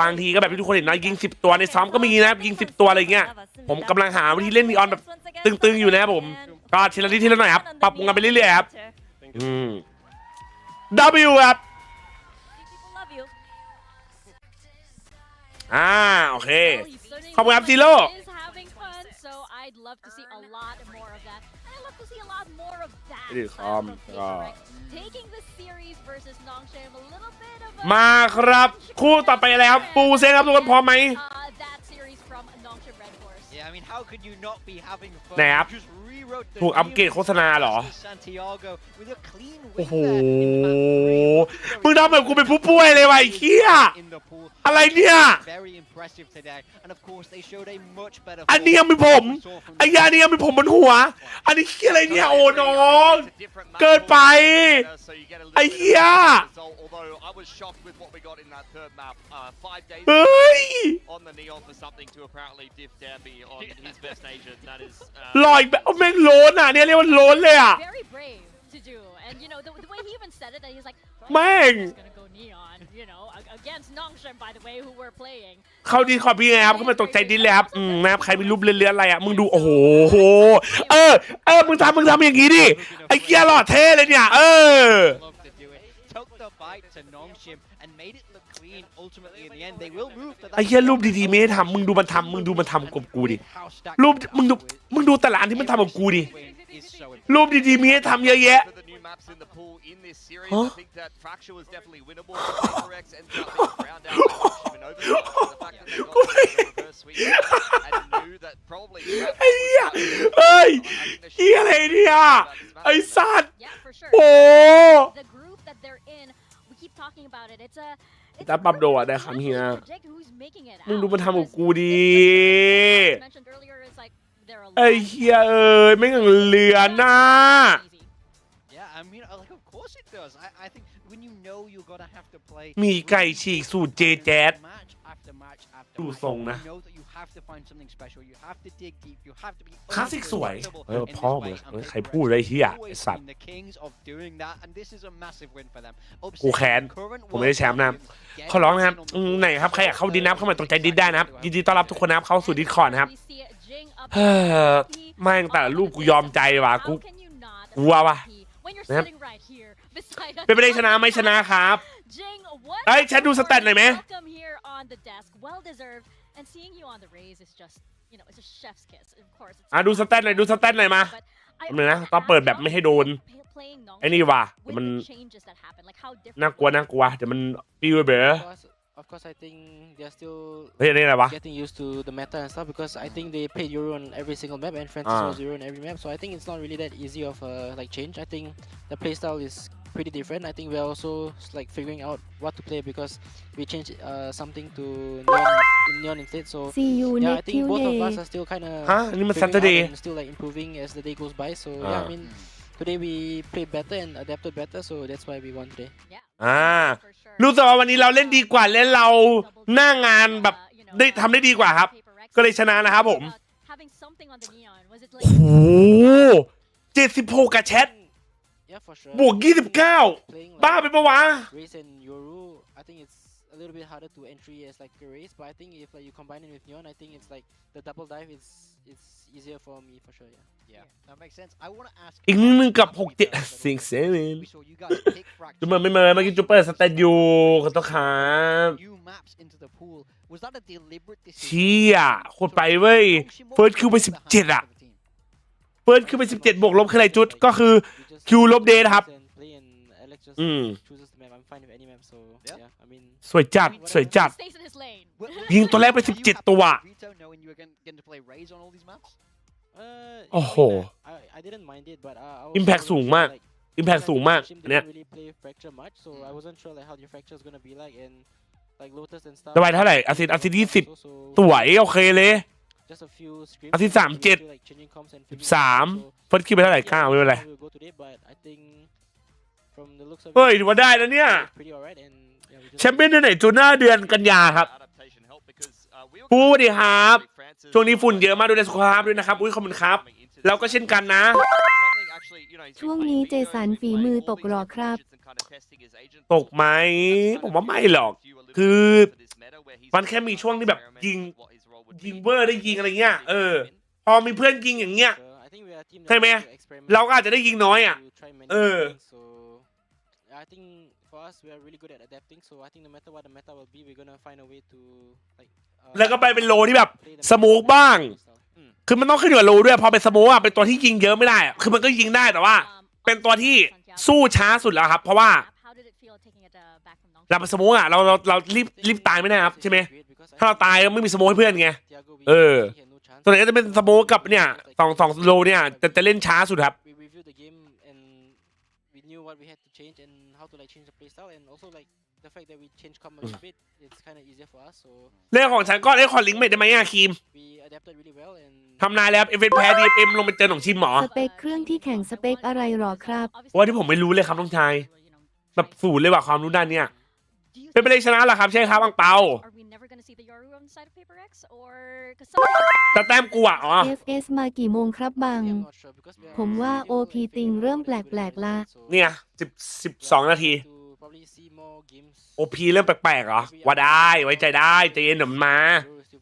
บางทีก็แบบที่ทุกคนเห็นนะยิง10 ตัวในซ้อมก็มีนะยิง10 ตัวอะไรเงี้ยผมกำลังหาวิธีเล่นนีออนแบบตึงๆอยู่นะครับผมก็ทีละนิดทีละหน่อยครับปรับปรุงกันไปเรื่อยๆครับW ครับโอเคขอบคุณครับซีโร่มาครับคู่ต่อไปแล้วปูเซนครับทุกคนพร้อมไหมไหนครับถูกอัปเกรดโฆษณาเหรอโอ้โหมึงทำแบบกูเป็นผู้ป่วยเลยว่ะไอ้เหี้ยอะไรเนี่ยอันนี้ยังมีผมไอ้ยานี่ยังมีผมบนหัวอันนี้เหี้ยอะไรเนี่ยโอ้น้องเกินไปไอ้เหี้ยเฮ้ยลอยแบบแม่งโล้นอ่ะเนี่ยเรียกว่าโล้นเลยอ่ะแม่งเขาดีขอบพี่ไงครับเขามาตกใจดินเลยครับนะครับใครมีรูปเลื้อนๆอะไรอ่ะมึงดูโอ้โหมึงทำอย่างงี้ดิไอ้เกียร์หล่อเท่เลยเนี่ยไอ้เหี้ยรูปดีๆไม่ให้ทำมึงดูมันทำกับกูดิรูปมึงดูแต่ละอันที่มันทำกับกูดิรูปดีๆมีให้ทำเยอะแยะไอ้เหี้ยเฮ้ยเหี้ยอะไรเนี่ยไอ้สัตว์โอ้แต่ปรับโดดได้คำเฮียมึงดูมันทำกับกูดิไอ้เฮียไม่งั้นเลือนน่ะมีไก่ฉีกสูตรเจแจ๊ดดูทรงนะคลาสสิกสวยพ่อมึงใครพูดอะไรเฮียไอ้สัตว์กูแค้นผมไม่ได้แชมป์นะขอร้องนะครับไหนครับใครอยากเข้าดินนะครับเข้ามาตรงใจดินได้นะครับยินดีต้อนรับทุกคนนะครับเข้าสู่ดิสคอร์ดนะครับ เฮ้อแม่งแต่ลูกกูยอมใจว่ะกูกลัวว่ะนะครับเป็นไปได้ชนะไม่ชนะครับเอ้ยฉันดูสแตทหน่อยไหมดูสแตทหน่อยดูสแตทหน่อยมาทำไมนะต้องเปิดแบบไม่ให้โดนไอ้นี่ว่ะเดี๋ยวมันน่ากลัวเดี๋ยวมันปิวเบ๋อOf course, I think they're still เฮ้ยนี่อะไรวะ getting used to the meta and stuff because I think they played Euro on every single map and Francis was Euro on every map. So I think it's not really that easy of a like change. I think the playstyle is pretty different. I think we're also like figuring out what to play because we changed something to neon instead. So yeah, I think both of us are still kind of still like improving as the day goes by. So yeah, I mean today we played better and adapted better. So that's why we won today. รู้สึกว่าวันนี้เราเล่นดีกว่าเล่นเราหน้างานแบบได้ทำได้ดีกว่าครับก็เลยชนะนะครับผมโอ้โห76กับแชทบวก29บ้าไปปะวะ I think it's a little bit harder to entry as like a race, but I think if like you combine it with neon, I think it's like the double dive it's easier for me for sure. Yeah, that makes sense. I want to ask. อีกนึงกับ6 7 7จุ๊บไม่เมื่อกี้จุ๊บเปิดสเตตอยู่ขอโทษครับเชี่ยโคตรไปเว้ยเฟิร์สคิวไป17อะเฟิร์สคิวไป17บวกลบคืออะไรจุดก็คือคิวลบเดย์ครับสวยจัดยิงตัวแรกไป17ตัวโอ้โหอิมแพคสูงมากเนี่ยระบายเท่าไหร่อาซิด20สวยโอเคเลยอาซิด37 13เฟิร์สคิวไปเท่าไหร่9ไม่เป็นไรเฮ้ยถือว่าได้แล้วเนี่ยแชมเปี้ยนเดือนไหนจูน่าเดือนกันยาครับสวัสดีครับช่วงนี้ฝุ่นเยอะมากดูแลสุขภาพด้วยนะครับอุ้ยขอบคุณครับเราก็เช่นกันนะช่วงนี้เจสันฝีมือตกหรอครับตกไหมผมว่าไม่หรอกคือมันแค่มีช่วงที่แบบยิงเวอร์ได้ยิงอะไรเงี้ยพอมีเพื่อนยิงอย่างเงี้ยใช่ไหมเราก็อาจจะได้ยิงน้อยอ่ะFor us, we are really good at adapting. So I think no matter what the meta will be, we're gonna find a way to like. แล้วก็ไปเป็นโลที่แบบสโมกบ้างคือมันต้องขึ้นกับโลด้วยพอเป็นสโมกเป็นตัวที่ยิงเยอะไม่ได้คือมันก็ยิงได้แต่ว่าเป็นตัวที่สู้ช้าสุดแล้วครับเพราะว่าเราเป็นสโมกเรารีบตายไม่ได้ครับใช่ไหมถ้าเราตายก็ไม่มีสโมกให้เพื่อนไงส่วนใหญ่ก็จะเป็นสโมกกับเนี่ยสองโลเนี่ยจะเล่นช้าสุดครับwhat we had to change and how to like change the playstyle and also like the fact that we change common a bit it's kind of easier for us so เรื่องของฉันก็ได้ขอลิงก์ได้ไหมอะคีม we adapted really well and ทำนายแล้วเอฟเอแพ้ DFM ลงไปเจอหนองชิมหมอสเปคเครื่องที่แข่งสเปคอะไรหรอครับว่าที่ผมไม่รู้เลยครับน้องชายแบบศูนย์เลยว่ะความรู้ด้านเนี้ยเป็นไปได้ชนะเหรอครับใช่ครับอังเปาแต่แต้มกูอ่ะFS มากี่โมงครับบังผมว่า OP ติงเริ่มแปลกๆละเนี่ย12 นาที OP เริ่มแปลกๆเหรอว่าได้ไว้ใจได้ใจเย็นเดี๋ยวมา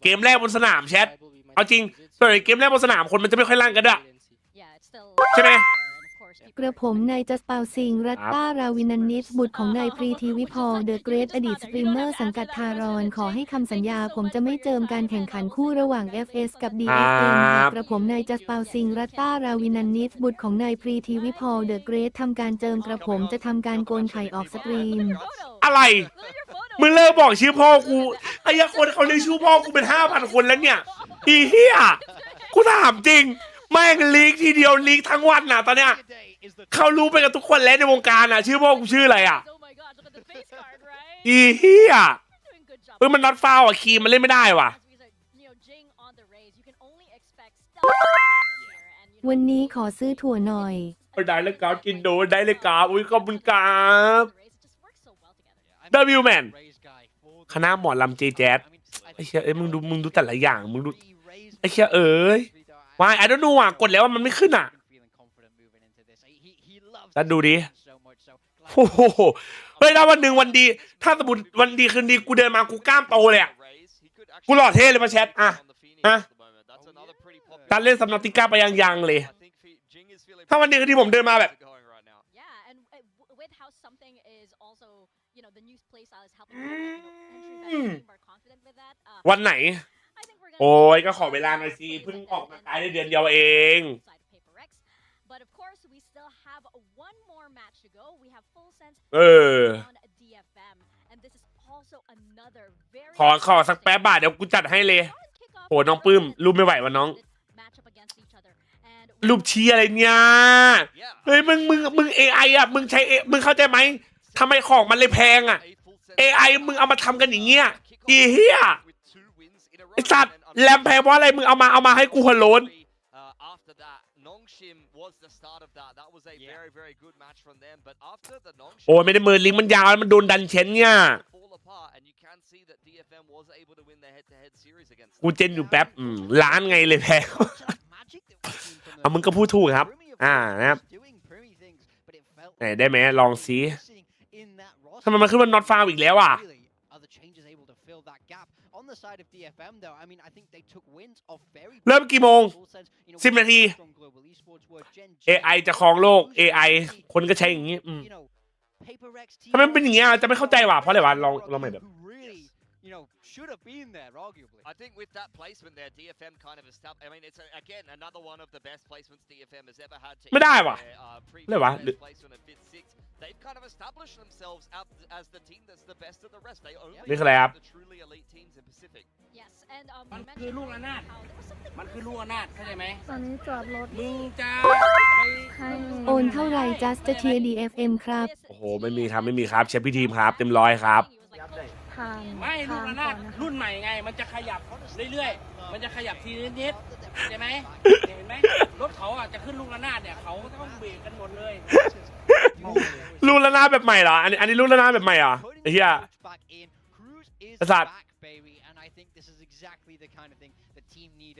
เกมแรกบนสนามแชทเอาจริงส่วนเกมแรกบนสนามคนมันจะไม่ค่อยลั่นกันด้วยใช่ไหมกระผมนายจัสเปาซิงรัตต้าราวินันนิสบุตรของนายพรีทีวิพอลเดอะเกรทอดีตสตรีมเมอร์สังกัดทารอนขอให้คำสัญญาผมจะไม่เจิมการแข่งขันคู่ระหว่าง FS กับ DFM กระผมนายจัสเปาซิงรัตต้าราวินันนิสบุตรของนายพรีทีวิพอลเดอะเกรททำการเจิมกระผมจะทำการโกนไข่ออกสตรีมอะไรมึงเลิกบอกชื่อพ่อกูไอ้คนเขาเรียกชื่อพ่อกูเป็น 5,000 คนแล้วเนี่ยอีเหี้ยกูถามจริงแม่งลีกทีเดียวลีกทั้งวันน่ะตอนเนี้ยเขารู้ไปกับทุกคนแล้วในวงการอ่ะชื่อพ่อกูชื่ออะไรอ่ะอีเหี้ยมันน็อตฟาวอ่ะคีมมันเล่นไม่ได้ว่ะวันนี้ขอซื้อถั่วหน่อยได้เลยครับกินโดได้เลยครับอุ้ยขอบคุณครับดับบิวแมนคณะหมอลำเจแจ๊ดไอ้เชี่ยมึงดูแต่ละอย่างมึงดูไอ้เชี่ยวายไอ้ดอนนูอ่ะกดแล้วว่ามันไม่ขึ้นอ่ะแล้วดูดิโอ้โหเฮ้ยถ้าวันหนึ่งวันดีถ้าสมมติวันดีคืนดีกูเดินมากูกล้ามโตเลยอ่ะกูหล่อเท่เลยมาแชทอ่ะ ตัดเล่นสำนักติก้าไปยังเลย ถ้าวันนี้คือที่ผมเดินมาแบบ วันไหน โอ้ยก็ขอเวลาหน่อยสิเพิ่งออกมาตายได้เดือนเดียวเอง But of course, we still have one more match to go. We have FULLSENSE on DFM, and this is also another very ขอสักแป๊บบาทเดี๋ยวกูจัดให้เลยโหน้องปื้มรูปไม่ไหววะน้องรูปชี้อะไรเนี่ยเฮ้ยมึง AI อ่ะมึงใช้มึงเข้าใจไหมทำไมของมันเลยแพงอ่ะ AI มึงเอามาทำกันอย่างเงี้ยอีเหี้ยไอ้สัตว์แรมแพงเพราะอะไรมึงเอามาให้กูหัวโล้นโอ้ไม่ได้มือลิงมันยาวมันโดนดันเชนเนี่ยกูเจนอยู่แป๊บล้านไงเลยแพงเอามึงก็พูดถูกครับนะครับไหนได้ไหมลองซิทำไมมันขึ้นว่า not found อีกแล้วอ่ะเริ่มกี่โมง10 นาที AI จะครองโลก AI คนก็ใช้อย่างนี้ทำไมเป็นอย่างเงี้ยจะไม่เข้าใจว่ะเพราะอะไรวะลองใหม่แบบshould have been there, arguably. I think with that placement there, DFM kind of established. I mean, it's again another one of the best placements DFM has ever had. ไม่ได้ว่ะไม่วะ They've kind of established themselves as the team that's the best of the rest. They only นี่คืออะไรครับ the truly elite teams in Pacific. Yes, and มันคือลูกระนาดมันคือลูกระนาดเข้าใจไหม ตอนนี้จอดรถ มึงจะโอนเท่าไหร่ just จะเชียร์ DFM ครับ โอ้โหไม่มีครับเชฟพี่ทีมครับเต็มร้อยครับไม่ลูกระนาดรุ่นใหม่ไงมันจะขยับเรื่อยๆมันจะขยับทีนิดๆใช่ไหมเห็นไหมรถเขาอ่ะจะขึ้นลูกระนาดเนี่ยเขาต้องเบรกกันหมดเลยลูกระนาดแบบใหม่เหรออันนี้ลูกระนาดแบบใหม่เหรอไอ้เหี้ยสัตว์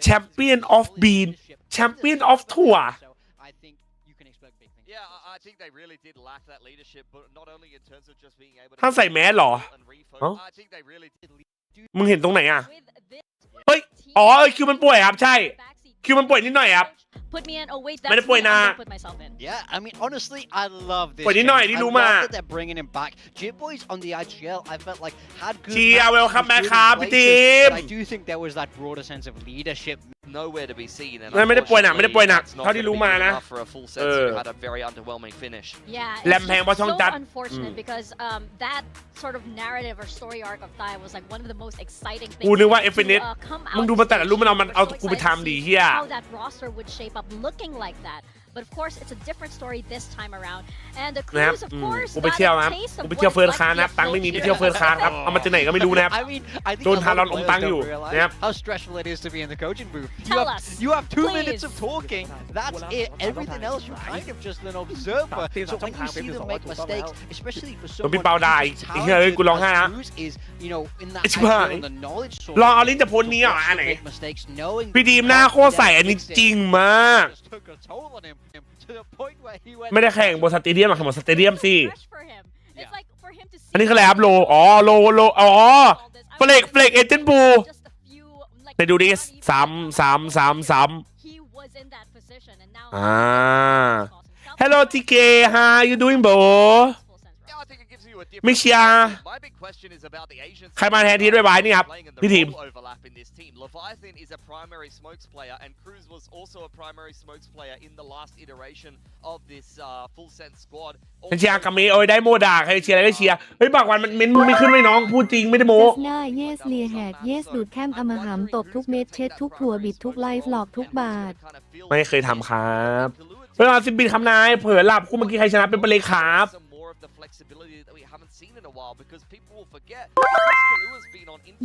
แชมเปี้ยนออฟบีนแชมเปี้ยนออฟทัวร์Yeah, I think they really did lack that leadership, but not only in terms of just being able to ถ้าใส่แมสเหรอ I think they really did มึงเห็นตรงไหนอ่ะเฮ้ยอ๋อคิวมันป่วยครับใช่คิวมันป่วยนิดหน่อยครับ Put me in. Oh wait, that's me. I'm gonna put myself in. Yeah, I mean honestly, I love this. I love that they're bringing him back. Jitboys on the IGL, I felt like had good. Welcome back, ครับพี่ทีม I do think there was that broader sense of leadership. Nowhere to be seen. ไม่ได้ป่วยหนักเท่าที่รู้มานะ had a very underwhelming finish. Yeah, แรมแพงเพราะช่องจัด unfortunate because that sort of narrative or story arc of Thai was like one of the most exciting things. กูนึกว่าFNet มึงดูมาแต่ละรูปมันเอากูไปทำดีเฮีย How that roster would shape up looking like that. But of course, it's a different story this time around. And the Cruise, of course, กูไปเที่ยวครับกูไปเที่ยวเฟิร์สคลาสนะครับตังค์ไม่มีไปเที่ยวเฟิร์สคลาสครับเอามาจากไหนก็ไม่รู้นะครับโดนทารอนอมตังค์อยู่นะครับ How stressful it is to be in the coaching booth. You have 2 minutes of talking. That's it. Everything else you're kind of just an observer. So when you see them make mistakes, especially for someone who's talented as Cruise is, you know, in that idea on the knowledge source. ลองเอาลิ้นจะพ้นนี้อ่ะอันไหนพี่ทีมหน้าโคตรใส่อันนี้จริงมากไม่ได้แข่งบนสเตเดียมอะแข่งบนสเตเดียมสิอันนี้คืออะไรครับโลอ๋อเฟลกเอเจนต์บูไปดูดิซ้ำHello TK how you doing bro ไม่เชียร์ใครมาแทนที่ด้วยบายนี่ครับพี่ทีมเชียร์กับเมย์โอ้ยได้โมด่าใครเชียร์อะไรก็เชียร์เฮ้ยบางวันมันเม้นไม่ขึ้นไม่น้องพูดจริงไม่ได้โม้ Just หน้า yes เลียแหก yes ดูดแคมอมหำตบทุกเม็ดเช็ดทุกถั่วบิดทุกไลฟ์หลอกทุกบาทไม่เคยทำครับเวลา10 บิตคำนายเผื่อหลับคู่เมื่อกี้ใครชนะเป็นไปเลยครับ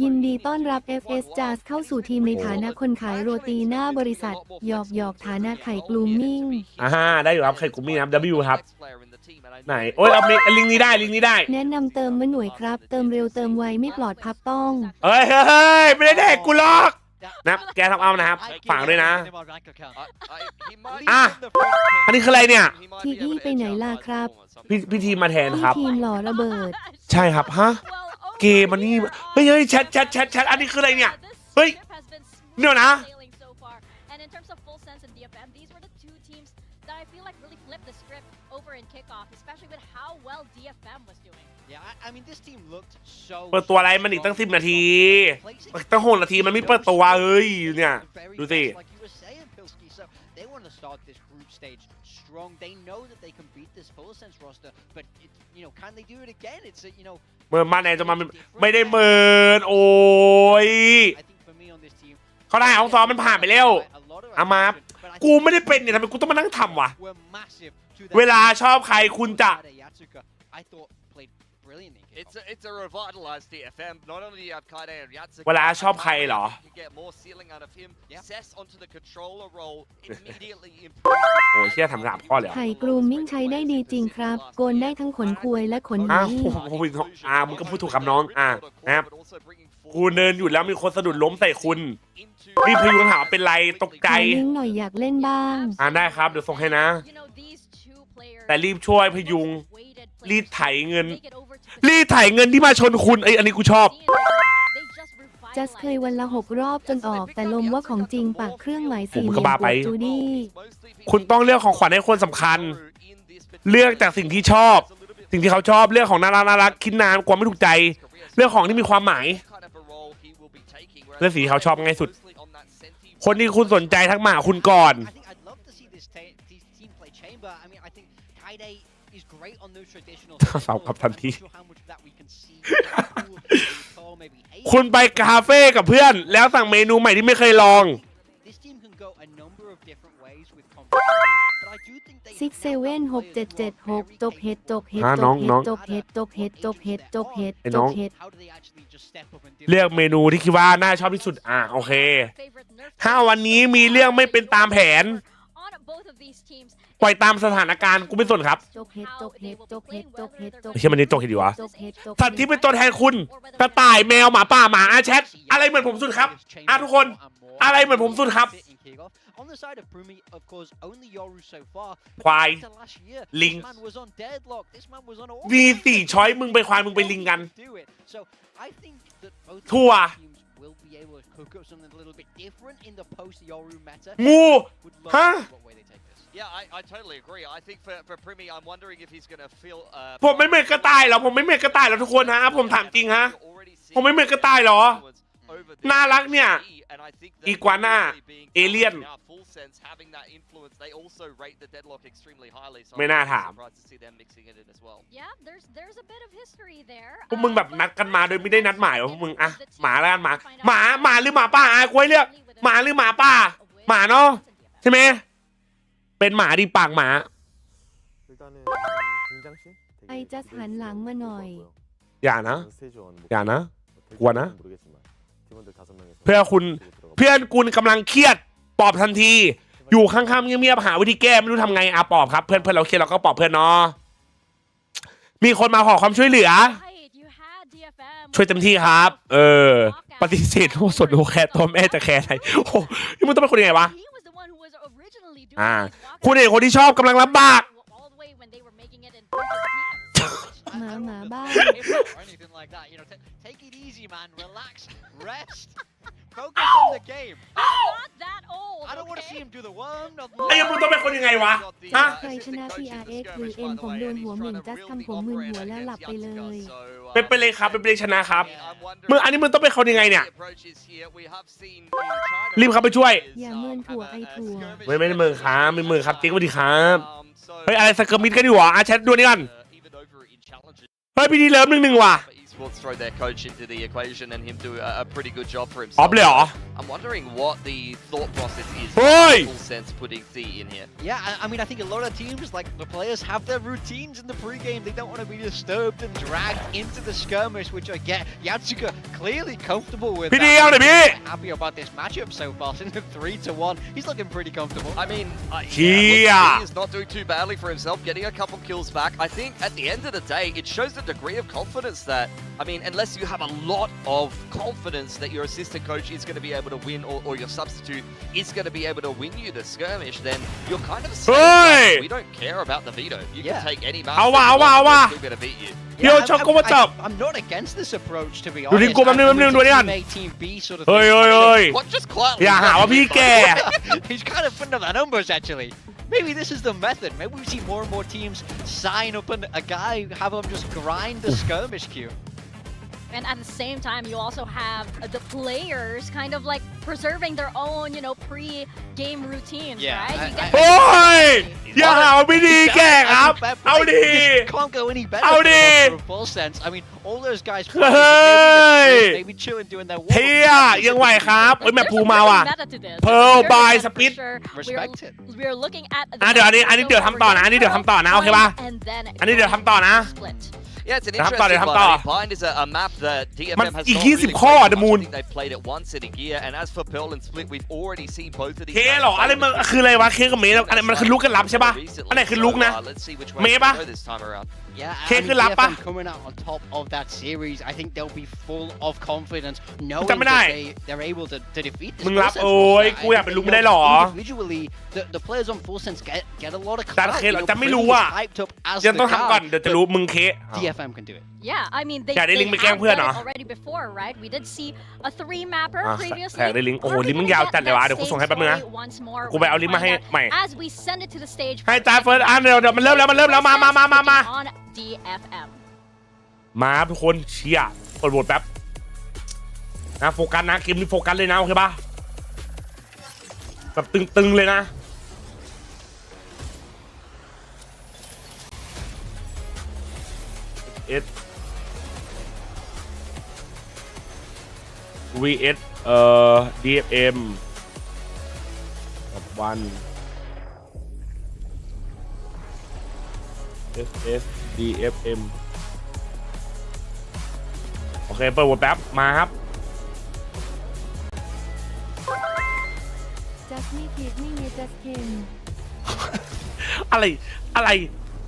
ยินดีต้อนรับ FS Jazz เข้าสู่ทีมในฐานะคนขายโรตีหน้าบริษัทหยอกฐานะไข่กลูมมิ่งได้อยู่ครับไข่กลูมมิ่งครับ W ครับไหนโอ้ยเอาลิงก์นี้ได้แนะนำเติมมาหน่วยครับเติมเร็วเติมไวไม่ปลอดพับต้องเฮ้ยไม่ได้แดกกูหรอกนะแกทำเอานะครับฝากด้วยนะอันนี้คืออะไรเนี่ยทีอี้ไปไหนล่ะครับพี่ทีมมาแทนครับทีมหล่อระเบิดใช่ครับฮะเกมมันนี่เฮ้ยแชทอันนี้คืออะไรเนี่ยเฮ้ยเนี่ยนะ feel like really flipped the script over in kickoff, especially with how well DFM was doing. Yeah, I mean this team looked so. เปิดตัวอะไรมันอีกตั้ง10 นาทีตั้ง6 นาทีมันไม่เปิดตัวเฮ้ยเนี่ยดูสิ They want to start this group stage strong. They know that they can beat this FULLSENSE roster, but can they do it again? It's a เมินมาไหนจะมาไม่ได้เมินโอ้ยเขาได้เอาซ้อมมันผ่านไปแล้วอามากูไม่ได้เป็นเนี่ยทำไมกูต้องมานั่งทำวะเวลาชอบใครคุณจะ It's a revitalized DFM. Not only do you have KAID and Yatsuka, เวลาชอบใครเหรอ you get more ceiling out of him. Cess onto the controller role immediately improves. โอ้ยเชี่ยทำ3 ข้อเลย ไข่กรูมมิ่งใช้ได้ดีจริงครับโกนได้ทั้งขนควยและขนห อ้า มี วมึงก็พูดถูกกับน้องนะครับกูเดินอยู่แล้วมีคนสะดุดล้มใส่คุณรีบพยุงถามเป็นไรตกใจ ขอลิงก์หน่อยอยากเล่นบ้าง ได้ครับเดี๋ยวส่งให้นะแต่รีบช่วยพยุงรีดไถเงินที่มาชนคุณอันนี้กูชอบ จัสเคยวันละ6 รอบจนออกแต่ลมว่าของจริงปากเครื่องหมาย4 ผม เห ก็ ลี่ยม บ้าไป จูดี้ คุณต้องเลือกของขวัญให้คนสำคัญเลือกจากสิ่งที่ชอบสิ่งที่เขาชอบเลือกของน่ารักคิดนานกว่าไม่ถูกใจเลือกของที่มีความหมายเลือกสีที่เขาชอบง่ายสุดคนที่คุณสนใจทักมาหาคุณก่อนสาวกับทันทีคุณไปคาเฟ่กับเพื่อนแล้วสั่งเมนูใหม่ที่ไม่เคยลอง67776จบเฮ็ดจบเฮ็ด น้อง จบเฮ็ดจบเฮ็ดจบเฮ็ดจบเฮ็ด ไอ้ จ น้ บ อง เฮ็ด เลือกเมนูที่คิดว่าน่าชอบที่สุดโอเคถ้าวันนี้มีเรื่องไม่เป็นตามแผนปล่อยตามสถานการณ์กูไม่สนครับ จบเฮ็ดจบเฮ็ดจบเฮ็ดจบเฮ็ดจบ ไม่ใช่มันนี่จบเฮ็ดดีวะ จบเฮ็ดจบ สัตว์ที่เป็นตัวแทนคุณกระต่ายแมวหมาป่าหมาแชทอะไรเหมือนผมสุดครับทุกคนอะไรเหมือนผมสุดครับควายลิงมี4 ช้อยมึงไปควายมึงไปลิงกันทั่วงูฮะ Yeah, I totally agree. I think for Primi, I'm wondering if he's gonna feel. ผมไม่เหมือนกระต่ายหรอผมไม่เหมือนกระต่ายหรอทุกคนฮะผมถามจริงฮะผมไม่เหมือนกระต่ายหรอน่ารักเนี่ยอีกัวน่าเอเลี่ยนไม่น่าถามพวกมึงแบบนัดกันมาโดยไม่ได้นัดหมายว่าพวกมึงหมาแล้วกันหมาหรือหมาป่ากูให้เลือกหมาหรือหมาป่าหมาเนาะใช่ไหมเป็นหมาดีปากหมาไอจัสหันหลังมาหน่อยอย่านะกลัวนะเพื่อนคุณกำลังเครียดปลอบทันทีอยู่ข้างๆเงียบๆหาวิธีแก้ไม่รู้ทำไงปลอบครับเพื่อนเราเครียดเราก็ปลอบเพื่อนเนาะมีคนมาขอความช่วยเหลือช่วยเต็มที่ครับปฏิเสธโอ้สดโอแคร์ตัวแม่จะแคร์อะไรโอ้ยมันต้องเป็นคนยังไงวะคุณเอกคนที่ชอบกำลังลำบากหมาบ้าไอ้มึงต้องเป็นคนยังไงวะใครชนะ TRX หรือ N ผมโดนหัวหมึนจัสทำผมมึนหัวแล้วหลับไปเลยเป็นเลยครับเป็นเลยชนะครับอันนี้มึงต้องเป็นคนยังไงเนี่ยรีบเข้าไปช่วยอย่าเมินถั่วไอถั่วไม่ได้เมินครับไม่เมินครับติ๊กสวัสดีครับเฮ้ยอะไรสกิมิดกันอยู่วะแชทดูนี่กันเฮ้ยพี่ดีเลิฟ1-1ว่ะEsports throw their coach into the equation and him do a pretty good job for himself. ออฟเลยเหรอ I'm wondering what the thought process is. FULLSENSE putting C in here. Yeah, I mean, I think a lot of teams, like the players, have their routines in the pre-game. They don't want to be disturbed and dragged into the skirmish, which I get. Yatsuka clearly comfortable with that. Happy about this matchup so far. In the 3-1, he's looking pretty comfortable. I mean, he is not doing too badly for himself, getting a couple kills back. I think at the end of the day, it shows the degree of confidence that. I mean, unless you have a lot of confidence that your assistant coach is going to be able to win or your substitute is going to be able to win you the skirmish, then you're kind of safe. We don't care about the veto. You can take any match. We're still going to beat you. Yo, Choco, what's up? I'm not against this approach, to be honest. Team B sort of thing. What just quietly? Yeah, how are you? He's kind of putting up the numbers, actually. maybe this is the method. Maybe we see more and more teams sign up a guy, have them just grind the skirmish queue. And at the same time, you also have the players kind of like preserving their own, you know, pre-game routines, right? You get โอ้ยอย่าหาไม่ดีแก่ครับเอาดี Can't go any better เอาดี for FULLSENSE. I mean, all those guys เฮ้ย maybe chilling doing their เที่ยยังไหวครับเฮ้ยแม่ภูมาว่ะ Pearl by Speed Respect it. We're looking at เดี๋ยวอันนี้เดี๋ยวทำต่อนะอันนี้เดี๋ยวทำต่อนะโอเคป่ะ อันนี้เดี๋ยวทำต่อนะ Yeah, it's an They have interesting thought- one. I mean, Bind is a map that DFM Man, hasอีก not 20 really ข้อ played The much. Moon I think they've played it once in a gear, and as for Pearl and Split, we've already seen both of these. เคเหรออะไรมันคืออะไรวะเคกับเมย์อะไรมันคือลุกกันรับใช่ป่ะอันไหนคือลุกนะ Let's see which เม way ย์ they ป่ะ go this time around. Yeah, K andคือรับปะ DFM coming out on top of that series, I think they'll be full of confidence knowing จำไม่ได้ that they're able to defeat this มึงรับ FULLSENSE โอ้ย roster. กูอยากเป็นลุกไม่ได้หรอ Individually, the players on FULLSENSE get a lot of จาน clout. เคเหรอ You know, จำไม่ pretty รู้อ่ะ hyped up as ยัง the ต้องทำก่อน guard, เดี๋ยวจะรู้มึงเค DFM can do it. Yeah, I mean, they อยากได้ลิงก์ไปแกล้ง have เพื่อน done เหรอ it already before, right? We did see a 3-mapper อ่ะ previously. แท็กได้ลิงก์โอ้โห Are we ลิงก์มึง gonna ยาว get จัดเลยวะ that เดี๋ยวกู same ส่งให้แป๊บนึงนะ story once more? กูไปเอาลิงก์มาให้ We'll find ใหม่ out As we send it to the stage ให้จ้าเฟิร์สเดี๋ยวมันเริ่มแล้วมา on DFM. มาทุกคนเชียร์เปิดโหวตแป๊บนะโฟกัสนะเกมนี้โฟกัสเลยนะโอเคป่ะแบบตึงๆเลยนะS VS DFM กับวัน SS DFM โอเคเปิดโหวตแป๊บมาครับ just me kid ไม่มี just ken อะไร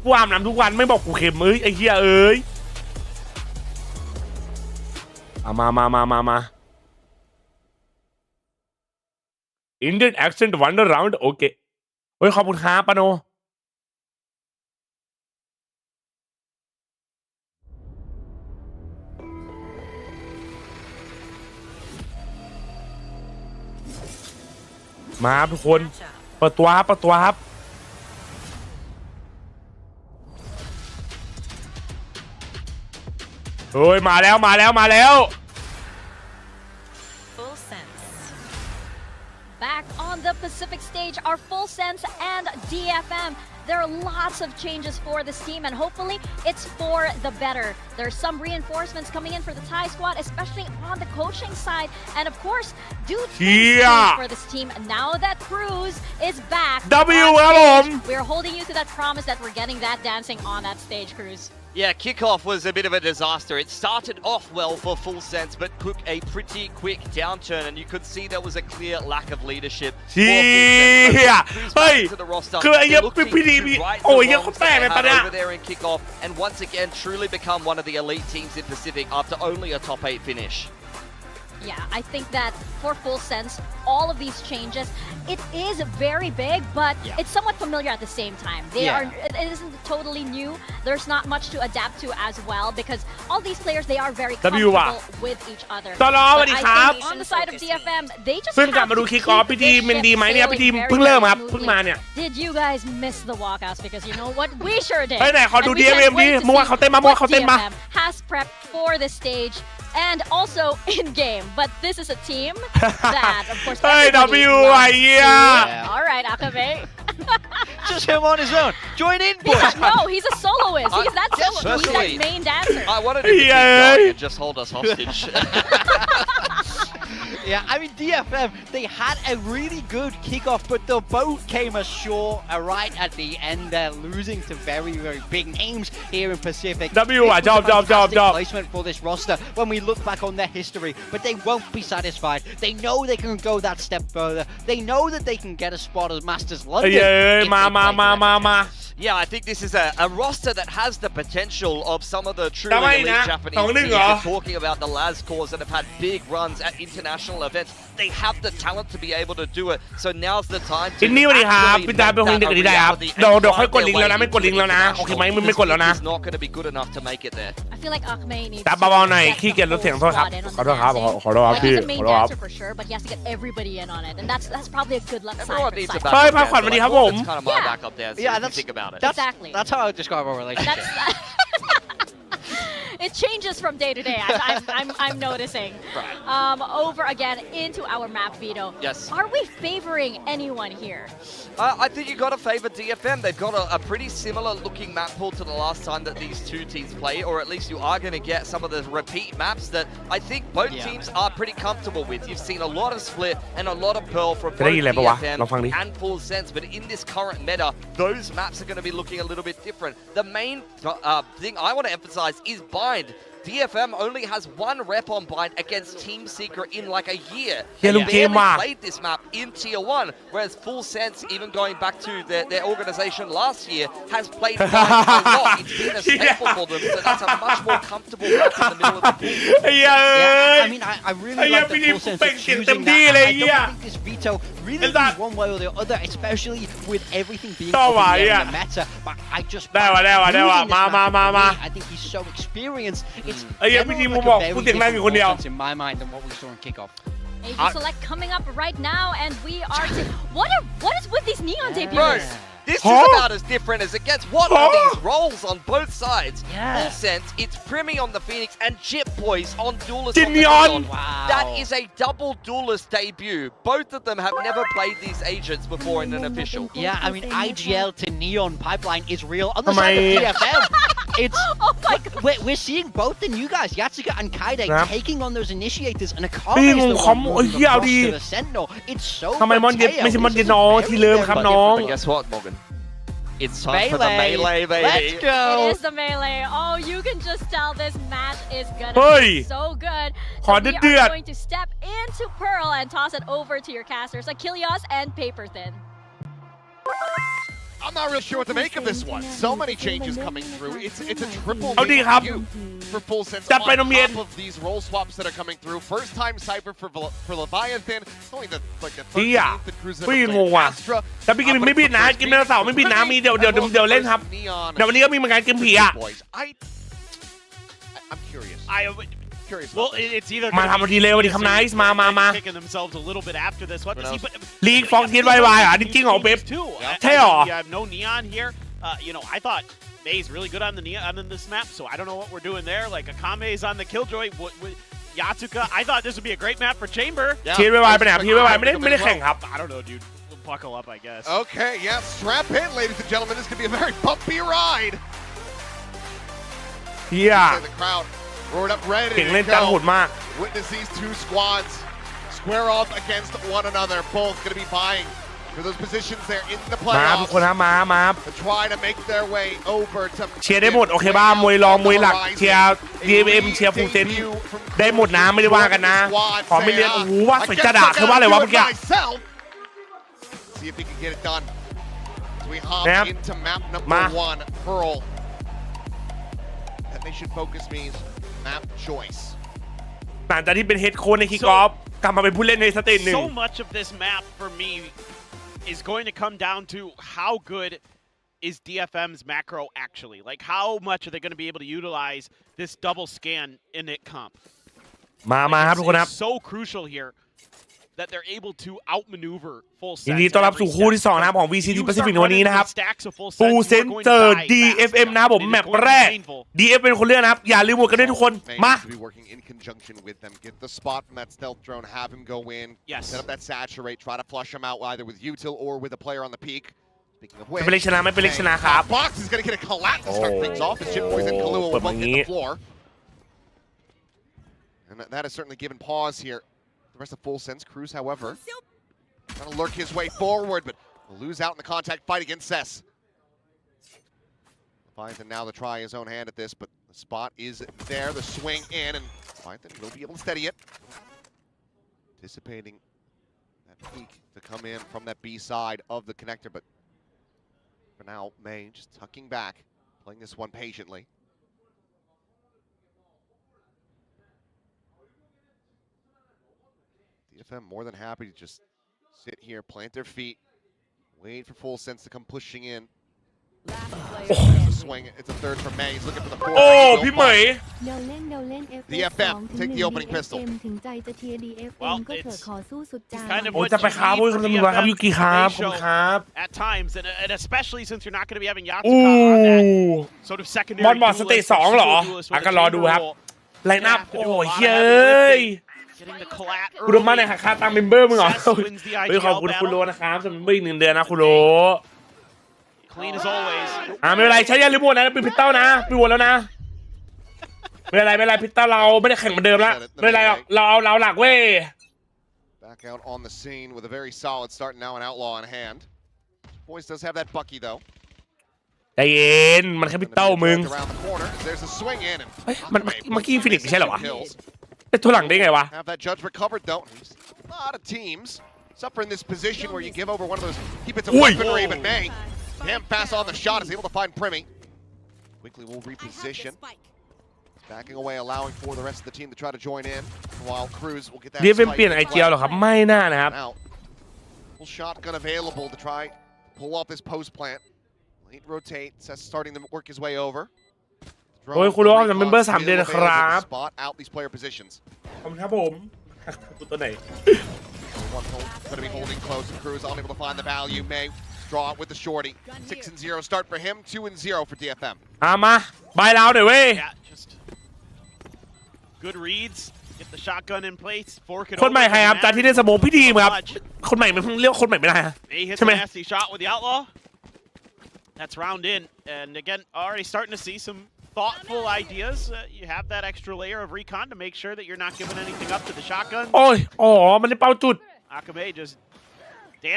กูอาบน้ำทุกวันไม่บอกกูเค็มไอ้เหี้ยเอ้ยมา Indian accent wonder round โอเคเฮ้ยขอบคุณครับปาโนมาครับทุกคนเปิดตัวครับเฮ้ยมาแล้ว Back on the Pacific stage are FULLSENSE and DFM. There are lots of changes for this team, and hopefully it's for the better. There's some reinforcements coming in for the Thai squad, especially on the coaching side. And of course, do things for this team now that Cruz is back. We're holding you to that promise that we're getting that dancing on that stage, Cruz. Yeah, kickoff was a bit of a disaster. It started off well for FULLSENSE, but took a pretty quick downturn, and you could see there was a clear lack of leadership. เชี่ยเฮ้ยคือไอ้ยังพี่ดีมีโอ้ยยังเขาแตกเลยตอนเนี้ย over there in kickoff, and once again truly become one of the elite teams in Pacific after only a top 8 finish. Yeah, I think that for FULLSENSE, all of these changes, it is very big, but it's somewhat familiar at the same time. It isn't totally new. There's not much to adapt to as well because all these players, they are very comfortable with each other. But I think on the side of DFM, they just เพิ่งกลับมาดูคิกออฟพี่ดีมันดีไหมเนี่ยพี่ดีเพิ่งเริ่มครับเพิ่งมาเนี่ย Did you guys miss the walkouts? Because you know what? We sure did. เฮ้ยไหนขอดู DFM ดิเมื่อวานเขาเต้นมา has prepped for the stage and also in game. But this is a team that, of course, เฮ้ย W ไอ้เหี้ย All right, Akabe. Just him on his own. Join in, boys. No, he's a soloist. He's that solo. He's that main dancer. I wanted him to keep going and just hold us hostage. Yeah, I mean, DFM, they had a really good kickoff, but the boat came ashore right at the end there, losing to very, very big names here in Pacific. W อ่ะชอบ placement for this roster when we look back on their history, but they won't be satisfied. They know they can go that step further. They know that they can get a spot as Masters London. Yeah, I think this is a roster that has the potential of some of the truly elite Japanese teams. We're talking about the Laz cores that have had big runs at international events. they have the talent to be able to do it. So now's the time to อินนี่สวัสดีครับพี่ตาเป็นคนเด็กดีได้ครับเดี๋ยวค่อยกดลิงก์แล้วนะไม่กดลิงก์แล้วนะโอเคไหมไม่กดแล้วนะ It's not going to be good enough to make it there. I feel like Akme needs ตาเบาๆหน่อยขี้เกียจลดเสียงโทษครับขอโทษครับขอโทษครับ Like พี่ he's a ข main อโทษครับ dancer for sure, but he has to get everybody in on it, and that's probably a good luck sign Everyone for needs a Cypher. เฮ้ย backup พักผ่อน dancer. วันนี้ครับ Like, ผม Wolf's kind of my Yeah. backup dancer Yeah, if you think about it. That's how I would describe our relationship. That's it changes from day to day. I'm noticing. Over again into our map veto. Yes. Are we favoring anyone here? I think you got to favor DFM. They've got a pretty similar looking map pool to the last time that these two teams play, or at least you are going to get some of the repeat maps that I think both teams are pretty comfortable with. You've seen a lot of split and a lot of pearl from both DFM and FULLSENSE, but in this current meta, those maps are going to be looking a little bit different. The main thing I want to emphasize is Bind. DFM only has one rep on Bind against Team Secret in like a year. They barely played this map in Tier 1, whereas FULLSENSE, even going back to their organization last year, has played Bind a lot. It's been a staple for them, so that's a much more comfortable map in the middle of the pool. Yeah, I mean, I really like that FULLSENSE is choosing that. I don't think this veto really means one way or the other, especially with everything being up in the air in the meta. But I just I think he's so experienced. It's generally like a very different offense in my mind than what we saw in kickoff. AG Select coming up right now, and we are. What is with these neon debuts? This is about as different as it gets. What are these rolls on both sides? FULLSENSE, it's Primi on the Phoenix and Jip Boys on Duelist on the Neon. Wow. That is a double Duelist debut. Both of them have never played these agents before in an official. Yeah, I mean, IGL to Neon pipeline is real. On the side of DFM, it's we're seeing both the new guys, Yatsuka and KAIDE, taking on those initiators, and Akame is the one moving across to the Sentinel. It's so ทำไมมอนเย็บไม่ใช่มอนเย็บน้องที่เริ่มครับน้อง But guess what, Morgan? It's time for the melee, baby. Let's go. It is the melee. Oh, you can just tell this match is gonna be so good. So we are going to step into Pearl and toss it over to your casters, Achilles and Paper Thin. I'm not really sure what to make of this one. So many changes coming through. It's a triple debut for FULLSENSE on top of these role swaps that are coming through. First time Cypher for Leviathan. It's only the 13th that Cruise พี่งงว่ะแต่พี่กินไม่บิดนะกินเนื้อเสาร์ไม่บิดนะมีเดี๋ยวเล่นครับเดี๋ยววันนี้ก็มีเหมือนกันเกมผีอ่ะ I'm curious. Well, it's either มาทำทีเร็วดิคำไนซ์มา kicking themselves a little bit after this. What to see, but ลีกฟองเทียนวายอ่ะจริงๆเหรอเป๊ป ใช่หรอ You have no neon here. You know, I thought May's really good on the neon on this map, so I don't know what we're doing there. Like Akame is on the Killjoy. Yatsuka, I thought this would be a great map for Chamber. เทียนวายไปไหนเทียนวายไม่ได้แข่งครับ I don't know, dude. We'll buckle up, I guess. Okay, yeah, strap in, ladies and gentlemen. This could be a very bumpy ride. เฮีย The crowd roared up ready เก่ง to เล่นจังโหด go. มาก Witness these two squads square off against one another. Both going to be vying for those positions there in the มาทุก playoffs คนนะมา to try to make their way over to เชียร์ได้หมดโอเคบ้ามวยรองมวยหลักเชียร์ DFM เชียร์FULLSENSE ได้หมดนะไม่ได้ว่ากันนะขอไม่เรียนโอ้โหว่าสวยจะด่าคือว่าอะไรวะเมื่อกี้ See if he can get it done. So we hop นะครับ into map มา number 1, Pearl. That they should focus means map choice. หลังจากที่เป็นเฮดโค้ชในคิกออฟกลับมาเป็นผู้เล่นในสเตจหนึ่ง So much of this map for me is going to come down to how good is DFM's macro actually. Like how much are they going to be able to utilize this double scan in it comp? มาครับทุกคนครับ So crucial here that they're able to outmaneuver FULLSENSE. ยินดีต้อนรับสู่คู่ที่ 2 นะครับของ VCT PACIFIC ในวันนี้นะครับ FULLSENSE เจอ DFM นะครับผมแมปแรก DF เป็นคนเลือกนะครับอย่าลืมโหวตกันด้วยทุกคนมา In conjunction with them, get the spot from that stealth drone, have him go in, set up that saturate, try to flush him out either with util or with a player on the peak. Speaking of which, ไม่เป็นเล็กชนะไม่เป็นเล็กชนะครับ Box is going to get a collapse to start things off as Jim Boys and Kahlua will both hit the floor. And that has certainly given pause here. The rest of FULLSENSE Cruz, however, trying to lurk his way forward, but will lose out in the contact fight against Cess. Leviathan now to try his own hand at this, but the spot is there, the swing in, and Leviathan will be able to steady it. Anticipating that peak to come in from that B side of the connector, but for now, May just tucking back, playing this one patiently. DFM more than happy to just sit here, plant their feet, wait for FULLSENSE to come pushing in. It's a swing. It's a third from May. He's looking for the fourth. โอ้พี่เหมย เดาเล่น DFM take the opening pistol ถึงใจจะเทียร์ DFM ก็เถอะขอสู้สุดใจ โอ้จะไปครับโอ้ยคำตำรวจครับยูกิครับขอบคุณครับ At times, and especially since you're not going to be having อู้ Yatsuka on that sort of secondary บอลบอดสเตจ duelist สองเหรอ duelist อ่ะ with ก็ a รอดู chamber ครับ roll. ไลน์อัพ Have to โอ้ do a ย lot of เย้ heavy ย lifting, getting the collat คุณรู้มาใน early. หักค่าตามเมมเบอร์มึงเหรอ Success wins the เฮ้ย IGL ขอบคุณคุณโร battle. นะครับสำหรับเมมเบอร์อีก1 เดือนนะคุณโร Clean as always. ไม่เป็นไรใช้ยาลิโมนนะเป็นพิตเต้านะไปวนแล้วนะไม่เป็นไรพิตเต้าเราไม่ได้แข่งเหมือนเดิมแล้วไม่เป็นไรหรอกเราเอาหลักเว้ย Back out on the scene with a very solid start and now an outlaw in hand. Boys does have that Bucky though. ใจเย็นมันแค่พิตเต้ามึง Around the corner. There's a swing in and เฮ้ยมันเมื่อกี้ฟินิกไม่ใช่เหรอวะ kills. ไอ้ตัวหลังได้ไงวะ Have that judge recovered though. A lot of teams suffer in this position where you give over one of those. Keep it to weaponry, but May, damn fast on the shot, is able to find Primmy. Quickly will reposition. Backing away, allowing for the rest of the team to try to join in. While Cruz will get that. DFM เปลี่ยน IGL หรอครับไม่น่านะครับ Full shotgun available to try pull off this post plant. Late rotate. Seth starting to work his way over. โอ้ยคุณรู้ว่าจะเมมเบอร์3 เดือนนะครับ Spot out these player positions. ขอบคุณครับผมตัวไหน One hold, going to be holding close. Cruz unable to find the value. May draw it with the shorty. 6-0 start for him. 2-0 for DFM. มาบายเราหน่อยเว้ย Yeah, just good reads. Get the shotgun in place. Fork it คนใหม่ over ใคร to ครับ the จากที่ได้สโมกพี่ดีมครับคนใหม่มันเรียกคนใหม่ไม่ได้ฮะ May hits ใช่ไหม a nasty shot with the outlaw. That's round in, and again, already starting to see some thoughtful ideas. You have that extra layer of recon to make sure that you're not giving anything up to the shotgun. โอ้ยอ๋อมันได้เป้าจุด Akame just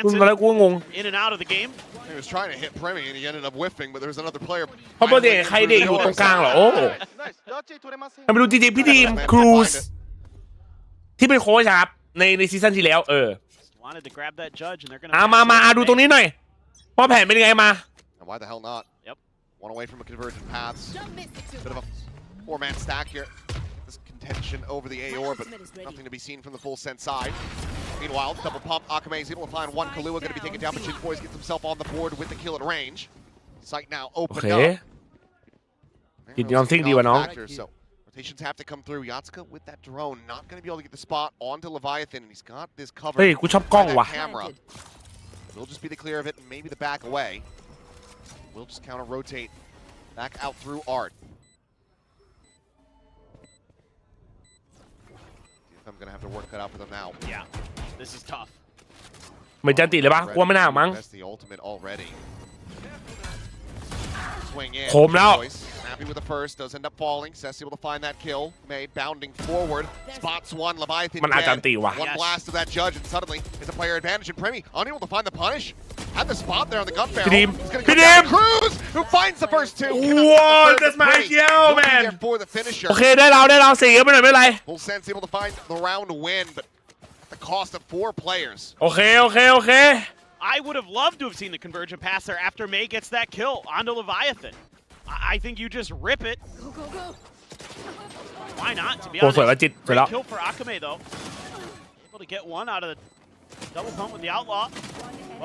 คุณ dancing ตอนแรกกูก็งง in and out of the game. He was trying to hit Primmy and he ended up whiffing, but there was another player. เพราะปกติใครเด็กอยู่ตรงกลางเหรอโอ้ทำไมดูจริงๆพี่ดีมครูซที่เป็นโค้ชครับในซีซั่นที่แล้วWanted to grab that judge, and they're gonna. มาดูตรงนี้หน่อยว่าแผนเป็นยังไงมา Why the hell not? Yep. One away from a convergent paths. Bit of a 4-man stack here. This contention over the Aor, but nothing to be seen from the FULLSENSE side. Meanwhile, double pump. Akame is able to find one. Kahlua going to be taken down, but Chin Boys gets himself on the board with the kill at range. Sight now opened up. กินยอมซิ่งดีวะน้อง So rotations have to come through. Yatsuka with that drone, not going to be able to get the spot onto Leviathan, and he's got this covered. เฮ้ยกูชอบกล้องว่ะ Camera. We'll just be the clear of it, and maybe the back away. We'll just counter rotate back out through Art. I'm gonna have to work that out for them now. Yeah, this is tough. เหมือนจะติดเลยปะกลัวไม่น่ามั้ง That's the ultimate already. Swing in. โคมแล้ว Happy with the first, does end up falling. Sess able to find that kill. May bounding forward. Spots one. Leviathan มันอาจจะ dead. ตีว่ะ One blast of that judge, and suddenly it's a player advantage. And Premi unable to find the punish. Had the spot there on the gun barrel. พี่ดีม It's gonna พี่ come ดี down ม to Cruz, who finds the first two. Whoa, that's my IGL, man. There for the finisher. โอเคได้เราเสียไปหน่อยไม่เป็นไร FULLSENSE able to find the round win, but at the cost of 4 players. โอเค I would have loved to have seen the convergent pass there after May gets that kill onto Leviathan. I think you just rip it. Why not, to be โอ้ honest? สวยว่าจิตสวยแล้ว Great kill for Akame, though. Able to get one out of the double pump with the outlaw.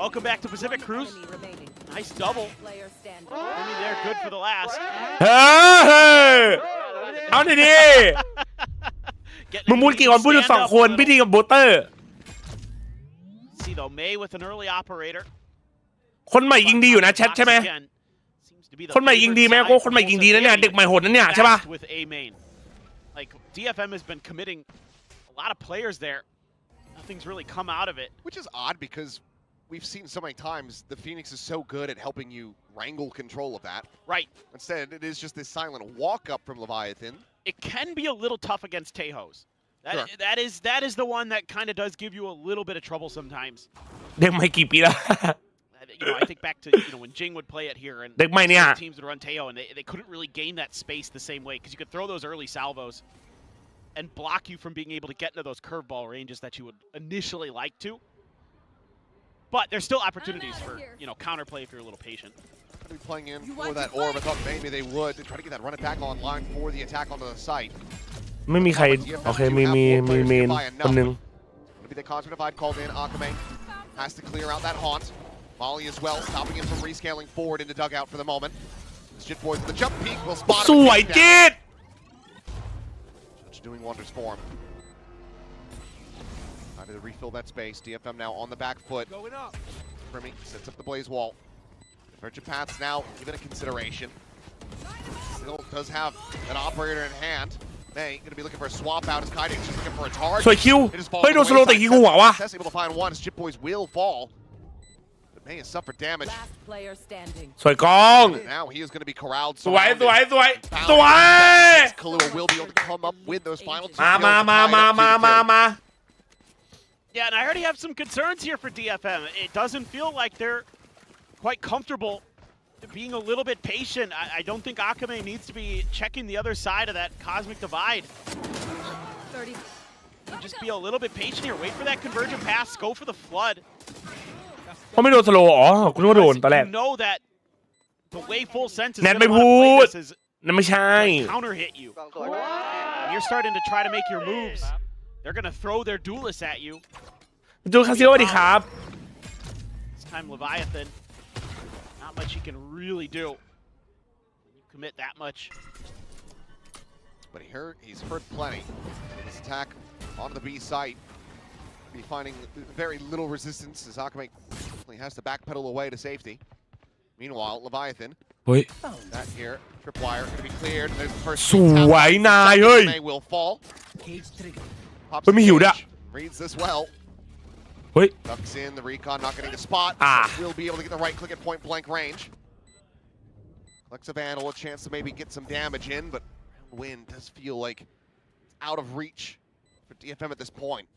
Welcome back to Pacific Cruz. Nice double. Maybe they're good for the last. เฮ้ยเอาหน่อยดิมึงมูดกี่คนพูดอยู่2 คนพี่ดีกับโบเตอร์ See though, May with an early operator. คนใหม่ยิงดีอยู่นะแชทใช่ไหมคนใหม่ยิงดีไหมโก้คนใหม่ยิงดีนะเนี่ยเด็กใหม่โหดนะเนี่ยใช่ปะ With A main, like DFM has been committing a lot of players there. Nothing's really come out of it. Which is odd because we've seen so many times the Phoenix is so good at helping you wrangle control of that. Right. Instead, it is just this silent walk up from Leviathan. It can be a little tough against Tejo's. That is the one that kind of does give you a little bit of trouble sometimes. เด็กใหม่กี่ปีแล้ว You know, I think back to when Jing would play it here and เด็กใหม่เนี่ย teams would run Tejo and they couldn't really gain that space the same way because you could throw those early salvos and block you from being able to get into those curveball ranges that you would initially like to. But there's still opportunities for counterplay if you're a little patient. Be playing in for that orb. I thought maybe they would to try to get that run it back online for the attack onto the site. ไม่มีใครโอเคมีเมนคนหนึ่ง Gonna be the Cosmic Divide called in. Akame has to clear out that haunt. Molly as well, stopping him from rescaling forward into dugout for the moment. Jit boys with the jump peak will spot him. สวยจิต Judge doing wonders for him. Trying to refill that space. DFM now on the back foot. Primmy sets up the blaze wall. Divergent paths now given a consideration. Still does have an operator in hand. May gonna be looking for a swap out as KAI's just looking for a target. สวยคิว It is falling เฮ้ยโดน to ส the โลว์แต่ wayside. ยิงหัววะ Tess able to find one as Jit boys will fall. But May has suffered damage. Last player standing. สวยกอง Now he is going to be corralled. สวยสวยสวยสวย Kahlua will be able to come up with those final two มา kills มา to มา tie it มา up มา 2-2. มามา Yeah, and I already have some concerns here for DFM. It doesn't feel like they're quite comfortable being a little bit patient. I don't think Akame needs to be checking the other side of that cosmic divide. 30. Just be a little bit patient here. Wait for that convergent pass. Go for the flood. เขาไม่โดนสโลว์อ๋อคุณว่าโดนตอนแรก You know that the way FULLSENSE is แนท going ไม่ to พู play ด this is นั่นไม่ใช่ counter hit you. And you're starting to try to make your moves. They're going to throw their duelists at you. จูคาซิโอสวัสดีครับ This time Leviathan, not much he can really do. You commit that much. But he's hurt plenty. This attack onto the B site. Be finding very little resistance as Akame has to backpedal away to safety. Meanwhile, Leviathan. เฮ้ย That here, tripwire going to be cleared. There's the first. สวยนายเฮ้ย May will fall. Pops เฮ้ยมีหิวด้วย reads this well. เฮ้ย Ducks in, the recon not getting the spot. Will be able to get the right click at point blank range. Collects a vandal, a chance to maybe get some damage in, but win does feel like it's out of reach for DFM at this point.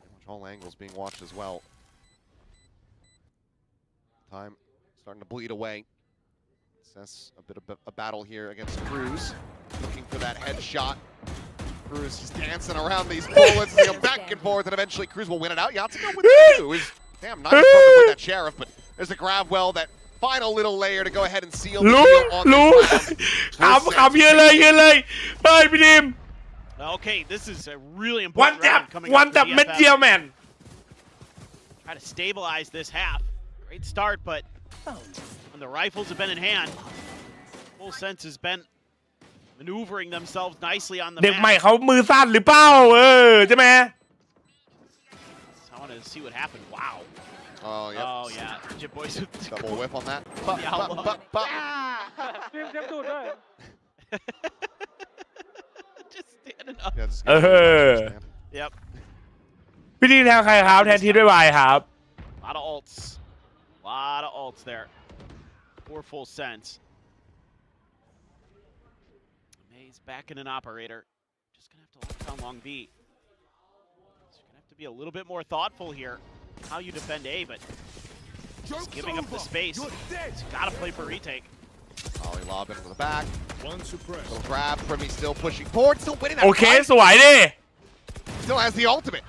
Pretty much all angles being watched as well. Time starting to bleed away. Assess a bit of a battle here against Cruz. Looking for that headshot. Cruz is dancing around these bullets. They go back and forth, and eventually Cruz will win it out. Yatsuko with the two is damn nice with that sheriff, but there's a grab well, that final little layer to go ahead and seal the รู้ deal on รู้ this round. ขำเยอะเลยเยอะเลยเฮ้ยพี่ดิม Okay, this is a really วัน important จับ round coming วัน up จับ for เม็ดเดียว DFM. แมน Try to stabilize this half. Great start, but when the rifles have been in hand, FULLSENSE has been maneuvering themselves nicely on the เด็ก map. ใหม่เขามือสั้นหรือเปล่าใช่ไหม I want to see what happened. Wow. Oh, yep. Oh, yeah. Jit boys with the Double whip on that. Just standing up. Yeah, just เออ Yep. พี่ดิมแทนใครครับแทนที่ด้วยวายครับ A lot of ults. A lot of ults there for FULLSENSE. May's back in an operator. Just going to have to lock down long B. So you're going to have to be a little bit more thoughtful here how you defend A, but just giving up the space. Got to play for retake. Ollie lob into the back. Little grab. Primmy still pushing forward. Still winning that โอเค fight. สวยดิ Still has the ultimate.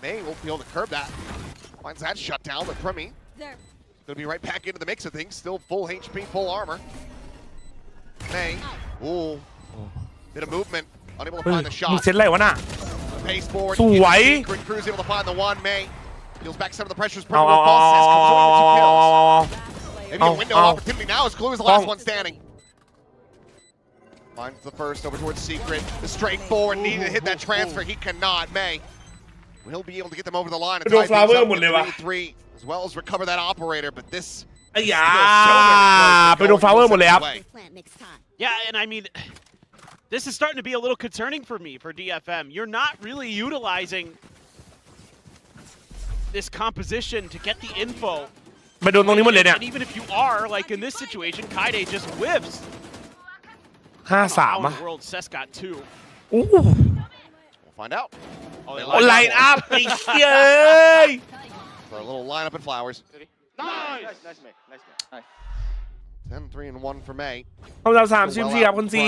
May won't be able to curb that. Finds that shut down, but Primmy There. gonna be right back into the mix of things. Still full HP, full armor. May. Ooh. Bit of movement. Unable to เฮ้ย find the มึง shot. เซ็ตอะไรวะน่ะ Pace forward. สวย Secret Cruz able to find the one. May feels back some of the pressures. เอา Primmy เอา will เอา fall. Says comes away with 2 kills. Maybe a Oh, window of oh. opportunity now as Kahlua is the last Oh. one standing. Finds the first over towards Secret. The straightforward needing to hit that transfer. He cannot. May will be able to get them over the line and โดน tie ฟลาเว things อร์ up หมด with เลยวะ 3-3 as well as recover that operator. But this ไอ้ยา still so very close to ไปโดนฟลาเวอร์หมดเลยครับ going Plant next time. Yeah, and I mean, this is starting to be a little concerning for me, for DFM. You're not really utilizing this composition to get the info. ไปโดนตรงนี้หมดเลยเนี่ย And even if you are, like in this situation, KAID just whiffs. 5-3 How in อ่ะ the world Cess got 2. อู้ We'll find out. Oh, they ไล lined น์ up. อัพไอ้เหี้ยเอ้ย For a little lineup at Flowers. Nice, mate. Nice, mate. 10-3-1 for May. คำถาม3ชิมซีครับคุณซี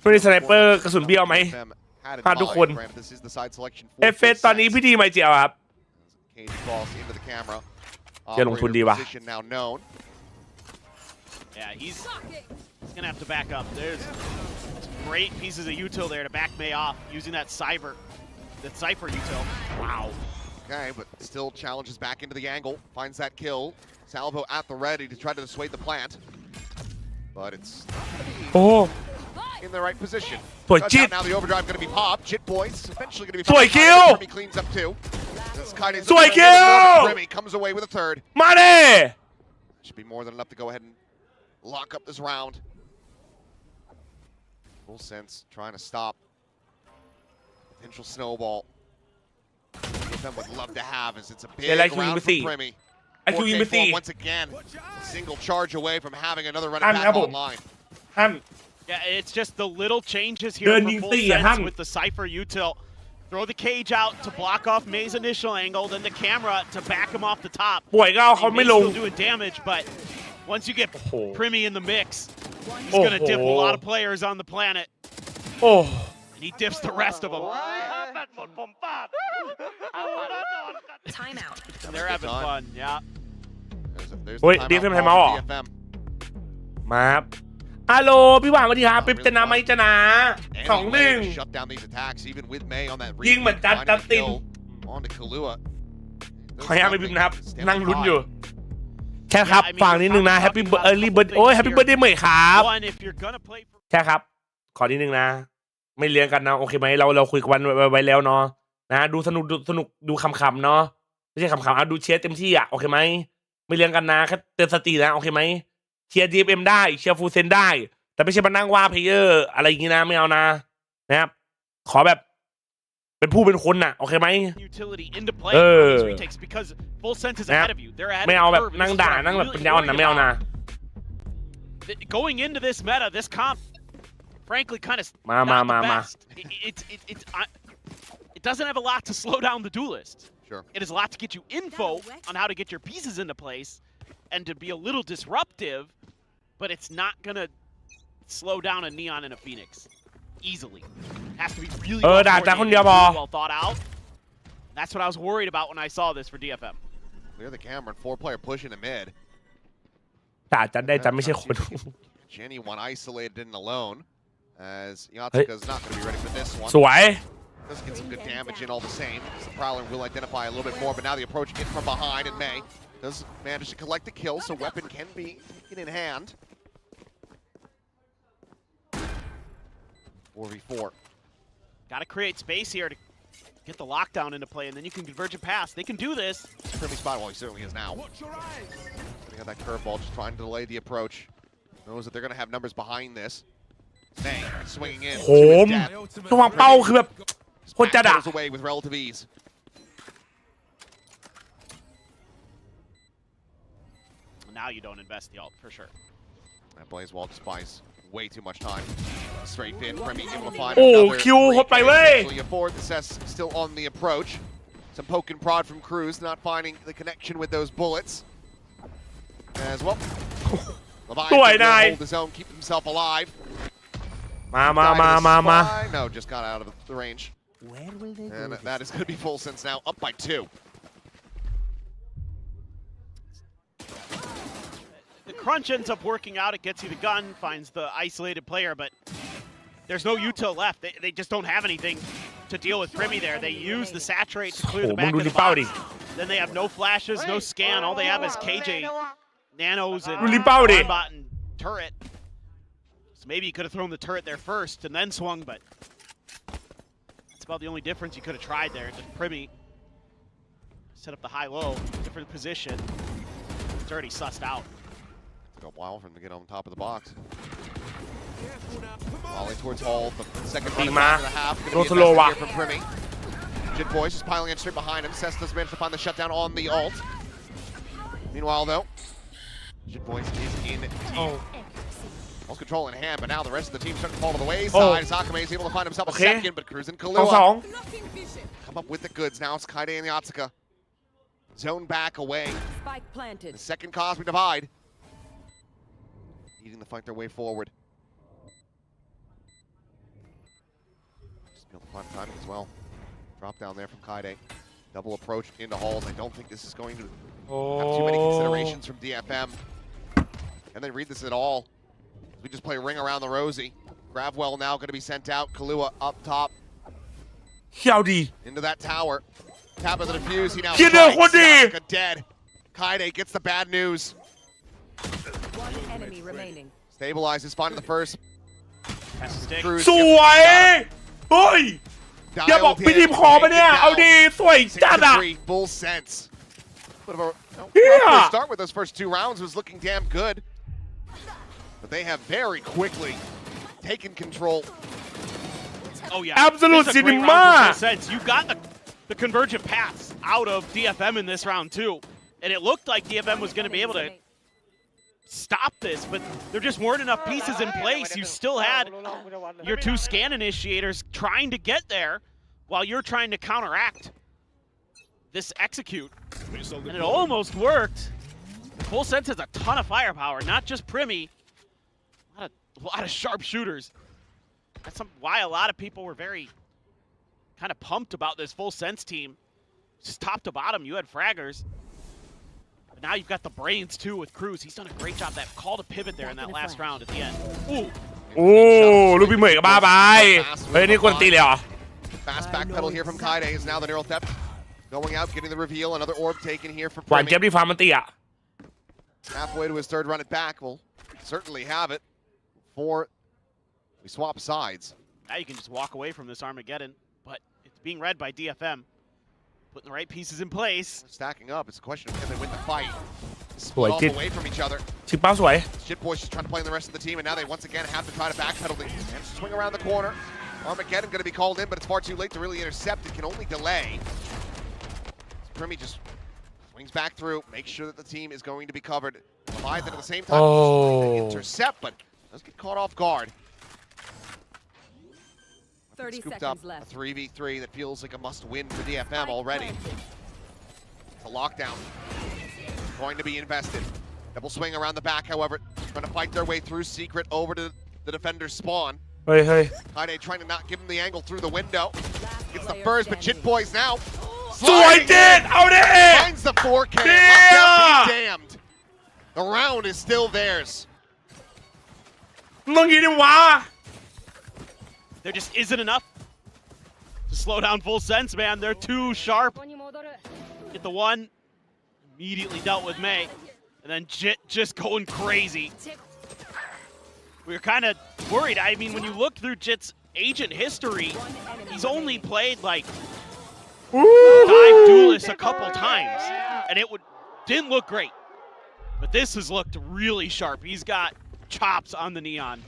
ช่วยสไนเปอร์กระสุนเบี้ยวไหม พลาดทุกคน เอฟเฟตตอนนี้พี่ดีไม่เจียวครับ เดี๋ยวลงทุนดีวะ Yeah, he's gonna have to back up. There's great pieces of util there to back May off using that Cypher util. Wow. Okay, but still challenges back into the angle. Finds that kill. Salvo at the ready to try to dissuade the plant. But it's in the right position. Now the overdrive going to be popped. Jit Boys eventually going to be popped. Remy cleans up too. Remy comes away with a third. Money! Should be more than enough to go ahead and lock up this round. FULLSENSE trying to stop potential snowball. DFM would love to have as it's a big round for Remy. 4K4 once again, single charge away from having another run back online. Yeah, it's just the little changes here for FULLSENSE with the Cypher util. Throw the cage out to block off May's initial angle, then the camera to back him off the top. May's still doing damage, but once you get Primi in the mix, he's going to dip a lot of players on the planet. And he dips the rest of them. Timeout. They're having fun, yeah. Wait, DFM ให้มาออกมาฮัลโหลพี่หวานสวัสดีครับปิ๊บจะนะไหมจะนะ2-1 Shut down these attacks even with May on that ยิงเหมือนจัดติน on to Kahlua. ขออนุญาตไม่พิมพ์นะครับนั่งลุ้นอยู่แค่ครับฟังนิดนึงนะแฮปปี้เออร์ลี่เบิร์ดโอ้ยแฮปปี้เบิร์ดได้เหมยครับแค่ครับขอนิดนึงนะไม่เลี้ยงกันนะโอเคไหมเราคุยกันไว้แล้วเนาะนะดูสนุกดูขำๆเนาะไม่ใช่ขำๆดูเชียร์เต็มที่อ่ะโอเคไหมไม่เลี้ยงกันนะแค่เตือนสตินะโอเคไหมเชียร์ DFM ได้เชียร์FULLSENSEได้แต่ไม่ใช่มานั่งว่าเพลเยอร์อะไรอย่างงี้นะไม่เอานะครับขอแบบเป็นผู้เป็นคนน่ะโอเคไหมไม่เอาแบบนั่งด่านั่งแบบเป็นยาอ่อนนะไม่เอานะ Going into this meta, this comp, frankly, kind of not the best. It doesn't have a lot to slow down the duelist. Sure. It has a lot to get you info on how to get your pieces into place and to be a little disruptive, but it's not going to slow down a Neon and a Phoenix easily. It has to be really well thought out. That's what I was worried about when I saw this for DFM. Clear the camera and 4-player push into mid. จัดได้จัดไม่ใช่คน Jenny one isolated and alone as Yatsuka's not going to be ready for this one. สวย Does get some good damage in all the same. The Prowler will identify a little bit more, but now the approach in from behind, and May does manage to collect the kill, so weapon can be taken in hand. 4v4. Got to create space here to get the lockdown into play, and then you can converge and pass. They can do this. Pretty spot, well, he certainly is now. They got that curveball, just trying to delay the approach. Knows that they're going to have numbers behind this. May swinging in. โหมจังหวะเป้าคือแบบโคตรจัดอะ away with relative ease. Now you don't invest the ult for sure. That Blaze Wall just buys way too much time. Straight in, Remy able to find คิวโคตรไปเว้ย afford the Cess still on the approach. Some poke and prod from Cruz, not finding the connection with those bullets. As well. Leviathan will hold his own, keep himself alive. มา No, just got out of the range. And that is going to be FULLSENSE now, up by 2. The crunch ends up working out. It gets you the gun, finds the isolated player, but there's no util left. They just don't have anything to deal with Primi there. They use the saturate to clear the back of the box. Then they have no flashes, no scan. All they have is KJ, nanos, and bot and turret. So maybe you could have thrown the turret there first and then swung, but that's about the only difference you could have tried there. Just Primi set up the high-low, different position. It's already sussed out. Took a while for him to get on top of the box. Volley towards Hall, the second run of the half. Going to be invested here from Primi. Jit Boys just piling in straight behind him. Cess does manage to find the shutdown on the ult. Meanwhile, though, Jit Boys is in deep. Most control in hand, but now the rest of the team starting to fall to the wayside. Sakame is able to find himself a second, but Cruz and Kahlua come up with the goods. Now it's KAIDE and Yatsuka. Zone back away. Spike planted. The second Cosmic Divide. Needing to fight their way forward. Just be able to find timing as well. Drop down there from KAIDE. Double approach into Halls. I don't think this is going to have too many considerations from DFM. And they read this at all. We just play ring around the rosy. Gravwell now going to be sent out. Kahlua up top. เขี้ยวดี Into that tower. Tap of the defuse. He now เขี้ยวเดินโคตรดี strikes. Yasaka dead. KAIDE gets the bad news. One enemy remaining. Stabilizes, finding the first. สวยเฮ้ยอย่าบอก Dialed พี่ทีม in, ขอมาเนี่ย taken เอา down. ดีสวยจัดอะ 6-3, full sense. Bit of a Yeah. rough start with those first 2 rounds was looking damn good. But they have very quickly taken control. Oh yeah, Absolute this is a great cinema. round for Full Sense. You got the convergent paths out of DFM in this round too, and it looked like DFM was going to be able to stop this, but there just weren't enough pieces in place. You still had your 2 scan initiators trying to get there while you're trying to counteract this execute, and it almost worked. Full Sense has a ton of firepower, not just Primi. A lot of sharp shooters. That's why a lot of people were very kind of pumped about this Full Sense team. Just top to bottom, you had fraggers. But now you've got the brains too with Cruz. He's done a great job. That call to pivot there in that last round at the end. Ooh. โอ้ลูกพี่เหมยกับบ้าไปเฮ้ยนี่กวนตีเลยเหรอ Fast backpedal here from KAIDE is now the neural theft. Going out, getting the reveal. Another orb taken here for หวานเจี๊ยบ Primi. ที่ฟาร์มมันตีอะ Halfway to his 3rd run it back. We'll certainly have it before we swap sides. Now you can just walk away from this Armageddon, but it's being read by DFM. Putting the right pieces in place. Stacking up. It's a question of can they win the fight. Boy, Split off did- away from each other. ชิปเป้าสวย Shitboy's just trying to play in the rest of the team, and now they once again have to try to backpedal and swing around the corner. Armageddon going to be called in, but it's far too late to really intercept. It can only delay. Primi just swings back through, makes sure that the team is going to be covered. Leviathan at the same time, Oh. intercept, but does get caught off guard. 30 Scooped up seconds left. a 3v3 that feels like a must-win for DFM already. It's a lockdown. Going to be invested. Double swing around the back, however, trying to fight their way through secret over to the defender's spawn. เฮ้ยเฮ้ย KAIDE trying to not give him the angle through the window. Gets the first, but Shitboy's now สวยเจ็ดเอาดิ finds the 4K. Yeah. Lockdown be damned. The round is still theirs. มึงยิงดิวะ There just isn't enough to slow down Full Sense, man. They're too sharp. Get the one, immediately dealt with May, and then Jit just going crazy. We were kind of worried. I mean, when you look through Jit's agent history, he's only played like 5 duelists a couple times, and didn't look great. But this has looked really sharp. He's got chops on the Neon.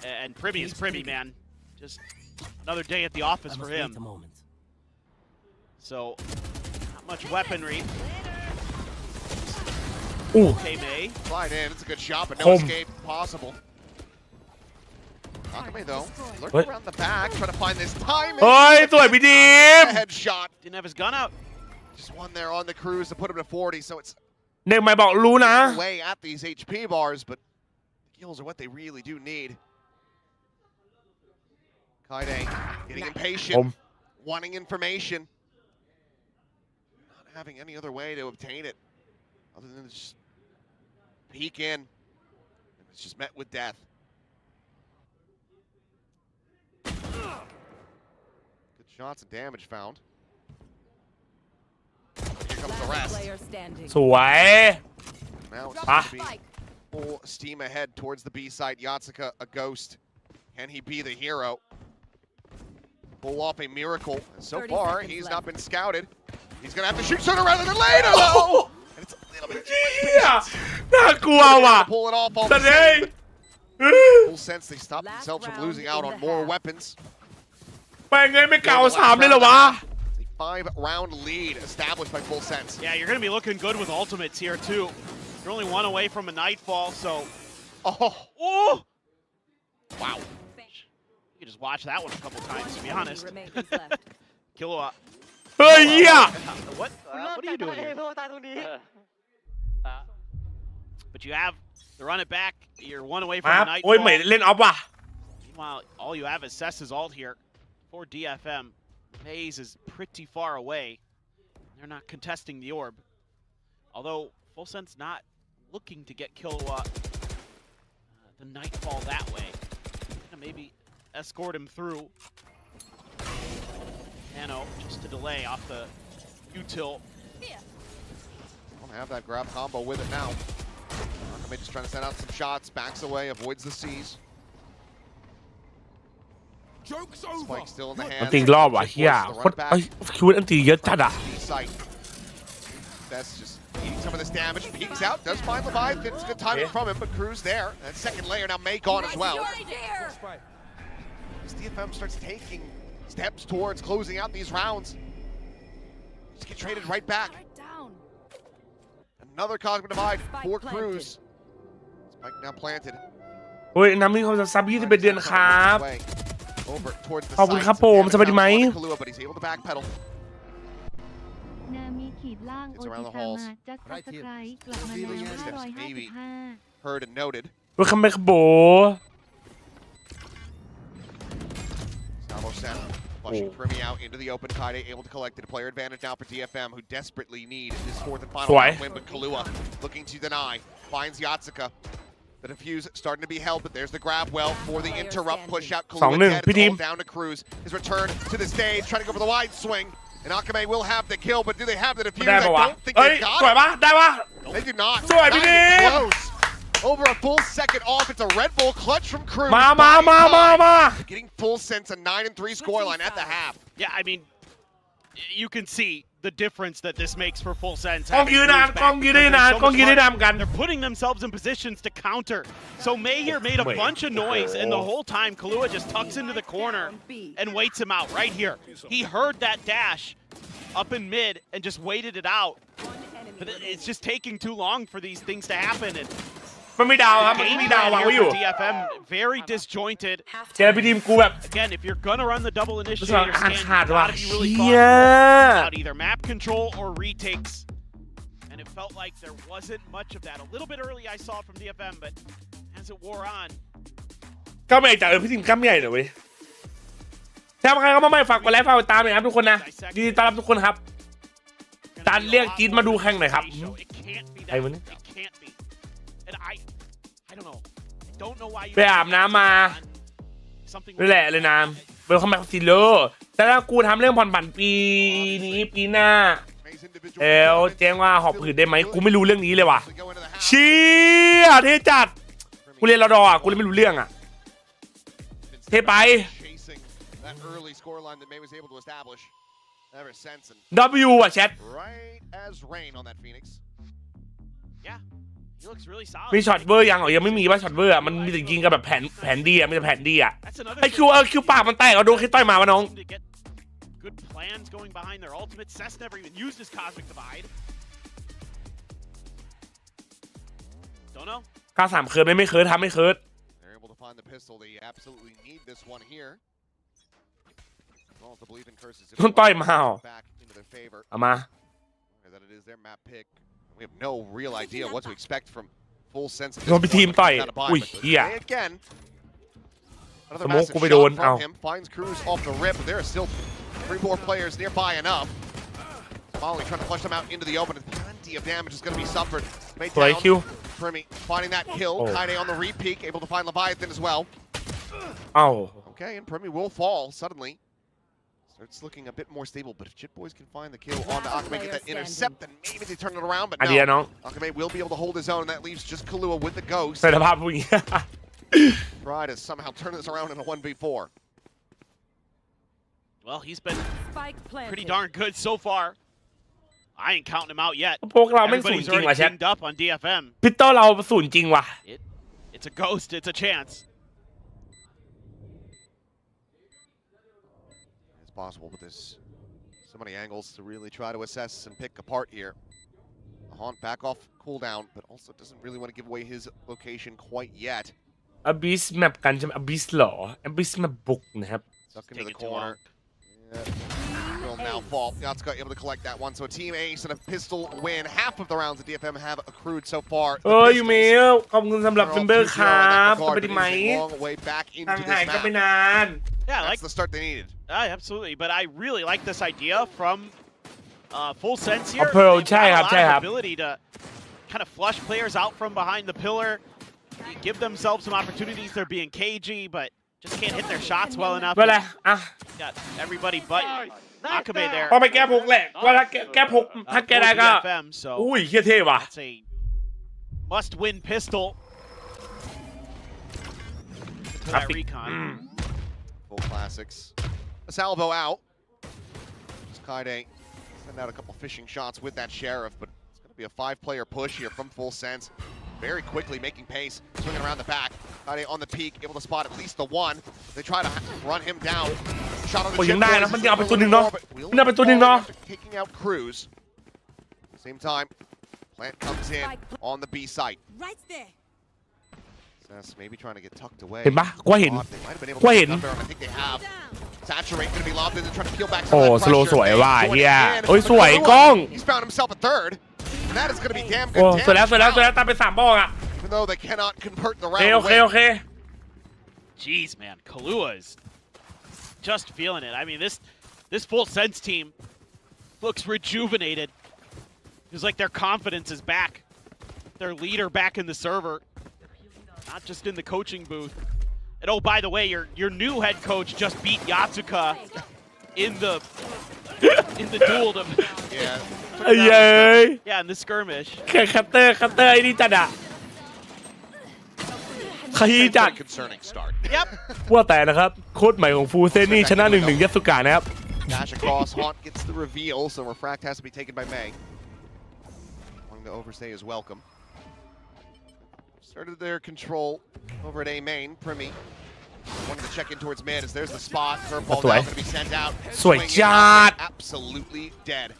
And Primi is Primi, man. Just another day at the office for him. So, not much weaponry. Ooh. Okay, May. Slide in. It's a good shot, but no Home. escape possible. Akame, though, lurking What? around the back, trying to find this timing. เฮ้ยสวยพี่ทีม Headshot. Didn't have his gun out. Just one there on the cruise to put him to 40, so it's เด็กใหม่บอกรู้นะ away at these HP bars, but kills are what they really do need. KAIDE getting impatient, Home. wanting information. Not having any other way to obtain it other than just peek in. And it's just met with death. Good shots and damage found. Here comes the rest. Player standing. สวย Now it's Ah. going to be full steam ahead towards the B site. Yatsuka, a ghost. Can he be the hero? Pull off a miracle. And so 30 far, seconds he's left. not been scouted. He's going to have to shoot sooner rather than later, though! And it's a little bit เหี้ยน่ากลัวว่ะ pull it off all แส the ดง same. Full sense they stop Last themselves from round losing out in on the more half. weapons. ไปไงไม่เก่า3เลยเหรอวะ It's a 5-round lead established by Full Sense. Yeah, you're going to be looking good with ultimates here, too. You're only one away from a nightfall, so... Oh! Oh! Wow. You can just watch that one a couple times, to be honest. Remains left. Kilowatt. เฮ้ยเหี้ย What are you doing here? But you have the run it back. You're one away มา from a โอ้ยเหมย nightfall. เล่นออฟว่ะ Meanwhile, all you have is Cess's ult here for DFM. Maze is pretty far away. They're not contesting the orb. Although, Full Sense not looking to get Kilowatt the nightfall that way. Maybe escort him through. Nano just to delay off the util. Don't have that grab combo with it now. Akame just trying to send out some shots, backs away, avoids the C's. Spike still in the มัน hands. ตีรอบว่ะเฮียโคตรไอ้คิวอันตีเยอะจัดอ่ะ Best just eating some of this damage. Peeks out, does find Leviathan. It's good timing from him, but Cruz there. And second layer now May gone as well. As DFM starts taking steps towards closing out these rounds. Just get traded right back. Another Cosmic Divide for Cruz. Spike now planted. โอ้ยน้ำมีเขาจะซับ21 เดือนครับ Over towards the ขอบคุณครับผมสบายดีไหม Kalua, but he's able to backpedal. นามีขีดล่างโอติตามาจัดซับสไครต์กลับมาแล้ว555 Heard and noted. ว่าคัมแบ็กโบ Salvo Sen flushing Primi out into the open. KAID able to collect it. A player advantage now for DFM, who desperately need this fourth and final round win. But Kalua looking to deny. Finds Yatsuka. The defuse starting to be held, but there's the grab well for the interrupt push out. Kalua dead. It's all down to Cruz. His return to the stage, trying to go for the wide swing. And Akame will have the kill, but do they have the defuse? I don't think they got it. They do not. Not even close. Over a full second off. It's a Red Bull clutch from Cruz. Getting FULLSENSE a 9-3 scoreline at the half. Yeah, I mean, you can see the difference that this makes for FULLSENSE. They're putting themselves in positions to counter. So May here made a bunch of noise, and the whole time Kalua just tucks into the corner and waits him out right here. He heard that dash up in mid and just waited it out. But it's just taking too long for these things to happen. And มันไม่ดาวครับมันไม่ดาววางไว้อยู่ DFM very disjointed. เจอพี่ทีมกูแบบ Again, if you're gonna run the double initiator scan, you ขาดว่ะ gotta be really เชี่ย thoughtful about either map control or retakes. And it felt like there wasn't much of that. A little bit early I saw from DFM, but as it wore on. ก็ไม่แต่พี่ทีมกล้ามใหญ่หน่อยเว้ยถ้าใครก็มาใหม่ฝากกดไลค์ฝากติดตามหน่อยครับทุกคนนะยินดีต้อนรับทุกคนครับจานเรียกจีนมาดูแข่งหน่อยครับไอ้มันไปอาบน้ำมานี่แหละเลยนะเบลคัมแบ็กซิลเลอร์แต่ถ้ากูทำเรื่องผ่อนผันปีนี้ปีหน้าแล้วแจ้งว่าหอบผืดได้ไหมกูไม่รู้เรื่องนี้เลยว่ะเชี่ยเท่จัดกูเรียนรดอ่ะกูเลยไม่รู้เรื่องอ่ะเท่ไปW อ่ะแชทมีช็อตเวอร์ยังยังไม่มีว่าช็อตเวอร์อ่ะมันมีแต่ยิงกับแบบแผนดีอ่ะมีแต่แผนดีอ่ะไอคิวปากมันแตกเอาโดนคิดต่อยมาวะน้อง Good plans going behind their ultimate. Cess never even used his Cosmic Divide. Don't know. 93เคิร์ดไม่เคิร์ดทำไม่เคิร์ด They're able to find the pistol. They absolutely need this one here. ต้องต่อยมาเอามา That it is their map pick. We have no real idea what to expect from FULLSENSE. โดนไปทีมต่อยอุ้ยเหี้ย Another massive shot from him. Finds Cruz off the rip, but there are still 3 more players nearby enough. Molly trying to flush them out into the open. Plenty of damage is going to be suffered. Made down. Primi finding that kill. KAID on the re-peek, able to find Leviathan as well. Okay, and Primi will fall suddenly. Starts looking a bit more stable, but if Chit Boys can find the kill on the Akame, get that intercept, then maybe they turn it around, but no. Akame will be able to hold his own, and that leaves just Kalua with the ghost. Try to somehow turn this around in a 1v4. Well, he's been pretty darn good so far. I ain't counting him out yet. พวกเราไม่สูญจริงว่ะแชท up on DFM. พิตเตอร์เราสูญจริงว่ะ It's a ghost. It's a chance. It's possible, but there's so many angles to really try to assess and pick apart here. The Haunt back off cooldown, but also doesn't really want to give away his location quite yet. Abyss map กันใช่ไหม Abyss หรอ Abyss map บุกนะครับ Stuck into the corner. Will now fall. Yatsuka able to collect that one. So a team ace and a pistol win. Half of the rounds that DFM have accrued so far. ยูเมลขอบคุณสำหรับฟิมเบอร์ครับก็ไปดีไหม Long way back into this หายก็ไป map. นาน Yeah, that's the start they needed. Absolutely, but I really like this idea from FULLSENSE here. Pearl ใช่ครับใช่ครับ ability to kind of flush players out from behind the pillar. give themselves some opportunities. They're being cagey, but just can't hit their shots well enough. ไม่เป็นไรอ่ะ Got everybody but Akame there. พอไปแก้พกแหละว่าถ้าแก้พกถ้าแก้ได้ก็ DFM, so อุ้ยเท่ว่ะ that's a must-win pistol. To that recon. Full classics. A salvo out. KAII send out a couple fishing shots with that sheriff, but it's going to be a 5-player push here from FULLSENSE. Very quickly making pace, swinging around the back. KAII on the peak, able to spot at least the one. They try to run him down. Shot on the chin. Taking out Cruz. Same time, Plant comes in on the B site. Right there. Maybe trying to get tucked away. เห็นปะกูเห็น They might have been able กู to เห็น I think they have. Saturate going to be lobbed in and trying to peel back. โอ้สโลสวยว่ะเฮียโอ้ยสวยกล้อง He's found himself a third. And that is going to be damn โอ้ good. สวยแล้วตามไป3บอกอ่ะ Even though they cannot convert the round. โอเค Jeez, man, Kahlua is just feeling it. I mean, this FULLSENSE team looks rejuvenated. It's like their confidence is back. Their leader back in the server, not just in the coaching booth. And oh, by the way, your new head coach just beat Yatsuka in the duel. Yeah, in the skirmish. แค่คัตเตอร์ไอ้นี่จัดอ่ะขยี้จัด Concerning start. Yep. ว่าแต่นะครับโค้ชใหม่ของฟูเซนนี่ชนะ 1-1 ยัตสุกะนะครับ Dash across, Haunt gets the reveal, so Refract has to be taken by May. Wanting to overstay is welcome. Started their control over at A main. Primi wanting to check in towards mid as there's the spot. Curveball now going to be sent out. สวยจัด Absolutely dead.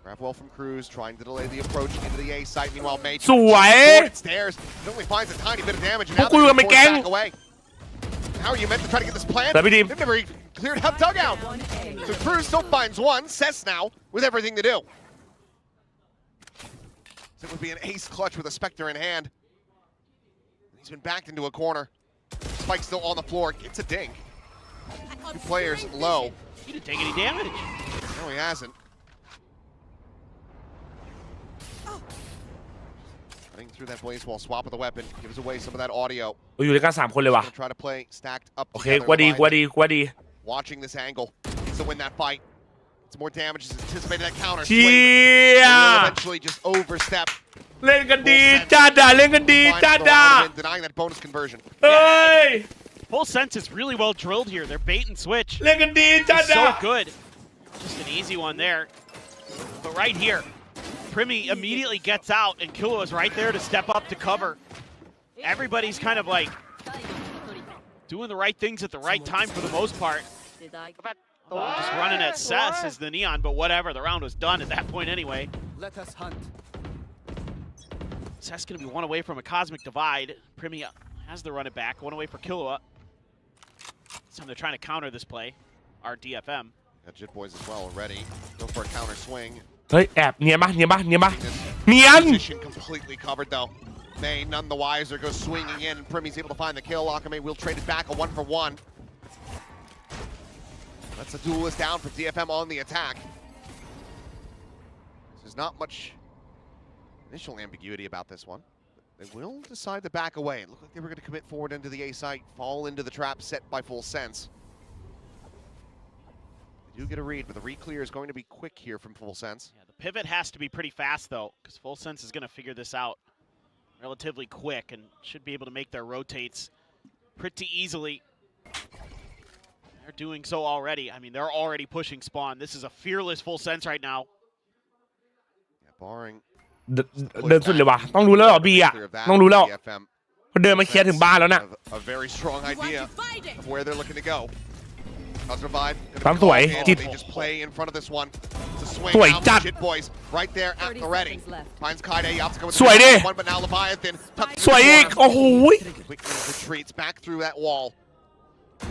Grab well from Cruz, trying to delay the approach into the A site. Meanwhile, May สวย stairs. It only finds a tiny bit of damage. And พว now กกูอยู่กับ they're ไม่แก๊ง back away. How are you meant to try to get this plan? แต่พี่ดีม They've never even cleared half dugout. So Cruz still finds one. Cess now with everything to do. So it would be an ace clutch with a Spectre in hand. He's been backed into a corner. Spike still on the floor. Gets a dink. 2 players low. He didn't take any damage. No, he hasn't. Running through that blaze wall, swap with the weapon. Gives away some of that audio. อยู่ด้วยกัน3คนเลยว่ะ Try to play stacked up โอเค together. กว่าดี Watching this angle. Needs to win that fight. It's more damage is anticipated that counter. เชี่ย Will eventually just overstep. เล่นกันดีจัดอ่ะ Denying that bonus conversion. เฮ้ย FULLSENSE is really well drilled here. They're bait and switch. เล่นกันดีจัด It's อ่ะ so good. Just an easy one there. But right here, Primi immediately gets out, and Killua is right there to step up to cover. Everybody's kind of like doing the right things at the right time for the most part. Just running at Cess is the Neon, but whatever. The round was done at that point anyway. Let us hunt. Cess going to be one away from a Cosmic Divide. Primi has the run it back, one away for Killua. This time they're trying to counter this play. Our DFM. Got Jit Boys as well already. Go for a counter swing. เฮ้ยแอบเนียนปะเนียน Position completely covered though. May none the wiser goes swinging in. Primi's able to find the kill. Akame will trade it back a 1-for-1. That's a duelist down for DFM on the attack. There's not much initial ambiguity about this one. They will decide to back away. It looked like they were going to commit forward into the A site, fall into the trap set by FULLSENSE. They do get a read, but the re-clear is going to be quick here from FULLSENSE. Yeah, the pivot has to be pretty fast though, because FULLSENSE is going to figure this out relatively quick and should be able to make their rotates pretty easily. They're doing so already. I mean, they're already pushing spawn. This is a fearless FULLSENSE right now. Yeah, barring เดินสุดเลยว่ะต้องรู้แล้วเหรอบีอ่ะต้องรู้แล้ว DFM เขาเดินมาเคลียร์ถึงบ้านแล้วน่ะ a very strong idea of where they're looking to go. ปั๊มสวยจิต They just play in front of this one. It's a swing สวย out จัด Jit Boys right there at the ready. Finds KAII Yatsuka with สวยดิ one, but now Leviathan สวยอีกโอ้โห quickly retreats back through that wall.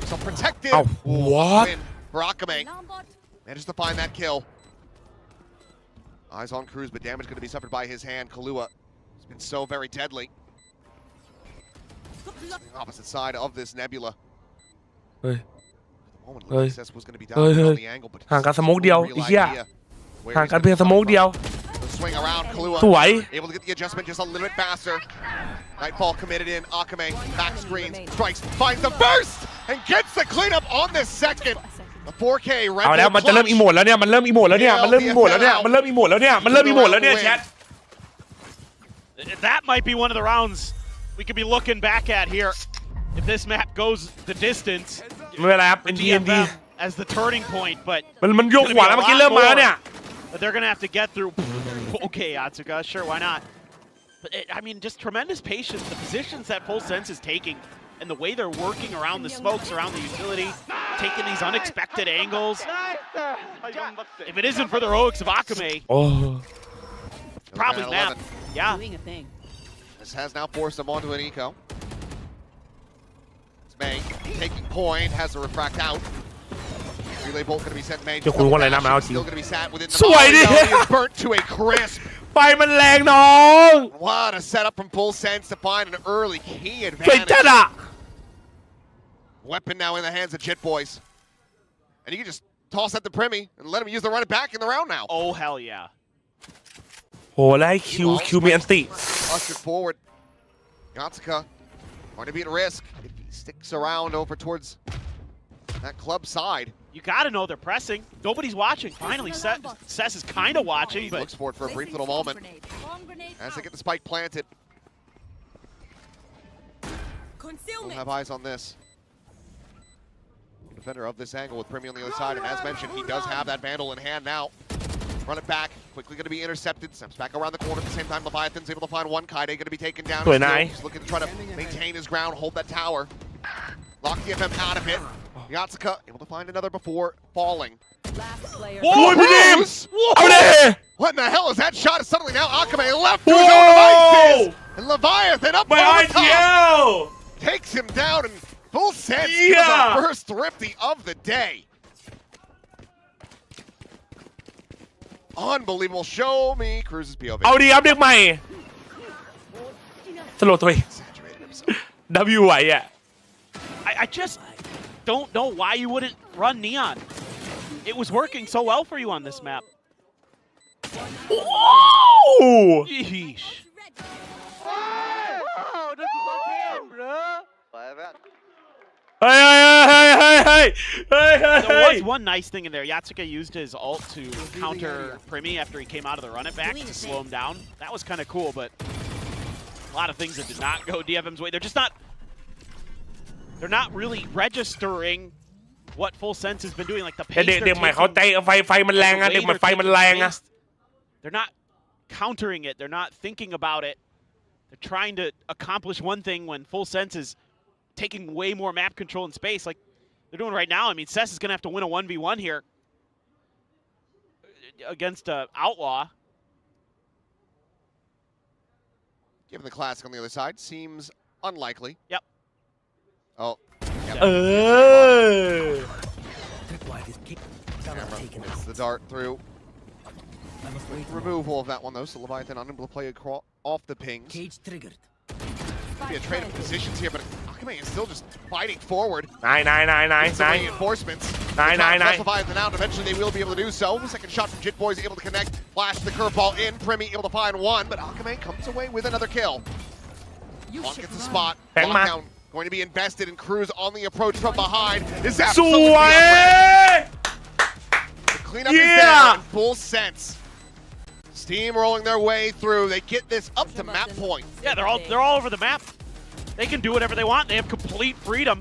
So protected. เอ้า what Win for Akame. Manages to find that kill. Eyes on Cruz, but damage going to be suffered by his hand. Kahlua has been so very deadly. Opposite side of this nebula. เฮ้ย เฮ้ย ห่างกันสโมกเดียวไอ้เหี้ยห่างกันเพียงสโมกเดียว swing around. Kahlua สวย able to get the adjustment just a little bit faster. Nightfall committed in. Akame back screens, strikes, finds the burst, and gets the cleanup on this second. The 4K เอาแล้วมันจะเริ่มอีโมดแล้วเนี่ยมันเริ่มอีโมดแล้วเนี่ยมันเริ่มอีโมดแล้วเนี่ยมันเริ่มอีโมดแล้วเนี่ยมันเริ่มอีโมดแล้วเนี่ยแชท That might be one of the rounds we could be looking back at here if this map goes the distance. ไม่เป็นไรครับเป็น DMD as the turning point, but มันโยกขวาแล้วเมื่อกี้เริ่มมาแล้วเนี่ย But they're gonna have to get through. Okay, Atsuka, sure, why not? But I mean, just tremendous patience. The positions that FULLSENSE is taking, and the way they're working around the smokes, around the utility, taking these unexpected angles. If it isn't for the heroics of Akame, probably map. Yeah. This has now forced them onto an eco. It's May taking point, has to refract out. Relay bolt going to be sent May. Still going to be sat within the molly. Is burnt to a crisp. ไฟมันแรงน้อง What a setup from FULLSENSE to find an early key เจ๋งจัด advantage. อะ Weapon now in the hands of Jit Boys. And you can just toss at the Primi and let him use the run it back in the round now. Oh, hell yeah. โหแล้วให้คิวมีอันติ Ushered forward. Yatsuka going to be at risk if he sticks around over towards that club side. You got to know they're pressing. Nobody's watching. Finally, Cess is kind of watching, but looks for it for a brief little moment as they get the spike planted. We'll have eyes on this. Defender of this angle with Primi on the other side, and as mentioned, he does have that Vandal in hand now. Run it back, quickly going to be intercepted. Steps back around the corner at the same time. Leviathan's able to find one. KAID going to be taken down. He's looking to try to maintain his ground, hold that tower. Lock DFM out of it. Yatsuka able to find another before falling. Whoa! What in the hell is that shot? Suddenly now Akame left to his own devices. And Leviathan up on the top. Takes him down and FULLSENSE is our first thrifty of the day. Unbelievable. Show me Cruz's POV. เอาดีครับเด็กใหม่สโลว์ตัวเอง W ไหวอ่ะ I just don't know why you wouldn't run Neon. It was working so well for you on this map. Oh! Yeesh. Hey! There was one nice thing in there. Yatsuka used his ult to counter Primi after he came out of the run it back to slow him down. That was kind of cool, but a lot of things that did not go DFM's way. They're not really registering what FULLSENSE has been doing, like the pace they're taking. They're not countering it. They're not thinking about it. They're trying to accomplish one thing when FULLSENSE is taking way more map control and space like they're doing right now. I mean, Cess is going to have to win a 1v1 here against Outlaw. Given the classic on the other side, seems unlikely. Yep. Oh. Yep. It's the dart through. Removal of that one though, so Leviathan unable to play off the pings. Be a trade of positions here, but Akame is still just fighting forward. Nice. Reinforcements. Leviathan out. Eventually they will be able to do so. The second shot from Jit Boys able to connect. Flash the curveball in. Primi able to find one, but Akame comes away with another kill. One gets the spot. Lockdown going to be invested in Cruz on the approach from behind. Is absolutely the cleanup is there in FULLSENSE. Steamrolling their way through. They get this up to map point. Yeah, they're all over the map. They can do whatever they want. They have complete freedom.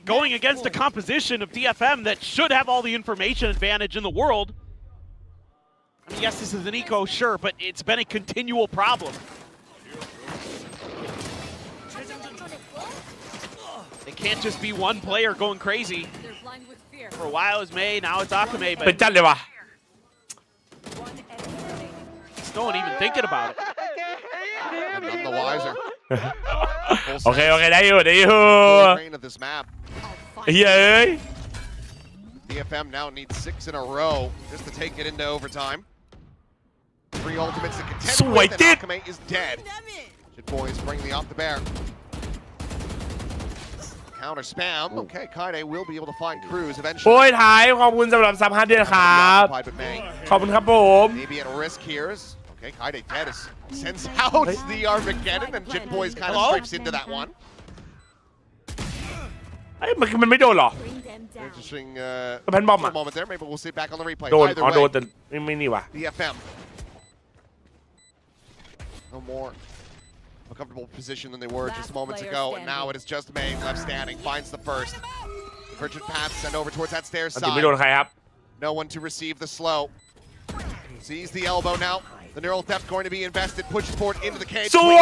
Going against a composition of DFM that should have all the information advantage in the world. I mean, yes, this is an eco, sure, but it's been a continual problem. They can't just be one player going crazy. For a while it was May, now it's Akame, but no one even thinking about it. None the wiser. Okay, ได้อยู่ Of this map. เฮ้ย DFM now needs 6 in a row just to take it into overtime. 3 ultimates to contend with, and Akame is dead. Jit Boys bring the off the bear. Counter spam. Okay, KAID will be able to find Cruz eventually. โอ้ยท้ายขอบคุณสำหรับซับฮัทด้วยครับ ข อบคุณครับผม Maybe at risk here. Okay, KAИ sends out the Armageddon, and Jit Boys kind of stripes into that one. มันไม่โดนหรอ Interesting แพนบอมอะ moment there. Maybe we'll see back on the replay. โดน Either โดน way, แต่ไม่นี่ว่ะ DFM. No more a comfortable position than they were just moments ago, and now it is just May left standing. Finds the first. Divergent path sent over towards that stairs ไม่โดน side. ใครครับ No one to receive the slow. Sees the elbow now. The neural depth going to be invested. Pushes forward into the cage. สว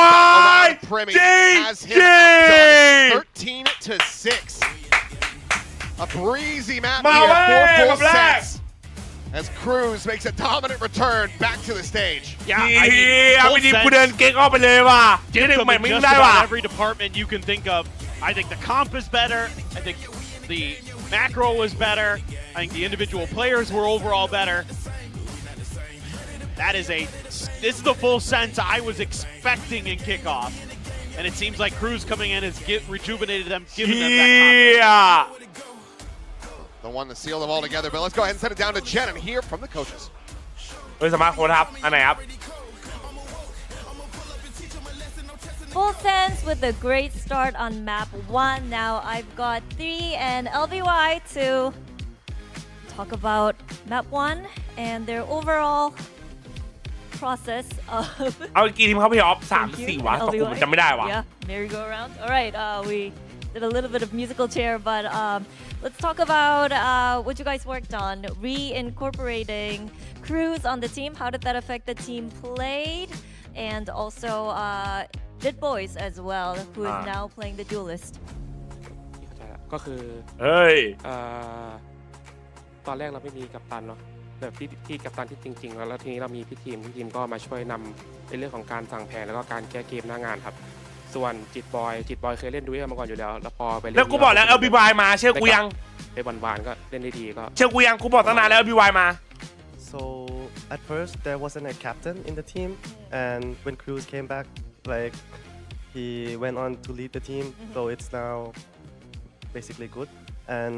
ย Primmy จริง has จ him ริง outdone 13-6. A breezy map มา here เว้ย for แบบ full แรก sets. As Cruz makes a dominant return back to the stage. ไม่ดีกูเดินเก๊กออกไปเลยว่ะเจ๊เด็กใหม่ไม่ได้ว่ะ Every department you can think of. I think the comp is better. I think the macro was better. I think the individual players were overall better. This is the full sense I was expecting in kickoff. And it seems like Cruz coming in has rejuvenated them, given them that confidence. The one that sealed them all together. But let's go ahead and send it down to Jen and hear from the coaches. สมาร์ทโค้ดครับอันไหนครับ FULLSENSE with a great start on map 1. Now I've got 3 and LBY to talk about map 1 and their overall process of เอากี่ทีมเข้าไปออฟ3-4วะตกลงมันจำไม่ได้วะ Yeah, merry-go-round. All right, we did a little bit of musical chair, but let's talk about what you guys worked on. Reincorporating Cruz on the team. How did that affect the team played? And also Jit Boys as well, who is now playing the duelist. ก็คือ เฮ้ย ตอนแรกเราไม่มีกัปตันเนาะแบบที่กัปตันที่จริงๆแล้วทีนี้เรามีพี่ทีมก็มาช่วยนำในเรื่องของการสั่งแผนแล้วก็การแก้เกมหน้างานครับส่วนจิตบอยเคยเล่นดูมาก่อนอยู่แล้วแล้วพอไปเล่นแล้วกูบอกแล้ว LBY มาเชื่อกูยัง ไปหวานๆก็เล่นได้ดีก็เชื่อกูยังกูบอกตั้งนานแล้ว LBY มา So at first there wasn't a captain in the team, and when Cruz came back, like he went on to lead the team, so it's now basically good. And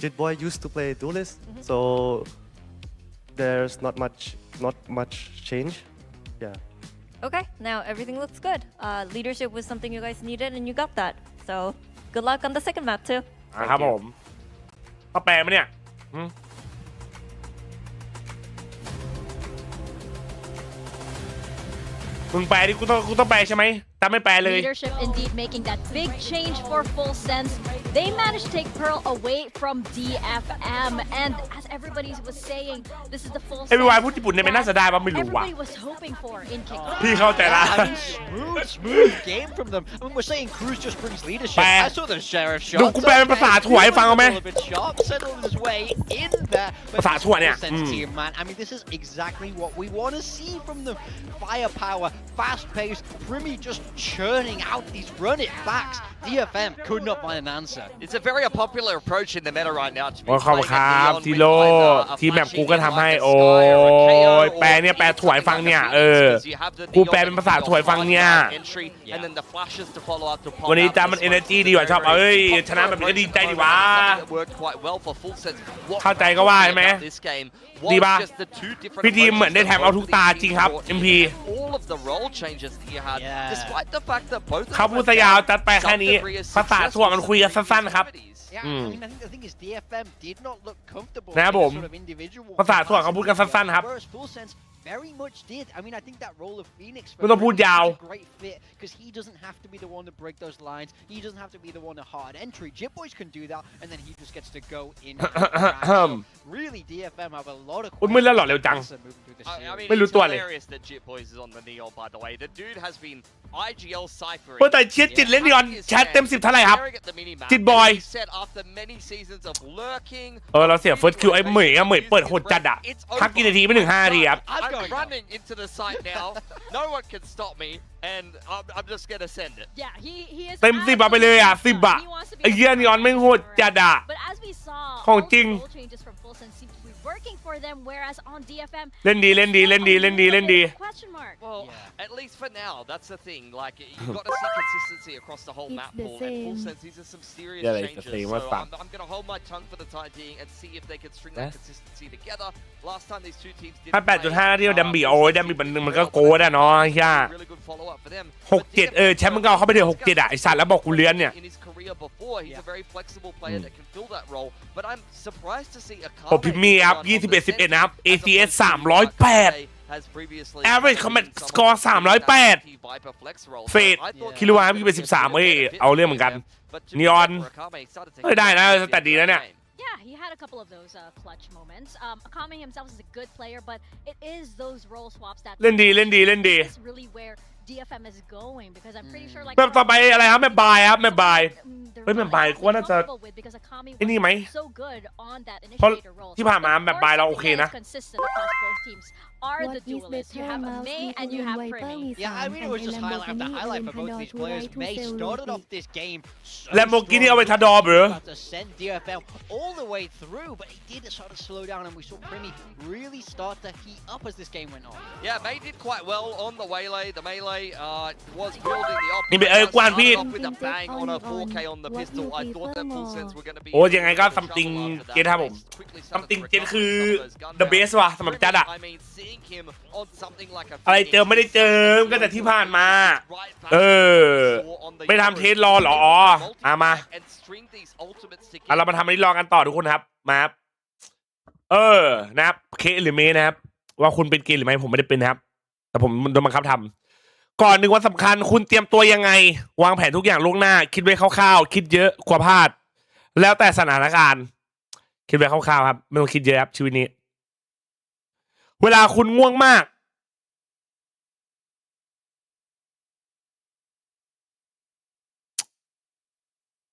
Jit Boy used to play duelist, so there's not much change. Yeah. Okay, now everything looks good. Leadership was something you guys needed, and you got that. So good luck on the second map too. ครับผมเขาแปลไหมเนี่ยมึงแปลดิกูต้องแปลใช่ไหมแต่ไม่แปลเลย Leadership indeed making that big change for FULLSENSE. They managed to take Pearl away from DFM, and as everybody was saying, this is the FULLSENSE LBY พูดญี่ปุ่นเนี่ยไม่น่าจะได้ป่ะไม่รู้ว่ะ everybody was hoping for in kickoff. พี่เข้าใจละ I mean, smooth game from them. I mean, we're saying Cruz just brings leadership. I saw the sheriff shot. ดูกูแปลเป็นภาษาถ่วยฟังเอาไหม Settled his way in there. ภาษาถ่วยเนี่ย team, man. I mean, this is exactly what we want to see from them. Firepower, fast pace, Primmy just churning out these run it backs. DFM could not find an answer. It's a very popular approach in the meta right now. ขอบคุณครับทีโร่ทีมแบบกูก็ทำให้โอ้ยแปลเนี่ยแปลถ่วยฟังเนี่ยกูแปลเป็นภาษาถ่วยฟังเนี่ยวันนี้จำมัน energy ดีกว่าชอบเอ้ยชนะแบบนี้ก็ดีใจดีวะเข้าใจก็ว่าใช่ไหมดีป่ะพี่ทีมเหมือนได้แถมเอาทุกตาจริงครับ MP เขาพูดสยาวจัดไปแค่นี้ภาษาถ่วงมันคุยกันสั้นๆครับ Yeah, I mean, I think the thing is DFM did not look comfortable นะครับผม sort of individual ภาษาถ่วงเขาพูดกันสั้นๆครับ whereas FULLSENSE very much did. I mean, I think that role of Phoenix ไม่ต้องพูดยาว is a great fit because he doesn't have to be the one to break those lines. He doesn't have to be the one to hard entry. Jit Boys can do that, and then he just gets to go in. So really, DFM have a lot of มึงเล่นหล่อเร็วจัง ไม่รู้ตัวเลย that Jit Boys is on the Neo, by the way. The dude has been IGL ciphering. แต่เชียร์จิตเล่นดิออนแชทเต็ม10เท่าไหร่ครับจิตบอยเราเสียเฟิร์สคิวไอ้เหมยเปิดโหดจัดอ่ะพักกี่นาทีไม่ถึง5 นาทีครับ I'm running into the site now. No one can stop me, and I'm just gonna send it. Yeah, he is เต็ม10ไปเลยอ่ะ10อ่ะไอ้เหี้ยดิออนไม่โหดจัดอ่ะ But as we saw, ของจริง all changes from FULLSENSE seems to be working for them, whereas on DFM, เล่นดีเล่นดีเล่นดีเล่นดีเล่นดี question mark. Well, at least for now, that's the thing. Like, you've got to see consistency across the whole map pool. And FULLSENSE, these are some serious changes. So I'm going to hold my tongue for the time being and see if they can string that consistency together. Last time these two teams did 8.5 ที่ดัมบี้โอ้ยดัมบี้มันก็โกดอะเนาะเฮีย6-7แชมป์มันก็เข้าไปเดี๋ยว6-7อะไอสัตว์แล้วบอกกูเลื้อนเนี่ย He's a very flexible player that can fill that role, but I'm surprised to see a ผมพิมพ์มีครับ21-11นะครับ ACS 308 average combat score 308 เฟดคิดว่าพี่เป็น13เฮ้ยเอาเรื่องเหมือนกันนีออนได้นะสแตทดีแล้วเนี่ย Yeah, he had a couple of those clutch moments. Akame himself is a good player, but it is those role swaps that เล่นดีเล่นดีเล่นดี is really where DFM is going because I'm pretty sure like แบบต่อไปอะไรครับแม่บายครับแม่บายเฮ้ยแม่บายกูว่าน่าจะไอ้นี่ไหมเพราะที่ผ่านมาแม่บายเราโอเคนะ Are the duelists. You have May and you have Primi. Yeah, I mean, it was just the highlight for both these players. May started off this game so Lamborghini เอาไปทัดดอเหรอ to send DFM all the way through, but he did sort of slow down, and we saw Primi really start to heat up as this game went on. Yeah, May did quite well on the waylay. The melee was building the op. นี่เป็นกวนพี่ with a bang on a 4K on the pistol. I thought that FULLSENSE were going to be. โอ้ยังไงก็ something เจนครับผม something เจนคือ the best ว่ะสำหรับจัดอะอะไรเจอไม่ได้เจอก็แต่ที่ผ่านมาไม่ทำเทสรอหรอมาเรามาทำอันนี้รอกันต่อทุกคนครับมาครับนะครับเคหรือเมนะครับว่าคุณเป็นเกย์หรือไม่ผมไม่ได้เป็นนะครับแต่ผมโดนบังคับทำก่อนหนึ่งวันสำคัญคุณเตรียมตัวยังไงวางแผนทุกอย่างล่วงหน้าคิดไว้คร่าวๆคิดเยอะกว่าพลาดแล้วแต่สถานการณ์คิดไว้คร่าวๆครับไม่ต้องคิดเยอะครับชีวิตนี้เวลาคุณง่วงมาก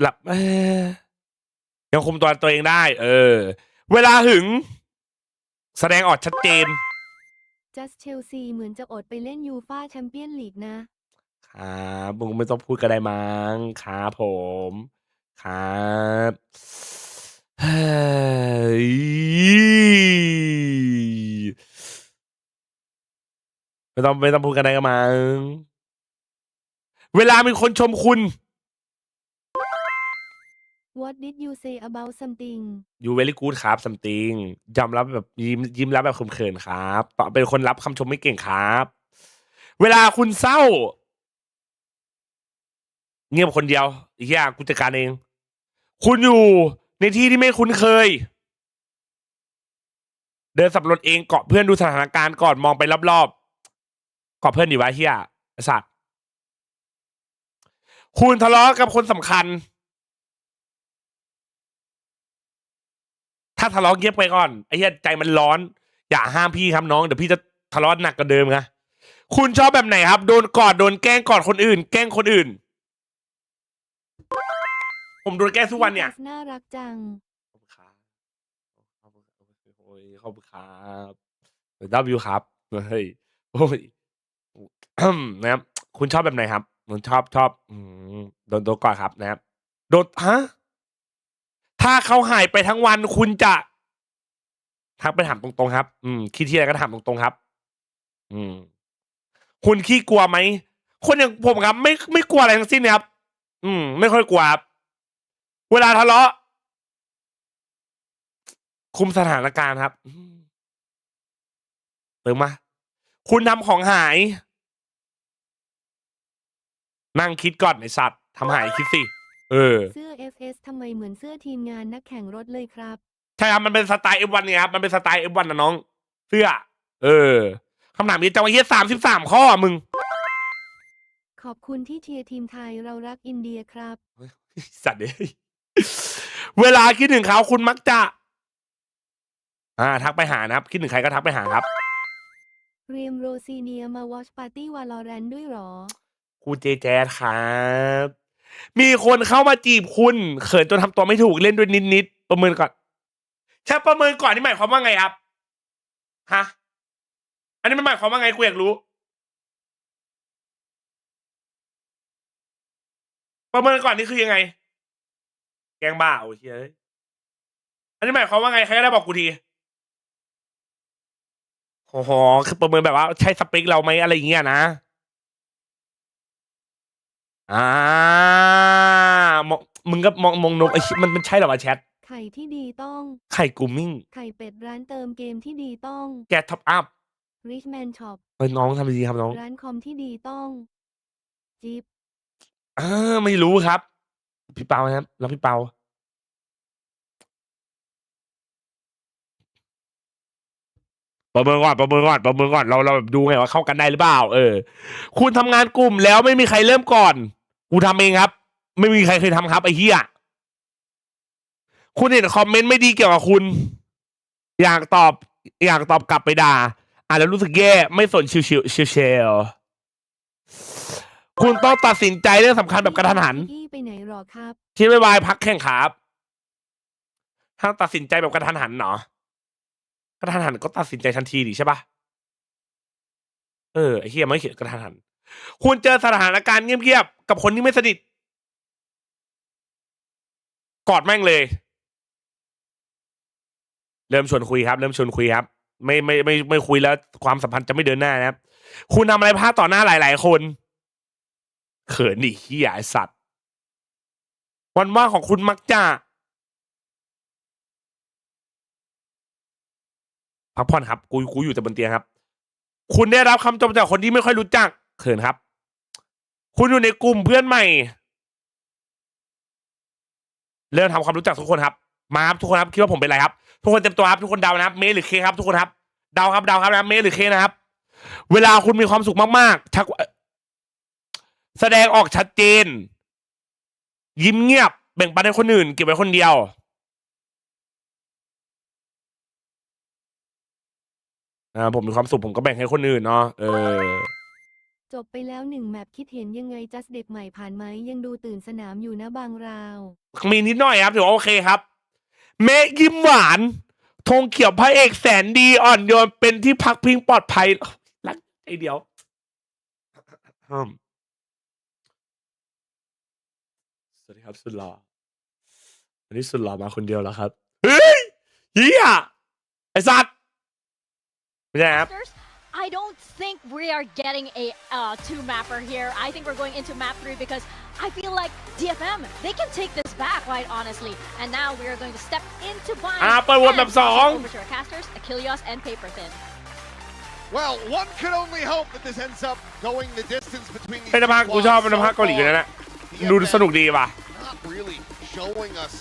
หลับยังคุมตัวเองได้เวลาหึงแสดงออกชัดเจน Just Chelsea เหมือนจะอดไปเล่นยูฟ่าแชมเปี้ยนลีกนะครับมึงไม่ต้องพูดก็ได้มั้งครับผมครับไม่ต้องพูดกันได้ก็มั้งเวลามีคนชมคุณ What did you say about something You very good ครับ something ยอมรับแบบยิ้มรับแบบเขินๆครับต่อเป็นคนรับคำชมไม่เก่งครับเวลาคุณเศร้าเงียบคนเดียวอีกอย่างกูจัดการเองคุณอยู่ในที่ที่ไม่คุ้นเคยเดินสำรวจเองเกาะเพื่อนดูสถานการณ์ก่อนมองไปรอบๆเกาะเพื่อนดีวะเฮียไอ้สัตว์คุณทะเลาะกับคนสำคัญถ้าทะเลาะเงียบไปก่อนไอ้เหี้ยใจมันร้อนอย่าห้ามพี่ครับน้องเดี๋ยวพี่จะทะเลาะหนักกว่าเดิมนะคุณชอบแบบไหนครับโดนกอดโดนแกล้งกอดคนอื่นแกล้งคนอื่นผมโดนแกล้งทุกวันเนี่ยน่ารักจังขอบคุณครับW ครับเฮ้ยโอ้ยนะครับคุณชอบแบบไหนครับผมชอบโดนกอดครับนะครับโดนถ้าเขาหายไปทั้งวันคุณจะทักไปถามตรงๆครับคิดที่อะไรก็ถามตรงๆครับคุณขี้กลัวไหมคนอย่างผมครับไม่กลัวอะไรทั้งสิ้นนะครับไม่ค่อยกลัวครับเวลาทะเลาะคุมสถานการณ์ครับเติมมาคุณทำของหายนั่งคิดก่อนไอ้สัตว์ทำหายคิดสิเสื้อ FS ทำไมเหมือนเสื้อทีมงานนักแข่งรถเลยครับใช่ครับมันเป็นสไตล์ F1 เนี่ยครับมันเป็นสไตล์ F1 นะน้องเสื้อคำถามนี้จะมาเฮีย33ข้อมึงขอบคุณที่เชียร์ทีมไทยเรารักอินเดียครับสัตว์เวลาคิดถึงเขาคุณมักจะทักไปหานะครับคิดถึงใครก็ทักไปหาครับเรียมโรซีเนียมาวอชปาร์ตี้วาลอแรนด้วยหรอครูเจแจ๊ดครับมีคนเข้ามาจีบคุณเขินจนทำตัวไม่ถูกเล่นด้วยนิดๆประเมินก่อนใช่ประเมินก่อนนี่หมายความว่าไงครับฮะอันนี้มันหมายความว่าไงกูอยากรู้ประเมินก่อนนี่คือยังไงแกงบ้าโอ้เฮ้ย อันนี้หมายความว่าไงใครได้บอกกูทีโอ้โหคือประเมินแบบว่าใช่สเปคเราไหมอะไรอย่างเงี้ยนะมึงก็มองนกไอ้มันใช่หรอวะแชทไข่ที่ดีต้องไข่กูมิ่งไข่เป็ดร้านเติมเกมที่ดีต้องแกท็อปอัพRichman Shop เฮ้ยน้องทำดีครับน้องร้านคอมที่ดีต้องจิ๊บไม่รู้ครับพี่เปาครับแล้วพี่เปาประเมินก่อนเราดูไงว่าเข้ากันได้หรือเปล่าคุณทำงานกลุ่มแล้วไม่มีใครเริ่มก่อนกูทำเองครับไม่มีใครเคยทำครับไอ้เหี้ยคุณเห็นคอมเมนต์ไม่ดีเกี่ยวกับคุณอยากตอบกลับไปด่าแล้วรู้สึกแย่ไม่สนชิวคุณต้องตัดสินใจเรื่องสำคัญแบบกระทันหันไปไหนหรอครับคิดบายพักแข่งครับถ้าตัดสินใจแบบกระทันหันเนาะกระทันหันก็ตัดสินใจทันทีดิใช่ปะไอ้เหี้ยไม่เขียนกระทันหันคุณเจอสถานการณ์เงียบๆกับคนที่ไม่สนิทกอดแม่งเลยเริ่มชวนคุยครับไม่คุยแล้วความสัมพันธ์จะไม่เดินหน้านะครับคุณทำอะไรพลาดต่อหน้าหลายๆคนเขินดิเหี้ยไอ้สัตว์วันว่างของคุณมักจะพักผ่อนครับกูอยู่แต่บนเตียงครับคุณได้รับคำชมจากคนที่ไม่ค่อยรู้จักเขินครับคุณอยู่ในกลุ่มเพื่อนใหม่เริ่มทำความรู้จักทุกคนครับมาครับทุกคนครับคิดว่าผมเป็นอะไรครับทุกคนเต็มตัวครับทุกคนเดานะครับเมย์หรือเคครับทุกคนครับเดาครับนะเมย์หรือเคนะครับเวลาคุณมีความสุขมากๆชักแสดงออกชัดเจนยิ้มเงียบแบ่งปันให้คนอื่นเก็บไว้คนเดียวผมมีความสุขผมก็แบ่งให้คนอื่นเนาะจบไปแล้ว1แมปคิดเห็นยังไงจัสเด็กใหม่ผ่านไหมยังดูตื่นสนามอยู่นะบางราวมีนิดหน่อยครับถือว่าโอเคครับเมฆยิ้มหวานธงเขียวพระเอกแสนดีอ่อนโยนเป็นที่พักพิงปลอดภัยรักไอเดียวสวัสดีครับสุดหล่อวันนี้สุดหล่อมาคนเดียวแล้วครับเฮ้ยเฮียไอสัตว์ไม่ใช่ครับI don't think we are getting a two-mapper here. I think we're going into map 3 because I feel like DFM, they can take this back, quite honestly. And now we are going to step into bind. เปิดวนแบบ2 over to our casters, Achilles and Paperthin. Well, one could only hope that this ends up going the distance between these เป็นภาคกูชอบเป็นภาคเกาหลีอยู่นั่นแหละดูสนุกดีป่ะ Not really showing us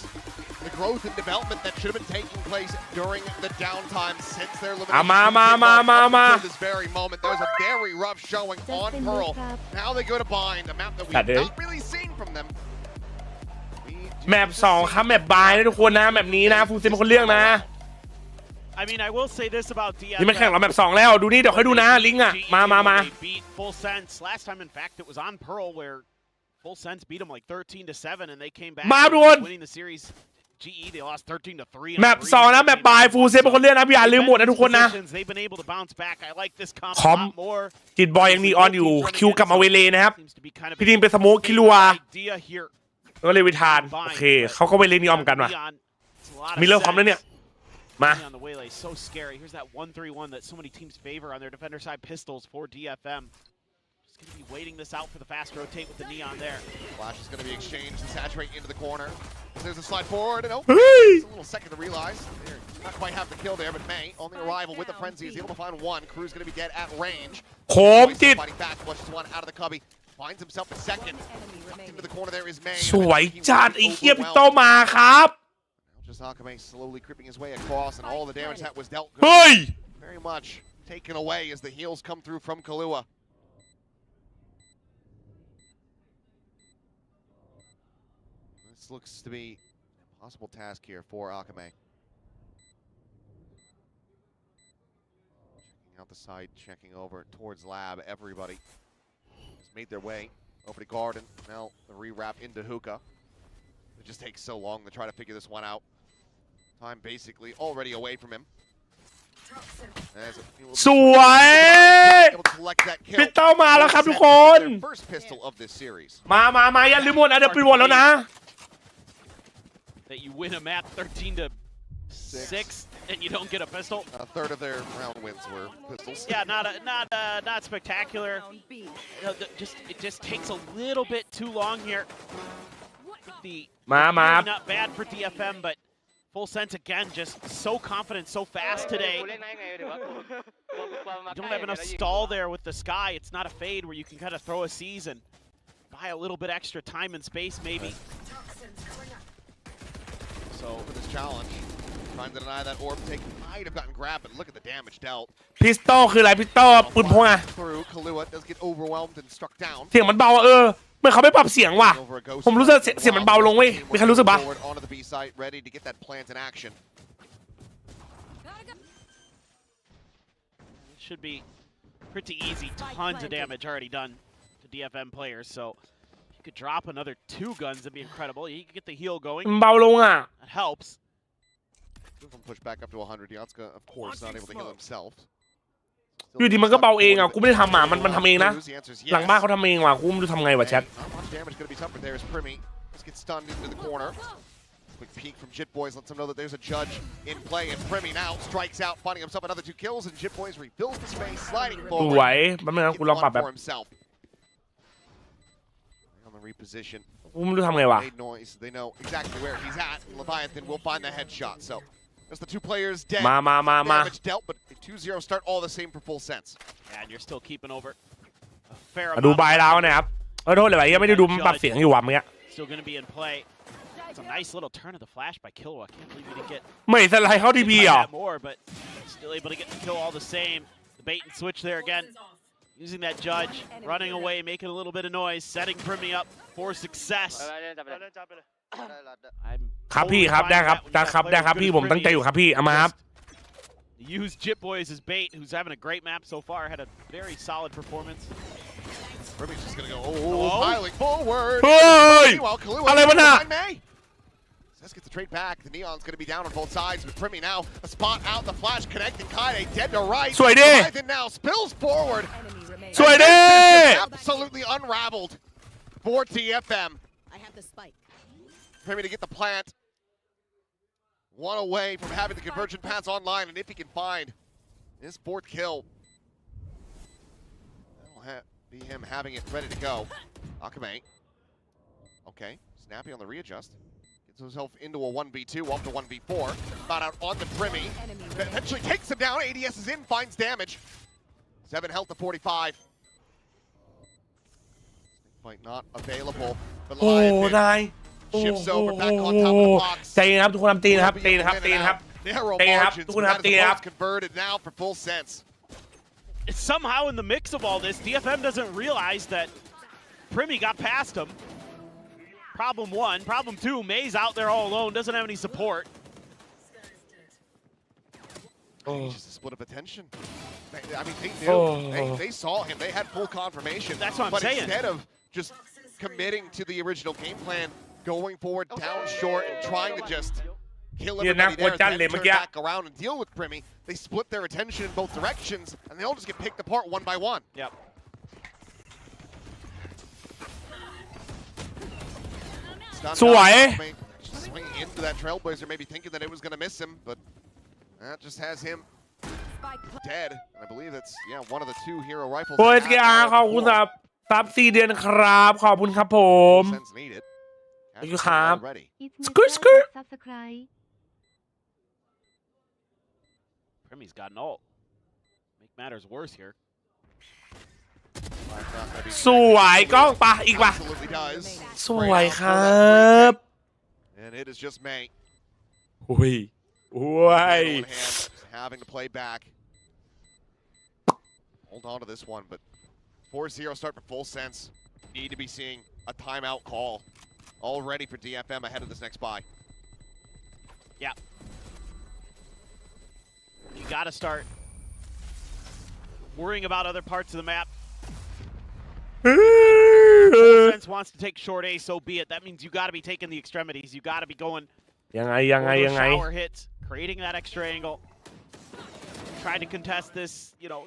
the growth and development that should have been taking place during the downtime since their elimination to this very moment. There's a very rough showing on Pearl. Now they go to bind, a map that we've not really seen from them. แมป2ครับแมปบายนะทุกคนนะแมปนี้นะฟูเซนเป็นคนเลือกนะ I mean, I will say this about DFM. นี่ไม่แข่งหรอแมป2แล้วดูนี่เดี๋ยวค่อยดูนะลิงก์อ่ะมา beat FULLSENSE last time. In fact, it was on Pearl where FULLSENSE beat them like 13-7, and they came back winning the series. GE they lost 13-3. แมป2นะแมปบายฟูเซนเป็นคนเลือกนะอย่าลืมหมดนะทุกคนนะคอมจิตบอยยังนีออนอยู่คิวกลับมาเวเลนะครับพี่ทีมเป็นสโมกคิลัวก็เลยวิธานโอเคเขาก็เวเลนีออนกันว่ะมีเรื่องความแล้วเนี่ยมา so scary. Here's that 1-3-1 that so many teams favor on their defender side pistols for DFM. Just going to be waiting this out for the fast rotate with the neon there. Flash is going to be exchanged and saturate into the corner. There's a slide forward and it's a little second to realize. They're not quite have the kill there, but May on the arrival with the frenzy is able to find one. Crew's going to be dead at range. โคมจิต Fighting back, flushes one out of the cubby. Finds himself a second. Into the corner there is May. สวยจัดไอ้เหี้ยพี่โตมาครับ Just Akame slowly creeping his way across, and all the damage that was dealt very much taken away as the heals come through from Kahlua. This looks to be an impossible task here for Akame. Checking out the side, checking over towards Lab. Everybody has made their way over to Garden. Now the rewrap into Hookah. It just takes so long to try to figure this one out. Time basically already away from him. สวยพี่เต้ามาแล้วครับทุกคนมาอย่าลืมหมดนะเดี๋ยวปิดวนแล้วนะ That you win a map 13-7 6, and you don't get a pistol. A third of their round wins were pistols. Yeah, not spectacular. It just takes a little bit too long here. The not bad for DFM, but FULLSENSE again just so confident, so fast today. You don't have enough stall there with the Sky. It's not a fade where you can kind of throw a seize and buy a little bit extra time and space maybe. So for this challenge, trying to deny that orb take might have gotten grabbed, but look at the damage dealt. พิสตอลคืออะไรพิสตอลปืนพกอะ Through Kahlua does get overwhelmed and struck down. เสียงมันเบาเมื่อเขาไม่ปรับเสียงว่ะผมรู้สึกเสียงมันเบาลงเว้ยมีใครรู้สึกปะ Forward onto the B site, ready to get that plant in action. It should be pretty easy. Tons of damage already done to DFM players, so if you could drop another 2 guns, that'd be incredible. You can get the heal going. มันเบาลงอ่ะ That helps. Push back up to 100. Yanska, of course, not able to heal himself. อยู่ดีมันก็เบาเองอ่ะกูไม่ได้ทำหมามันทำเองนะหลังบ้านเขาทำเองว่ะกูไม่รู้ทำไงวะแชท Not much damage going to be tough, but there's Primi. Just gets stunned into the corner. Quick peek from JitBoys lets him know that there's a judge in play, and Primi now strikes out, finding himself another 2 kills, and JitBoys refills the space, sliding ส forward. วยมันไม่งั้นกูลองปรับแบบ For himself. On the reposition. กูไม่รู้ทำไงวะ Made noise. They know exactly where he's at. Leviathan will find the headshot. So there's the 2 players dead. มา Damage dealt, but a 2-0 start all the same for FULLSENSE. Yeah, and you're still keeping over a fair ดู amount. บายดาวนะครับโทษเลยว่ะยังไม่ได้ดูมันปรับเสียงอยู่ว่ะเมื่อกี้ Still going to be in play. It's a nice little turn of the flash by Killua. I can't believe he didn't get ไม่สไลด์เข้าดีบีอ่ะ more, but still able to get the kill all the same. The bait and switch there again. Using that judge, running away, making a little bit of noise, setting Primi up for success. ครับพี่ครับได้ครับพี่ผมตั้งใจอยู่ครับพี่เอามาครับ Use JitBoys as bait, who's having a great map so far. Had a very solid performance. Primi's just gonna go piling forward. เฮ้ย Meanwhile, Kahlua อะไรวะน่ะ Let's get the trade back. The Neon's gonna be down on both sides with Primi now. A spot out, the flash connecting. KAИ dead to right. สวยดิ Leviathan now spills forward. สวยดิ Absolutely unraveled for DFM. I have the spike. Primi to get the plant. 1 away from having the convergent paths online, and if he can find his 4th kill, that'll be him having it ready to go. Akame. Okay, snappy on the readjust. Gets himself into a 1v2, off to 1v4. About out on the Primi. Eventually takes him down. ADS is in, finds damage. 7 health to 45. Fight not available. But โอ้นาย shifts over back on top of the box. ใจเย็นครับทุกคนทำตีนะครับตีนะครับ Narrow ตีนะครับ margins, ทุกคน but that ทำตี is นะครับ converted now for FULLSENSE. Somehow in the mix of all this, DFM doesn't realize that Primi got past him. Problem 1. Problem 2, May's out there all alone, doesn't have any support. Just a split of attention. I mean, they knew. They saw him. They had full confirmation. That's what I'm saying. But instead of just committing to the original game plan, going forward down short and trying to just kill everybody there, then turn back around and deal with Primi, they split their attention in both directions, and they all just get picked apart 1 by 1. Yep. Swinging into that Trailblazer, maybe thinking that it was going to miss him, but that just has him dead. And I believe that's, one of the 2 hero rifles. โอ้ยสกีอาร์ขอบคุณครับซับ4 เดือนครับขอบคุณครับผม ขอบคุณครับ Skirt Primi's got an ult. Make matters worse here. สวยกล้องปะอีกปะ Absolutely does. สวยครับ And it is just May. อุ้ย Having to play back. Hold on to this one, but 4-0 start for FULLSENSE. Need to be seeing a timeout call already for DFM ahead of this next buy. Yeah. You got to start worrying about other parts of the map. FULLSENSE wants to take short A, so be it. That means you got to be taking the extremities. You got to be going. ยังไง Shower hits, creating that extra angle. Tried to contest this,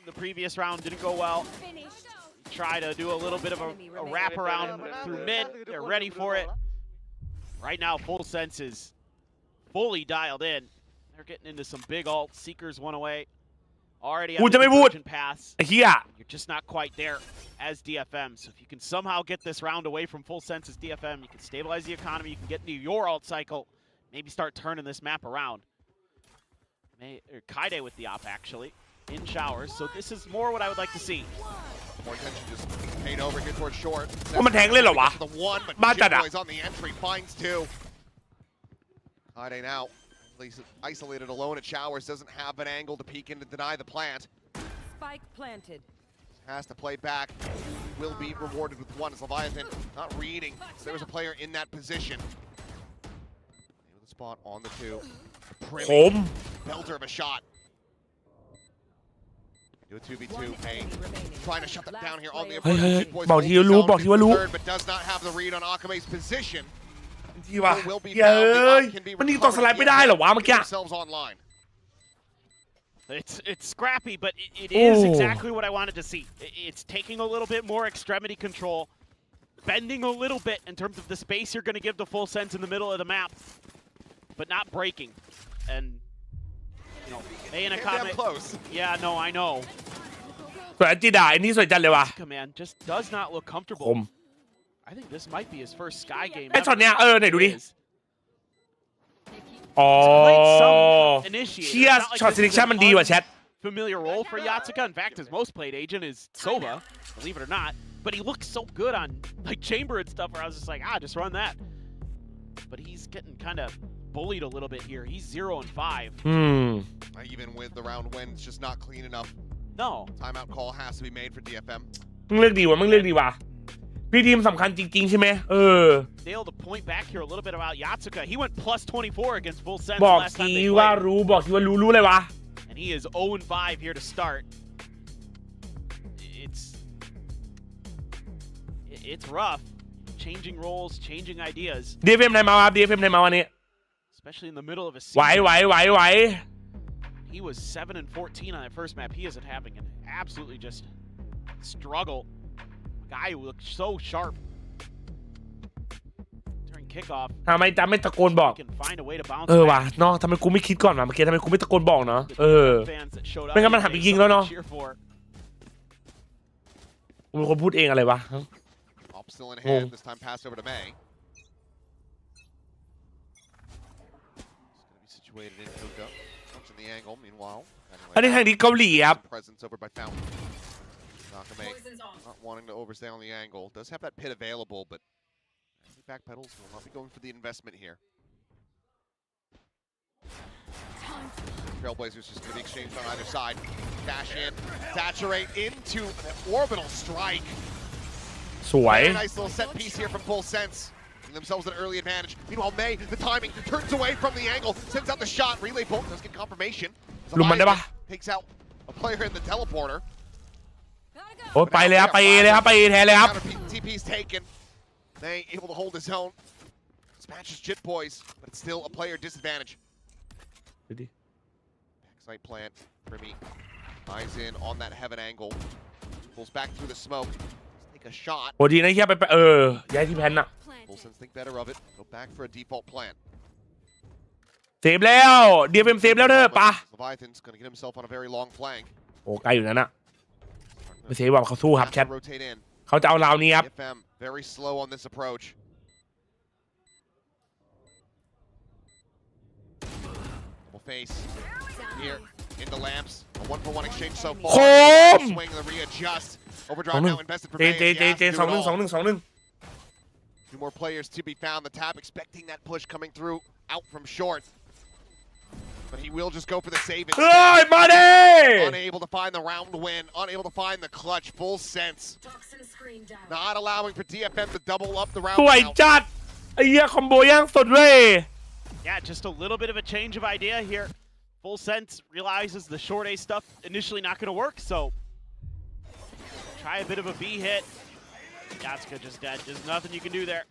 the previous round didn't go well. Try to do a little bit of a wraparound through mid. They're ready for it. Right now, FULLSENSE is fully dialed in. They're getting into some big ult. Seekers one away. Already กู on จะไม่ the พูด conversion pass. ไอ้เหี้ย You're just not quite there as DFM. So if you can somehow get this round away from FULLSENSE as DFM, you can stabilize the economy, you can get into your ult cycle, maybe start turning this map around. KAID with the op actually in showers. So this is more what I would like to see. More attention just paid over here towards short. ว่ามันแทงเล่นเหรอวะ The one, but บ้าจัดอะ Boys on the entry finds two. KAID now isolated alone at showers, doesn't have an angle to peek in to deny the plant. Spike planted. Has to play back. Will be rewarded with one as Leviathan not reading. So there was a player in that position. With the spot on the two. ผม Belter of a shot. Do a 2v2. Hey, trying to shut them down here on the เฮ้ย approach. เฮ้ย Shit Boys บอก will ที be ว่ารู้ zoned บอกทีว่ารู้ third, but does not have the read on Akame's position. ทีว่าเฮ้ยมันยิงต่อสไลด์ไม่ได้เหรอวะเมื่อกี้ Themselves online. It's scrappy, but it is exactly what I wanted to see. It's taking a little bit more extremity control, bending a little bit in terms of the space you're going to give to FULLSENSE in the middle of the map, but not breaking. And you know, May and Akame. Close. Yeah, no, I know. สวยจีดาไอ้นี่สวยจัดเลยว่ะ Man just does not look comfortable. ผม I think this might be his first Sky game. ไอ้ช็อตเนี้ยไหนดูดิ อ๋อ เชียร์ช็อต selection มันดีว่ะแชท Familiar role for Yatsuka. In fact, his most played agent is Sova, believe it or not. But he looks so good on like chamber and stuff where I was just like, just run that. But he's getting kind of bullied a little bit here. He's 0-5. Even with the round win, it's just not clean enough. No. Timeout call has to be made for DFM. มึงเลือกดีว่ะพี่ทีมสำคัญจริงๆใช่ไหมDale to point back here a little bit about Yatsuka. He went plus 24 against FULLSENSE บอก last ที time they ว่า played. รู้เลยวะ And he is 0-5 here to start. It's rough. Changing roles, changing ideas. DFM ไหนมาวันนี้ Especially in the middle of a season. ไหว He was 7-14 on that first map. He isn't having an absolutely just struggle. Guy who looked so sharp during kickoff. ทำไมจำไม่ตะโกนบอก Can find a way to bounce ว่ะเนาะทำไมกูไม่คิดก่อนวะเมื่อกี้ทำไมกูไม่ตะโกนบอกเนาะไม่งั้นมันหันไปยิงแล้วเนาะกูเป็นคนพูดเองอะไรวะ Op still in hand. This time pass over to May. It's going to be situated in Hookah. Comes in the angle. Meanwhile, อันนี้ทางนี้เกาหลีครับ presence over by Fountain. Nakame not wanting to overstay on the angle. Does have that pit available, but he backpedals. Will not be going for the investment here. Trailblazers just going to be exchanged on either side. Dash in, saturate into an orbital strike. สวย Very nice little set piece here from FULLSENSE. Giving themselves an early advantage. Meanwhile, May, the timing, turns away from the angle, sends out the shot. Relay bolt does get confirmation. ลุมมันได้ปะ Takes out a player in the teleporter. โอ้ไปเลยครับไปแทนเลยครับ TP's taken. May able to hold his own. Smashes Jit Boys, but it's still a player disadvantage. Backside plant. Remy eyes in on that heaven angle. Pulls back through the smoke. Let's take a shot. โอ้ดีนะเฮียไปย้ายที่แพนน่ะ FULLSENSE think better of it. Go back for a default plant. เซฟแล้ว DFM เซฟแล้วเด้อปะ Leviathan's gonna get himself on a very long flank. โอ้ไกลอยู่นั่นน่ะไม่เซฟว่าเขาสู้ครับแชท Rotate in. เขาจะเอาราวนี้ครับ DFM very slow on this approach. Double face here in the lamps. A 1-for-1 exchange so far. Swing the readjust. Overdrive now invested for May. เจ2-1 Two more players to be found. The tap expecting that push coming through out from short. But he will just go for the save instead. Unable to find the round win. Unable to find the clutch. FULLSENSE. Not allowing for DFM to double up the round. สวยจัดไอ้เหี้ยคอมโบย่างสดเว้ย Yeah, just a little bit of a change of idea here. FULLSENSE realizes the short A stuff initially not going to work, so try a bit of a B hit. Yatsuka just dead. There's nothing you can do there.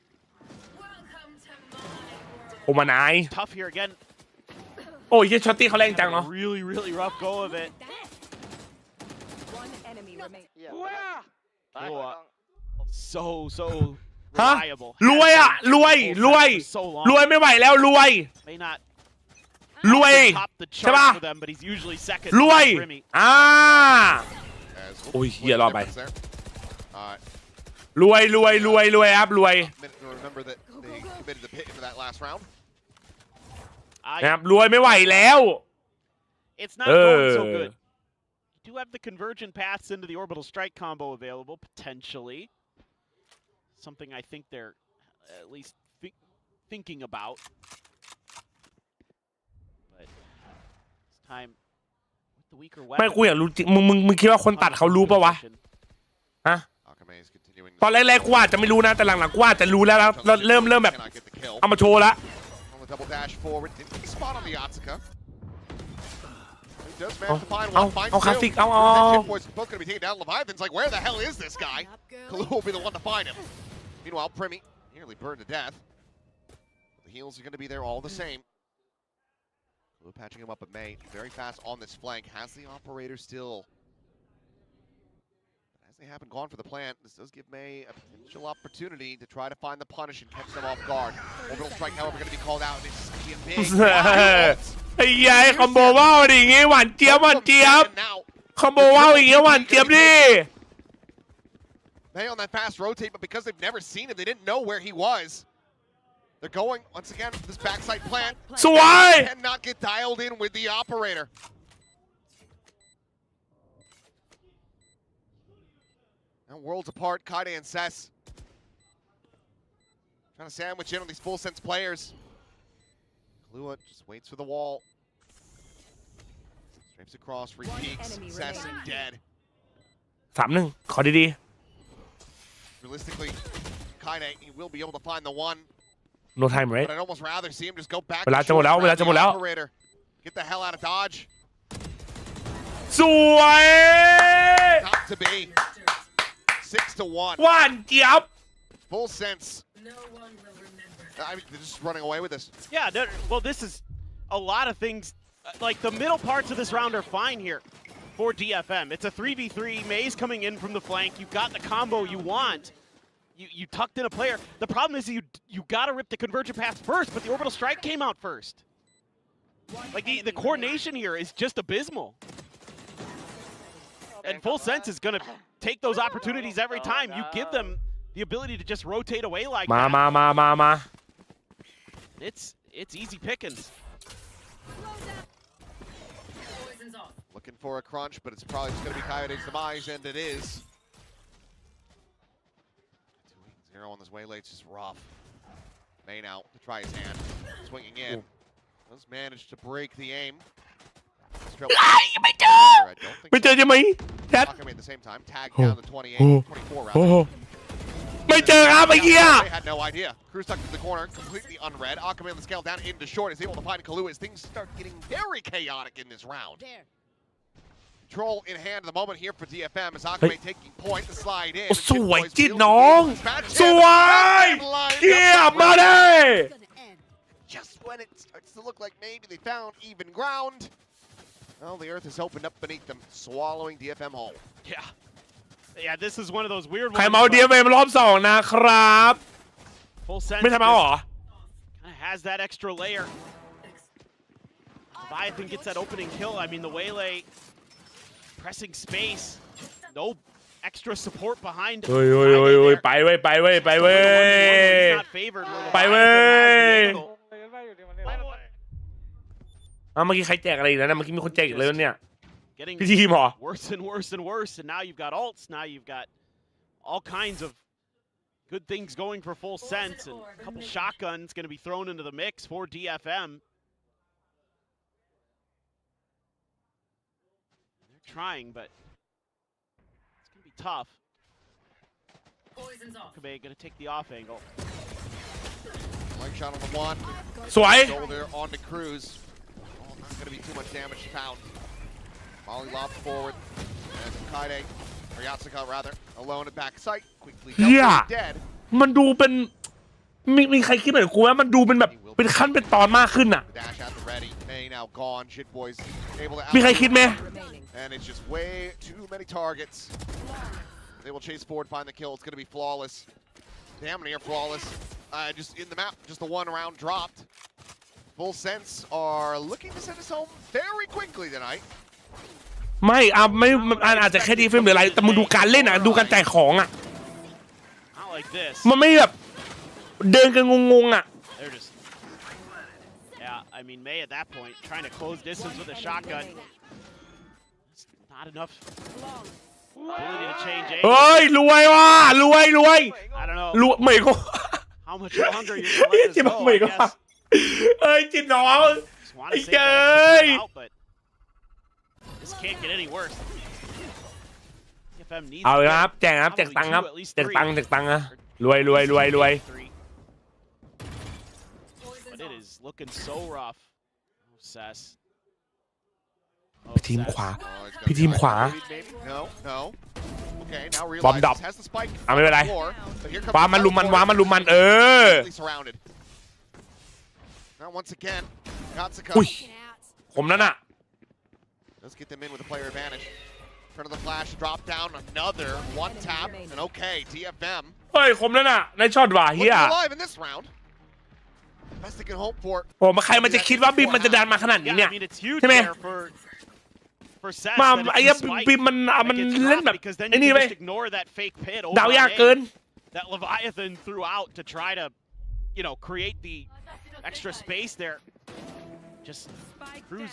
โอ้มานาย Tough here again. โอ้ยช็อตตี้เขาแรงจังเนาะ Really rough go of it. One enemy remaining. So ฮะ reliable. รวยอ่ะรวยไม่ไหวแล้วรวย May not รวย top the ใช่ป่ะ chart for them, but he's usually second. รวย to Remy. โอ้ยเฮียรอดไป Uh, รวยครับรวย remember that they committed the pit into that last round. นะครับรวยไม่ไหวแล้ว It's not going so good. You do have the convergent paths into the orbital strike combo available, potentially. Something I think they're at least thinking about. But it's time with the weaker ไม่ weapon. กูอยากรู้จริงมึงคิดว่าคนตัดเขารู้ปะวะฮะตอนแรกๆกูอาจจะไม่รู้นะแต่หลังๆกูอาจจะรู้แล้วเริ่มแบบเอามาโชว์ละ On the double dash forward, didn't get the spot on the Yatsuka. He does manage to find one, finds เอาคลาส two. สิกเอา Shit boys both going to be taken down. Leviathan's like, where the hell is this guy? Kalu will be the one to find him. Meanwhile, Primi nearly burned to death. The heals are going to be there all the same. Kalu patching him up, but May very fast on this flank. Has the operator still. As they haven't gone for the plant, this does give May a potential opportunity to try to find the punish and catch them off guard. Orbital strike, however, going to be called out. And it's going to be a big ไอ้ยัยคอมโบว่าวดิอย่างงี้หวานเจี๊ยบคอมโบว่าวอย่างงี้หวานเจี๊ยบดิ May on that fast rotate, but because they've never seen him, they didn't know where he was. They're going, once again, this backside plant. สวย Cannot get dialed in with the operator. And worlds apart, KAIDE and Cess. Trying to sandwich in on these full sense players. Kahlua just waits for the wall. Strafes across, repeats. Cess dead. 3-1 ขอดี Realistically, KAIDE, he will be able to find the one. no time right But I'd almost rather see him just go back. เวลาจะหมดแล้วเวลาจะหมดแล้ว Operator, get the hell out of Dodge. สวย Not to be. 6-1. หวานเจี๊ยบ Full sense. I mean, they're just running away with this. Yeah, well, this is a lot of things. Like, the middle parts of this round are fine here for DFM. It's a 3v3. May's coming in from the flank. You've got the combo you want. You tucked in a player. The problem is you got to rip the convergent path first, but the orbital strike came out first. Like, the coordination here is just abysmal. And Full Sense is going to take those opportunities every time. You give them the ability to just rotate away like that. มา It's easy pickings. Looking for a crunch, but it's probably just going to be Coyote's demise, and it is. 2-0 on this way late, it's just rough. May now to try his hand. Swinging in. Does manage to break the aim. ไม่เจอใช่ไหมแชท Akame at the same time. Tag down to 24 rather. ไม่เจอครับไอ้เหี้ย They had no idea. Cruz tucked in the corner, completely unread. Akame on the scale down into short is able to find Kahlua as things start getting very chaotic in this round. Control in hand at the moment here for DFM as Akame taking point to slide in. สวยจิตน้องสวยเยี่ยมมาเลย Just when it starts to look like maybe they found even ground, well, the earth has opened up beneath them, swallowing DFM whole. Yeah, this is one of those weird ใคร ones. เมา DFM รอบ2นะครับ Full Sense ไม่ทำเอาเหรอ kind of has that extra layer. Leviathan gets that opening kill. I mean, the Waylay pressing space. No extra support behind. เฮ้ยไปเว้ย Not favored. ไปเว้ยเมื่อกี้ใครแจกอะไรอีกแล้วนะเมื่อกี้มีคนแจกอีกเลยเนี่ย Getting พี่ทีมเหรอ worse and worse and worse, and now you've got ults. Now you've got all kinds of good things going for Full Sense, and a couple shotguns going to be thrown into the mix for DFM. They're trying, but it's going to be tough. Kabe going to take the off angle. Light shot on the one. สวย Shoulder on to Cruz. Oh, not going to be too much damage found. Molly lobbed forward. And KAIDE, or Yatsuka rather, alone at back sight. Quickly dead. มันดูเป็นมีใครคิดเหมือนกูว่ามันดูเป็นแบบเป็นขั้นเป็นตอนมากขึ้นอ่ะ Dash at the ready. May now gone. Shit boys able to มีใครคิดไหม and it's just way too many targets. They will chase forward, find the kill. It's going to be flawless. Damn near flawless. Just in the map, just the one round dropped. FULLSENSE are looking to send us home very quickly tonight. ไม่ไม่อาจจะแค่ดีเฟมหรืออะไรแต่มึงดูการเล่นอ่ะดูการแจกของอ่ะมันไม่แบบเดินกันงงๆอ่ะ I mean, May at that point trying to close distance with a shotgun. It's not enough ability to change aim. เฮ้ยรวยว่ะรวย I don't know. รวยไม่ก็ How much longer you're gonna let this go? I guess. เอ้ยจิตน้อง Just want to save that extra out, but this can't get any worse. DFM needs เอา to ครับ get แจกครับแจก probably ตังค์ครับ 2, at least แจก 3. ตังค์นะรวย But it is looking so rough. Oh, Sess. พี่ทีมขวาพี่ทีมขวา No. Okay, now บอมดับ realizes has the spike ไม่เป็นไร floor, but here comes ว้ามันลุมมันsurrounded. Now once again, Katsuka อุ้ยผมนั่นน่ะ let's get them in with a player advantage. Turn of the flash, drop down another one tap, and okay, DFM. เฮ้ยผมนั่นน่ะในช็อตว่ะเฮีย Looking alive in this round. Best they can hope for. ผมใครมันจะคิดว่าบิมมันจะดันมาขนาดนี้เนี่ย ใช่ไหมมาไอ้บิมมันเล่นแบบไอ้นี่ไปดาวยากเกิน That Leviathan threw out to try to, create the extra space there. Just Cruz.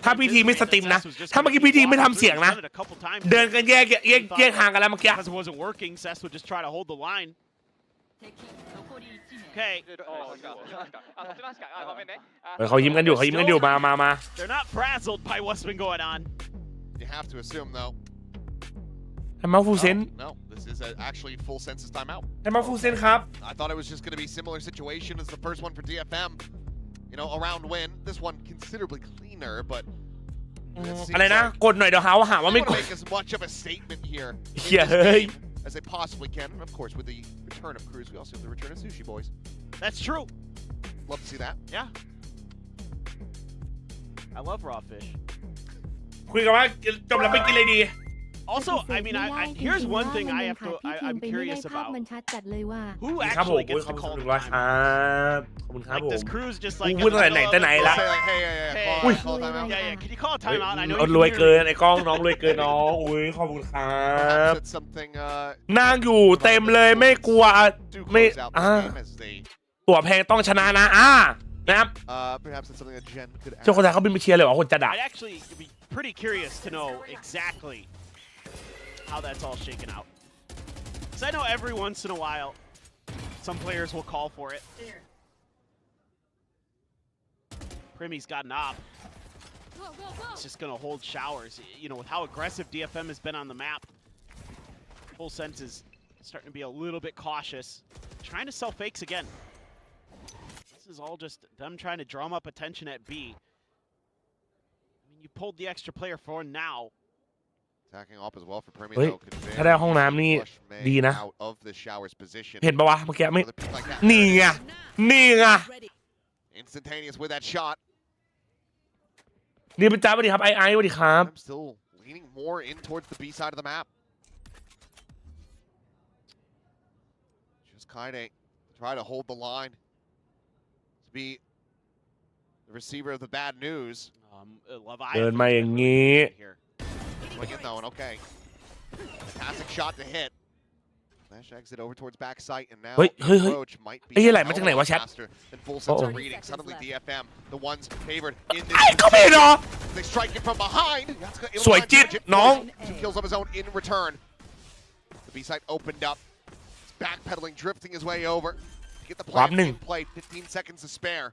ถ้าพี่ทีไม่สตรีมนะถ้าเมื่อกี้พี่ทีไม่ทำเสียงนะเดินกันแยกห่างกันแล้วเมื่อกี้ Because it wasn't working, Sess would just try to hold the line. Okay. เขายิ้มกันอยู่มา They're not frazzled by what's been going on. You have to assume though. ให้มาฟูเซน No, this is actually FULLSENSE's timeout. ให้มาฟูเซนครับ I thought it was just going to be similar situation as the first one for DFM. A round win. This one considerably cleaner, but อะไรนะกดหน่อยเดี๋ยวหาว่าไม่กด make as much of a statement here as they possibly can. And of course, with the return of Cruz, we also have the return of Sushi Boys. That's true. Love to see that. Yeah. I love raw fish. คุยกันว่าจบแล้วไปกินอะไรดี Also, I mean, here's one thing I'm curious about. Who actually gets to call the timeout? Like, does Cruz just like... พูดไหนแต่ไหนละ Yeah. Can you call a timeout? I know รวยเกินไอ้กล้องน้องรวยเกินน้องอุ้ยขอบคุณครับนั่งอยู่เต็มเลยไม่กลัวไม่ตัวแพงต้องชนะนะนะครับเจ้าคนไทยเขาบินไปเชียร์เลยเหรอคนจะด่า I'd actually be pretty curious to know exactly how that's all shaken out. Because I know every once in a while, some players will call for it. Primmy's got an op. It's just going to hold showers. With how aggressive DFM has been on the map, FULLSENSE is starting to be a little bit cautious. Trying to sell fakes again. This is all just them trying to drum up attention at B. I mean, you pulled the extra player for now. Attacking up as well for Premier ถ้าได้ห้องน้ำนี่ดีนะเห็นปะวะเมื่อกี้ไม่นี่ไง Instantaneous with that shot. นี่เป็นจ้าสวัสดีครับไอสวัสดีครับ Still leaning more in towards the B side of the map. Just KAID try to hold the line to be the receiver of the bad news. เดินมาอย่างนี้ Swing it though, and okay. Fantastic shot to hit. Flash exit over towards backside, and now approach might be faster than FULLSENSE reading. Suddenly DFM, the ones favored in this. They strike it from behind. สวยจิ๊ดน้อง 2 kills of his own in return. The B side opened up. He's backpedaling, drifting his way over. Get the plan in play. 15 seconds to spare.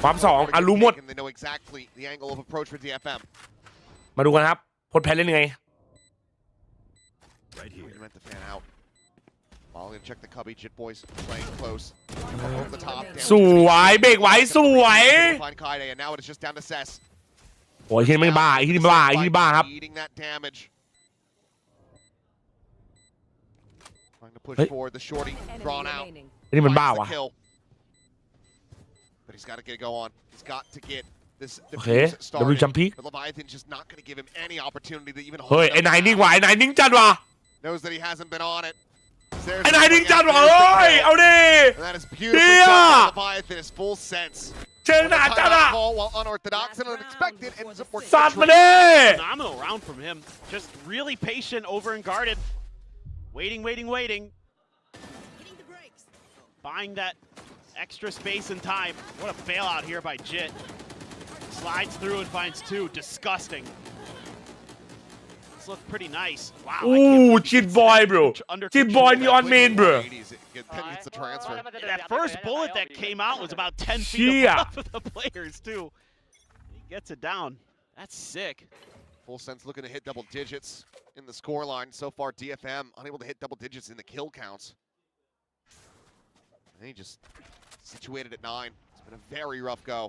ความสองรู้หมด They know exactly the angle of approach for DFM. มาดูกันครับพดแพ้เล่นยังไง Right here. Meant to fan out. Ball gonna check the cubby. Jit boys playing close. Over the top. สวยเบรกไว้สวย Find KAID, and now it's just down to Sess. โอ้ยที่ไม่บ้าที่บ้าครับ Eating that damage. Trying to push forward. The shorty drawn out. นี่มันบ้าวะ But he's got to get it go on. He's got to get this โอเค started. W jump peak But Leviathan's just not going to give him any opportunity to even hold. เฮ้ยไอ้นายนิ่งว่ะไอ้นายนิ่งจัดว่ะ Knows that he hasn't been on it. ไอ้นายนิ่งจัดว่ะเฮ้ยเอาดิ And that is beautifully done by Leviathan. Is FULLSENSE เชิงหนาจัดอะ while unorthodox and unexpected ends up working. สัตว์มาดิ Phenomenal round from him. Just really patient over and guarded. Waiting. Buying that extra space and time. What a bailout here by Jit. Slides through and finds two. Disgusting. This looked pretty nice. Wow. Ooh, Jit boy, bro. Jit boy on main, bro. That first bullet that came out was about 10 feet above the players, too. He gets it down. That's sick. FULLSENSE looking to hit double digits in the scoreline. So far, DFM unable to hit double digits in the kill counts. And he just situated at 9. It's been a very rough go.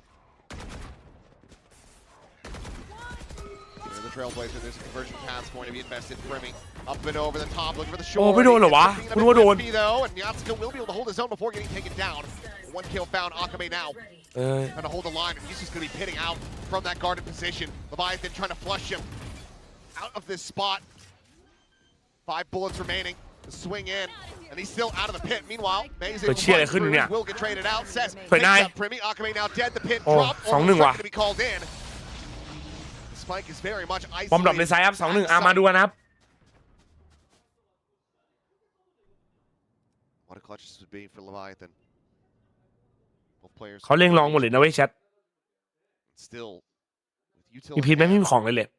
There's the Trailblazer. There's a conversion pass going to be invested. Primmy up and over the top, looking for the short. โอ้ไม่โดนเหรอวะคุณว่าโดน though, and Yatsuko will be able to hold his own before getting taken down. One kill found. Akame now trying to hold the line, and he's just going to be pitting out from that guarded position. Leviathan trying to flush him out of this spot. 5 bullets remaining. The swing in, and he's still out of the pit. Meanwhile, Maze will get traded out. Says picks up Primmy. Akame now dead. The pit drop. Almost going to be called in. The spike is very much บอมดรอปใน isolated. ซ้ายครับ 2-1 มาดูกันครับ What a clutch this would be for Leviathan. Both players เขาเล่งลองหมดเลยนะเว้ยแชท still with มีพิษ utility. ไม่มีของเลยแหละ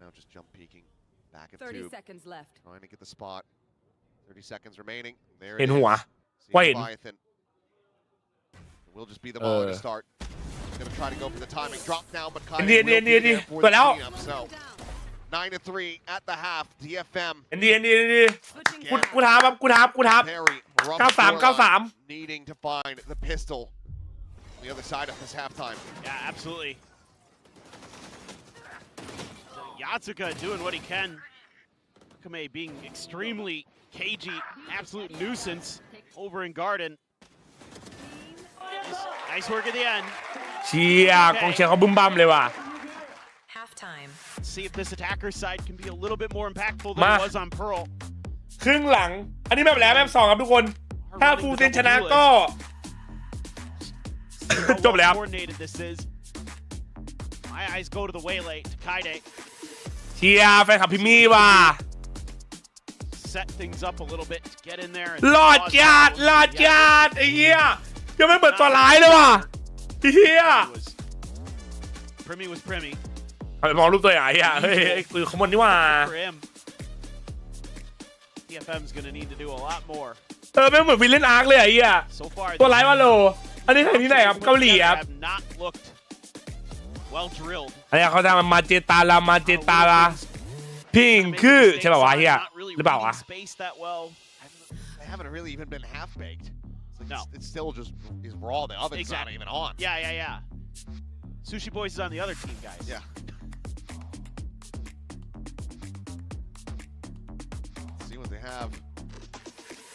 Now just jump peeking back at 30 tube. seconds left. Trying to get the spot. 30 seconds remaining. There เห็ it นหัว is. ว่าเห็น Leviathan. It will just be the ball to start. He's going to try to go for the timing. Drop down, but Kai will be there for the cleanup. So 9-3 at the half. DFM. เอ็นดีกูท้าครับ Very rough 93 scoreline. Needing to find the pistol on the other side of this halftime. Yeah, absolutely. Yatsuka doing what he can. Akame being extremely cagey, absolute nuisance over in Garden. Nice work at the end. เชียร์กองเชียร์เขาบึ้มบั้มเลยว่ะ Halftime. Let's see if this attacker's side can be a little bit more impactful than it was on Pearl. ครึ่งหลัง อันนี้แบบแล้วแบบ2ครับทุกคน ถ้าฟูลเซนชนะก็ จบแล้ว Coordinated this is. My eyes go to the waylay to Kaide. เชียร์แฟนคลับพิมมี่ว่ะ Set things up a little bit to get in there. หลอดจัดไอ้เหี้ยยังไม่เปิดตัวร้ายเลยว่ะเหี้ย Primmy was Primmy. ไปมองรูปตัวใหญ่อ่ะเฮ้ยคือขโมยนี่ว่า For him. DFM's gonna need to do a lot more. แม่งเหมือนวิลเลนอาร์คเลยไอ้เหี้ย So far, ตัวร้ายว่าโล อันนี้ใครที่ไหนครับเกาหลีครับ have not looked well drilled. อันนี้เขาทำมาเจตาลาพิงคือใช่ป่าววะเฮียหรือเปล่าวะ Space that well. They haven't really even been half baked. No. It's still just is raw. The oven's not even on. Yeah. Sushi Boys is on the other team, guys. Yeah. See what they have.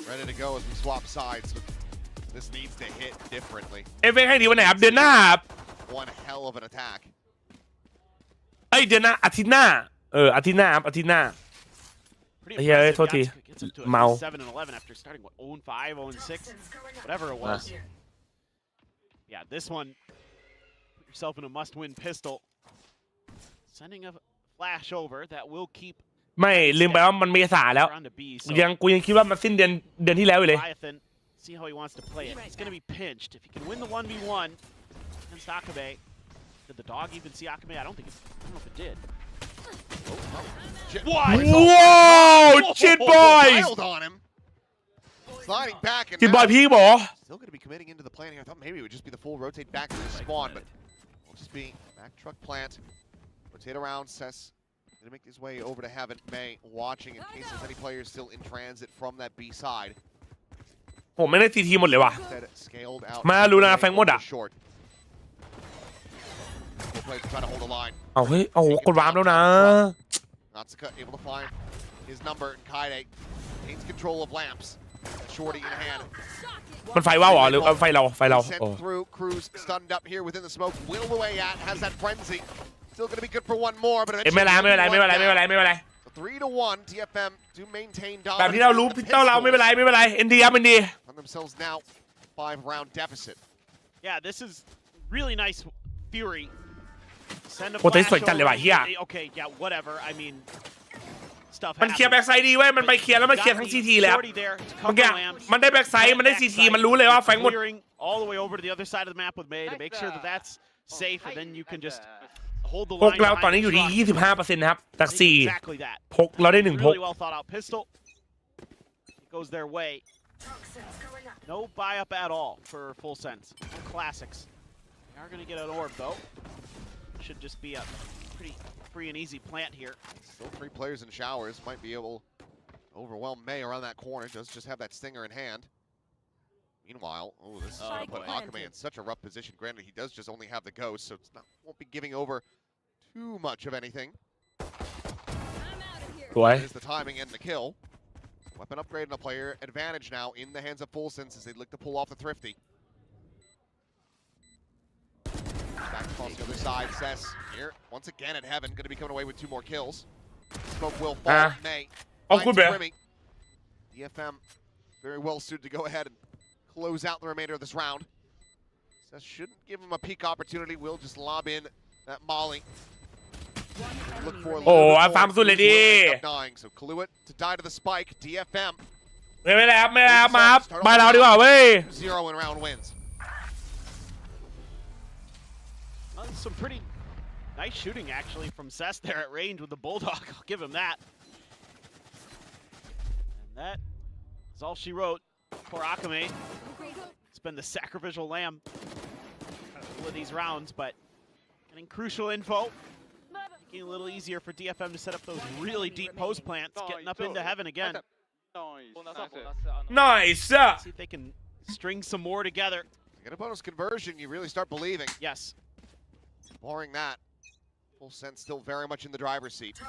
Ready to go as we swap sides. This needs to hit differently. เอฟเอให้ดีวันไหนครับเดือนหน้าครับ One hell of an attack. เดือนหน้าอาทิตย์หน้าอาทิตย์หน้าครับอาทิตย์หน้า Pretty ไอ้เหี้ย impressive. โทษที Yatsuka gets up to เมา 7-11 after starting what 0-5, 0-6, whatever it was. Yeah, this one. Put yourself in a must-win pistol. Sending a flash over that will keep. ไม่ลืมไปว่ามันเมษาแล้ว on to B. กูยังคิดว่ามันสิ้นเดือนที่แล้วอยู่เลย Leviathan, see how he wants to play it. He's going to be pinched. If he can win the 1v1 against Akame. Did the dog even see Akame? I don't know if it did. What? Whoa! Shit boy! On him. Sliding back and จิตบอยพี่บอ still going to be committing into the plan here. I thought maybe it would just be the full rotate back to the spawn, but it'll just be back truck plant. Rotate around. Sess going to make his way over to Heaven. May watching in case there's any players still in transit from that B side. ผมไม่ได้ทีทีหมดเลยว่ะ Scaled out. มารู้แล้วนะแฟงหมดอ่ะ Trying to hold the line. เอาเฮ้ยโอ้โหกดวาร์ปแล้วนะ Natsuka able to find his number, and Kaide gains control of lamps. Shorty in hand. มันไฟว่าวเหรอหรือไฟเรา Sent through. Cruz stunned up here within the smoke. Will away at has that frenzy. Still going to be good for one more, but ไม่เป็นไร 3-1, DFM do maintain แบบที่เรารู้พิเตอร์เราไม่เป็นไรเอ็นดีครับเอ็นดี on themselves now 5-round deficit. Yeah, this is really nice Fury. Send a โอ้แต่ flash สวยจัดเลยว่ะเฮีย Okay, yeah, whatever. I mean, stuff มันเคลียร์แบ็กไซด์ดีเว้ยมันไปเคลียร์แล้วมันเคลียร์ทั้งซีทีเลยครับ Shorty there to เมื่อกี้ cover Lambs. มันได้แบ็กไซด์มันได้ซีทีมันรู้เลยว่าแฟงหมด Clearing all the way over to the other side of the map with May to make sure that that's safe, and then you can just hold the พก line เราตอน behind นี้ the อยู่ที่ truck. 25%นะครับจาก Exactly that. 4พกเราได้1พก Really well thought out pistol. It goes their way. No buy up at all for FULLSENSE. No classics. They are going to get an orb though. Should just be a pretty free and easy plant here. Still 3 players in showers. Might be able to overwhelm May around that corner. Does just have that stinger in hand. Meanwhile, oh, this is going to put Akame in such a rough position. Granted, he does just only have the ghost, so it's not, won't be giving over too much of anything. There's the timing and the kill. Weapon upgrade and a player advantage now in the hands of FULLSENSE as they look to pull off the Thrifty. Back across the other side, Cess here once again at heaven, going to be coming away with 2 more kills. Smoke will fall. May. DFM very well suited to go ahead and close out the remainder of this round. Cess shouldn't give him a peak opportunity. We'll just lob in that molly. Look for a little bit more. Dying. So Kaluit to die to the spike. DFM. ไม่แล้วมาบายเราดีกว่าเว้ย 0 in round wins. Well, some pretty nice shooting actually from Cess there at range with the Bulldog. I'll give him that. And that is all she wrote for Akame. It's been the sacrificial lamb of these rounds, but getting crucial info. Making it a little easier for DFM to set up those really deep post plants, getting up into heaven again. Nice. See if they can string some more together. Get a bonus conversion, you really start believing. Yes. Barring that, FULLSENSE still very much in the driver's seat.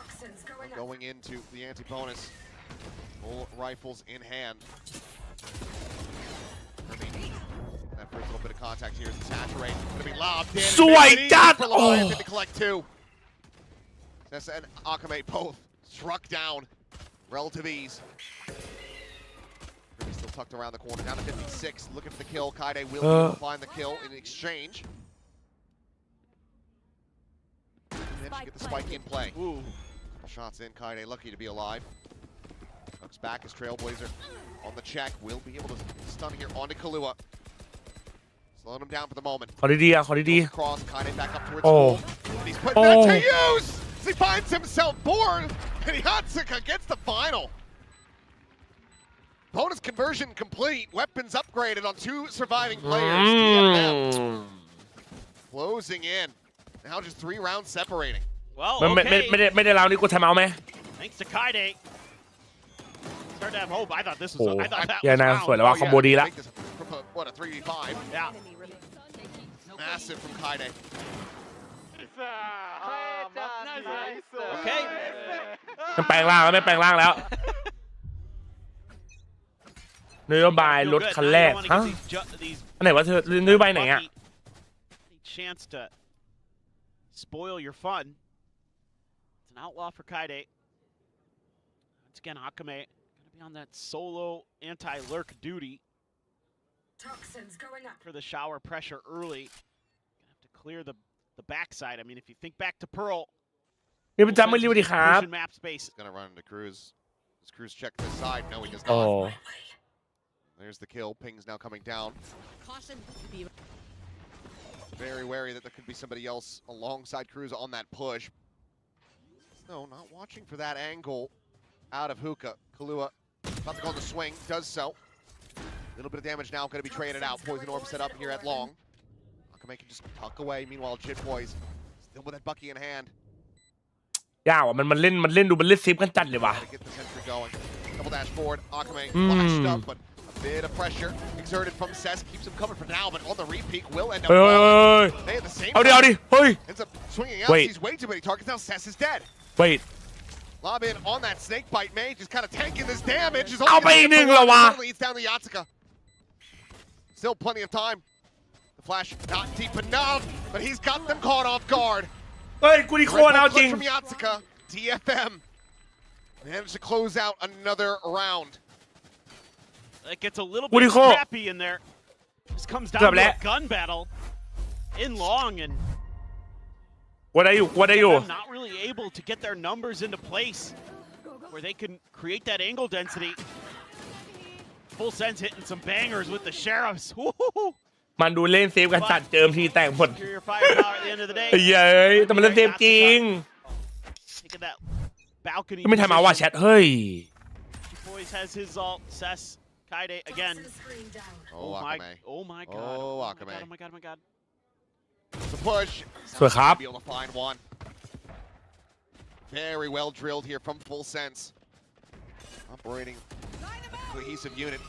Going into the anti-bonus, full rifles in hand. That first little bit of contact here is the saturate. Going to be lobbed in. สวยจัด For Leviathan to collect 2. Cess and Akame both struck down. Relative ease. Still tucked around the corner. Down to 56. Looking for the kill. KAIDE will be able to find the kill in exchange. Managed to get the spike in play. Ooh. Shots in. KAIDE lucky to be alive. Tucks back as Trailblazer on the check. Will be able to stun here onto Kalua. Slowing him down for the moment. ขอดีๆขอดี Cross. KAIDE back up towards goal. And he's putting that to use! He finds himself bored, and Yatsuka gets the final. Bonus conversion complete. Weapons upgraded on 2 surviving players. DFM closing in. Now just 3 rounds separating. Well, ไม่ได้ราวนี้กูทำเอาไหม Thanks to KAIDE. Start to have hope. I thought this was. I thought that เฮีย was นาย round. สวยแล้วว่าคอมโบดีแล้ว What a 3v5. Yeah. Massive from KAIDE. Okay. มันแปลงร่างแล้วไม่แปลงร่างแล้วนโยบายรถคันแรกฮะอันไหนวะเธอนโยบายไหนอ่ะ Chance to spoil your fun. It's an outlaw for KAIDE. Once again, Akame gonna be on that solo anti-lurk duty. For the shower pressure early. Gonna have to clear the backside. I mean, if you think back to Pearl. นี่เป็นจำไม่รีบดีครับ Map space. Gonna run into Cruz. Does Cruz check this side? No, he does not. There's the kill. Ping's now coming down. Very wary that there could be somebody else alongside Cruz on that push. No, not watching for that angle out of Hookah. Kalua about to go on the swing. Does so. A little bit of damage now. Going to be traded out. Poison Orb set up here at long. Akame can just tuck away. Meanwhile, Jit Boys still with that Bucky in hand. ยาวอ่ะมันเล่นดูมันเล่นซิฟกันจัดเลยว่ะ Get the sentry going. Double dash forward. Akame flashed up, but a bit of pressure exerted from Cess keeps him covered for now. But on the repeat, will end up. They at the same time. เอาดิเฮ้ย Ends up swinging out. He's way too many targets now. Cess is dead. Wait. Lob in on that snake bite. May just kind of tanking this damage. เอาไปอีกหนึ่งแล้ววะ Leads down to Yatsuka. Still plenty of time. The flash not deep enough, but he's got them caught off guard. เฮ้ยกูนี่โคตรเอาจริง From Yatsuka, DFM Managed to close out another round. It gets a little bit scrappy in there. This comes down to a gun battle in long, and what are you? Not really able to get their numbers into place where they can create that angle density. FULLSENSE hitting some bangers with the sheriffs. มันดูเล่นเซฟกันจัดเจิมทีแตกหมดเย้ยแต่มันเล่นเซฟจริงไม่ทำเอาว่าแชทเฮ้ย Boys has his ult. Sess, KAIDE again. Oh my god. Oh my god. Oh my god. It's a push. สวยครับ Be able to find one. Very well drilled here from FULLSENSE. Operating cohesive unit.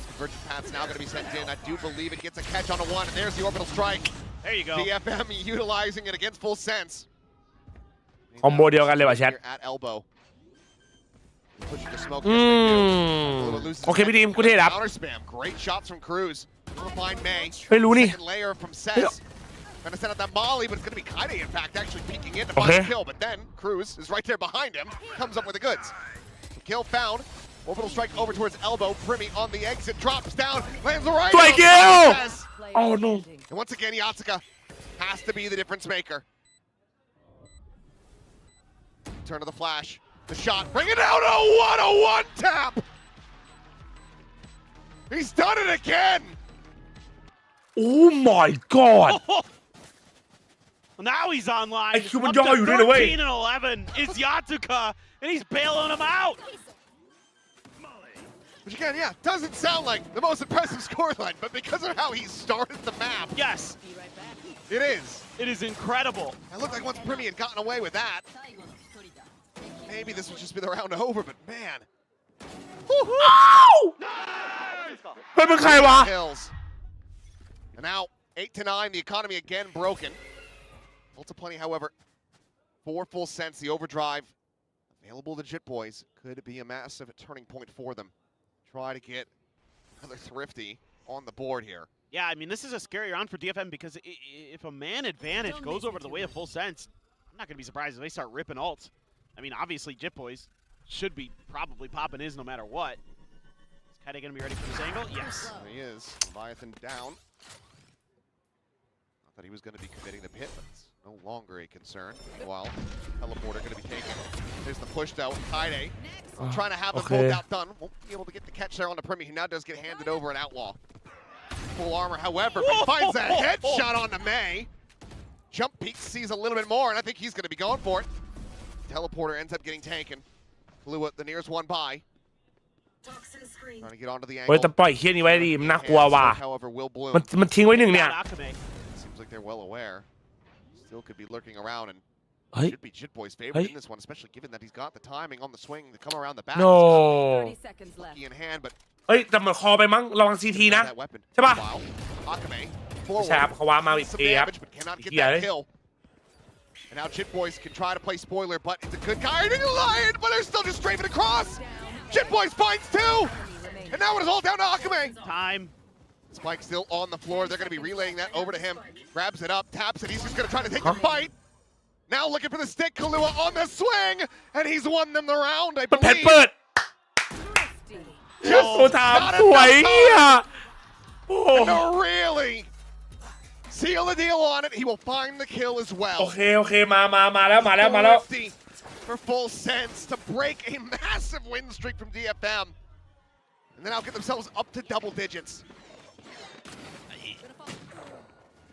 Convergent path's now going to be sent in. I do believe it gets a catch on a one, and there's the orbital strike. There you go. DFM utilizing it against FULLSENSE. คอมโบเดียวกันเลยว่ะแชท At elbow. Pushing the smoke. โอเคพี่ดีมกูเทดับ Counter spam. Great shots from Cruz. Gonna find May. เฮ้ยรู้นี่ Second layer from Sess. Gonna send out that Molly, but it's gonna be KAIDE in fact actually peeking in to find the kill. But then Cruz is right there behind him. Comes up with the goods. Kill found. Orbital strike over towards elbow. Primmy on the exit, drops down, lands the right. Strike kill! Oh no! And once again, Yatsuka has to be the difference maker. Turn of the flash, the shot, bring it out. Oh, what a one tap! He's done it again. Oh my god! Now he's online. ไอ้คิวมันย่ออยู่ด้วยนะเว้ย 13 and 11 is Yatsuka, and he's bailing him out. Which again, yeah, doesn't sound like the most impressive scoreline, but because of how he started the map, yes, it is. It is incredible. It looked like once Primmy had gotten away with that, maybe this would just be the round over, but man. ไม่เป็นใครวะ Kills. And now 8-9, the economy again broken. Ulta plenty, however, for FULLSENSE, the overdrive available to Jit Boys could be a massive turning point for them. Try to get another Thrifty on the board here. Yeah, I mean, this is a scary round for DFM because if a man advantage goes over the way of FULLSENSE, I'm not going to be surprised if they start ripping ults. I mean, obviously, Jit Boys should be probably popping his no matter what. Is KAIDE going to be ready for this angle? Yes. There he is. Leviathan down. I thought he was going to be committing the pit, but it's no longer a concern. Meanwhile, teleporter going to be taken. There's the push though. KAIDE trying to have them both outdone. Won't be able to get the catch there on the Primmy. He now does get handed over an Outlaw. Full armor, however, finds a headshot on the May. Jump peek, sees a little bit more, and I think he's going to be going for it. Teleporter ends up getting taken. Flew the nearest one by. Trying to get onto the เฮ้ย angle. แต่ปล่อยเฮี้ยนี่ไว้ดิมันน่ากลัวว่ะ However, will bloom. มันทิ้งไว้หนึ่งเนี่ย Seems like they're well aware. Still could be lurking around and Hey. should be Jit Boy's favorite Hey. in this one, especially given that he's got the timing on the swing to come around the back. No. Key in hand, but เฮ้ยแต่มันคอไปมั้งระวังซีทีนะ that weapon. ใช่ป่ะ Wow. Akame ใช่ครับ forward. เขาว่ามาอีก Some ทีครับ damage, but cannot get เฮีย that เลย kill. And now Jit Boys can try to play spoiler, but it's a good guy. Lion, but they're still just strafing across. Jit Boys finds two. And now it is all down to Akame. Time. Spike still on the floor. They're going to be relaying that over to him. Grabs it up, taps it. He's just going to try to take the fight. Now looking for the stick. Kahlua on the swing. And he's won them the round, I มันแพท believe. เปิด Just โอ้ถามสวยเฮียโอ้ And to really seal the deal on it, he will find the kill as โอ well. เคโอเคมาแล้ว 50 for FULLSENSE to break a massive win streak from DFM. And then I'll get themselves up to double digits.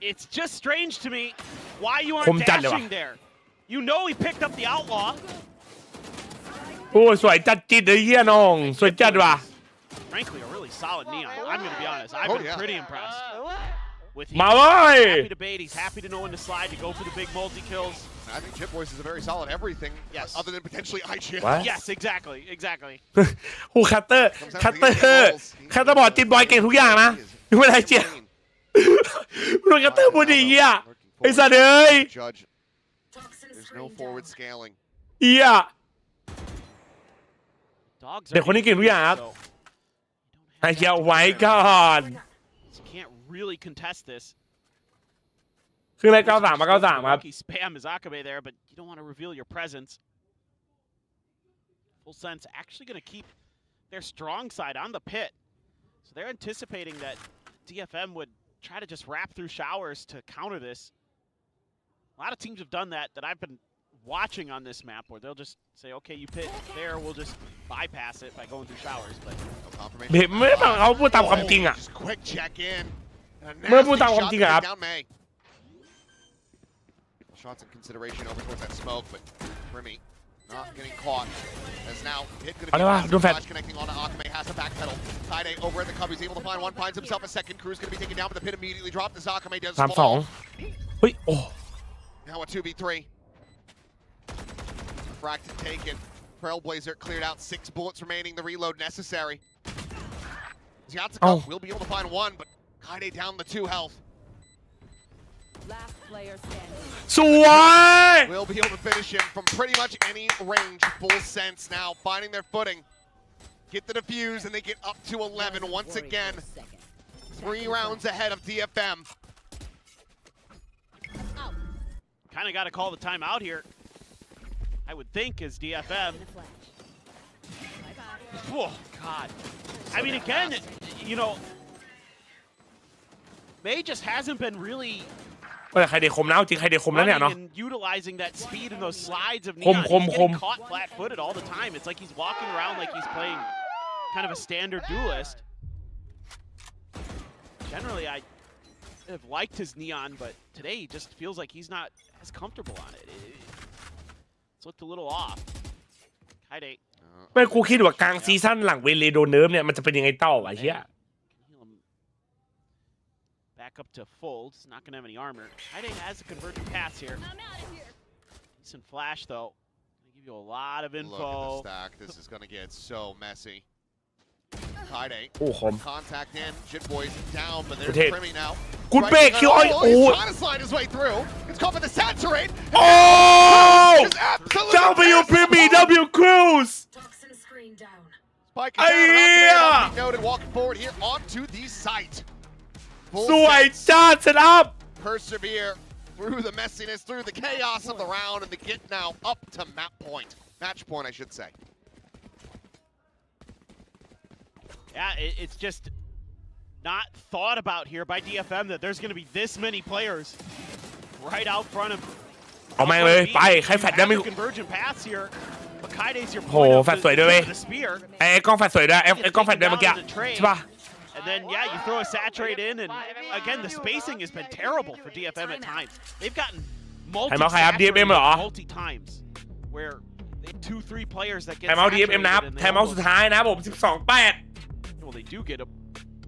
It's just strange to me why you คม aren't จัดเลยว่ะ dashing there. You know he picked up the Outlaw. โอ้สวยจัดจิตเลยเฮียน้องสวยจัดว่ะ Frankly, a really solid Neon. I'm going to be honest. I've been pretty impressed with him. มาเว้ย Happy to bait. He's happy to know when to slide, to go for the big multi-kills. I think Jit Boys is a very solid everything, Yes. other than potentially IGL. What? Yes, exactly. หูคัตเตอร์บอกจินบอยเก่งทุกอย่างนะไม่ได้เจียโดนคัตเตอร์พูดดีเฮียไอ้สัตว์เอ้ย Judge. There's no forward scaling. เฮีย Dogs เด็กคนนี้เก่งทุกอย่างครับ so ไอ้เฮียไว้ก่อน you can't really contest this. คืออะไร93 มา 93 ครับ Lucky spam is Akame there, but you don't want to reveal your presence. FULLSENSE actually going to keep their strong side on the pit. So they're anticipating that DFM would try to just wrap through showers to counter this. A lot of teams have done that I've been watching on this map, where they'll just say, okay, you pit there, we'll just bypass it by going through showers. But no confirmation. ไม่ต้องเขาพูดตามความจริงอ่ะ Just quick check in. เมื่อพูดตามความจริงอะครับ Down May. Shots in consideration over towards that smoke, but Remy not getting caught. As now hit going to be flash connecting onto Akame, has to backpedal. KAID over at the cover, he's able to find one, finds himself a second. Crew's going to be taken down, but the pit immediately dropped as Akame does. 3-2 เฮ้ยโอ้ Now a 2v3. Fracted taken. Trailblazer cleared out, 6 bullets remaining, the reload necessary. Yatsuko will be able to find one, but KAID down the 2 health. Last player standing. สวย Will be able to finish him from pretty much any range. FULLSENSE now finding their footing. Get the defuse and they get up to 11 once again. 3 rounds ahead of DFM. kind of got to call the timeout here, I would think, as DFM. Oh, God. I mean, again, you know, May just hasn't been really ใครเด็กคมแล้วจริงใครเด็กคมแล้วเนี่ยเนาะ utilizing that speed and those slides of Neon. He's getting caught flat-footed all the time. It's like he's walking around like he's playing kind of a standard duelist. Generally, I have liked his Neon, but today he just feels like he's not as comfortable on it. It's looked a little off. KAID. ไม่กูคิดว่ากลางซีซั่นหลังเวเลโดเนิร์ฟเนี่ยมันจะเป็นยังไงต่อวะเฮีย Back up to full. It's not going to have any armor. KAID has a convergent pass here. Decent flash, though. Gonna give you a lot of info. Look at the stack. This is going to get so messy. KAID. Contact in. Jit Boy's down, but there's Primmy now. Good break. He's trying to slide his way through. It's called for the saturate. Oh! W Primmy, W Cruz. Toxin screen down. Spike is down. Noted walking forward here onto the site. สวยจ้าเซตอัพ Persevere through the messiness, through the chaos of the round, and the get now up to match point, I should say. Yeah, it's just not thought about here by DFM that there's going to be this many players right out front of. เอาแม่งเลยไปใครแฟดได้ไม่ convergent pass here. But KAID's your โหแฟดสวยด้วยเว้ยไอ้กล้องแฟดสวยด้วยไอ้กล้องแฟดได้เมื่อกี้ใช่ป่ะ And then, yeah, you throw a saturate in, and again, the spacing has been terrible for DFM at times. They've gotten multi times where they have 2-3 players that get DFM นะครับไทม์เอาท์สุดท้ายนะผม 12-8 Well, they do get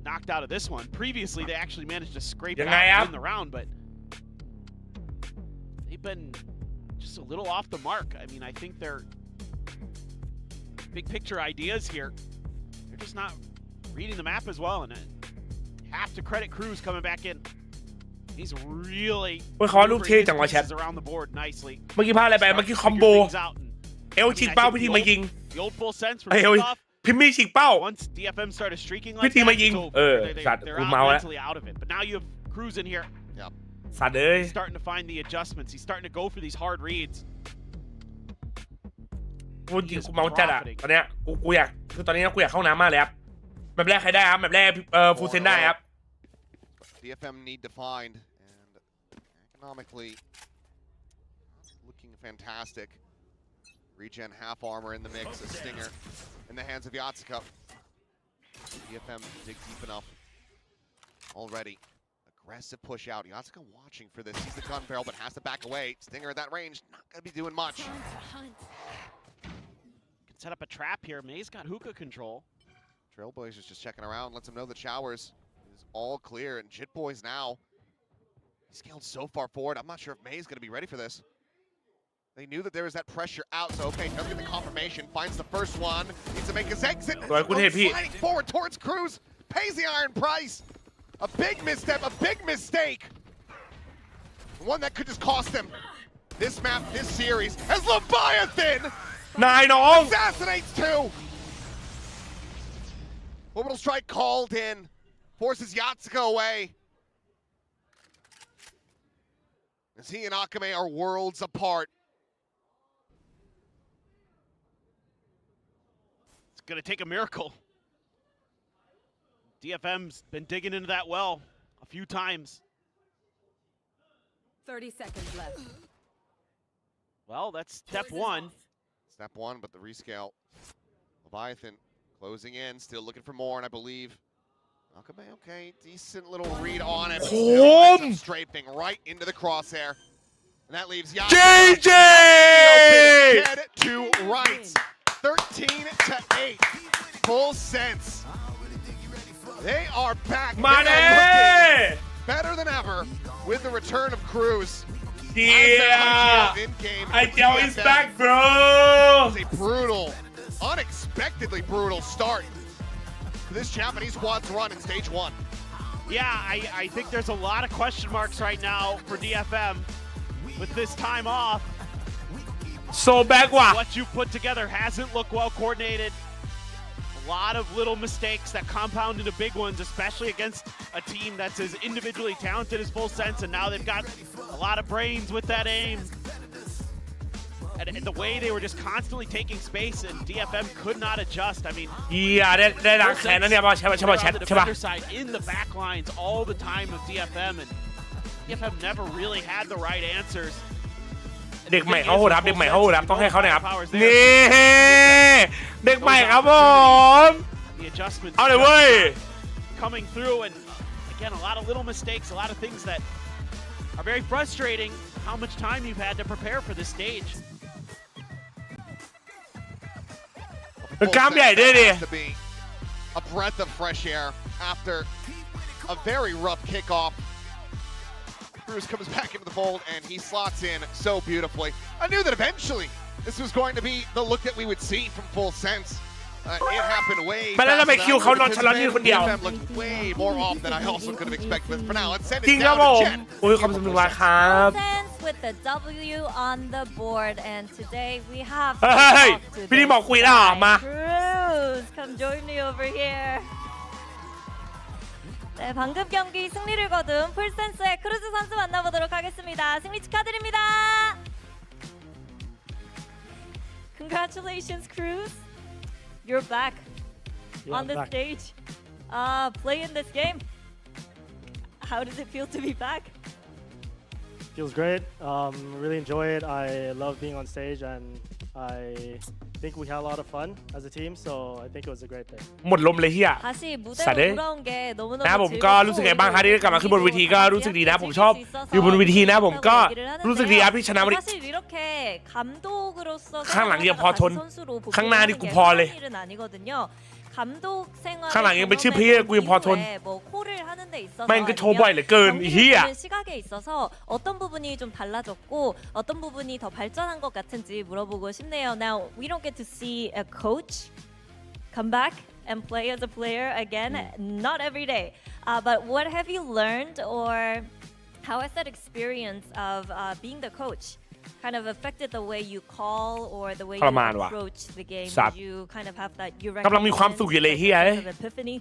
knocked out of this one. Previously, they actually managed to scrape it out in the round, but they've been just a little off the mark. I mean, I think they're big picture ideas here. They're just not reading the map as well, and I have to credit Cruz coming back in. He's really เขาลูกเท่จังวะแชท around the board nicely. เมื่อกี้พลาดอะไรไปเมื่อกี้คอมโบเอลชิงเป้าพี่ทีมายิง The old FULLSENSE เอลพิมมี่ชิงเป้า Once DFM started streaking พี่ like ทีมายิง that, สัตว์ they're กูเมาแล้ว mentally out of it. But now you have Cruz in here. Yep. สัตว์เอ้ย He's starting to find the adjustments. He's starting to go for these hard reads. กูจริงกูเมาจัดอะตอนเนี้ยกูอยากคือตอนนี้กูอยากเข้าน้ำมากเลยครับแบบแรกใครได้ครับแบบแรกFULLSENSEได้ครับ DFM need to find, and economically looking fantastic. Regen half armor in the mix, a stinger in the hands of Yatsuko. DFM dig deep enough already. Aggressive push out. Yatsuko watching for this. Sees the gun barrel, but has to back away. Stinger at that range, not gonna be doing much. Can set up a trap here. May's got hookah control. Trailblazers just checking around, lets him know the showers is all clear, and Jit Boys now, he scaled so far forward. I'm not sure if May's gonna be ready for this. They knew that there was that pressure out, so okay, does get the confirmation, finds the first one, needs to make his exit, sliding forward towards Cruz, pays the iron price. A big misstep, a big mistake. One that could just cost him this map, this series, as Leviathan นายน้อง assassinates two. Orbital strike called in, forces Yatsuko away. As he and Akame are worlds apart. It's going to take a miracle. DFM's been digging into that well a few times. 30 seconds left. Well, that's step one. Step one, but the rescale. Leviathan closing in, still looking for more, and I believe okay, decent little read on it. Strafing right into the crosshair. And that leaves JJ! Dead to rights. 13-8. FULLSENSE. They are back. Money! Better than ever with the return of Cruz. Yeah! ITL is back, bro! It's a brutal, unexpectedly brutal start to this Japanese squad's run in stage one. Yeah, I think there's a lot of question marks right now for DFM with this time off. So back what you put together hasn't looked well coordinated. A lot of little mistakes that compound into big ones, especially against a team that's as individually talented as FULLSENSE, and now they've got a lot of brains with that aim. And the way they were just constantly taking space, and DFM could not adjust. I mean, yeah,ได้ล้างแค้นนะเนี่ยใช่ป่ะใช่ป่ะ side in the back lines all the time of DFM, and DFM never really had the right answers. เด็กใหม่เขาโหดครับเด็กใหม่เขาโหดครับต้องให้เขาหน่อยครับนี่เด็กใหม่ครับผม เอาเลยเว้ย coming through, and again a lot of little mistakes, a lot of things that are very frustrating. How much time you've had to prepare for this stage. กล้ามใหญ่ด้วยดิ A breath of fresh air after a very rough kickoff. Cruz comes back into the fold and he slots in so beautifully. I knew that eventually this was going to be the look that we would see from FULLSENSE. It happened way faster than DFM looked way more off than I also could have expected. But for now, let's send it down to Jen. FULLSENSE with the W on the board, and today we have to talk to this guy. Cruz, come join me over here. 네, 방금 경기 승리를 거둔 풀센스의 크루즈 선수 만나보도록 하겠습니다. 승리 축하드립니다. Congratulations, Cruz. You're back on the stage, playing this game. How does it feel to be back? Feels great. Really enjoy it. I love being on stage, and I think we had a lot of fun as a team, so I think it was a great day. หมดลมเลยเฮีย 다시 무대로 돌아온 게 너무너무 นะผมก็รู้สึกไงบ้างครับที่ได้กลับมาขึ้นบนเวทีก็รู้สึกดีนะผมชอบอยู่บนเวทีนะผมก็รู้สึกดีครับที่ชนะวันนี้ 사실 이렇게 감독으로서 ข้างหลังยังพอทน 선수로 ข้างหน้านี่กูพอเลย 일은 아니거든요. 감독 생활 ข้างหลังยังเป็นชื่อเพลย์กูยังพอทน 뭐 콜을 하는 데 있어서 แม่งก็โชว์บ่อยเหลือเกินเฮีย 시각에 있어서 어떤 부분이 좀 달라졌고 어떤 부분이 더 발전한 것 같은지 물어보고 싶네요. Now we don't get to see a coach come back and play as a player again, not every day. But what have you learned, or how has that experience of being the coach kind of affected the way you call or the way you approach the game? Did you kind of have that you recognize epiphany?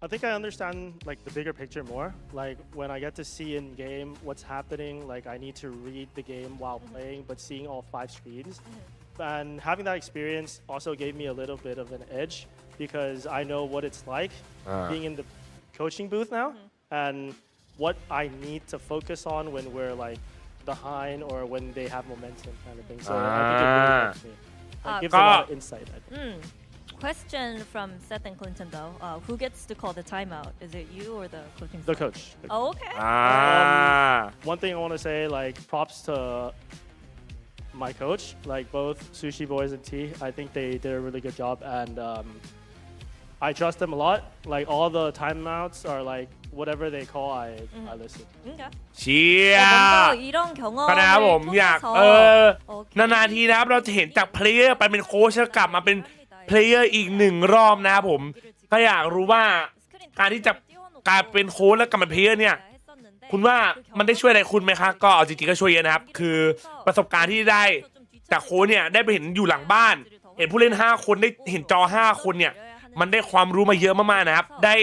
I think I understand like the bigger picture more. Like when I get to see in game what's happening, like I need to read the game while playing, but seeing all 5 screens. And having that experience also gave me a little bit of an edge because I know what it's like being in the coaching booth now and what I need to focus on when we're like behind or when they have momentum kind of thing. So I think it really helps me. It gives a lot of insight, I think. Question from Seth and Clinton though. Who gets to call the timeout? Is it you or the coaching staff? The coach. Oh, okay. One thing I want to say, like props to my coach, like both Sushi Boys and T. I think they did a really good job, and I trust them a lot. Like all the timeouts are like whatever they call, I listen. Okay. เชี่ย 이런 경험을 ก็นะครับผมอยาก 통해서 นานๆทีนะครับเราจะเห็นจากเพลเยอร์ไปเป็นโค้ชแล้วกลับมาเป็นเพลเยอร์อีก1 รอบนะครับผมก็อยากรู้ว่าการที่จะกลายเป็นโค้ชแล้วกลับมาเพลเยอร์เนี่ยคุณว่ามันได้ช่วยอะไรคุณไหมคะก็เอาจริงๆก็ช่วยเยอะนะครับคือประสบการณ์ที่ได้จากโค้ชเนี่ยได้ไปเห็นอยู่หลังบ้านเห็นผู้เล่น5 คนได้เห็นจอ5 คนเนี่ยมันได้ความรู้มาเยอะมากๆนะครับได้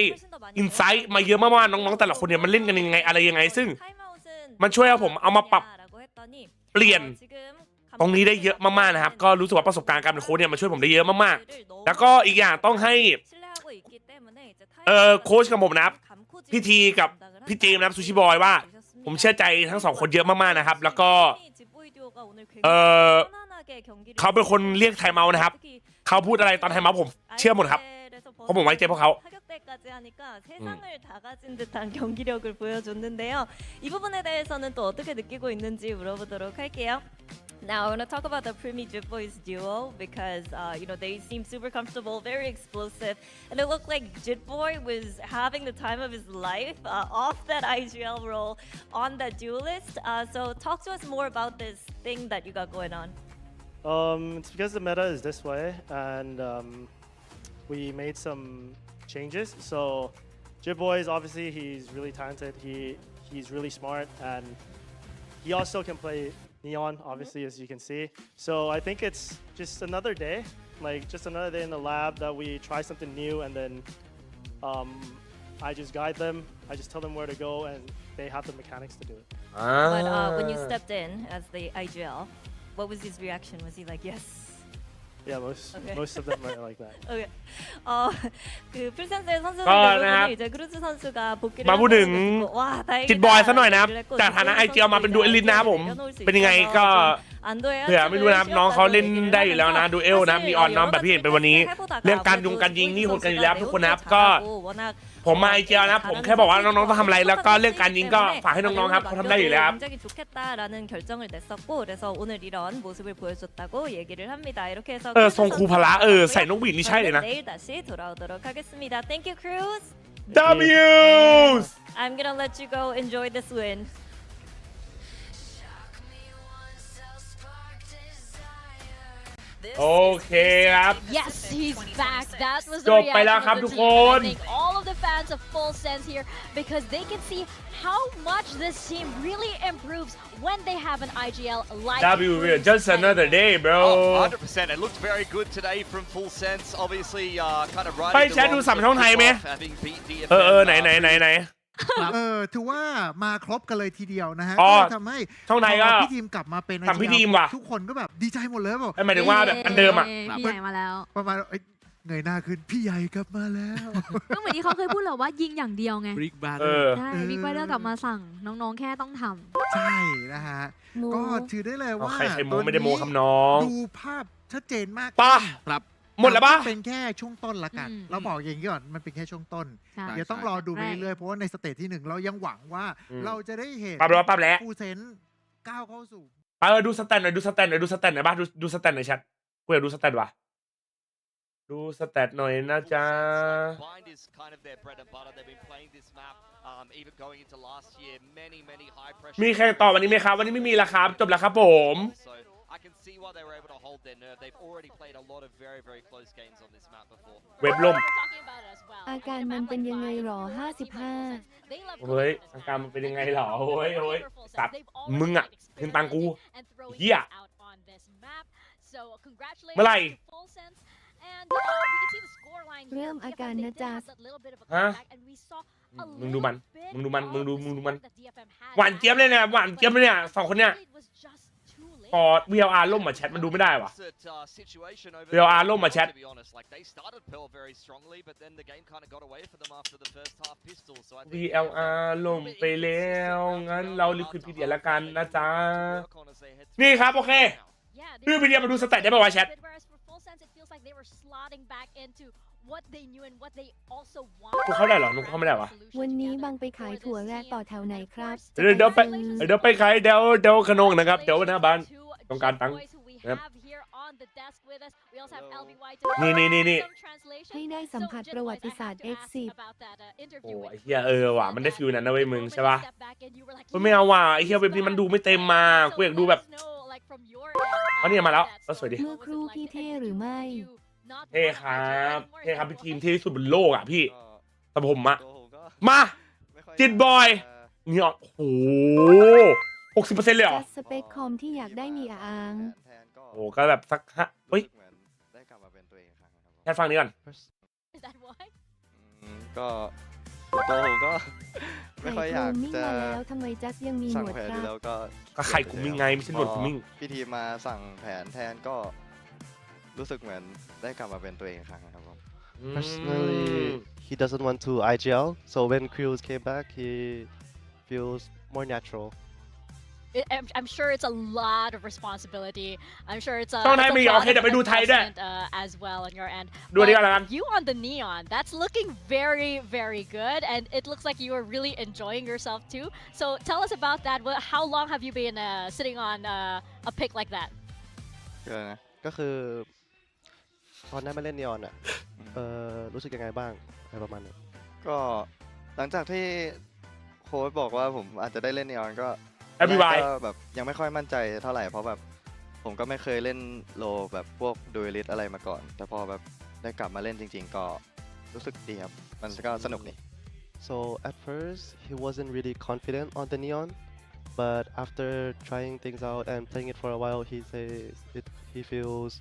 อินไซต์มาเยอะมากๆน้องๆแต่ละคนเนี่ยมันเล่นกันยังไงอะไรยังไงซึ่งมันช่วยให้ผมเอามาปรับเปลี่ยน ตรงนี้ได้เยอะมากๆนะครับก็รู้สึกว่าประสบการณ์การเป็นโค้ชเนี่ยมาช่วยผมได้เยอะมากๆแล้วก็อีกอย่างต้องให้โค้ชกับผมนะครับพี่ทีกับพี่เจมส์นะครับซูชิบอยว่าผมเชื่อใจทั้งสองคนเยอะมากๆนะครับแล้วก็เขาเป็นคนเรียกไทม์เอาท์นะครับเขาพูดอะไรตอนไทม์เอาท์ผมเชื่อหมดครับเพราะผมไว้ใจพวกเขาNow I want to talk about the Primi Jit Boys duo because they seem super comfortable, very explosive, and it looked like Jit Boy was having the time of his life off that IGL role on that duelist. So talk to us more about this thing that you got going on. It's because the meta is this way, and we made some changes. So Jit Boy is obviously he's really talented. He's really smart, and he also can play Neon, obviously, as you can see. So I think it's just another day, like just another day in the lab that we try something new, and then I just guide them. I just tell them where to go, and they have the mechanics to do it. But when you stepped in as the IGL, what was his reaction? Was he like, yes? Yeah, most of them are like that. Okay. 그 풀센스의 선수들은 이제 크루즈 선수가 복귀를 มาพูดถึง 와, จิตบอยซะหน่อยนะครับจากฐานะ IGL มาเป็นดูเอลินนะครับผมเป็นยังไงก็เผื่อไม่รู้นะครับน้องเขาเล่นได้อยู่แล้วนะดูเอลนะมีออนน้องแบบที่เห็นไปวันนี้เรื่องการยิงนี่โหดกันอยู่แล้วทุกคนนะครับก็ผมมา IGL นะผมแค่บอกว่าน้องๆต้องทำอะไรแล้วก็เรื่องการยิงก็ฝากให้น้องๆครับเขาทำได้อยู่แล้วครับ 굉장히 좋겠다라는 결정을 냈었고 그래서 오늘 이런 모습을 보여줬다고 얘기를 합니다. 이렇게 해서 ทรงครูพละใส่นกหวีดนี่ใช่เลยนะ 내일 다시 돌아오도록 하겠습니다. Thank you, Cruz. W's I'm gonna let you go enjoy this win. โอเคครับ Yes, he's back. That was จ the บไปแล้วครับ reaction ทุ of ก the ค team. น I think all of the fans of FULLSENSE here because they can see how much this team really improves when they have an IGL like W just another day bro 100%. It looked very good today from FULLSENSE. Obviously, kind of right. ไปแชทดูสัมช่องไทยไหมไหนถือว่ามาครบกันเลยทีเดียวนะฮะ ก็ ทำให้ ช่องไทยก็ พี่ทีมกลับมาเป็น ทำพี่ทีมว่ะ ทุกคนก็แบบดีใจหมดเลยบอก หมายถึงว่าแบบอันเดิมอ่ะ พี่ใหญ่มาแล้ว ประมาณเงยหน้าขึ้นพี่ใหญ่กลับมาแล้ว ก็เหมือนที่เขาเคยพูดเลยว่ายิงอย่างเดียวไง Big Brother ใช่บิ๊กไบเดอร์กลับมาสั่งน้องๆแค่ต้องทำ ใช่นะฮะก็ถือได้เลยว่า ใครโม้ไม่ได้โม้คำน้อง ดูภาพชัดเจนมาก ป่ะ ครับ หมดแล้วป่ะ เป็นแค่ช่วงต้นละกันเราบอกอย่างนี้ก่อนมันเป็นแค่ช่วงต้นเดี๋ยวต้องรอดูไปเรื่อยๆเพราะว่าในสเตจที่1เรายังหวังว่าเราจะได้เห็น ปั๊บแล้ว ฟูเซนก้าวเข้าสู่ ดูสแตนหน่อยดูสแตนหน่อยบ้างดูสแตนหน่อยชัดกูอยากดูสแตนว่ะดูสแตนหน่อยนะจ๊ะมีใครตอบวันนี้ไหมครับวันนี้ไม่มีแล้วครับจบแล้วครับผม I can see why they were able to hold their nerve. They've already played a lot of very, very close games on this map before. เว็บล่ม อาการมันเป็นยังไงหรอ55เฮ้ยอาการมันเป็นยังไงหรอเฮ้ยสัตว์มึงอ่ะเงินตังกูเหี้ยเมื่อไหร่เริ่มอาการนะจ๊ะ ฮะมึงดูมันหวานเจี๊ยบเลยเนี่ยสองคนเนี่ยพอ VLR ล่มมาแชทมันดูไม่ได้ว่ะ VLR ล่มมาแชท VLR ล่มไปแล้วงั้นเราลิควิดพีเดียละกันนะจ๊ะนี่ครับโอเคลิควิดพีเดียมาดูสแตทได้ป่าวะแชทกูเข้าได้เหรอนุ๊กเข้าไม่ได้วะ วันนี้บังไปขายถั่วแร่ต่อแถวไหนครับ เดี๋ยวไปขายเดี๋ยวขนมนะครับเดี๋ยวหน้าบ้านต้องการตังค์นะครับนี่ให้ได้สัมผัสประวัติศาสตร์ X10 โอ้ไอ้เหี้ยว่ะมันได้ฟิลนั้นนะเว้ยมึงใช่ป่ะไม่เอาว่ะไอ้เหี้ยเว็บนี้มันดูไม่เต็มมากูอยากดูแบบอ๋อนี่มาแล้วก็สวยดิเมื่อครูพี่เท่หรือไม่เท่ครับพี่ทีมเท่ที่สุดบนโลกอ่ะพี่แต่ผมอะมาจิตบอยเนี่ยโอ้โห 60% เลยเหรอสเปคคอมที่อยากได้มีอ่างโอ้ก็แบบสักเฮ้ยแค่ฟังนี้ก่อนก็ ตัวผมก็ ไม่ ไข่ ค่อย โค อ ร ยาก มมิ่ง จะ มาแล้วทำไมจัสยังมีห สั่ น ง วด แผน ค อยู่ รับ แล้วก็ ก็ไข่กูมิ่งไงไม่ใช่หนวดกูมิ่ง พี่ทีมมาสั่งแผนแทนก็รู้สึกเหมือนได้กลับมาเป็นตัวเองอีกครั้งครับผม Personally, he doesn't want to IGL, so when Crews came back, he feels more natural. I'm sure it's a lot of responsibility. I'm sure it's a, ต้องให้ it's a มี lot โอเค of เดี๋ยวไปดูไทยด้วย investment, as well on your end. ดูอันนี้ก่อนละกัน But you on the neon, that's looking very, very good, and it looks like you are really enjoying yourself too. So tell us about that. How long have you been sitting on a pick like that? ก็คือตอนได้มาเล่นนีออนอ่ะรู้สึกยังไงบ้างอะไรประมาณนั้น ก็หลังจากที่โค้ชบอกว่าผมอาจจะได้เล่นนีออนก็ Everybody ก็แบบยังไม่ค่อยมั่นใจเท่าไหร่เพราะแบบผมก็ไม่เคยเล่นโลแบบพวกดูเอลิสอะไรมาก่อน แต่พอแบบได้กลับมาเล่นจริงๆก็รู้สึกดีครับมันก็สนุกดี So at first he wasn't really confident on the neon, but after trying things out and playing it for a while, he says he feels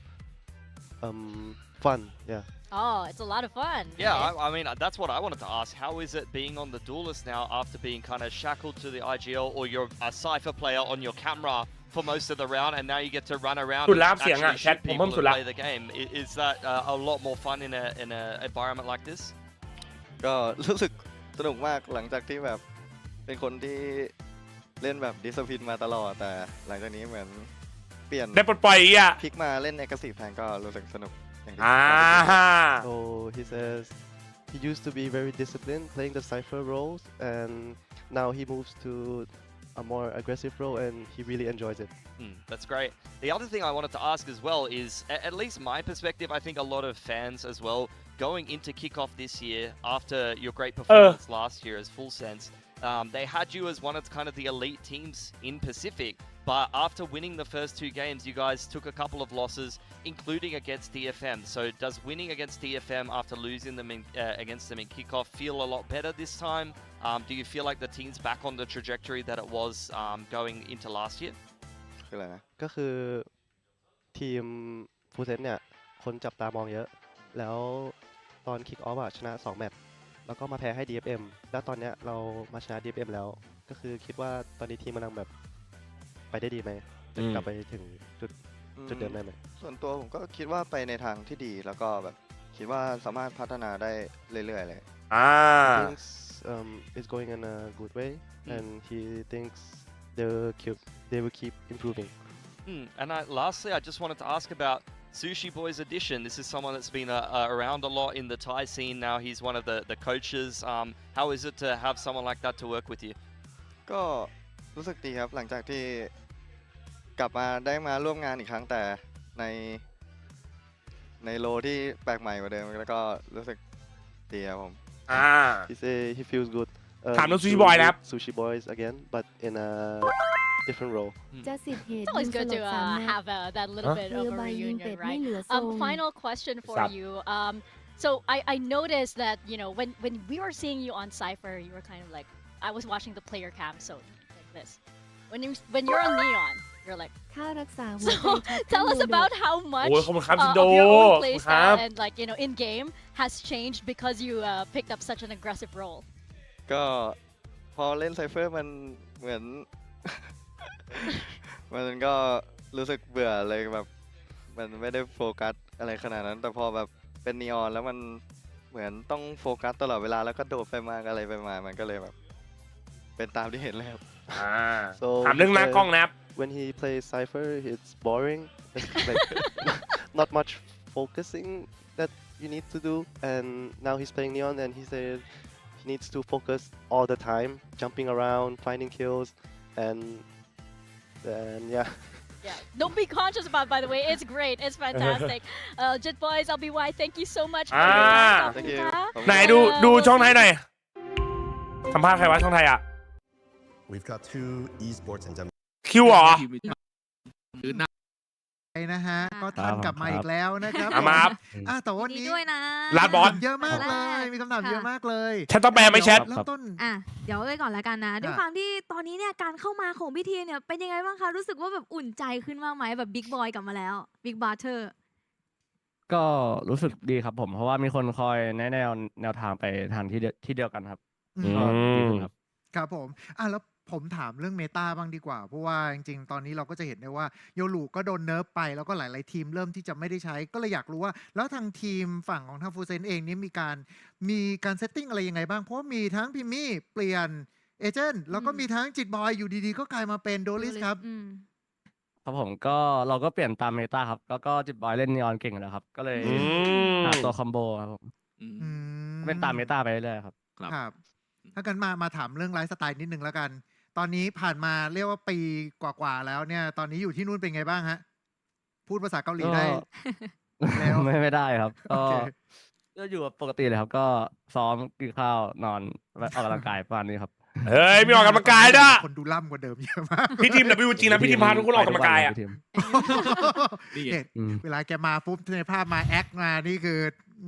fun. Yeah. Oh, it's a lot of fun. Yeah, I mean, that's what I wanted to ask. How is it being on the duelist now after being kind of shackled to the IGL, or you're a Cypher player on your camera for most of the round, and now you get to run around and actually shoot people and play the game? Is that a lot more fun in a environment like this? ก็รู้สึกสนุกมากหลังจากที่แบบเป็นคนที่เล่นแบบดิสซิปลินมาตลอดแต่หลังจากนี้เหมือนเปลี่ยน ได้ปลดปล่อยอ่ะ พลิกมาเล่นเอกสิทธิ์แทนก็รู้สึกสนุกอย่างที่ So he says he used to be very disciplined playing the Cypher roles, and now he moves to a more aggressive role, and he really enjoys it. That's great. The other thing I wanted to ask as well is, at least my perspective, I think a lot of fans as well, going into kickoff this year after your great performance last year as FULLSENSE, they had you as one of kind of the elite teams in Pacific. But after winning the first two games, you guys took a couple of losses, including against DFM. So does winning against DFM after losing them against them in kickoff feel a lot better this time? Do you feel like the team's back on the trajectory that it was going into last year? คืออะไรนะ ก็คือทีมฟูเซนเนี่ยคนจับตามองเยอะแล้วตอนคิกออฟชนะ2แมตช์แล้วก็มาแพ้ให้ DFM แล้วตอนเนี้ยเรามาชนะ DFM แล้วก็คือคิดว่าตอนนี้ทีมมันกำลังแบบไปได้ดีไหมจะกลับไปถึงจุดเดิมได้ไหม ส่วนตัวผมก็คิดว่าไปในทางที่ดีแล้วก็แบบคิดว่าสามารถพัฒนาได้เรื่อยๆเลย He thinks it's going in a good way and he thinks they will keep improving. And lastly, I just wanted to ask about Sushi Boy's addition. This is someone that's been around a lot in the Thai scene now. He's one of the coaches. How is it to have someone like that to work with you? ก็รู้สึกดีครับหลังจากที่กลับมาได้มาร่วมงานอีกครั้งแต่ในโลที่แปลกใหม่กว่าเดิมแล้วก็รู้สึกดีครับผม He say he feels good. ถามน้องซูชิบอยนะครับ Sushi Boys again, but in a different role. จะสิทธิ์เหตุ It's always ยิงส good ล to บ3 นัด have that little bit เรือ of a ใบยิงเป็ reunion, ดไม่ right? เหลือทรง Final question for Stop. you. So I noticed that, you know, when we were seeing you on Cypher, you were kind of like, I was watching the player cam, so like this. When you're on Neon, you're like. ค่ารักษาหัวใจ So ช็อต tell us โดด about how much โอ้ยขอบคุณครับ of จินโด your own ขอบ play คุณครับ style and like, you know, in game has changed because you picked up such an aggressive role. ก็พอเล่นไซเฟอร์มันเหมือน มันก็รู้สึกเบื่อเลยแบบมันไม่ได้โฟกัสอะไรขนาดนั้นแต่พอแบบเป็นนีออนแล้วมันเหมือนต้องโฟกัสตลอดเวลาแล้วก็โดดไปมาอะไรไปมามันก็เลยแบบเป็นตามที่เห็นเลยครับ So ถามเรื่องหน้ากล้องนะครับ when he plays Cypher, it's boring. It's like not much focusing that you need to do. And now he's playing Neon, and he says he needs to focus all the time, jumping around, finding kills, and yeah. Yeah, don't be conscious about it, by the way. It's great. It's fantastic. Jet Boys, LBY, thank you so much for your time. ขอบคุณค่ะ ไหนดูช่องไทยหน่อยสัมภาษณ์ใครวะช่องไทยอ่ะ We've got two esports and คิวเหรอ นะฮะก็ทันกลับมาอีกแล้วนะครับ มาครับ แต่วันนี้ ด้วยนะ ลาดบอล เยอะมากเลยมีคำถามเยอะมากเลย แชทต้องแปลไหมแชท เริ่มต้น เดี๋ยวเลยก่อนละกันนะด้วยความที่ตอนนี้เนี่ยการเข้ามาของพี่ทีเนี่ยเป็นยังไงบ้างคะรู้สึกว่าแบบอุ่นใจขึ้นมากไหมแบบบิ๊กบอยกลับมาแล้วบิ๊กบาร์เทอร์ ก็รู้สึกดีครับผมเพราะว่ามีคนคอยแนะแนวทางไปทางที่เดียวกันครับ ก็ดีขึ้นครับครับผมแล้วผมถามเรื่องเมตาบ้างดีกว่าเพราะว่าจริงๆตอนนี้เราก็จะเห็นได้ว่าโยลูก็โดนเนิร์ฟไปแล้วก็หลายๆทีมเริ่มที่จะไม่ได้ใช้ก็เลยอยากรู้ว่าแล้วทางทีมฝั่งของทางฟูเซนเองนี่มีการเซตติ้งอะไรยังไงบ้างเพราะว่ามีทั้งพิมมี่เปลี่ยนเอเจนต์แล้วก็มีทั้งจิตบอยอยู่ดีๆก็กลายมาเป็นโดลิสครับครับผมก็เราก็เปลี่ยนตามเมตาครับก็จิตบอยเล่นนีออนเก่งแล้วครับก็เลยหาตัวคอมโบครับผมเป็นตามเมตาไปเรื่อยๆครับครับถ้ากันมาถามเรื่องไลฟ์สไตล์นิดนึงแล้วกันตอนนี้ผ่านมาเรียกว่าปีกว่าๆแล้วเนี่ยตอนนี้อยู่ที่นู่นเป็นไงบ้างฮะพูดภาษาเกาหลีได้แล้วไม่ได้ครับก็อยู่ปกติเลยครับก็ซ้อมกินข้าวนอนออกกำลังกายประมาณนี้ครับเฮ้ยมีออกกำลังกายด้วยคนดูล่ำกว่าเดิมเยอะมากพี่ทีม WG นะพี่ทีมพาทุกคนออกกำลังกายเวลาแกมาปุ๊บในภาพมาแอคมานี่คือ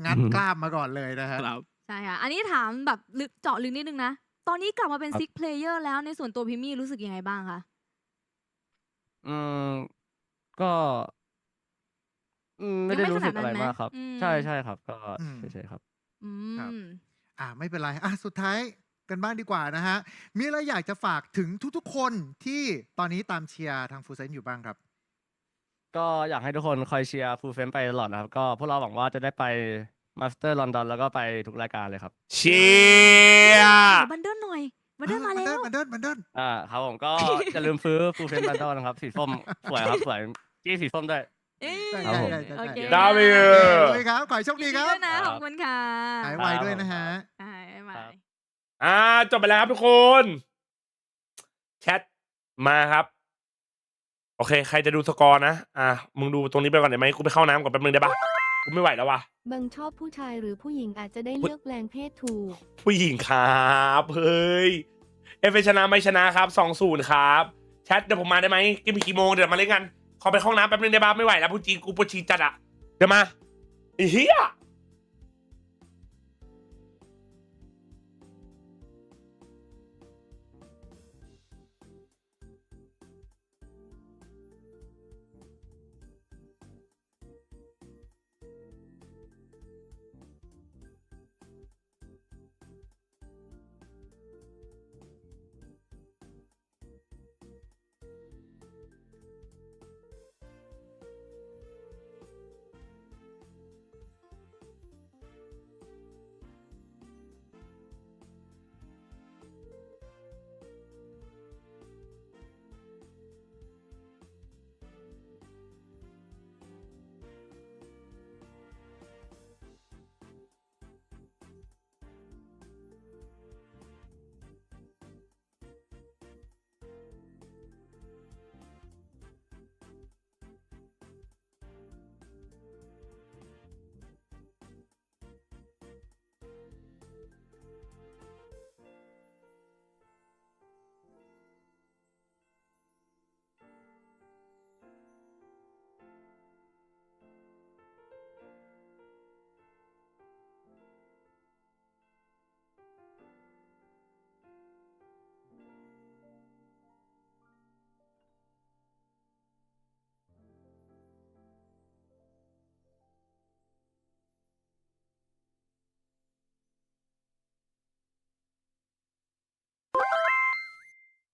งัดกล้ามมาก่อนเลยนะฮะใช่ค่ะอันนี้ถามแบบเจาะลึกนิดนึงนะตอนนี้กลับมาเป็นซิกเพลเยอร์แล้วในส่วนตัวพิมมี่รู้สึกยังไงบ้างคะก็ไม่ได้รู้สึกอะไรมากครับใช่ครับก็เฉยๆครับไม่เป็นไรสุดท้ายกันบ้างดีกว่านะฮะมีอะไรอยากจะฝากถึงทุกๆคนที่ตอนนี้ตามเชียร์ทางฟูเซนอยู่บ้างครับก็อยากให้ทุกคนคอยเชียร์ฟูเซนไปตลอดนะครับก็พวกเราหวังว่าจะได้ไปมาสเตอร์ลอนดอนแล้วก็ไปทุกรายการเลยครับเชียร์บันเดิลหน่อยบันเดิลมาแล้วบันเดิลครับผมก็อย่าลืมซื้อฟูเซนบันเดิลนะครับสีส้มสวยครับสวยจี้สีส้มด้วยครับผมดาวิเลยครับขอให้โชคดีครับนะขอบคุณค่ะหายไวด้วยนะฮะจบไปแล้วครับทุกคนแชทมาครับโอเคใครจะดูสกอร์นะมึงดูตรงนี้ไปก่อนได้ไหมกูไปเข้าน้ำก่อนแป๊บนึงได้ปะกูไม่ไหวแล้ววะบางชอบผู้ชายหรือผู้หญิงอาจจะได้เลือกแปลงเพศถูกผู้หญิงครับเฮ้ยชนะไม่ชนะครับ 2-0 ครับแชทเดี๋ยวผมมาได้ไหมกี่โมงเดี๋ยวมาเล่นกันขอไปเข้าน้ำแป๊บนึงได้ปะไม่ไหวแล้วพูดจริงกูปวดฉี่จัดเดี๋ยวมาไอ้เหี้ย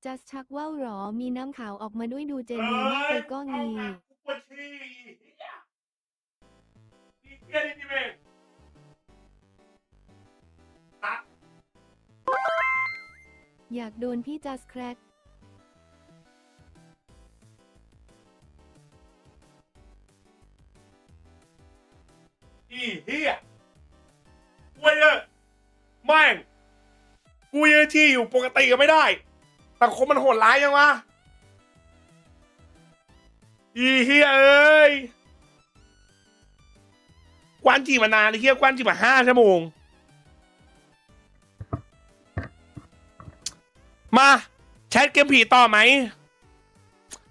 จัสชักว่าวหรอมีน้ำขาวออกมาด้วยดูเจนีมากเลยก็งีอยากโดนพี่จัสแครกเฮียเว้ยแม่งกูยืนที่อยู่ปกติก็ไม่ได้แต่คนมันโหดร้ายยังวะเฮียเอ้ยกวนจีมานานเฮียกวนจีมา5 ชั่วโมงมาแชทเกมผีต่อไหม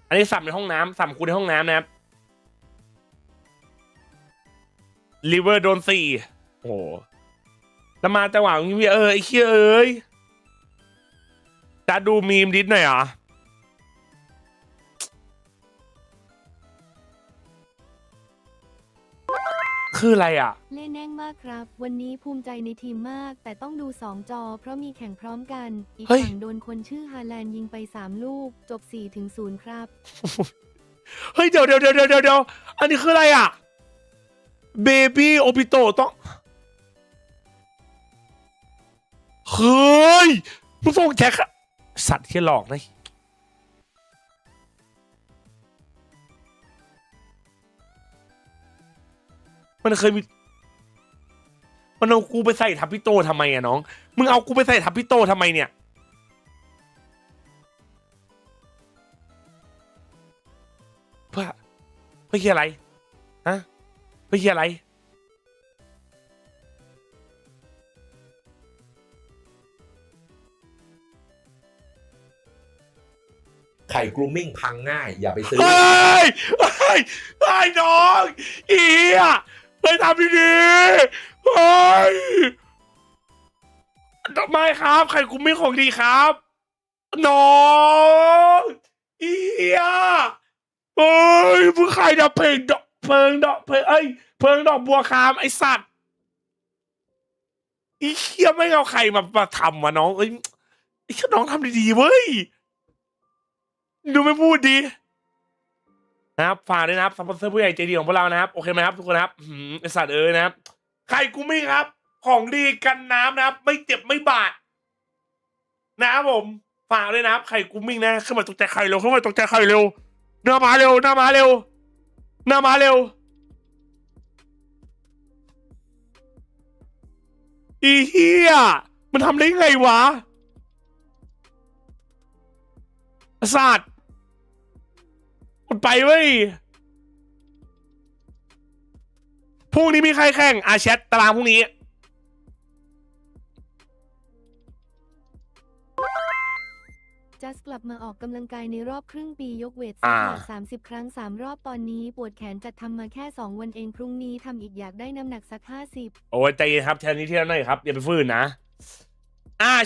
อันนี้สับในห้องน้ำสับกูในห้องน้ำนะครับลิเวอร์โดน4โอ้แล้วมาจังหวะนี้ไอ้เฮียเอ้ยจะดูมีมนิดหน่อยเหรอ คืออะไรอ่ะเล่นแน่งมากครับวันนี้ภูมิใจในทีมมากแต่ต้องดู2จอเพราะมีแข่งพร้อมกันอีกฝั่งโดนคนชื่อฮาแลนด์ยิงไป3ลูกจบ 4-0 ครับเฮ้ยเดี๋ยวอันนี้คืออะไรอ่ะเบบี้โอปิโตต้องเฮ้ยมึงส่งแจ็คสัตว์ที่หลอกนะมันเคยมีมันเอากูไปใส่ทับพี่โตทำไมอะน้องมึงเอากูไปใส่ทับพี่โตทำไมเนี่ยเพื่ออะไรฮะเพื่ออะไรไข่กรูมมิ่งพังง่ายอย่าไปซื้อไอ้น้องอีอะไปทำดีๆเฮ้ยไม่ครับไข่กรูมมิ่งของดีครับน้องอีอะเฮ้ยมึงใครดับเพลิงดอกเพลิงดอกบัวคามไอสัตว์อีเหี้ยไม่เอาใครมาทำวะน้องเอ้ยไอ้น้องทำดีๆเว้ยดูไม่พูดดีนะครับฝากด้วยนะครับสปอนเซอร์ผู้ใหญ่ใจดีของพวกเรานะครับโอเคไหมครับทุกคนนะครับไอสัตว์นะครับไข่กูมิ่งครับของดีกันน้ำนะครับไม่เจ็บไม่บาดนะครับผมฝากด้วยนะครับไข่กูมิ่งนะขึ้นมาตกใจไข่เร็วขึ้นมาตกใจไข่เร็วหน้ามาเร็วอีเหี้ยมันทำได้ไงวะศาสตร์มันไปเว้ยพรุ่งนี้มีใครแข่งแชทตารางพรุ่งนี้จัสกลับมาออกกำลังกายในรอบครึ่งปียกเวท30 ครั้ง3 รอบตอนนี้ปวดแขนจัดทำมาแค่2 วันเองพรุ่งนี้ทำอีกอยากได้น้ำหนักสัก50โอ้ยใจเย็นครับแทนนี้ที่แล้วหน่อยครับอย่าไปฝืนนะ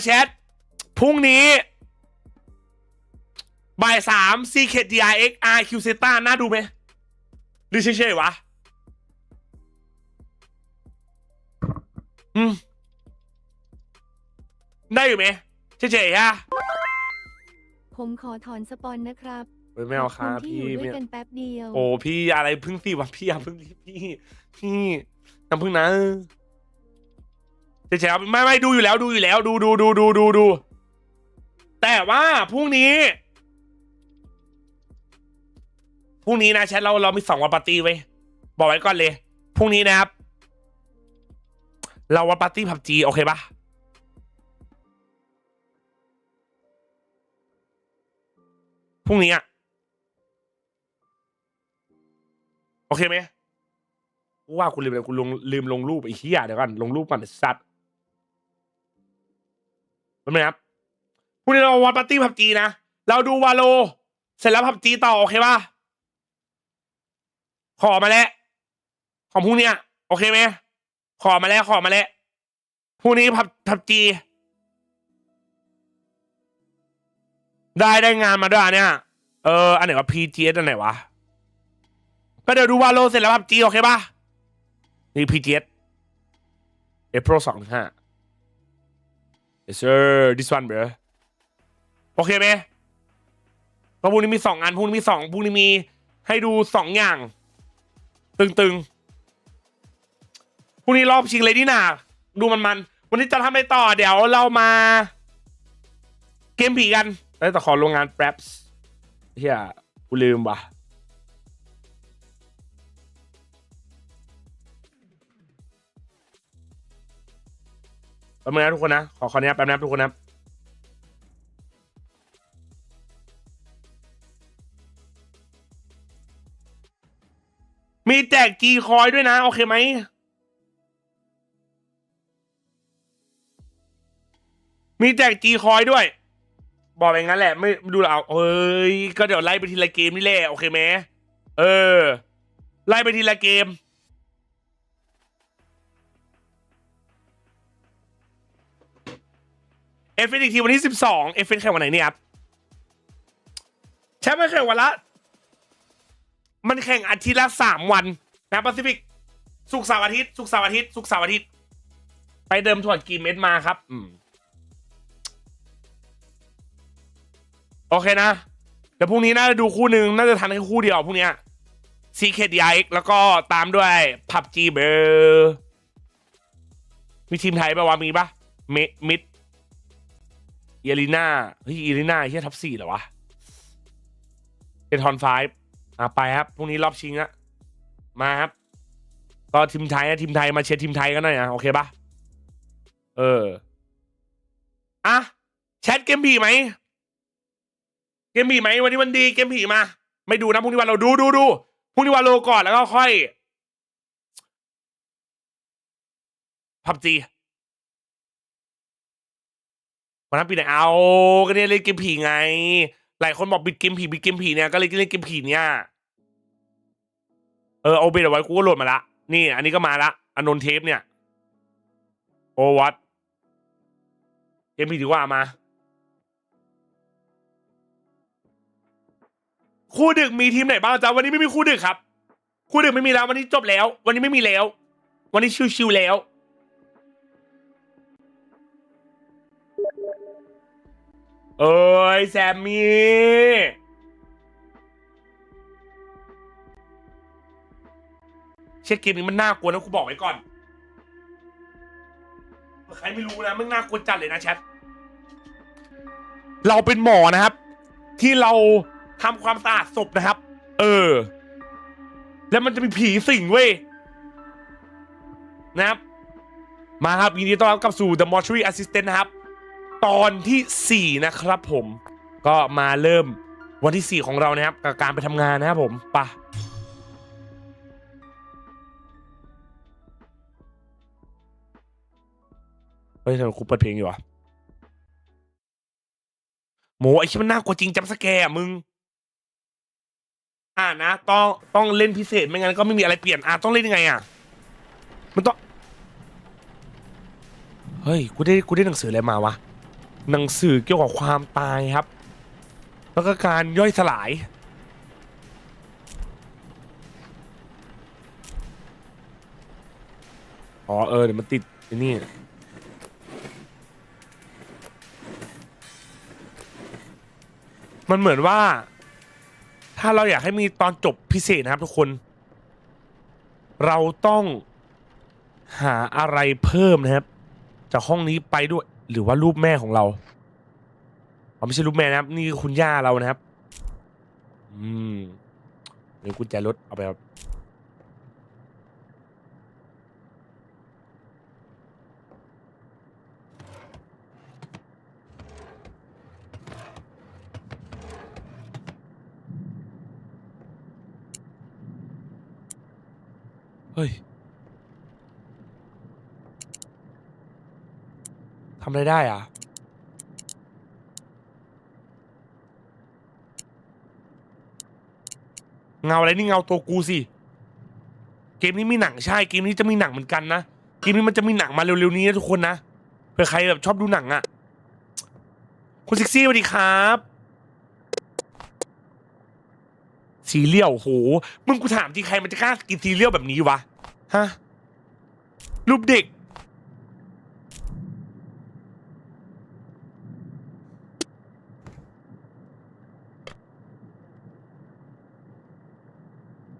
แชทพรุ่งนี้บ่าย3 Secret DRX RQ Zeta น่าดูไหมหรือเฉยๆวะได้อยู่ไหมเฉยๆฮะผมขอถอนสปอนนะครับไม่เอาครับพี่อยู่ด้วยกันแป๊บเดียวโอ้พี่อะไรพึ่งสิวะพี่อย่าพึ่งพี่น้ำพึ่งนะเฉยๆไม่ดูอยู่แล้วดูแต่ว่าพรุ่งนี้นะแชทเรามี2 วันปาร์ตี้ไว้บอกไว้ก่อนเลยพรุ่งนี้นะครับเราวันปาร์ตี้ผับจีโอเคปะพรุ่งนี้โอเคไหมว่าคุณลืมอะไรคุณลืมลงรูปไอ้เหี้ยเดี๋ยวก่อนลงรูปก่อนสัตว์เป็นไหมครับพรุ่งนี้เราวันปาร์ตี้ผับจีนะเราดูวาโลเสร็จแล้วผับจีต่อโอเคปะขอมาแล้วของพรุ่งนี้โอเคไหมขอมาแล้วพรุ่งนี้ผับจีได้งานมาด้วยเนี่ยอันไหนวะ PGS อันไหนวะก็เดี๋ยวดูวาโลเสร็จแล้วผับจีโอเคป่ะนี่ PGS April 25 Yes sir this one bro โอเคไหมเพราะพรุ่งนี้มี2 อันพรุ่งนี้มีให้ดู2 อย่างตึงพรุ่งนี้รอบชิงเลยนี่นาดูมันวันนี้จะทำอะไรต่อเดี๋ยวเรามาเกมผีกันแต่ขอโรงงานแป๊บเฮียกูลืมว่ะแป๊บนึงนะทุกคนนะขอนี้แป๊บนึงทุกคนนะมีแจกจีคอยด้วยนะโอเคไหมมีแจกจีคอยด้วยบอกอย่างนั้นแหละไม่ดูแล้วเฮ้ยก็เดี๋ยวไล่ไปทีละเกมนี่แหละโอเคไหมไล่ไปทีละเกมเอฟเฟนอีกทีวันที่12เอฟเฟนแข่งวันไหนเนี่ยครับแชมป์ไม่แข่งวันละมันแข่งอาทิตย์ละ3 วันนะแปซิฟิก ศุกร์เสาร์อาทิตย์ไปเดิมถวดกี่เม็ดมาครับโอเคนะเดี๋ยวพรุ่งนี้น่าจะดูคู่หนึ่งน่าจะทันแค่คู่เดียวพรุ่งนี้CKDIX แล้วก็ตามด้วย PUBG เบอร์มีทีมไทยป่าวะมีปะมิดเอลิน่าเฮ้ยเอลิน่าเฮียท็อป 4เหรอวะเอทอน5ไปครับพรุ่งนี้รอบชิงอะมาครับก็ทีมไทยนะทีมไทยมาเชียร์ทีมไทยกันหน่อยนะโอเคปะอ่ะแชทเกมผีไหมวันนี้วันดีเกมผีมาไม่ดูนะพรุ่งนี้วันเราดูพรุ่งนี้วันโลก่อนแล้วก็ค่อยPUBGวันนั้นปีไหนเอาก็เนี่ยเล่นเกมผีไงหลายคนบอกบิดเกมผีเนี่ยก็เลยเล่นเกมผีเนี่ยเอาเบสเอาไว้กูก็โหลดมาละนี่อันนี้ก็มาละอนนเทปเนี่ยโอวัตเกมผีดีกว่ามาคู่ดึกมีทีมไหนบ้างจ๊ะวันนี้ไม่มีคู่ดึกครับคู่ดึกไม่มีแล้ววันนี้จบแล้ววันนี้ไม่มีแล้ววันนี้ชิวๆแล้วแซมมี่เช็คเกมนี้มันน่ากลัวนะกูบอกไว้ก่อนใครไม่รู้นะมันน่ากลัวจัดเลยนะแชทเราเป็นหมอนะครับที่เราทำความสะอาดศพนะครับแล้วมันจะมีผีสิงเว้ยนะครับมาครับยินดีต้อนรับกลับสู่ The Mortuary Assistant นะครับตอนที่4นะครับผมก็มาเริ่มวันที่4ของเรานะครับกับการไปทำงานนะครับผมป่ะเฮ้ยทำไมครูเปิดเพลงอยู่วะโมไอ้ชิมันน่ากลัวจริงจัมป์สแกร์มึงนะต้องเล่นพิเศษไม่งั้นก็ไม่มีอะไรเปลี่ยนต้องเล่นยังไงมันต้องเฮ้ยกูได้หนังสืออะไรมาวะหนังสือเกี่ยวกับความตายครับแล้วก็การย่อยสลายเดี๋ยวมันติดไอ้นี่มันเหมือนว่าถ้าเราอยากให้มีตอนจบพิเศษนะครับทุกคนเราต้องหาอะไรเพิ่มนะครับจากห้องนี้ไปด้วยหรือว่ารูปแม่ของเราไม่ใช่รูปแม่นะครับนี่คือคุณย่าเรานะครับเดี๋ยวกุญแจรถเอาไปครับเฮ้ยทำอะไรได้เงาอะไรนี่เงาตัวกูสิเกมนี้มีหนังใช่เกมนี้จะมีหนังเหมือนกันนะเกมนี้มันจะมีหนังมาเร็วๆนี้นะทุกคนนะเผื่อใครแบบชอบดูหนังคุณซิกซี่สวัสดีครับซีเรียลโหมึงกูถามจริงใครมันจะกล้ากินซีเรียลแบบนี้วะฮะรูปเด็ก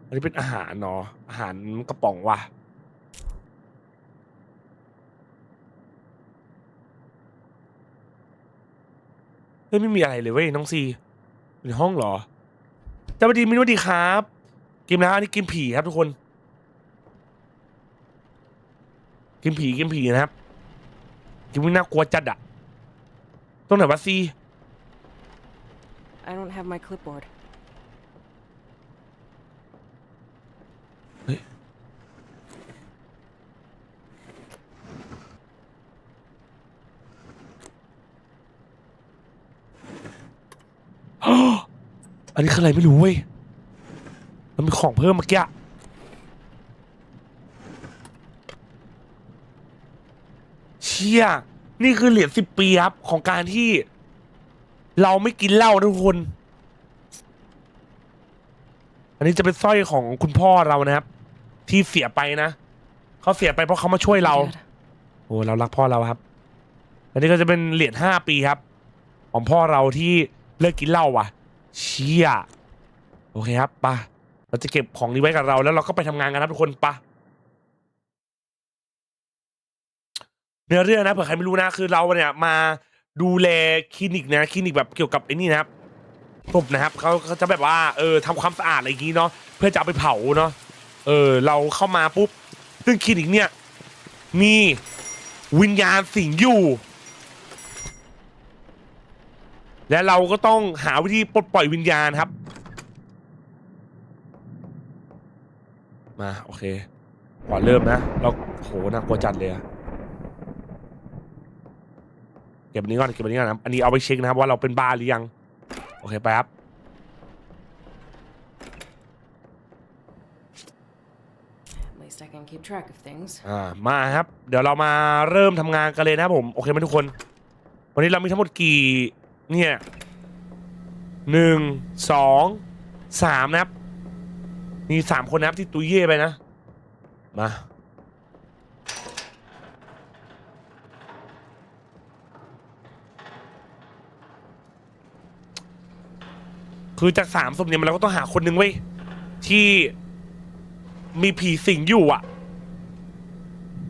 อันนี้เป็นอาหารเนาะอาหารกระป๋องว่ะเฮ้ยไม่มีอะไรเลยเว้ยน้องซีในห้องเหรอสวัสดีมินวัสดีครับเกมนะอันนี้เกมผีครับทุกคนเกมผีนะครับเกมนี้น่ากลัวจัดตรงไหนวะซี I don't have my clipboard. เฮ้ยอันนี้คืออะไรไม่รู้เว้ยมันมีของเพิ่มเมื่อกี้เชี่ยนี่คือเหรียญ10 ปีครับของการที่เราไม่กินเหล้าทุกคนอันนี้จะเป็นสร้อยของคุณพ่อเรานะครับที่เสียไปนะ เขาเสียไปเพราะเขามาช่วยเราโอ้เรารักพ่อเราครับอันนี้ก็จะเป็นเหรียญ5 ปีครับของพ่อเราที่เลิกกินเหล้าว่ะเชี่ยโอเคครับป่ะเราจะเก็บของนี้ไว้กับเราแล้วเราก็ไปทำงานกันนะทุกคนป่ะเนื้อเรื่องนะเผื่อใครไม่รู้นะคือเราเนี่ยมาดูแลคลินิกนะคลินิกแบบเกี่ยวกับไอ้นี่นะครับศพนะครับเขาจะแบบว่าทำความสะอาดอะไรอย่างงี้เนาะเพื่อจะเอาไปเผาเนาะเราเข้ามาปุ๊บซึ่งคลินิกเนี่ยมีวิญญาณสิงอยู่และเราก็ต้องหาวิธีปลดปล่อยวิญญาณครับมาโอเคก่อนเริ่มนะเราโหน่ากลัวจัดเลยอะเก็บอันนี้ก่อนเก็บอันนี้ก่อนนะอันนี้เอาไปเช็คนะครับว่าเราเป็นบ้าหรือยังโอเคไปครับมาครับเดี๋ยวเรามาเริ่มทำงานกันเลยนะครับผมโอเคไหมทุกคนวันนี้เรามีทั้งหมดกี่เนี่ย1 2 3นะครับมี3 คนนะครับที่ตุยเย่ไปนะมาคือจาก3 ศพเนี่ยเราก็ต้องหาคนหนึ่งไว้ที่มีผีสิงอยู่อ่ะ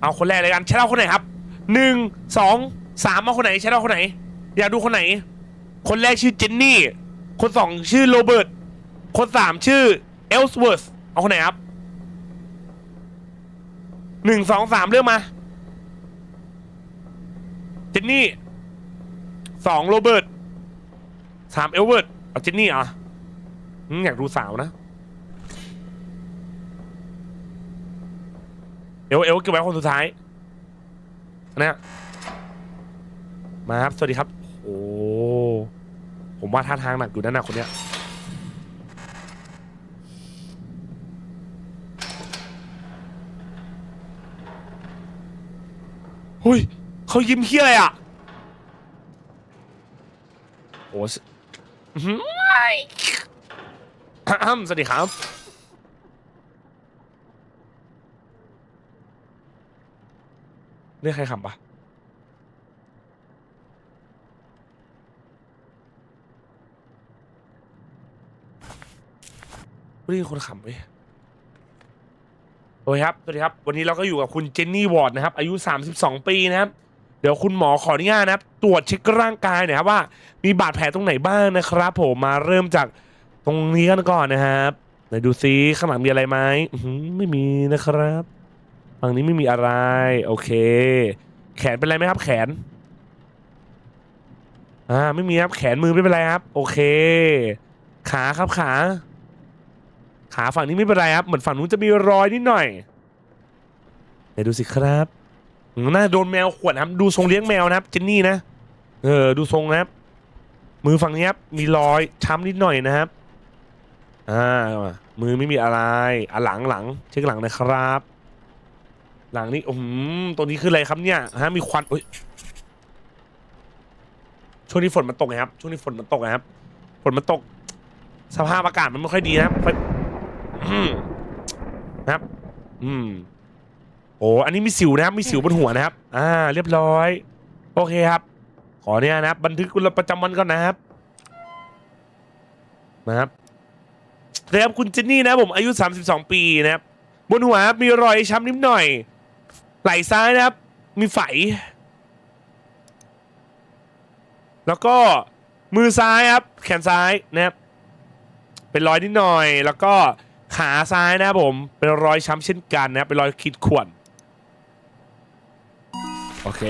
เอาคนแรกเลยกันใช่เราคนไหนครับ1 2 3เอาคนไหนใช่เราคนไหนอยากดูคนไหนคนแรกชื่อเจนนี่คน2ชื่อโรเบิร์ตคน3ชื่อเอลส์เวิร์ธเอาคนไหนครับ1 2 3เลือกมาเจนนี่2โรเบิร์ต3เอลเวิร์ธเอาเจนนี่อ่ะอยากดูสาวนะเอลเก็บไว้คนสุดท้ายนะมาครับสวัสดีครับโอ้ผมว่าท่าทางหนักอยู่นั่นนะคนเนี้ยเฮ้ยเขายิ้มเฮี้ยอะไรอ่ะโอ้สวัสดีครับเรียกใครขำปะไม่ได้คนขำเว้ยโอเคครับสวัสดีครับวันนี้เราก็อยู่กับคุณเจนนี่วอร์ดนะครับอายุ32 ปีนะครับเดี๋ยวคุณหมอขออนุญาตนะครับตรวจเช็คร่างกายหน่อยครับว่ามีบาดแผลตรงไหนบ้างนะครับผมมาเริ่มจากตรงนี้กันก่อนนะครับไหนดูซิข้างหลังมีอะไรไหมไม่มีนะครับฝั่งนี้ไม่มีอะไรโอเคแขนเป็นไรไหมครับแขนไม่มีครับแขนมือไม่เป็นไรครับโอเคขาครับขาฝั่งนี้ไม่เป็นไรครับเหมือนฝั่งนู้นจะมีรอยนิดหน่อยไหนดูสิครับน่าโดนแมวข่วนครับดูทรงเลี้ยงแมวนะครับเจนนี่นะดูทรงนะครับมือฝั่งนี้ครับมีรอยช้ำนิดหน่อยนะครับมือไม่มีอะไรหลังเช็คหลังนะครับ หลังนี้ตัวนี้คืออะไรครับเนี่ยฮะมีควันช่วงนี้ฝนมันตกไงครับช่วงนี้ฝนมันตกนะครับฝนมันตกสภาพอากาศมันไม่ค่อยดีนะครับนะครับโอ้อันนี้มีสิวนะครับมีสิวบนหัวนะครับเรียบร้อยโอเคครับขอเนี่ยนะครับบันทึกประจำวันก่อนนะครับนะครับเรียบคุณเจนนี่นะผมอายุ32 ปีนะครับบนหัวมีรอยช้ำนิดหน่อยไหล่ซ้ายนะครับมีไฝแล้วก็มือซ้ายครับแขนซ้ายนะครับเป็นรอยนิดหน่อยแล้วก็ขาซ้ายนะครับผมเป็นรอยช้ำเช่นกันนะครับเป็นรอยขีดข่วนโอเค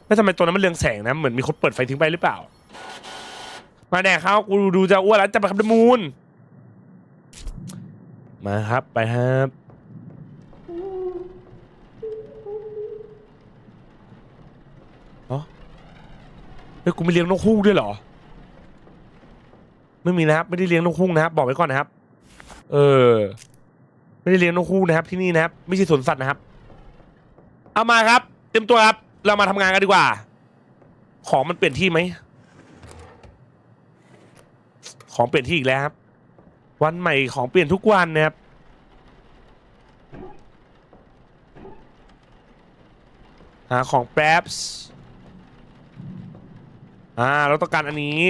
แล้วทำไมตัวนั้นมันเรืองแสงนะเหมือนมีคนเปิดไฟทิ้งไปหรือเปล่ามาแดกข้าวกูดูจะอ้วนแล้วจะไปขับดมูลมาครับไปครับเฮ้ยกูไม่เลี้ยงนกฮูกด้วยเหรอไม่มีนะครับไม่ได้เลี้ยงนกฮูกนะครับบอกไว้ก่อนนะครับไม่ได้เลี้ยงนกฮูกนะครับที่นี่นะครับไม่ใช่สวนสัตว์นะครับเอามาครับเต็มตัวครับเรามาทำงานกันดีกว่าของมันเปลี่ยนที่ไหมของเปลี่ยนที่อีกแล้วครับ วันใหม่ของเปลี่ยนทุกวันนะครับหาของแป๊บเราต้องการอันนี้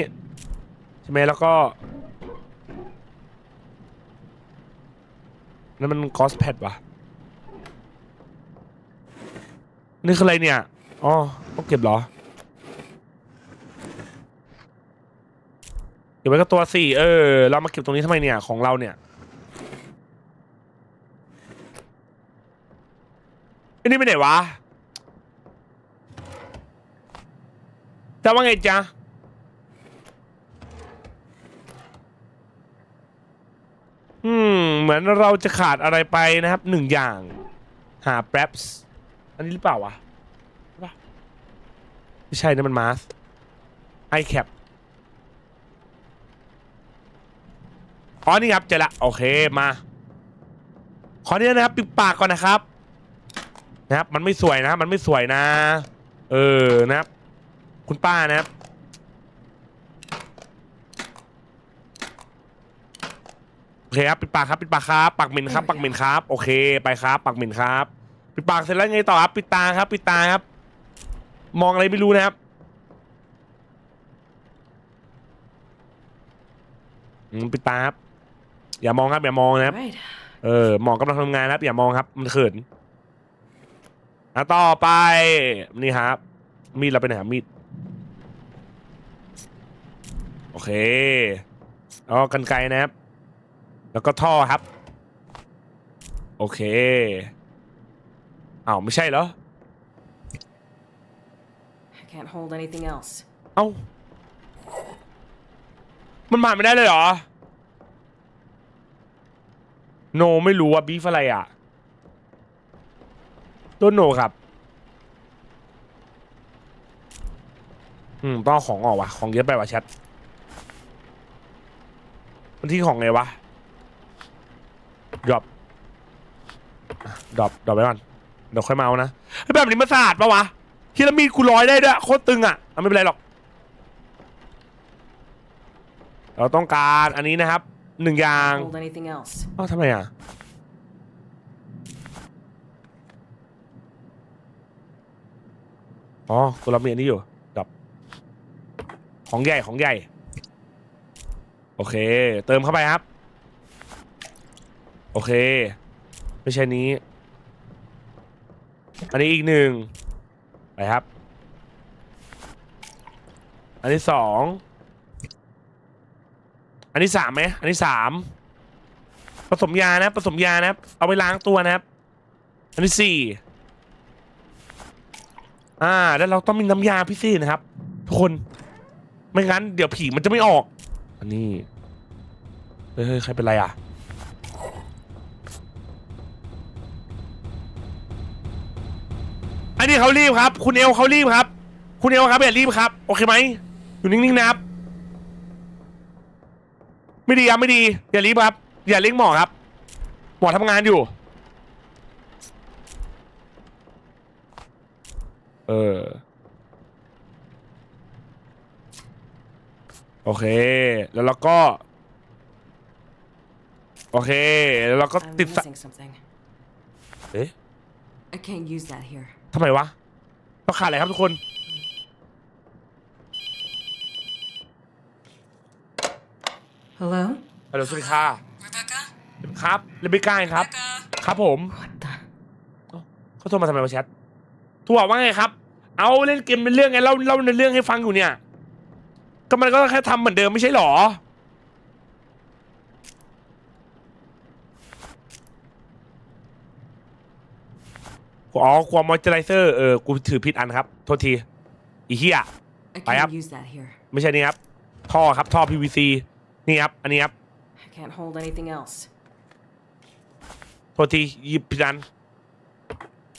ใช่ไหมแล้วก็นั่นมันคอสแพดวะนี่คืออะไรเนี่ยอ๋อต้องเก็บเหรอเก็บไว้กับตัวสี่เรามาเก็บตรงนี้ทำไมเนี่ยของเราเนี่ยไอ้นี่ไปไหนวะแต่ว่าไงจ๊ะเหมือนเราจะขาดอะไรไปนะครับหนึ่งอย่างหาแป๊บอันนี้หรือเปล่าวะไม่ใช่นะมันมาสไอแคปอ๋อนี่ครับเจอละโอเคมาขอเนี้ยนะครับปิดปากก่อนนะครับมันไม่สวยนะมันไม่สวยนะนะครับคุณป้านะครับโอเคครับปิดปากครับปิดปากครับปากเหม็นครับปากเหม็นครับโอเคไปครับปากเหม็นครับปิดปากเสร็จแล้วไงต่อครับปิดตาครับปิดตาครับมองอะไรไม่รู้นะครับปิดตาครับอย่ามองครับอย่ามองนะครับมองกำลังทำงานครับอย่ามองครับมันเขินต่อไปนี่ครับมีดเราไปไหนครับมีดโอเคแล้วกรรไกรนะครับแล้วก็ท่อครับโอเคอ้าวไม่ใช่เหรอ I can't hold anything else เอ้ามันผ่านไม่ได้เลยเหรอโนไม่รู้ว่าบีฟอะไรอ่ะต้นโนครับต้องของออกว่ะของเยอะไปว่ะแชทมันที่ของไงวะดรอปไปก่อนเดี๋ยวค่อยเมานะแบบนี้มันสะอาดปะวะทีละมีดกูร้อยได้ด้วยโคตรตึงอ่ะไม่เป็นไรหรอกเราต้องการอันนี้นะครับหนึ่งอย่างทำไมอ่ะอ๋อกูรับมีอันนี้อยู่ดรอปของใหญ่โอเคเติมเข้าไปครับโอเคไม่ใช่นี้อันนี้อีกหนึ่งไปครับอันที่สองอันที่สามไหมอันที่สามผสมยานะผสมยานะครับเอาไปล้างตัวนะครับอันที่สี่แล้วเราต้องมีน้ำยาพิเศษนะครับทุกคนไม่งั้นเดี๋ยวผีมันจะไม่ออกอันนี้เฮ้ยใครเป็นไรอ่ะอันนี้เขารีบครับคุณเอลเขารีบครับคุณเอลครับอย่ารีบครับโอเคไหมอยู่นิ่งๆนะครับไม่ดีครับไม่ดีอย่ารีบครับอย่าเร่งหมอครับหมอทำงานอยู่โอเคแล้วเราก็โอเคแล้วเราก็ติดเอ๊ะทำไมวะต้องขาดอะไรครับทุกคนฮัลโหลสวัสดีค่ะครับเลเบก้าครับครับผมเขาโทรมาทำไมวะแชทโทรว่าไงครับเอาเล่นเกมเป็นเรื่องไงเล่าในเรื่องให้ฟังอยู่เนี่ยก็มันก็แค่ทำเหมือนเดิมไม่ใช่หรอความมอยเจอไรเซอร์กูถือผิดอันครับโทษทีอีเหี้ยไปครับไม่ใช่นี่ครับท่อครับท่อ PVC นี่ครับอันนี้ครับโทษทีหยิบผิดอัน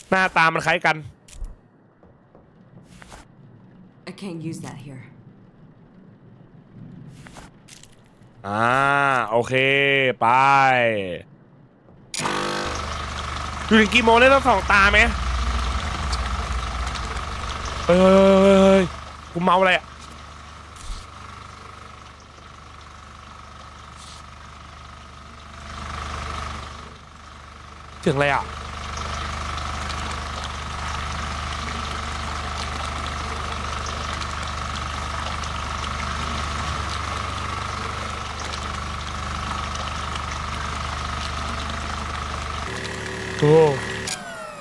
หน้าตามันคล้ายกันโอเคไปอยู่ถึงกี่โมงได้ต้อง2 ตาไหมเฮ้ยกูเมาอะไรอ่ะ เสียงอะไรอ่ะ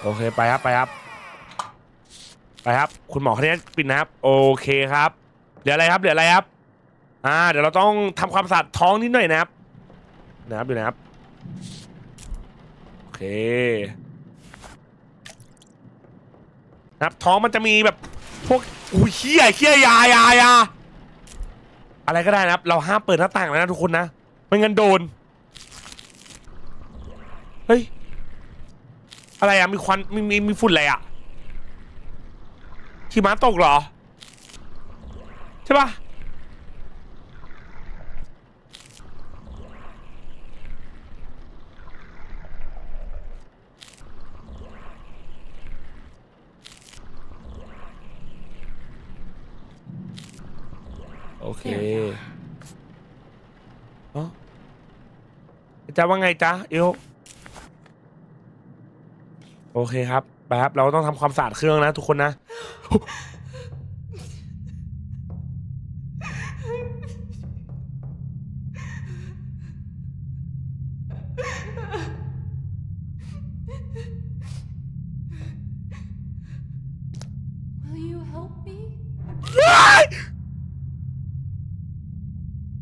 โอเคไปครับไปครับไปครับคุณหมอคนนี้ปิดนะครับโอเคครับเหลืออะไรครับเหลืออะไรครับเดี๋ยวเราต้องทำความสะอาดท้องนิดหน่อยนะครับดูนะครับโอเคนะครับท้องมันจะมีแบบพวกอุ้ยเขี้ยยาอะไรก็ได้นะครับเราห้ามเปิดหน้าต่างนะทุกคนนะไม่งั้นโดนเฮ้ยอะไรอ่ะมีควันมีฝุ่นอะไรอ่ะหิมะตกเหรอใช่ปะโอเคจะว่าไงจ๊ะเอวโอเคครับไปครับเราต้องทำความสะอาดเครื่องนะทุกคนนะ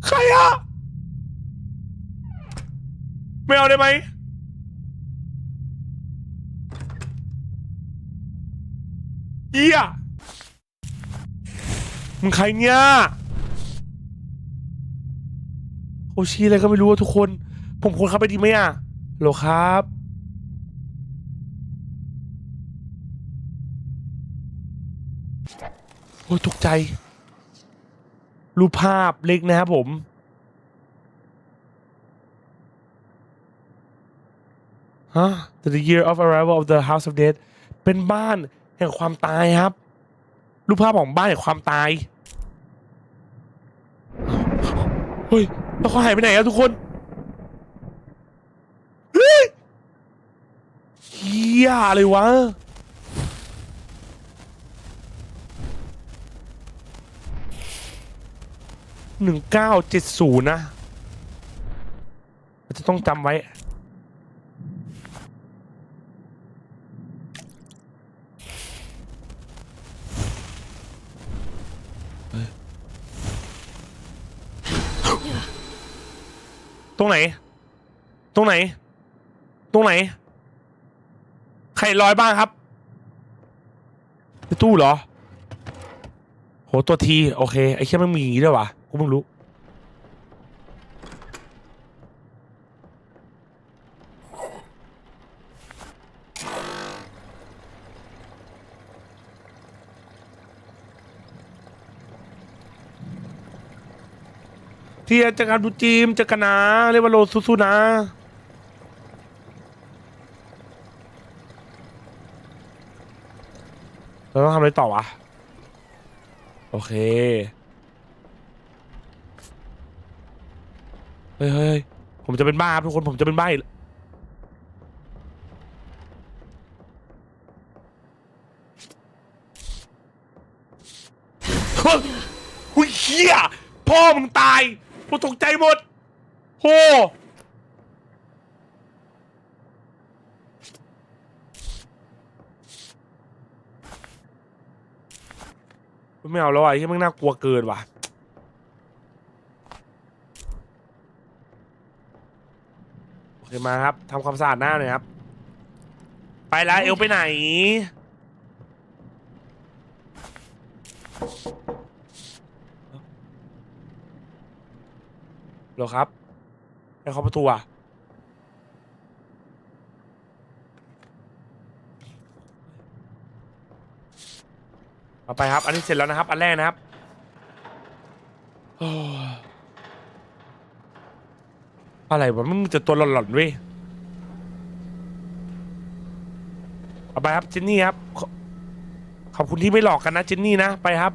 ใครอะไม่เอาได้ไหมเหี้ยมึงใครเนี่ยโอชีอะไรก็ไม่รู้ทุกคนผมควรเข้าไปดีไหมอ่ะโหลครับโอ้ตกใจรูปภาพเล็กนะครับผมThe year of arrival of the House of Dead เป็นบ้านแห่งความตายครับรูปภาพของบ้านแห่งความตายเฮ้ยแล้วเขาหายไปไหนอะทุกคนเฮ้ยเฮียอะไรวะ1970นะเราจะต้องจำไว้ตรงไหนใครลอยบ้างครับในตู้เหรอโหตัวทีโอเคไอ้แค่ไม่มีอย่างนี้ด้วยวะกูเพิ่งรู้ที่จะการดูจีมจะกันนะเรียกว่าโลสู้ๆนะเราต้องทำอะไรต่อวะโอเคเฮ้ยผมจะเป็นบ้าครับทุกคนผมจะเป็นบ้าหุ้ยเหี้ยพ่อมึงตายผมตกใจหมดโหไม่เอาแล้วไอ้ที่มันน่ากลัวเกินว่ะโอเคมาครับทำความสะอาดหน้าหน่อยครับไปแล้วเอลไปไหนเหรอครับให้เขาประตูอ่ะเอาไปครับอันนี้เสร็จแล้วนะครับอันแรกนะครับอะไรวะมันจะตัวหล่อนๆเว้ยเอาไปครับเจนนี่ครับขอบคุณที่ไม่หลอกกันนะเจนนี่นะไปครับ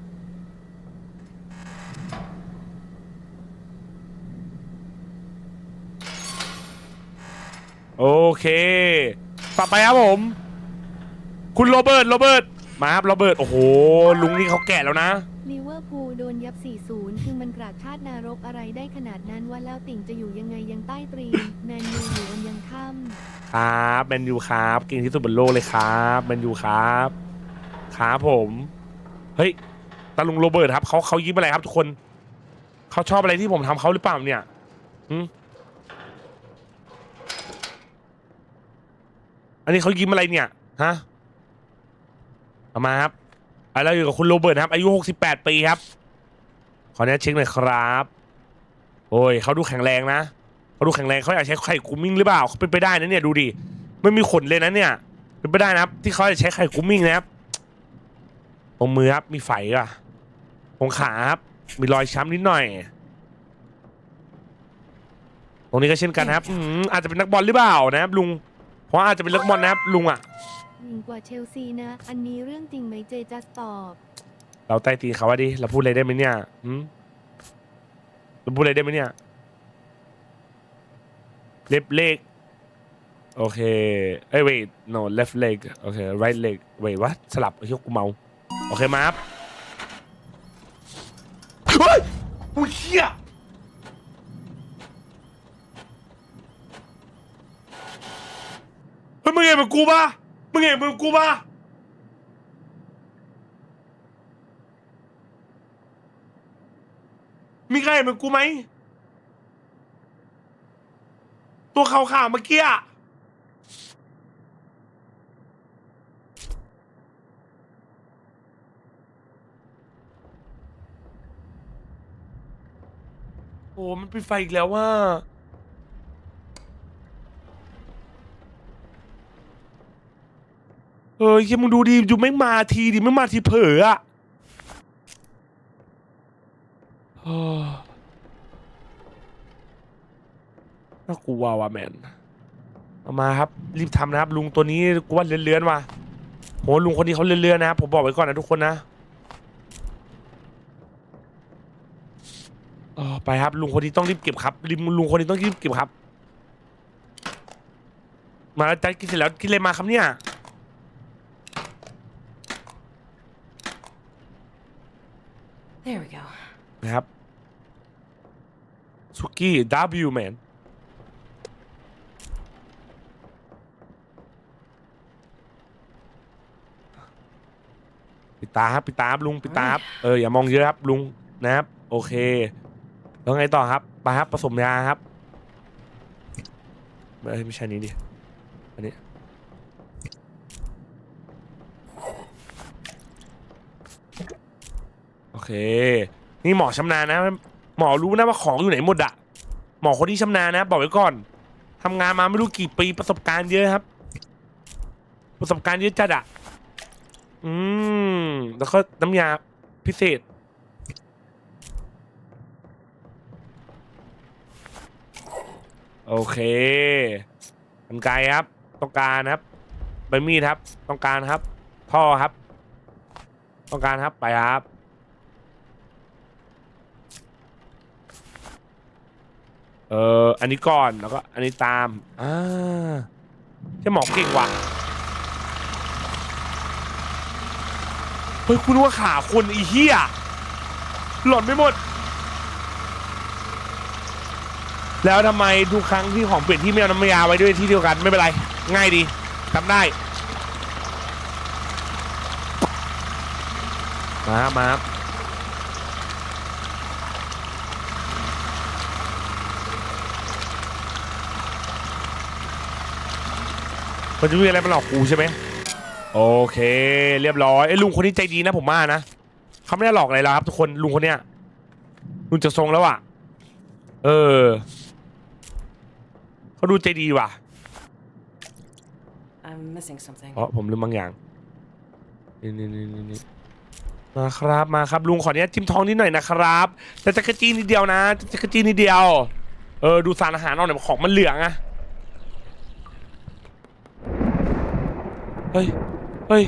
โอเค ต่อไปครับผมคุณโรเบิร์ตมาครับโรเบิร์ตโอ้โหลุงนี่เขาแก่แล้วนะลิเวอร์พูลโดนยับ 4-0 คือมันกราดคาดนรกอะไรได้ขนาดนั้นว่าแล้วติ่งจะอยู่ยังไงยังใต้ตรีแมนยูอยู่อันยังค่ำครับแมนยูครับเก่งที่สุดบนโลกเลยครับแมนยูครับผมเฮ้ยตาลุงโรเบิร์ตครับเขายิ้มอะไรครับทุกคนเขาชอบอะไรที่ผมทำเขาหรือเปล่าเนี่ยอันนี้เขายิ้มอะไรเนี่ยฮะมาครับเราอยู่กับคุณโรเบิร์ตครับอายุ68 ปีครับขอเช็คหน่อยครับโอ้ยเขาดูแข็งแรงนะเขาดูแข็งแรงเขาอยากใช้ไข่กูมิ่งหรือเปล่าเขาเป็นไปได้นะเนี่ยดูดิไม่มีขนเลยนะเนี่ยเป็นไปได้นะครับที่เขาจะใช้ไข่กูมิ่งนะครับตรงมือครับมีไฝอ่ะตรงขาครับมีรอยช้ำนิดหน่อยตรงนี้ก็เช่นกันครับอาจจะเป็นนักบอลหรือเปล่านะครับลุงเพราะอาจจะเป็นนักบอลนะครับลุงอ่ะยิ่งกว่าเชลซีนะอันนี้เรื่องจริงไหมเจจัสตอบเราใต้ตีเขาว่าดิเราพูดอะไรได้ไหมเนี่ยเราพูดอะไรได้ไหมเนี่ยเลขโอเคwait no left leg โอเค right leg wait what สลับไอ้เหี้ยกูเมาโอเคมาครับเฮ้ยโอ้ยเหี้ยเฮ้ยมึงเห็นเหมือนกูป่ะมึงเห็นเหมือนกูป่ะมีใครเห็นเหมือนกูไหมตัวขาวๆเมื่อกี้โอ้มันปิดไฟอีกแล้วว่ายังมึงดูดิอยู่ไม่มาทีดิไม่มาทีเผลออะน่ากลัวว่ะแมนเอามาครับรีบทำนะครับลุงตัวนี้กูว่าเลื่อนๆว่ะโหลุงคนนี้เขาเลื่อนๆนะครับผมบอกไว้ก่อนนะทุกคนนะไปครับลุงคนนี้ต้องรีบเก็บครับลุงคนนี้ต้องรีบเก็บครับมาแล้วจัดกินเสร็จแล้วกินอะไรมาครับเนี่ยThere we go. นะครับสุกี้ W man ปิดตาครับลุงปิดตาครับอย่ามองเยอะครับลุงนะครับโอเคแล้วไงต่อครับไปครับผสมยาครับไม่ใช่นี้ดิอันนี้โอเคนี่หมอชำนาญนะหมอรู้นะว่าของอยู่ไหนหมดอะหมอคนนี้ชำนาญนะบอกไว้ก่อนทำงานมาไม่รู้กี่ปีประสบการณ์เยอะครับประสบการณ์เยอะจัดอะแล้วก็น้ำยาพิเศษโอเคกรรไกรครับต้องการครับใบมีดครับต้องการครับท่อครับต้องการครับไปครับอันนี้ก่อนแล้วก็อันนี้ตามใช่หมอเก่งว่ะเฮ้ยคุณว่าขาคนอีเหี้ยหล่นไม่หมดแล้วทำไมทุกครั้งที่ของเปลี่ยนที่ไม่เอาน้ำยาไว้ด้วยที่เดียวกันไม่เป็นไรง่ายดีทำได้มามันจะมีอะไรมาหลอกกูใช่ไหมโอเคเรียบร้อยไอ้ลุงคนนี้ใจดีนะผมว่านะเขาไม่ได้หลอกอะไรเราครับทุกคนลุงคนเนี้ยลุงจะทรงแล้วอ่ะเขาดูใจดีว่ะผมลืมบางอย่างนี่มาครับลุงขอเนี้ยจิ้มท้องนิดหน่อยนะครับแต่จะกระจีนิดเดียวนะจะกระจีนิดเดียวดูสารอาหารเอาหน่อยของมันเหลืองอะเฮ้ย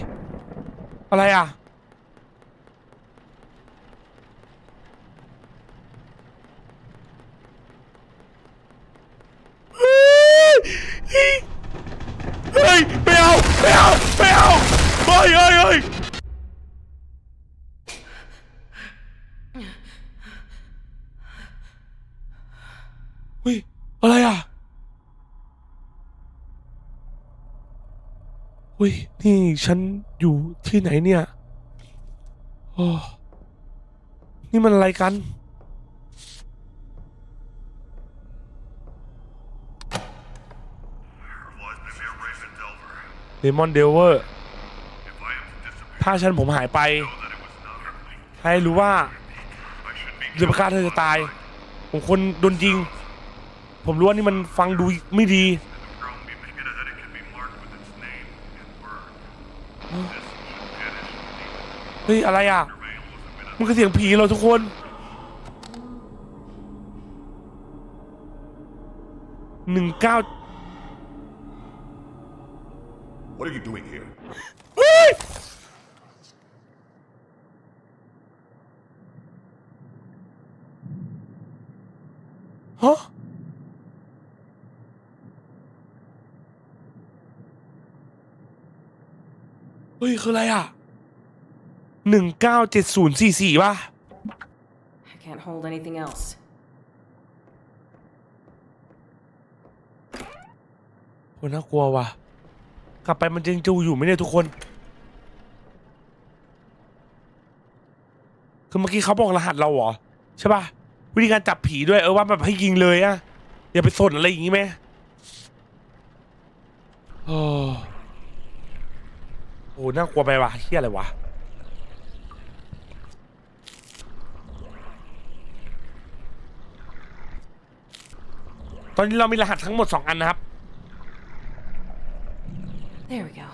อะไรอ่ะเฮ้ย ไม่เอาเฮ้ยอะไรอ่ะนี่ฉันอยู่ที่ไหนเนี่ยโอ้นี่มันอะไรกันเลมอนเดลเวอร์ถ้าผมหายไปให้รู้ว่าเดือบกาเธอจะตายผมคนโดนยิงผมรู้ว่านี่มันฟังดูไม่ดีเฮ้ยอะไรอ่ะมันคือเสียงผีเราทุกคน19 What are you doing here? ฮะเฮ้ยคืออะไรอ่ะ197044ป่ะ I can't hold anything else. โหน่ากลัวว่ะกลับไปมันยังจะอยู่ไหมเนี่ยทุกคนคือเมื่อกี้เขาบอกรหัสเราเหรอใช่ป่ะวิธีการจับผีด้วยว่าแบบให้ยิงเลยอะอย่าไปสนอะไรอย่างงี้ไหมโอ้โหน่ากลัวไปว่ะเฮียอะไรวะตอนนี้เรามีรหัสทั้งหมด2 อันนะครับ There we go.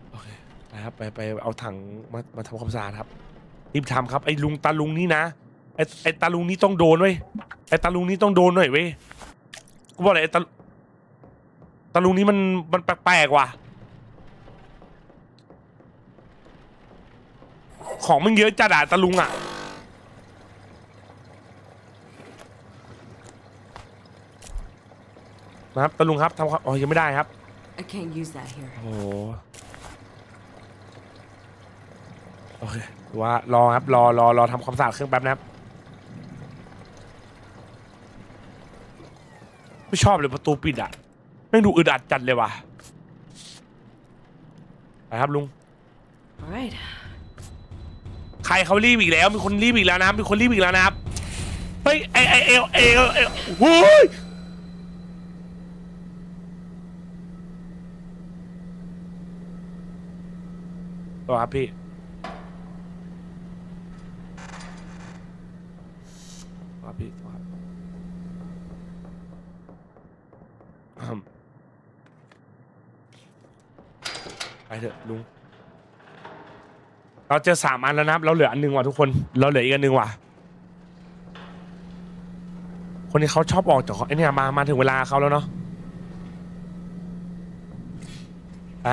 โอเคไปครับไปเอาถังมาทำความสะอาดครับรีบทำครับไอ้ลุงตาลุงนี่นะไอ้ตาลุงนี่ต้องโดนเว้ยไอ้ตาลุงนี่ต้องโดนหน่อยเว้ยกูบอกเลยไอ้ตาลุงนี่มันแปลกๆว่ะของมันเยอะจัดอะตาลุงอะนะครับตาลุงครับทำยังไม่ได้ครับ I can't use that here. โอ้โอเคว่ารอครับรอทำความสะอาดเครื่องแป๊บนะครับไม่ชอบเลยประตูปิดอ่ะไม่ดูอึดอัดจัดเลยว่ะไปครับลุง Alright. ใครเขารีบอีกแล้วมีคนรีบอีกแล้วนะมีคนรีบอีกแล้วนะครับเฮ้ยเอลโอ้ยตัวครับพี่ไปเถอะลุงเราเจอ3 อันแล้วนะครับเราเหลืออันนึงว่ะทุกคนเราเหลืออีกอันนึงว่ะคนที่เขาชอบออกจากไอ้นี่มาถึงเวลาเขาแล้วเนาะ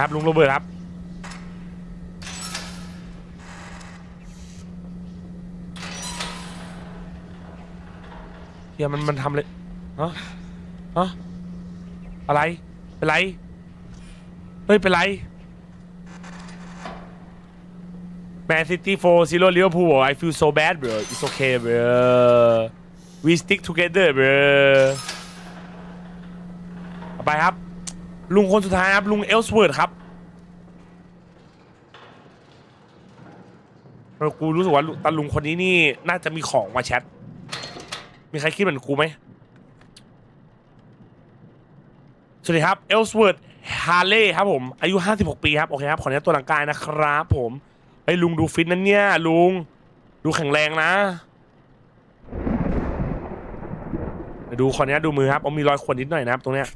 ครับลุงโรเบิร์ตครับเฮียมันทำเลยฮะอะไรเป็นไรเฮ้ยเป็นไรMan City 4-0 Liverpool I feel so bad bro it's okay bro we stick together bro ไปครับลุงคนสุดท้ายครับลุงเอลสเวิร์ดครับกูรู้สึกว่าตาลุงคนนี้นี่น่าจะมีของมาแชทมีใครคิดเหมือนกูไหมสวัสดีครับเอลสเวิร์ดฮาร์เลย์ครับผมอายุ56 ปีครับโอเคครับขออนุญาตตัวร่างกายนะครับผมไอ้ลุงดูฟิตนั่นเนี่ยลุงดูแข็งแรงนะดูขออนุญาตดูมือครับมีรอยข่วนนิดหน่อยนะครับตรงเนี้ย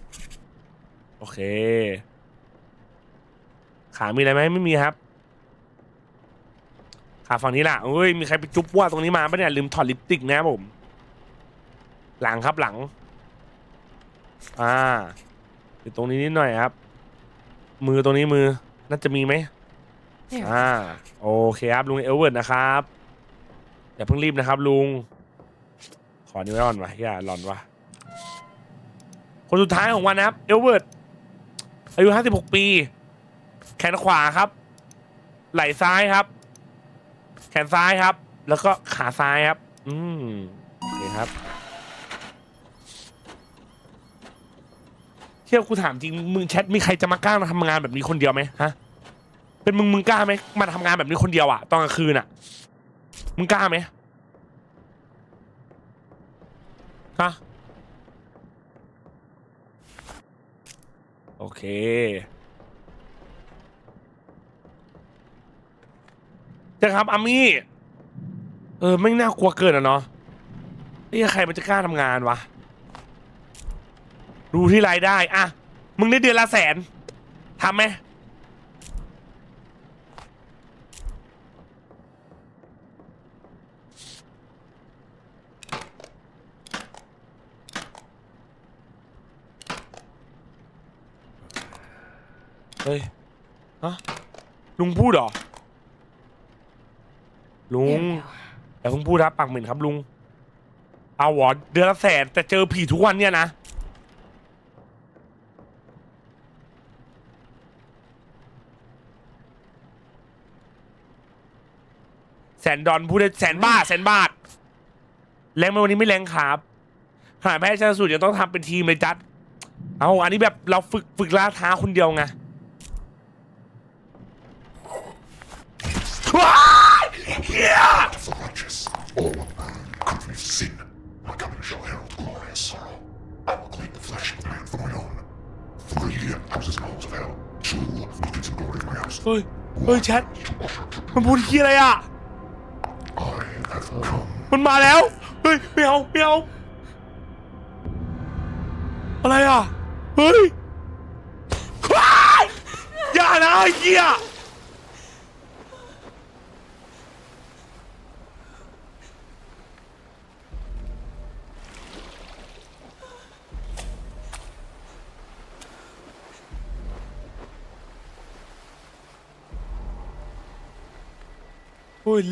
โอเคขามีอะไรไหมไม่มีครับขาฝั่งนี้ล่ะเอ้ยมีใครไปจุ๊บว่าตรงนี้มาปะเนี่ยลืมถอดลิปสติกนะครับผมหลังครับหลังอยู่ตรงนี้นิดหน่อยครับมือตรงนี้มือน่าจะมีไหมโอเคครับลุงเอลเวิร์ดนะครับอย่าเพิ่งรีบนะครับลุงขอนิ้วไว้ก่อนวะอย่าหลอนวะ คนสุดท้ายของวันนะครับเอลเวิร์ดอายุ56 ปีแขนขวาครับไหล่ซ้ายครับแขนซ้ายครับแล้วก็ขาซ้ายครับโอเคครับเที่ยวกูถามจริงมึงแชทมีใครจะมากล้ามาทำงานแบบนี้คนเดียวไหมฮะเป็นมึงกล้าไหมมาทำงานแบบนี้คนเดียวอะตอนกลางคืนอะมึงกล้าไหมฮะโอเคเจ้าครับอามี่ไม่น่ากลัวเกินอ่ะเนาะใครมันจะกล้าทำงานวะดูที่รายได้อะมึงได้เดือนละ100,000ทำไหมเฮ้ยฮะลุงพูดเหรอลุงแต่เพิ่งพูดครับปากเหม็นครับลุงเอาวอดเดือนละ100,000แต่เจอผีทุกวันเนี่ยนะ$100,000พูดได้100,000 แรงไหมวันนี้ไม่แรงครับขนาดแพทย์ชันสูตรยังต้องทำเป็นทีมเลยจัดเอาอันนี้แบบเราฝึกล่าท้าคนเดียวไงThe righteous, all man, country of sin. My coming shall herald glorious sorrow. I will clean the flesh of man for my own. 3 houses and halls of hell. 2 lookings and glory of my house. เฮ้ยแชทมันพูดขี้อะไรอ่ะมันมาแล้วเฮ้ยไม่เอาอะไรอ่ะเฮ้ยอย่านะไอ้เหี้ย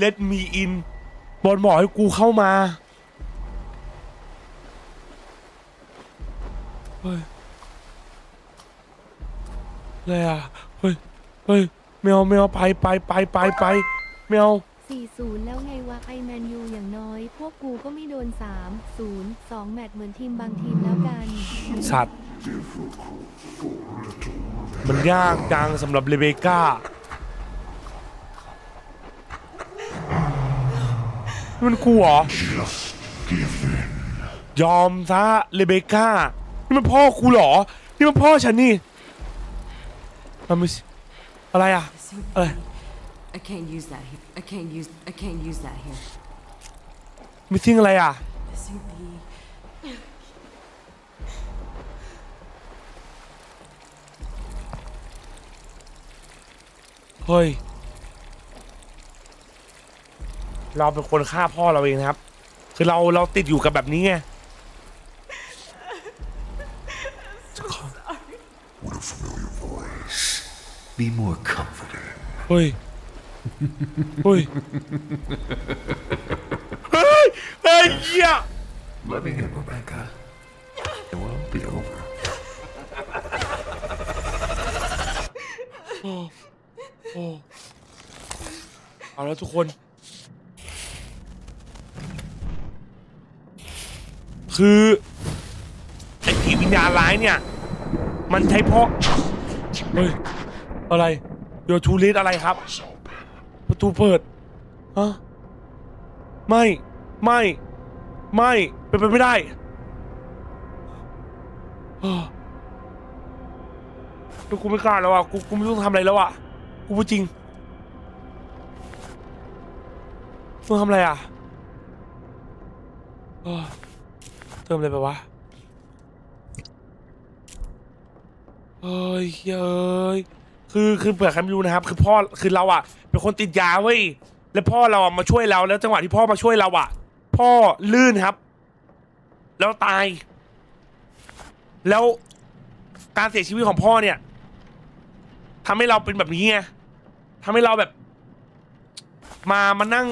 let me in บอลบอกให้กูเข้ามาเฮ้ยอะไรอ่ะเฮ้ยไม่เอาไปไม่เอา40แล้วไงวะไอแมนยูอย่างน้อยพวกกูก็ไม่โดน3-0 2 แมตช์เหมือนทีมบางทีมแล้วกันสัตว์มันยากจังสำหรับเรเบก้ามันกูเหรอยอมซะเรเบก้านี่มันพ่อกูเหรอนี่มันพ่อฉันนี่มันไม่อะไรอ่ะอะไร I can't use that here. I can't use that here. มิซิ่งอะไรอ่ะเฮ้ยเราเป็นคนฆ่าพ่อเราเองนะครับคือเราติดอยู่กับแบบนี้ไง What a familiar voice. Be more confident. เฮ้ยเหี้ย Let me in, Rebecca. It won't be over. เอาแล้วทุกคนคือไอ้ผีวิญญาณร้ายเนี่ยมันใช้พ่อเฮ้ยอะไรโยทูเลสอะไรครับประตูเปิดฮะไม่เป็นไปไม่ได้กูไม่กล้าแล้วอ่ะกูไม่ต้องทำอะไรแล้วอ่ะกูพูดจริงต้องทำอะไรอ่ะเติมอะไรไปวะเฮ้ยคือเผื่อใครไม่รู้นะครับคือพ่อคือเราอ่ะเป็นคนติดยาเว้ยแล้วพ่อเราอ่ะมาช่วยเราแล้วจังหวะที่พ่อมาช่วยเราอ่ะพ่อลื่นครับแล้วตายแล้วการเสียชีวิตของพ่อเนี่ยทำให้เราเป็นแบบนี้ไงทำให้เราแบบมานั่ง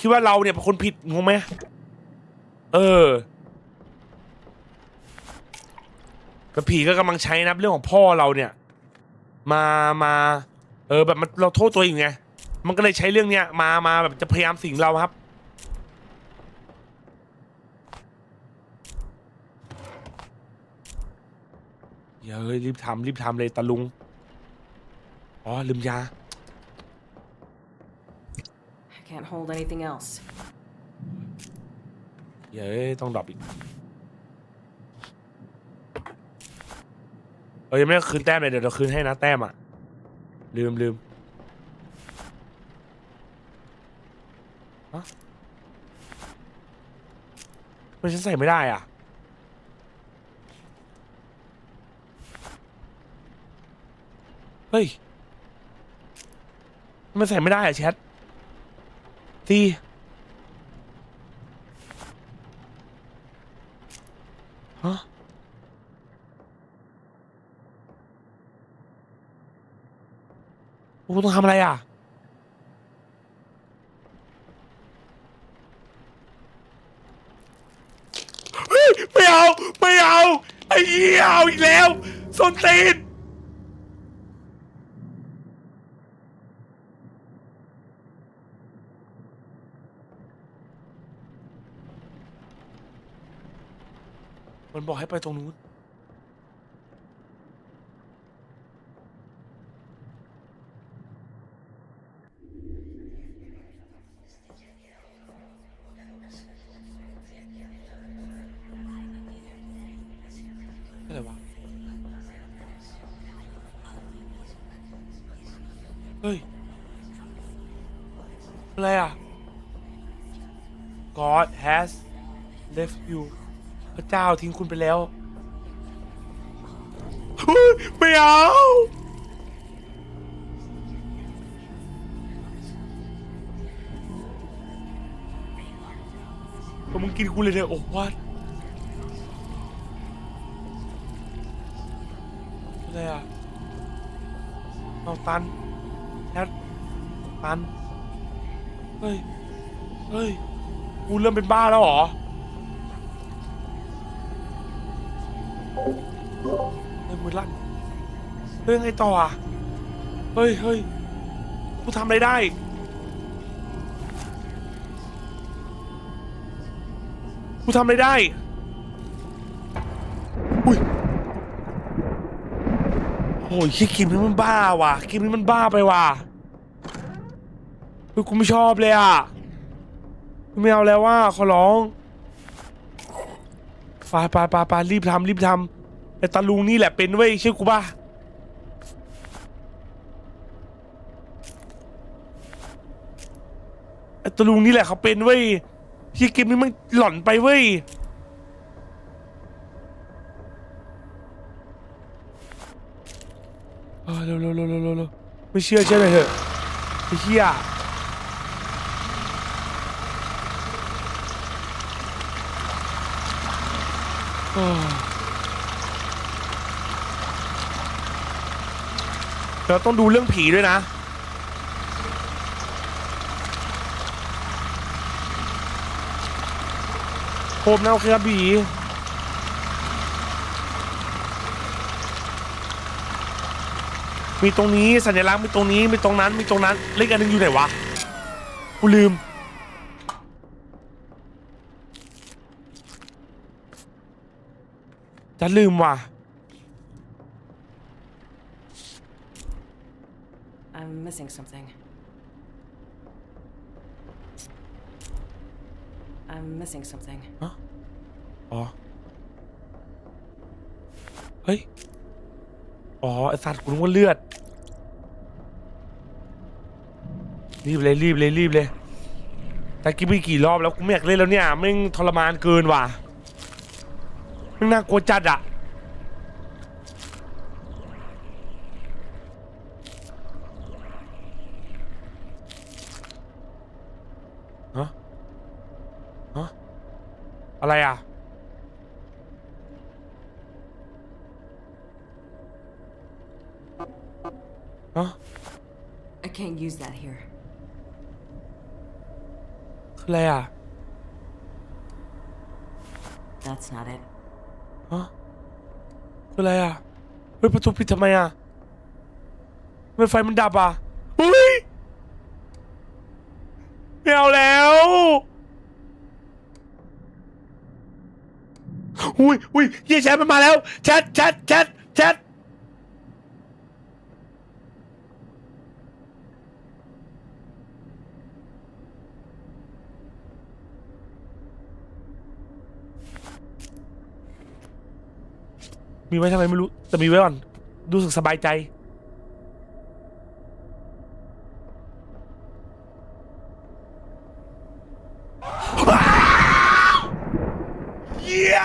คิดว่าเราเนี่ยเป็นคนผิดงงไหม แล้วผีก็กำลังใช้นะเรื่องของพ่อเราเนี่ยมาแบบมันเราโทษตัวเองไงมันก็เลยใช้เรื่องเนี้ยมาแบบจะพยายามสิงเราครับเฮ้ยรีบทำเลยตะลุงอ๋อลืมยา I can't hold anything else. เฮ้ยต้องดรอปอีกยังไม่ได้คืนแต้มเลยเดี๋ยวเราคืนให้นะแต้มอ่ะลืมฮะมันฉันใส่ไม่ได้อ่ะเฮ้ยมันใส่ไม่ได้อ่ะแชทตีฮะโอ้ต้องทำอะไรอ่ะเฮ้ยไม่เอาไอ้เหี้ยเอาอีกแล้วส้นตีนมันบอกให้ไปตรงนู้นอะไรวะเฮ้ยอะไรอ่ะ God has left you พระเจ้าทิ้งคุณไปแล้วไม่เอามึงกินกูเลยเนี่ยโอ้วัดอะไรอ่ะเอาตันแอดตันเฮ้ยกูเริ่มเป็นบ้าแล้วเหรอมือลั่นเรื่องไงต่ออ่ะเฮ้ยกูทำอะไรได้อุ้ยโอ้ยเกมนี้มันบ้าว่ะเกมนี้มันบ้าไปว่ะกูไม่ชอบเลยอ่ะไม่เอาแล้วว่าขอร้องไปรีบทำไอ้ตาลุงนี่แหละเป็นเว้ยเชื่อกูป่ะไอ้ตาลุงนี่แหละเขาเป็นเว้ยที่เกมนี้มันหล่อนไปเว้ยเร็วไม่เชื่อเลยเถอะไอ้เหี้ยเราต้องดูเรื่องผีด้วยนะโคมนะโอเคครับผีมีตรงนี้สัญลักษณ์มีตรงนี้มีตรงนั้นเลขอันนึงอยู่ไหนวะกูลืมจะลืมว่ะI'm missing something.อ๋อเฮ้ยไอ้สัตว์กูนึกว่าเลือดรีบเลยแต่กิ๊บไปกี่รอบแล้วกูไม่อยากเล่นแล้วเนี่ยแม่งทรมานเกินว่ะแม่งน่ากลัวจัดอ่ะอะไรอ่ะI can't use that here. คืออะไรอ่ะ That's not it. ฮะ อะไรอ่ะเฮ้ยประตูปิดทำไมอ่ะทำไมไฟมันดับอ่ะอุ้ยไม่เอาแล้วอุ้ยเยี่ยแชทมันมาแล้วแชทมีไว้ทำไมไม่รู้แต่มีไว้ก่อนรู้สึกสบายใจเยี่ย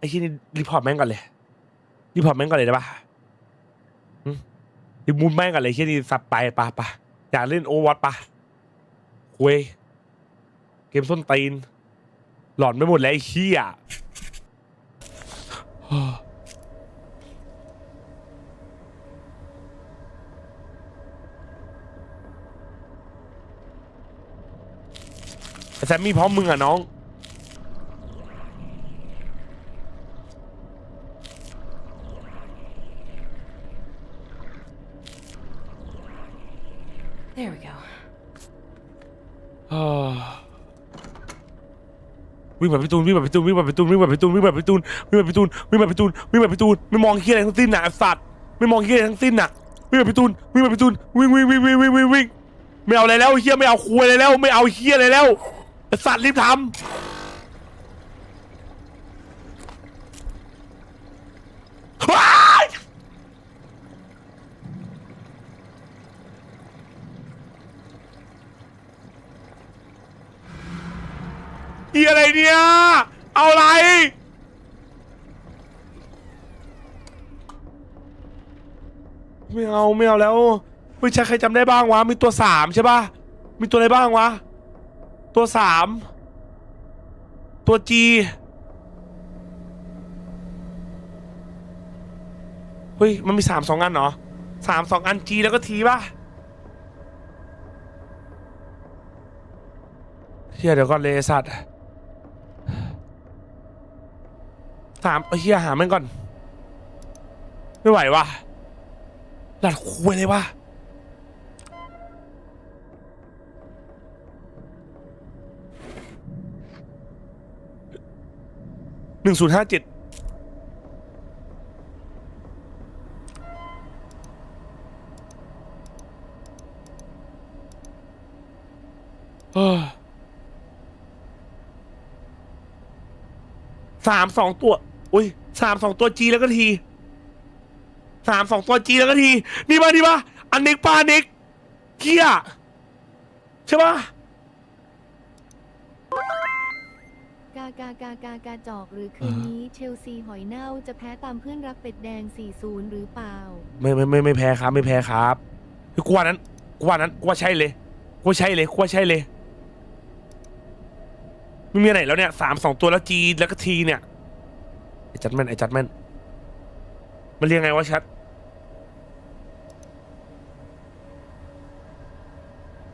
ไอ้ที่นี่รีพอร์ตแม่งก่อนเลยได้ปะรีมูฟแม่งก่อนเลยที่นี่สับไปปะอยากเล่นโอวัตปะคุยเกมส้นตีนหลอนไปหมดแล้วไอ้เหี้ยแซมมี่พร้อมมึงอ่ะน้องThere we go. วิ่งแบบพี่ตูนไม่มองเหี้ยอะไรทั้งสิ้นน่ะสัตว์ไม่มองเหี้ยอะไรทั้งสิ้นน่ะวิ่งแบบพี่ตูนวิ่งไม่เอาอะไรแล้วเหี้ยไม่เอาคุยอะไรแล้วไม่เอาเหี้ยอะไรแล้วสัตว์รีบทำว้ายเหี้ยอะไรเนี่ยเอาอะไรไม่เอาแล้วไม่ใช่ใครจำได้บ้างวะมีตัว3ใช่ป่ะมีตัวอะไรบ้างวะตัว3ตัว G เฮ้ยมันมี3 2อันเหรอ3 2อัน G แล้วก็ T ป่ะเฮียเดี๋ยวก่อนเลยสัตว์3เฮียหามันก่อนไม่ไหววะหลัดคุยเลยวะ10573 2ตัวอุ้ย3 2ตัวจีแล้วก็ที3 2ตัวจีแล้วก็ทีนี่ป่ะอันเน็กป้าเน็กเฮียใช่ป่ะกาจอกหรือคืนนี้เชลซีหอยเน่าจะแพ้ตามเพื่อนรักเป็ดแดง 4-0 หรือเปล่าไม่แพ้ครับกูว่าใช่เลยไม่มีไหนแล้วเนี่ย3 2ตัวแล้วจีแล้วก็ทีเนี่ยไอ้จัดแม่นมันเรียงไงวะชัด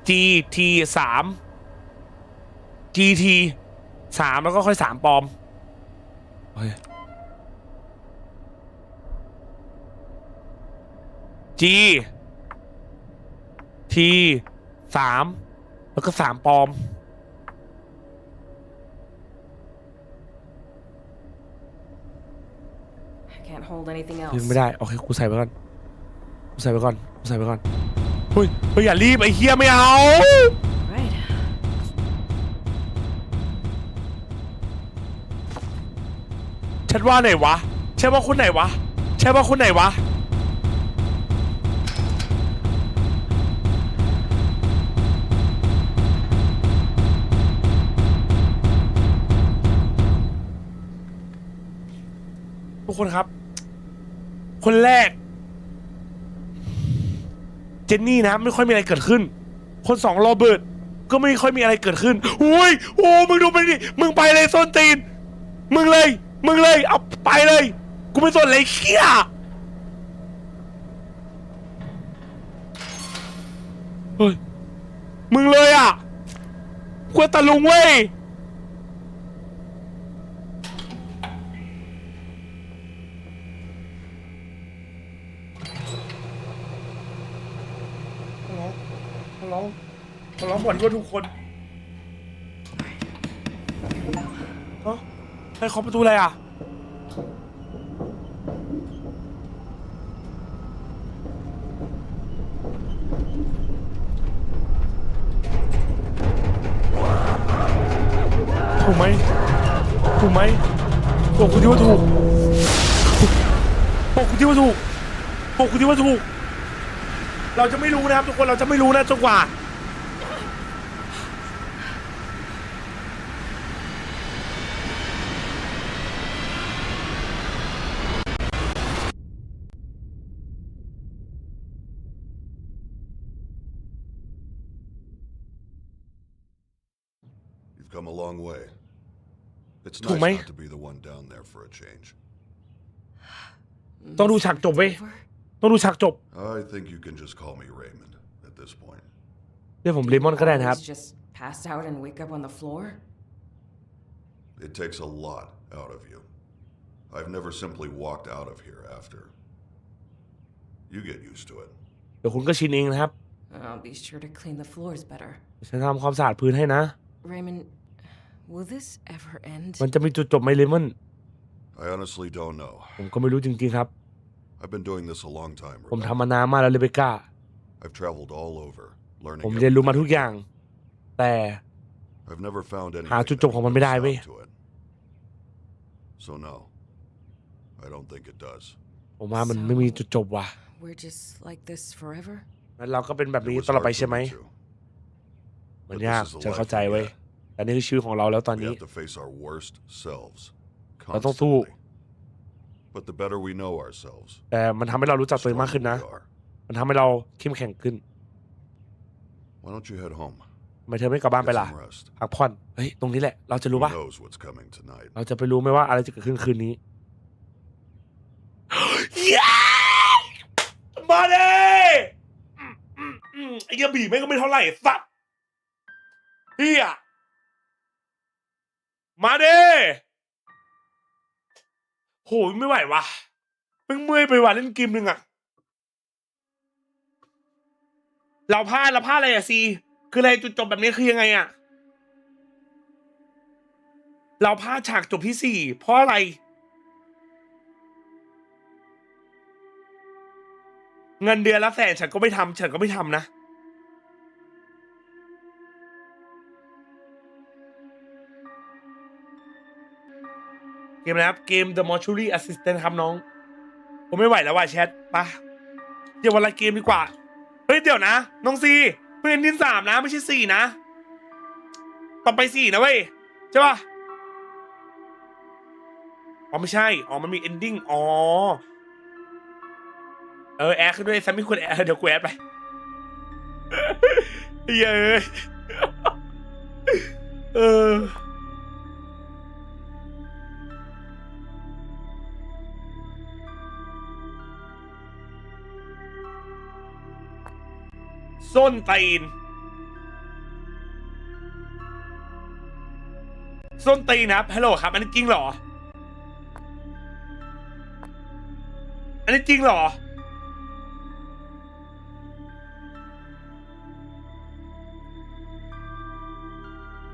GT 3 GT 3แล้วก็ค่อย3ปลอมเฮ้ย GT 3แล้วก็3ปลอมยังไม่ได้โอเคกูใส่ไปก่อนเฮ้ยอย่ารีบไอ้เหี้ยไม่เอาฉันว่าไหนวะใช่ว่าคนไหนวะทุกคนครับคนแรก จนนี่นะไม่ค่อยมีอะไรเกิดขึ้นคนสองโรเบิร์ตก็ไม่ค่อยมีอะไรเกิดขึ้นอุ้ยโอ้มึงดูไปดิมึงไปเลยส้นตีนมึงเลยเอาไปเลยกูไม่สนเลยเขี้ยเฮ้ยมึงเลยอ่ะกูตะลุงเว้ยร้องบ่นว่าทุกคนใครเคาะประตูอะไรอ่ะถูกไหมบอกกูที่ว่าถูกเราจะไม่รู้นะครับทุกคนเราจะไม่รู้นะจนกว่าCome a long way. It's ถูก nice ไหม not to be the one down there for a change. ต้องดูฉากจบเว้ยต้องดูฉากจบ I think you can just call me Raymond at this point. เรียกผมเลมอนก็ได้นะครับ Just passed out and wake up on the floor? It takes a lot out of you. I've never simply walked out of here after. You get used to it. เดี๋ยวคุณก็ชินเองนะครับ I'll be sure to clean the floors better. ฉันทำความสะอาดพื้นให้นะ Raymond, will this ever end? มันจะมีจุดจบไหมเลมอน I honestly don't know. ผมก็ไม่รู้จริงๆครับ I've been doing this a long time. ผมทำมานานมากแล้วเลเบก้า I've traveled all over, learning. ผมเรียนรู้มาทุกอย่าง แต่ I've never found anything หาจุดจบของมันไม่ได้เว้ย to it. So no, I don't think it does. ผมว่ามันไม่มีจุดจบว่ะ We're just like this forever? แล้วเราก็เป็นแบบนี้ตลอดไปใช่ไหมมันยากฉันเข้าใจเว้ยแต่นี่คือชีวิตของเราแล้วตอน We นี้ have to face our worst selves เราต้องสู้ constantly. But the better we know ourselves, แต่มันทำให้เรารู้จักตัวเองมากขึ้นนะ มันทำให้เราเข้มแข็งขึ้น why don't you head home? ทำไมเธอไม่กลับบ้านไปล่ะ Get some rest. พักผ่อนเฮ้ยตรงนี้แหละเราจะรู้ Who ป่ะ knows what's coming tonight? เราจะไปรู้ไหมว่าอะไรจะเกิดขึ้นคืนนี้มาเด้ไอ้ยาบีแม่งก็ไม่เท่าไหร่สัตว์เฮียมาเด้โหไม่ไหววะเพิ่งเมื่อยไปว่ะเล่นเกมนึงอะเราพลาดอะไรอะซีคืออะไรจุดจบแบบนี้คือยังไงอะเราพลาดฉากจบที่ 4เพราะอะไรเงินเดือนละแสนฉันก็ไม่ทำนะเกมนะครับเกม The Mortuary Assistant ครับน้องผมไม่ไหวแล้วว่ะแชทปะเดี๋ยววันละเกมดีกว่าเฮ้ยเดี๋ยวนะน้องซีเพื่อนที่3นะไม่ใช่4นะต่อไป4นะเว้ยใช่ปะอ๋อไม่ใช่อ๋อมันมี ending อ๋อแอดขึ้นด้วยซัมมี่ควรแอดเดี๋ยวกูแอดไปเย้ส้นตีนครับฮัลโหลครับอันนี้จริงเหรอ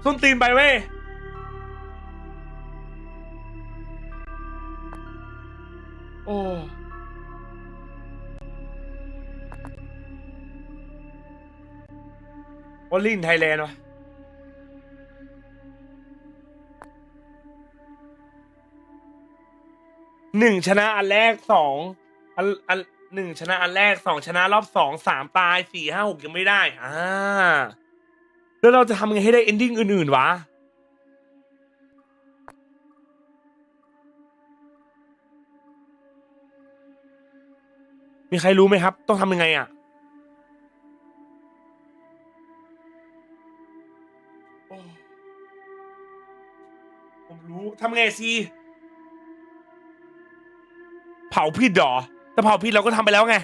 ส้นตีนไปเว้ยโอ้โอลินไทยแลนด์วะ1ชนะอันแรก1ชนะอันแรก2ชนะรอบ2 3ตาย4 5 6ยังไม่ได้แล้วเราจะทำไงให้ได้ ending อื่นๆวะมีใครรู้ไหมครับต้องทำยังไงอ่ะ ผมรู้ทำไงสิเผาผิดหรอแต่เผาผิดเราก็ทำไปแล้วไง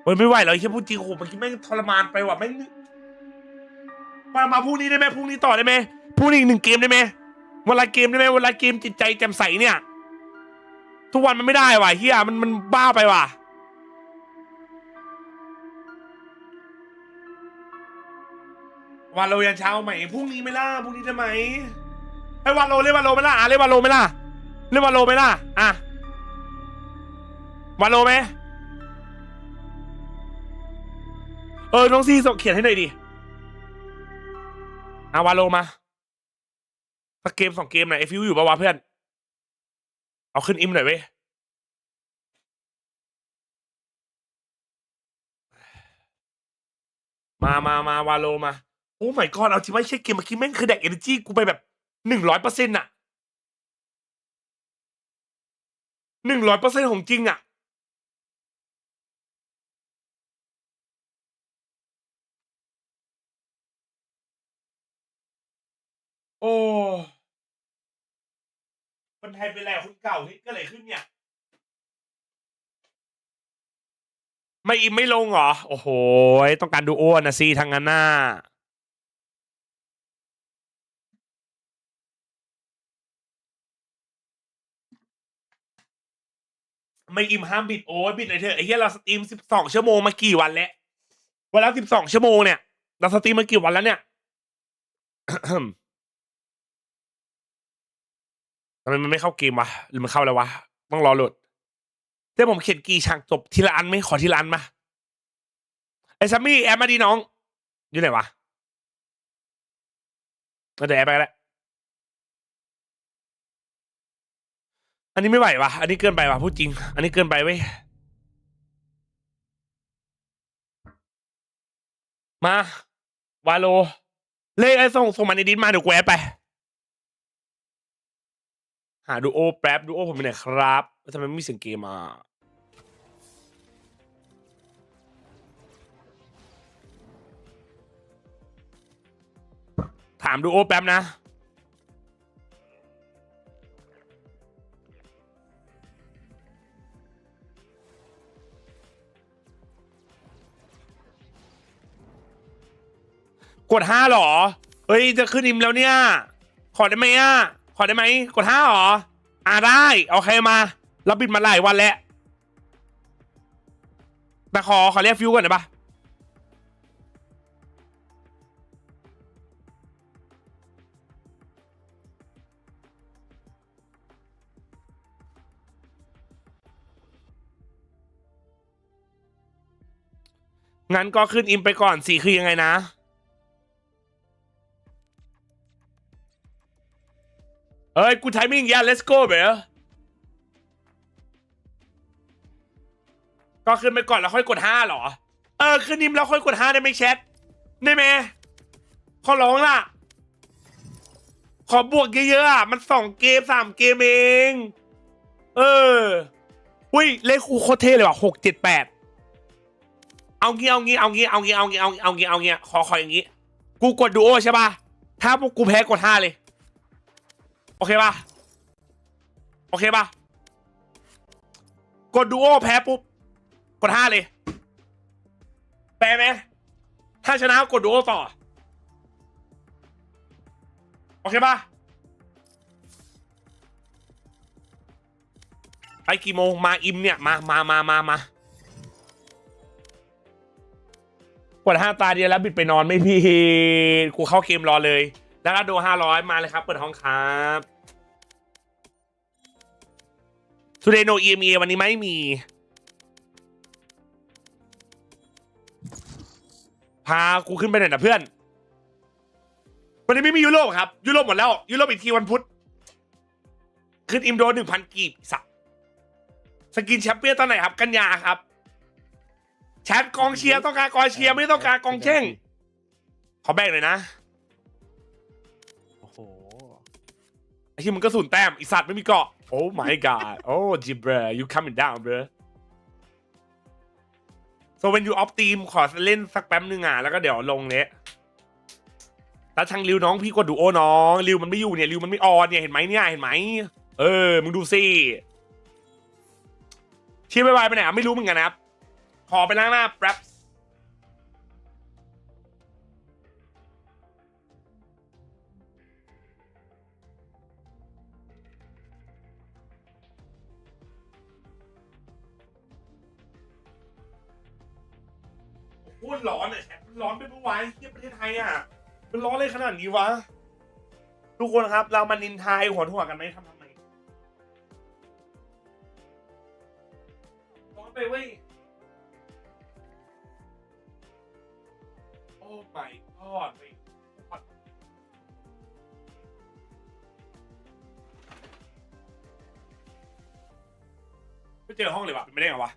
เฮ้ยไม่ไหวแล้วแค่พูดจริงโอ้โหเมื่อกี้แม่งทรมานไปว่ะแม่งมาพรุ่งนี้ได้ไหมพรุ่งนี้ต่อได้ไหมพรุ่งนี้อีก1 เกมได้ไหมวันละเกมได้ไหมวันละเกมจิตใจแจ่มใสเนี่ยทุกวันมันไม่ได้ว่ะเฮียมันบ้าไปว่ะวันเรายันเช้าใหม่พรุ่งนี้ไม่ล่ะพรุ่งนี้ได้ไหมไอ้วันโลเล่นวันโลไม่ล่ะเล่นวันโลไม่ล่ะเล่นวันโลไม่ล่ะอ่ะวันโลไหมน้องซีส่งเขียนให้หน่อยดิวันโลมาสักเกม2 เกมหน่อยไอฟิวอยู่ปะวะเพื่อนเอาขึ้นอิมหน่อยเว้ยมาวาโลมาโอ้ my god เอาจริงไม่ใช่เกมเมื่อกี้แม่งคือแดกเอเนอร์จีกูไปแบบ100%อะ100%ของจริงอะโอ้คนไทยเป็นไรคนเก่านี่ก็เลยขึ้นเนี่ยไม่อิมไม่ลงเหรอโอ้โหต้องการดูโอนะซีทางนั้นน่ะไม่อิมห้ามบิดโอ้ยบิดหน่อยเถอะไอ้เหี้ยเราสตรีม12 ชั่วโมงมากี่วันแล้ววันละ12 ชั่วโมงเนี่ยเราสตรีมมากี่วันแล้วเนี่ย ทำไมมันไม่เข้าเกมวะหรือมันเข้าแล้ววะต้องรอโหลดแต่ผมเขียนกี่ฉากจบทีละอันไม่ขอทีละอันมาไอ้ซัมมี่แอปมาดีน้องอยู่ไหนวะเดี๋ยวแอปไปแล้วอันนี้ไม่ไหววะอันนี้เกินไปวะพูดจริงอันนี้เกินไปเว้ยมาวาโลเลขไอ้ส่งมาในดิสมาเดี๋ยวกูแอปไปหาดูโอแป๊บดูโอผมไปไหนครับทำไมไม่มีเสียงเกมอ่ะถามดูโอแป๊บนะกด5หรอเฮ้ยจะขึ้นอิมแล้วเนี่ยขอได้ไหมอ่ะขอได้ไหมกด5หรอได้โอเคมาเราบิดมาหลายวันแล้วแต่ขอเรียกฟิวก่อนได้ปะงั้นก็ขึ้นอิมไปก่อนสิคือยังไงนะเอ้ยกูไทมิ่งlet's go เบ๋ก็ขึ้นไปก่อนแล้วค่อยกด5หรอขึ้นอิมแล้วค่อยกด5ได้ไหมแชทได้ไหมขอร้องล่ะขอบวกเยอะๆอ่ะมัน2 เกม 3 เกมเองอุ้ยเลขคูโคตรเท่เลยว่ะ6 7 8เอางี้ขออย่างงี้กูกดดูโอใช่ป่ะถ้าพวกกูแพ้กด5เลยโอเคป่ะกดดูโอแพ้ปุ๊บกด5เลยแปลไหมถ้าชนะกดดูโอต่อโอเคป่ะไปกี่โมงมาอิมเนี่ยมากด5 ตาเดียวแล้วบิดไปนอนไม่พี่กูเข้าเกมรอเลยแล้วก็ดู500มาเลยครับเปิดห้องครับทูเดย์โนEMA วันนี้ไม่มีพากูขึ้นไปหน่อยนะเพื่อนวันนี้ไม่มียุโรปครับยุโรปหมดแล้วยุโรปอีกทีวันพุธขึ้นอิมโด 1,000 กีบสกินแชมเปี้ยนตอนไหนครับกันยาครับแชทกองเชียร์ต้องการกองเชียร์ไม่ต้องการกองแช่งขอแบ่งเลยนะโอ้โหไอ้ที่มึงก็0 แต้มอีสัตว์ไม่มีเกาะโอ้ my god โอ้ Jibra you coming down bro so when you off team ขอเล่นสักแป๊บนึงแล้วก็เดี๋ยวลงเละ แล้วทางริวน้องพี่กดดูโอน้องริวมันไม่อยู่เนี่ยริวมันไม่ออนเนี่ยเห็นไหมเนี่ยเห็นไหมมึงดูสิเชียร์ไปไหนไม่รู้เหมือนกันนะครับขอไปล้างหน้าแป๊บโคตรร้อนแชทมันร้อนไปเมื่อวานที่ประเทศไทยมันร้อนเลยขนาดนี้วะทุกคนครับเรามานินทายหัวถั่วกันไหมทำไมร้อนไปเว้ยโอ้ my god ไม่เจอห้องเลยวะเป็นไม่ได้ไงวะ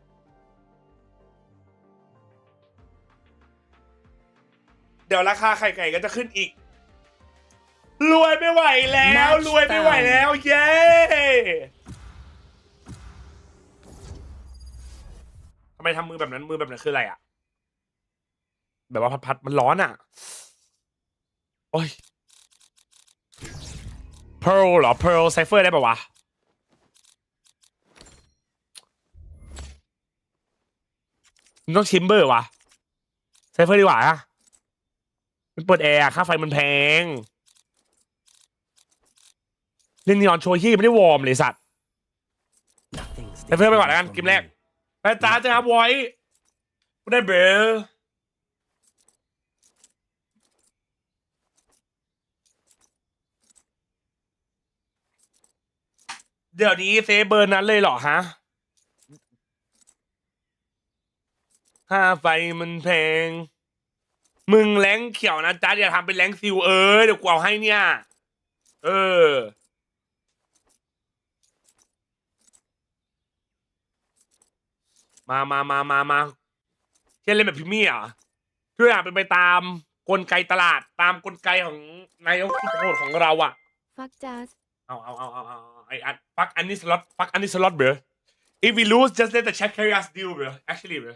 เดี๋ยวราคาไข่ไก่ก็จะขึ้นอีกรวยไม่ไหวแล้วรวยไม่ไหวแล้วเย้ทำไมทำมือแบบนั้นมือแบบนั้นคืออะไรอ่ะแบบว่าพัดมันร้อนอ่ะโอ้ย Pearl เหรอ Pearl Cipher ได้ป่าวะมันต้องชิมเบอร์วะ Cipher ดีกว่าอะมันเปิดแอร์ค่าไฟมันแพงเล่นนีออนโชว์ที่ไม่ได้วอร์มเลยสัตว์ไปเพิ่มไปก่อนแล้วกันเกมแรกไปจ้าจะครับไว้ไม่ได้เบลเดี๋ยวนี้เซฟเบอร์นั้นเลยเหรอฮะค่าไฟมันแพงมึงแรงเขียวนะจ๊ะอย่าทำเป็นแรงซิวเดี๋ยวกูเอาให้เนี่ยมาเช่นเล่นแบบพิมมี่อ่ะทุกอย่างเป็นไปตามกลไกตลาดตามกลไกของนายกที่โหดของเราอ่ะฟักจัสเอาไอ้ฟักอันนี้สล็อตเบรอ if we lose just let the chat carry us deal bro actually bro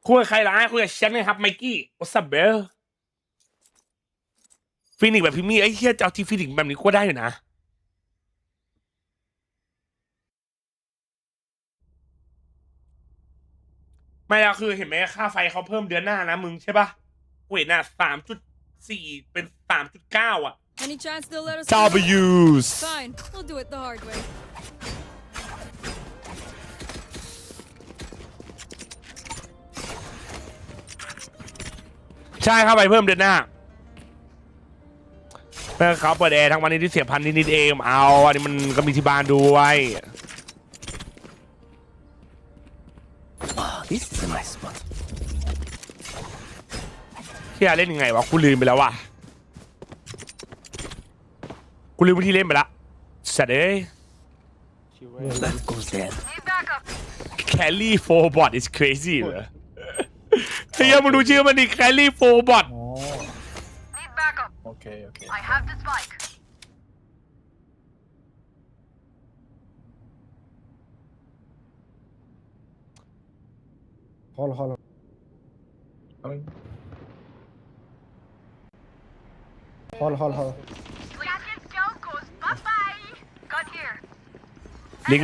คุยกับใครล่ะคุยกับฉันไงครับไมกี้ what's up bro ฟินิกแบบพิมมี่ไอ้เหี้ยจะเอาที่ฟินิกแบบนี้ก็ได้อยู่นะไม่แล้วคือเห็นไหมค่าไฟเขาเพิ่มเดือนหน้านะมึงใช่ปะเวทน่ะ 3.4 เป็น 3.9 อ่ะ Any chance they'll let us W's Fine, we'll do it the hard way. ใช่ครับไปเพิ่มเดือนหน้าเมื่อเขาเปิดแอร์ทั้งวันนี้ที่เสียพันนิดเองเอาอันนี้มันก็มีที่บ้านด้วยที่เล่นยังไงวะกูลืมไปแล้วว่ะกูลืมวิธีเล่นไปละสัตว์เอ้ยแคลรี่โฟร์บอท is crazy เหรอเฮียมึงดูชื่อมันดิแคลรี่โฟร์บอทOkay. I have the spike. Hold. Hold. Got here. ลิง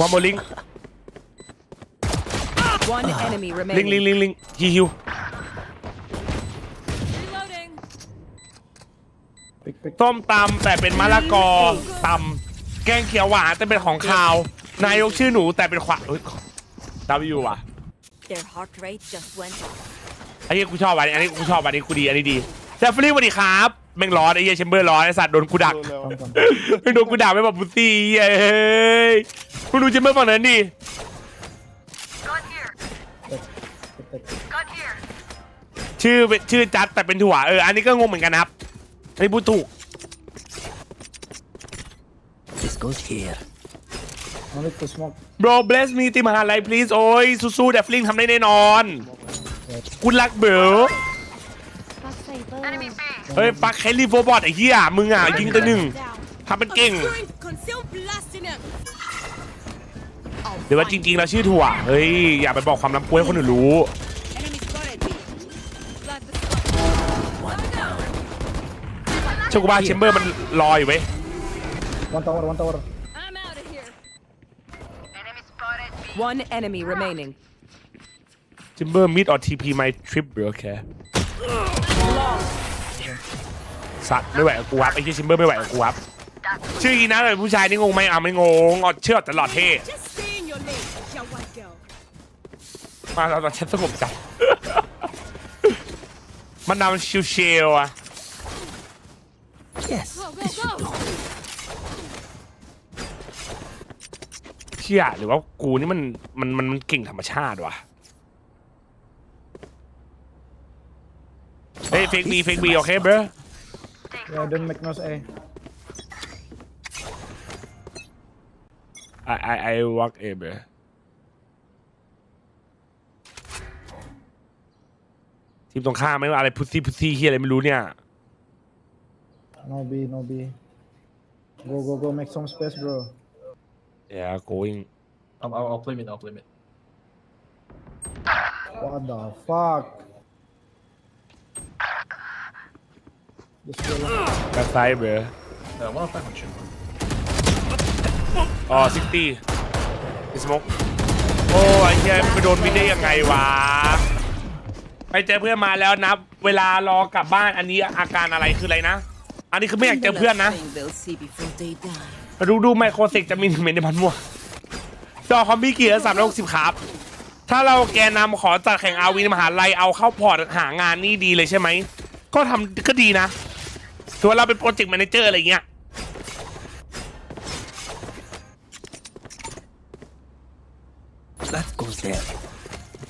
วันโมลิงOne enemy remaining. ลิงฮิวต้มตำแต่เป็นมะละกอตำแกงเขียวหวานแต่เป็นของคาวนายกชื่อหนูแต่เป็นขวาW ว่ะ Their heart rate just went up. ไอ้เหี้ยกูชอบอันนี้กูชอบอันนี้กูดีอันนี้ดีแซฟฟรี่สวัสดีครับแม่งร้อนไอ้เหี้ยแชมเบอร์ร้อนไอ้สัตว์โดนกูดักไม่โดนกูด่าไม่บอกบุซี่เฮ้ยมึงดูแชมเบอร์ฝั่งนั้นดิชื่อจัดแต่เป็นถั่วอันนี้ก็งงเหมือนกันนะครับไอ้พูดถูก This goes here. Bro bless me ตีมหาลัย please โอ้ยสู้ๆแดฟลิงทำได้แน่นอนกูรักเบลเฮ้ยปักแคลรี่โฟบอทไอ้เหี้ยมึงยิงตัวหนึ่งทำเป็นเก่ง หรือว่าจริงๆเราชื่อถั่วเฮ้ยอย่าไปบอกความลับกูให้คนอื่นรู้เชื่อกูว่าแชมเบอร์มันรออยู่เว้ย One tower. One enemy remaining. Timber mid or TP my trip bro โอเคสัตว์ไม่ไหวกับกูครับไอ้ที่ Timber ไม่ไหวกับกูครับชื่ออีนะเลยผู้ชายนี่งงไหมไม่งงเชื่อตลอดเท่มาเราตอนฉันสงบจัดมันนำชิวๆอ่ะ Yes, this should do. เชี่ยหรือว่ากูนี่มันเก่งธรรมชาติวะเฮ้ยเฟกบีโอเคเบรอ Yeah, don't make noise, eh? I walk A bro ทีมตรงข้ามไม่ว่าอะไรพุซซี่เฮียอะไรไม่รู้เนี่ย No B. Go, make some space, bro. Yeah going I'll play mid. What the fuck? back side broอ๋อ60 smoke โอ้ไอ้เหี้ยไปโดนมิดได้ยังไงวะไปเจอเพื่อนมาแล้วนับเวลารอกลับบ้านอันนี้อาการอะไรคืออะไรนะอันนี้คือไม่อยากเจอเพื่อนนะมาดูไมโครเซกจะมี1 เมตรในพันมั่วจอคอมพิวเตอร์360ครับถ้าเราแกนำขอจัดแข่งอาวีในมหาลัยเอาเข้าพอร์ตหางานนี่ดีเลยใช่ไหมก็ทำก็ดีนะส่วนเราเป็นโปรเจกต์แมเนเจอร์อะไรเงี้ยThat goes there.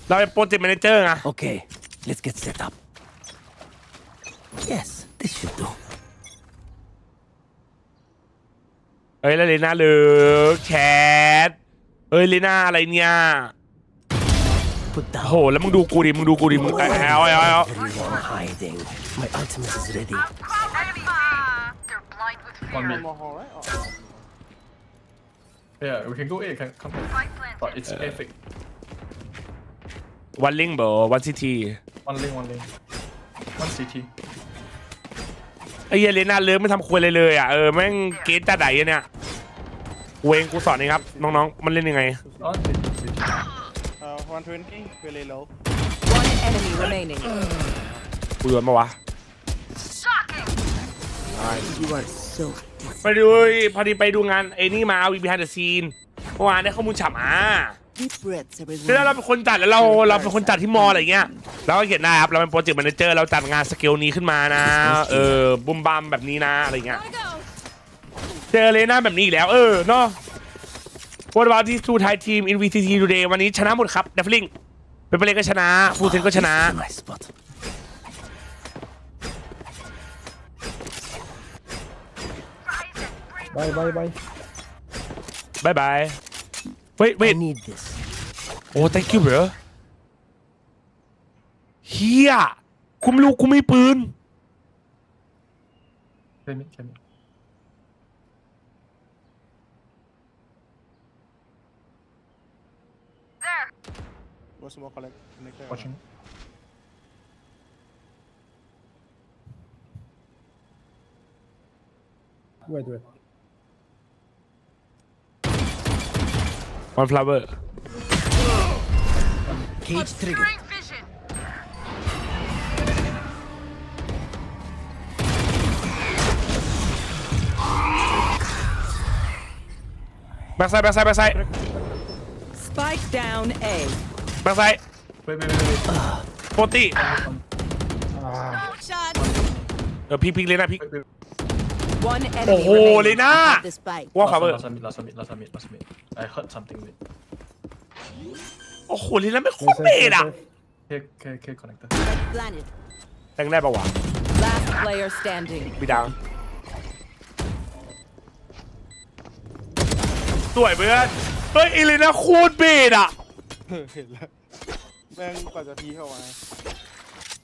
เราเป็นโปรเจกต์แมเนเจอร์ไง Okay, let's get set up. Yes, this should do. เฮ้ยแล้วเลน่าเลยแคทเฮ้ยเลน่าอะไรเนี่ยโหแล้วมึงดูกูดิมึงเอา Hiding. My ultimate is ready. One mid. Yeah, we can go A. Come on. But it's epic. วันลิงเบอร์วันซิตี้ One link. One CT. ไอ้เหี้ยเลน่าเลิฟไม่ทำควยเลยอ่ะแม่งเกตจ่าไดเนี่ยเวงกูสอนเองครับน้องๆมันเล่นยังไง 120 really low. One enemy remaining. กูโดนมาวะ You are so ไปดูพอดีไปดูงานไอ้นี่มาวีบีไฮเดอะซีนเมื่อวานได้ข้อมูลฉ่ำdeep breaths, แล้ว everyone. เราเป็นคนจัดแล้วเราเป็นคนจัดที่มออะไรเงี้ยเราก็เขียนได้ครับเราเป็นโปรเจกต์แมเนเจอร์เราจัดงานสเกลนี้ขึ้นมานะบุมบัมแบบนี้นะอะไรเงี้ยเจอเลยนะแบบนี้อีกแล้วเนาะ What about these two Thai team in VCT today วันนี้ชนะหมดครับเดฟลิงเป็นไปเลยก็ชนะฟูเซนก็ชนะ My spot. Bye. บาย wait I need this. โอ้ thank you bro เฮียกูไม่รู้กูไม่ปืน Can Go smoke collect. Watching. Wait. one flower Cage trigger. backside Spike down A. backside Wait. โปรตีพิกเลยนะพิก One โอ้ enemy โห remaining. เลยนะ The spike. ว่าขวาเบอร์ Last mid. I heard something mid. โอ้โหเลยนะไม่โคตรเมดอ่ะ K connector. Planet. แต่งได้ปะวะ Last player standing. พี่ดาวสวยเพื่อนเฮ้ยเลยนะโคตรเมดอ่ะ เห็นแล้วแม่งกว่าจะพีเข้ามา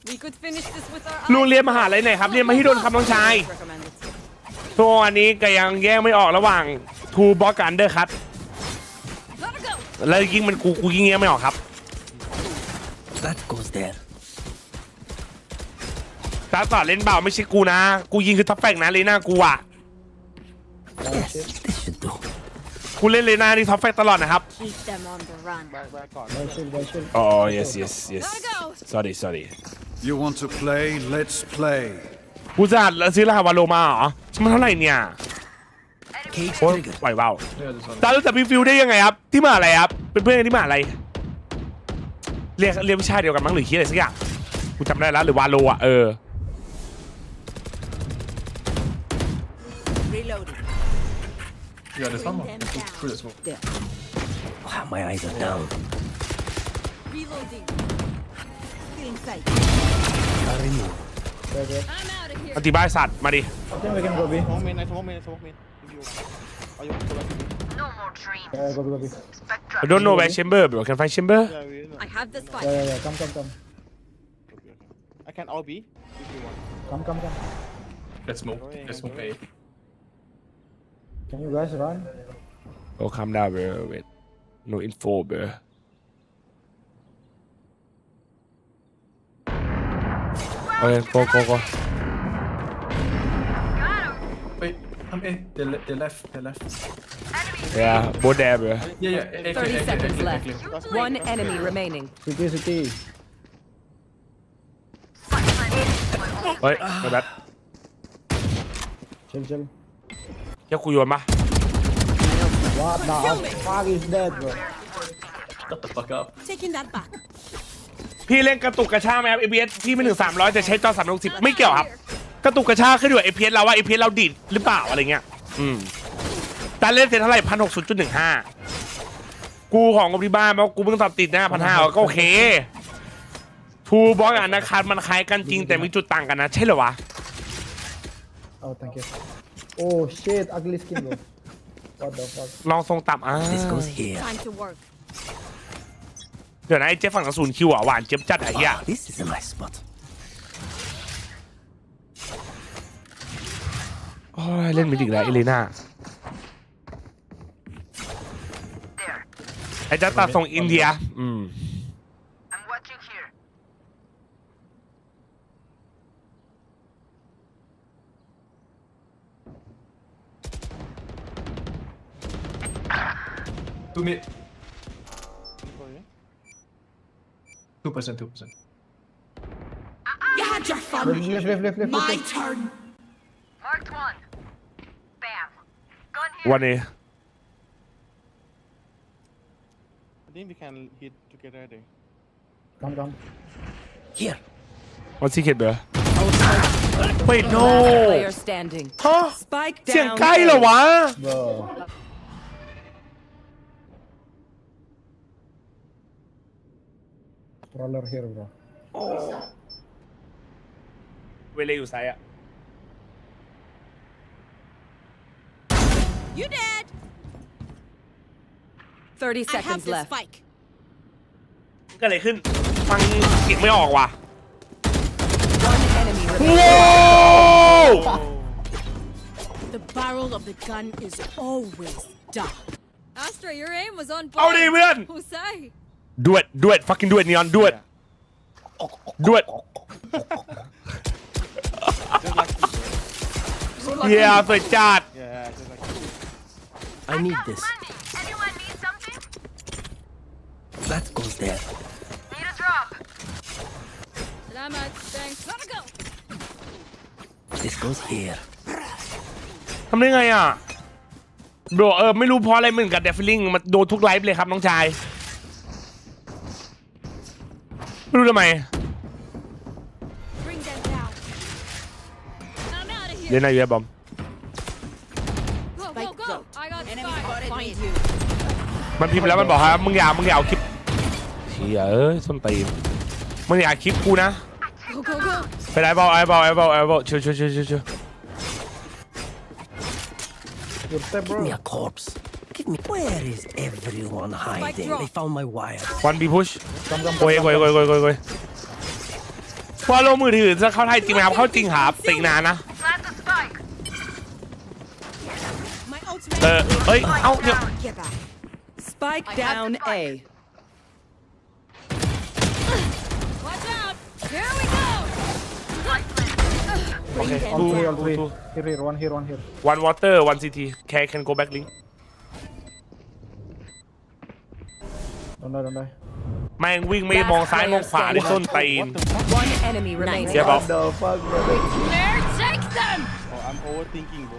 We could finish this with our ลุงเรียนมหาลัยไหนครับเรียนมหิดลครับน้องชาย recommended. ตัวอันนี้ก็ยังแยกไม่ออกระหว่าง ทูบล็อกกันเดอร์คัทแล้วยิงมันกูยิงเงี้ยไม่ออกครับ That goes there ตาต่อเล่นเบาไม่ใช่กูนะกูยิงคือท็อปแฟกนะเลยหน้ากูอ่ะ Yes this should do กูเล่นเลยหน้านี่ท็อปแฟกตลอดนะครับ Keep them on the run. อ๋อ yes sorry You want to play? Let's play. กูจะซื้อรหัสวาโลมาเหรอมันเท่าไหร่เนี่ยโอ้ยปล่อยเบาตารู้จักพี่ฟิวได้ยังไงครับที่มาอะไรครับเป็นเพื่อนที่มาอะไรเรียกวิชาเดียวกันมั้งหรือคิดอะไรสักอย่างกูจำได้แล้วหรือวาโลอ่ะReloading Yeah, there's one more. Through this one. Wow, my eyes are down Reloading Feeling sight Remove อธิบายสัตว์มาดิ I don't know where chamber bro can find chamber I have the spike. Come. I can all be if you want. Come. Let's move A. Can you guys run? oh calm down bro wait no info bro okay go Wait, I'm A. They left. yeah both there bro Yeah. 30 seconds left. One enemy remaining. CT เฮ้ยไม่แบด Chill เจ้ากูโยนปะ What the fuck is that bro Shut the fuck up. Taking that back. พี่เล่นกระตุกกระชากไหมครับ APS พี่ไม่ถึง300แต่ใช้จอ360ไม่เกี่ยวครับกระตุกกระชากขึ้นอยู่ APS เราว่า APS เราดีดหรือเปล่าอะไรเงี้ยแต่เล่นเสร็จเท่าไหร่ 1,600.15 กูของกับที่บ้านเพราะกูเพิ่งสอบติดนะ1,500ก็โอเคทูบล็อกกับนาคามันคล้ายกันจริงแต่มีจุดต่างกันนะใช่เหรอวะ Oh thank you Oh shit ugly skin bro What the fuck ลองทรงต่ำThis goes here Time to work. เดี๋ยวนะไอ้เจ๊ฝั่งกระสุนคิวอ่ะหวานเจ็บจัดไอ้เหี้ย This is a nice spot โอ้ยเล่นไม่ดีแล้วเอเลน่าไอ้เจ้าตาส่งอินเดียI'm watching here. Two mid. 2%. You had your fun Left My turn Marked one. Bam. Gun here. วันนี้ I think we can hit together there. Come Here What's he get bro Wait no Player standing. ฮะ Spike เสียง down. ใกล้เหรอวะ bro Roller here bro เวเลอยู่ไซด์อะ You dead. 30 seconds left. ก็เลยขึ้นฟังเสียงไม่ออกว่ะ One enemy ว้าว The barrel of the gun is always dark. Astra, your aim was on เอาดิเพื่อน Who say? do it fucking do it neon do it yeah สวยจัด Yeah, just like I need this Anyone need something? That goes there Need a drop. Salamat. Thanks. Gotta go. This goes here ทำได้ไงอ่ะโบรไม่รู้เพราะอะไรเหมือนกับเดฟฟิลลิ่งมันโดนทุกไลฟ์เลยครับน้องชายไม่รู้ทำไม Bring them down. I'm out of เล่น here. อะไรอยู่บอม Go. I got spike. Find you. มันพิมพ์แล้วมันบอกครับมึงอย่าเอาคลิปเฮียส้นตีนมึงอย่าคลิปกูนะ Go. ไปไอ้บอลเชิญ Give me a corpse Give me Where is everyone hiding They found my wire วันบีพุชโวยพอลงมือถือจะเข้าไทยจริงไหมครับเข้าจริงครับติงนานนะ Plant the spike. My ultimate เฮ้ยเอ้าเดี๋ยว Spike down A. Watch out! Here we go. โอเค On 2 three, on 2 three. 2 Here, one here, one here. one water one CT can go back link Don't die, don't die. แม่งวิ่งไม่มองซ้ายมองขวาในส้นตีน One enemy remaining. เดี๋ยวบอก What the fuck, brother? There, take them. Oh, I'm overthinking, bro.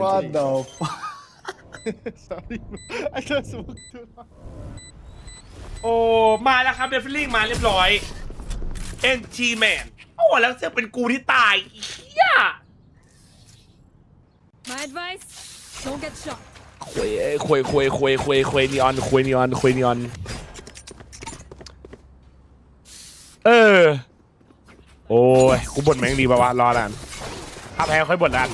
What the fuck? Sorry, bro. I just walked too long. โอ้มาแล้วครับเดฟลิงมาเรียบร้อย NT Man โอ้แล้วจะเป็นกูที่ตายเฮีย My advice: don't get shot. คุยนีออนโอ้ยกูบ่นแม่งดีป่าวะรอแล้วถ้าแพ้ค่อยบ่นแล้ว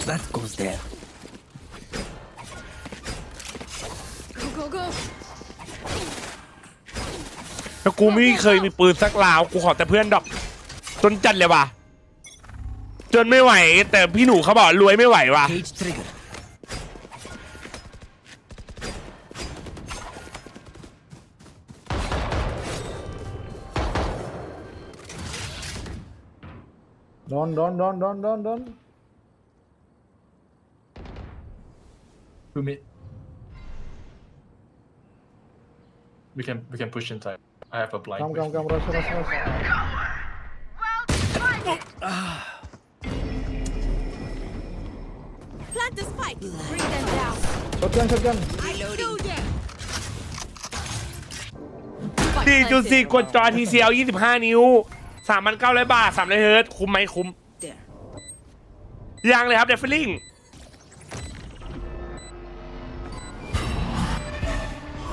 That goes there. Go, go. ถ้ากูไม่เคยมีปืนสักลาวกูขอแต่เพื่อนดรอปจนจัดเลยว่ะจนไม่ไหวแต่พี่หนูเขาบอกรวยไม่ไหวว่ะ Cage trigger. Don't. 2 mid. We can push inside. I have a blind. Come, rush. Plant the spike. Bring them down. Shotgun. Reloading. 4.4 กดจอ TCL 25 นิ้ว 3,900 บาท300 เฮิร์ตซ์คุ้มไหมคุ้มยังเลยครับเดฟลิง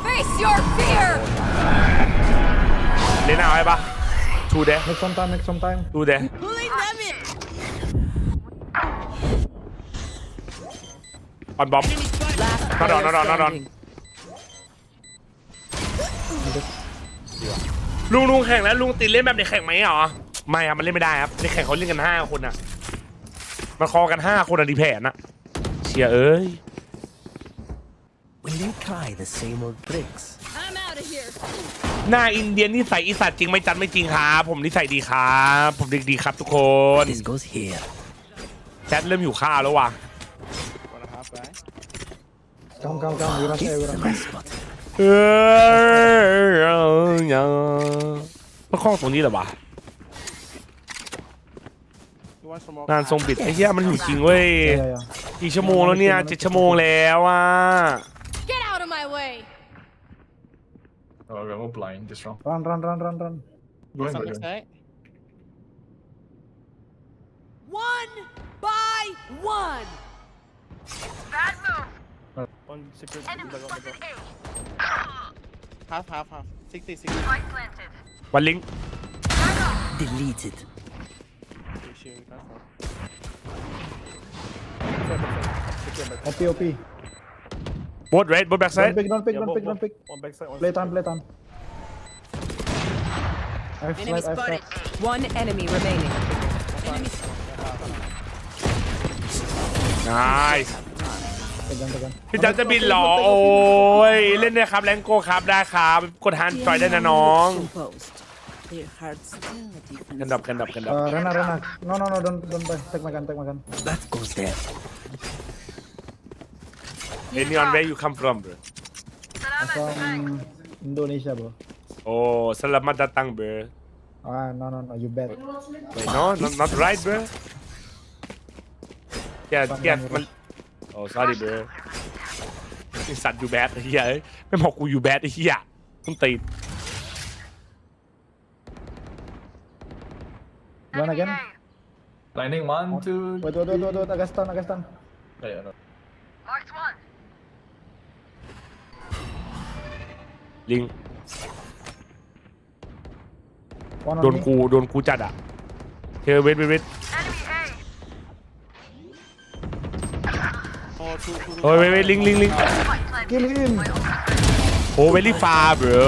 Face your fear. เล่นเอาไว้ปะทูเด Make some time. ทูเด Pulling them in. ออนบอม Last Not on. standing. ลุงแข่งแล้วลุงติดเล่นแบบเด็กแข่งไหมเหรอไม่ครับมันเล่นไม่ได้ครับเด็กแข่งเขาเล่นกัน5 คนอ่ะมันคอกัน5 คนอ่ะดีแผนนะเชียเอ้ย When they cry the same old bricks. I'm out of here. หน้าอินเดียนนิสัยอีสัตว์จริงไม่จัดไม่จริงครับผมนิสัยดีครับผมเด็กดีครับทุกคน This goes here. แชทเริ่มหิวข้าวแล้วว่ะ Come. We rush A. มันคล้องตรงนี้เหรอวะงานทรงบิดไอ้เหี้ยมันอยู่จริงเว้ยกี่ชั่วโมงแล้วเนี่ย7 ชั่วโมงแล้วอ่ะ Get out of my way. Oh, we're blind. This round. Run. Going. One by one. Bad move. One secret. Enemy spotted A. Half. 60. Spike planted. วันลิง Deleted. OP. both right both back side Don't pick. One backside. Play time. Enemy spotted. One enemy remaining. Enemy. nice พี่จันจะบินเหรอโอ้ยเล่นได้ครับแรงโก้ครับได้ครับกดฮันจอยได้นะน้องกันดับ Rena. No. Don't buy. Take my gun. That goes there. anyone where you come from bro I'm from Indonesia, bro. oh selamat datang bro No. You bet. wait no not right bro yeah มัน oh sorry bro ไอ้สัตว์อยู่แบดไอ้เหี้ยไม่บอกกูอยู่แบดไอ้เหี้ยต้องตี Run again. Blinding 1, 2. Wait. Agastan. Yeah, no. Marked one. ลิง One on โดน me. กูจัดอ่ะเวท Enemy A. โอ้ยเวทลิง Kill him. โอ้เวลี่ฟาเบรอ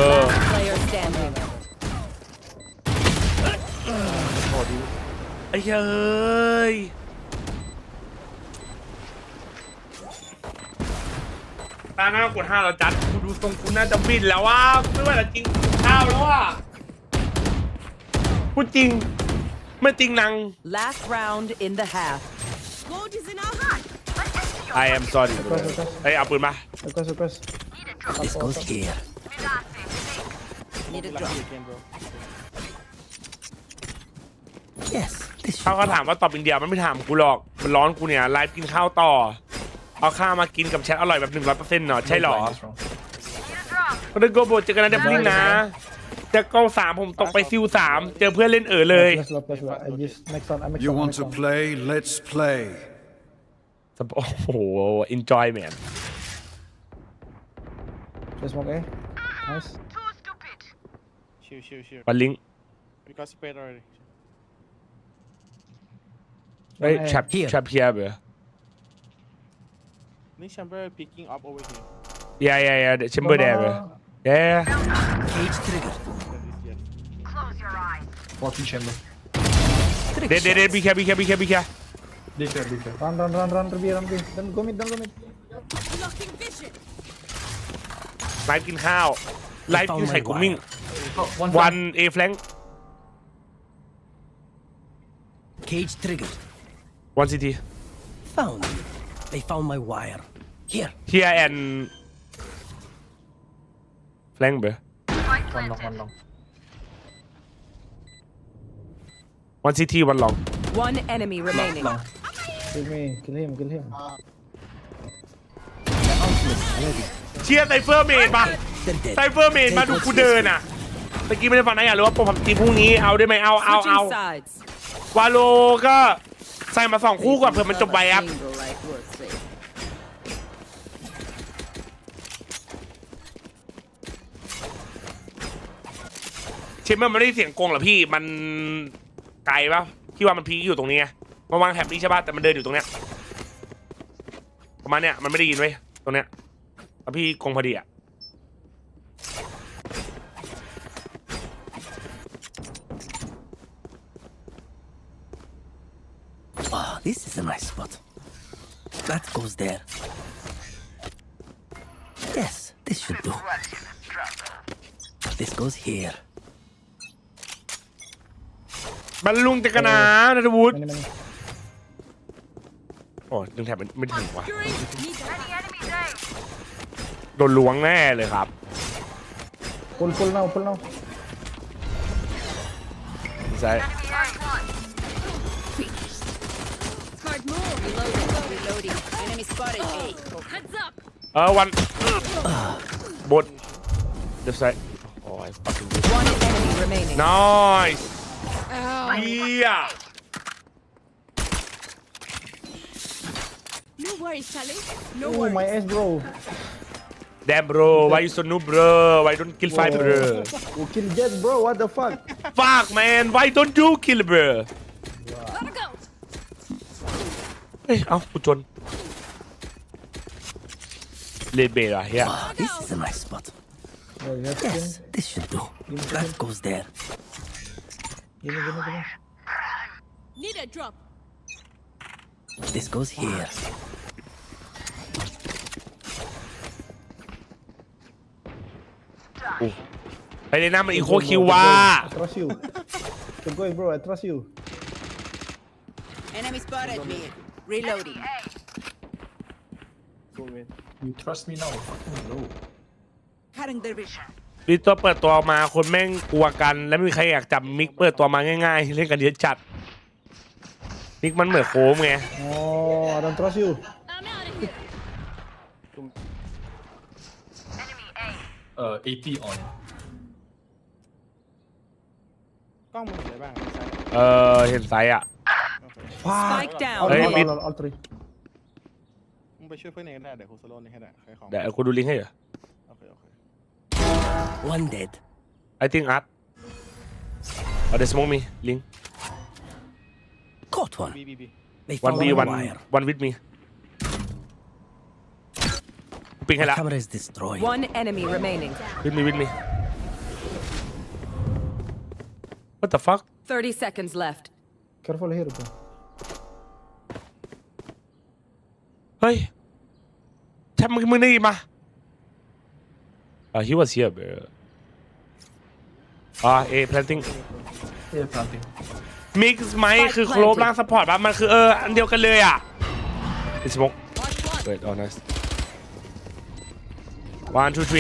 Player standing. ไอ้เฮ้ย ตาหน้ากด5แล้วจัดกูดูทรงกูน่าจะบินแล้วว่าไม่ว่าจะจริงข้าวแล้วอ่ะพูดจริงไม่จริงนัง Last round in the half. Gold is in our hand. I am sorry เฮ้ยเอาปืนมา Request. This goes here. Need a drop. Yes, this เขาก็ถามว่าตอบอินเดียมันไม่ถามกูหรอกมันร้อนกูเนี่ยไลฟ์กินข้าวต่อเอาข้าวมากินกับแชทอร่อยแบบ 100%เนาะใช่หรอก็ได้โกโบเจอกันนะเดฟลิงนะจากกอง3ผมตกไปซิว3เจอเพื่อนเล่นเลย You want to play? Let's play. โอ้โห enjoy man Just smoke A. Nice. Shoot. ปันลิง We got spread already. เฮ้ยแชปเพียเบอร์ This chamber picking up over here. Yeah the chamber there เบอร์ Yeah Cage trigger. Close your eyes. 40 chamber. Dead be care Be careful. Run, Ruby. Don't go mid. Blocking vision. ไลฟ์กินข้าวไลฟ์กินไข่กุ้งมิ่ง one A flank Cage trigger. one CT Found you. They found my wire. here and flank เบอร์ One long. one CT one long One enemy remaining. Kill me. Kill him. เชียร์ไซเฟอร์เมนมาไซเฟอร์เมนมาดูกูเดินอ่ะเมื่อกี้ไม่ได้ฟังนะอยากรู้ว่าโปรพับทีพรุ่งนี้เอาได้ไหมเอา Switching sides. วาโลก็ใส่มา2คู่ก่อนเผื่อมันจบไปครับ Angle like we're safe. เชมเบอร์มันไม่ได้เสียงกงเหรอพี่มันไกลปะพี่ว่ามันพีคอยู่ตรงนี้ไงมาวางแถบนี้ใช่ปะแต่มันเดินอยู่ตรงเนี้ยประมาณเนี้ยมันไม่ได้ยินไว้ตรงเนี้ยแล้วพี่กงพอดีอ่ะ Oh, this is a nice spot. That goes there. Yes, this should do. This goes here. บรรลุงจักรนานัทวุฒิโอ้ดึงแถบไม่ถึงว่ะโดนล้วงแน่เลยครับ Pull now.ใช่ Smart move. Reloading. Enemy spotted. Heads up. วันบดเดี๋ยวใส่โอ้ย One enemy remaining. nice Ow. yeah No worries, Charlie. No Oh, worries. my ass, bro. damn bro why you so noob bro why don't kill five bro Oh, kill Jet, bro. What the fuck? fuck man why don't you kill bro Gotta go. เฮ้ยเอ้ากูจนเลเบลอะเฮีย Oh, this is a nice spot. Oh, you have to Yes, this should do. That goes there. Give me. Need a drop. This goes here. ไอ้ในน้ำมันอีโคคิวว่า I trust you. Keep going, bro. I trust you. Enemy spotted me. Reloading. You trust me now? Fucking no. Cutting their vision. มีตัวเปิดตัวมาคนแม่งกลัวกันและไม่มีใครอยากจับมิกเปิดตัวมาง่ายๆเล่นกันเยอะจัดมิกมันเหมือนโค้งไง Oh, I don't trust you. I'm out of here. AP on. กล้องมึงเห็นอะไรบ้าง เห็นไซส์อ่ะ Spike down. All three. มึงไปช่วยเพื่อนเองได้เดี๋ยวกูโซโล่นี่ให้ได้ใครของ เดี๋ยวกูดูลิงก์ให้เหรอ โอเค One dead. I think art they smoke me link Caught one. B They one found B my one wire. one with me ปิงให้ My ละ camera is destroyed. One enemy remaining. with me what the fuck 30 seconds left. Careful here, bro. เฮ้ยแชมป์มึงได้ยินปะ he was here bro A planting Yeah, planting. mix ไหมคือโครบร่างซัพพอร์ตป่ะมันคืออันเดียวกันเลยอ่ะ It's smoke wait oh nice 1 2 3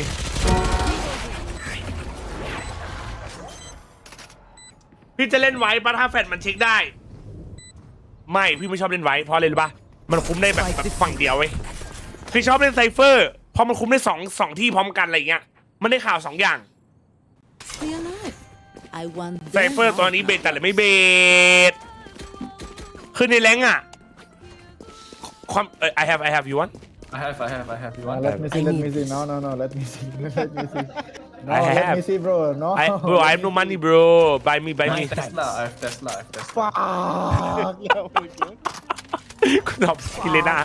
พี่จะเล่นไว้ปะถ้าแฟดมันเช็คได้ไม่พี่ไม่ชอบเล่นไว้เพราะอะไรรู้ป่ะมันคุ้มได้แบบฝั่งเดียวเว้ยพี่ชอบเล่นไซเฟอร์เพราะมันคุ้มได้สองที่พร้อมกันอะไรเงี้ยมันได้ข่าว2อย่างไซเฟอร์ตัวนี้เบสแต่เลยไม่เบสคือในแรงอ่ะความI have you want I have. You want? Let me see. No. Let me see. No, I let have. me see, bro. No. Bro I have no money bro buy me I have Tesla. Fuck. คุณตอบกิเลน่า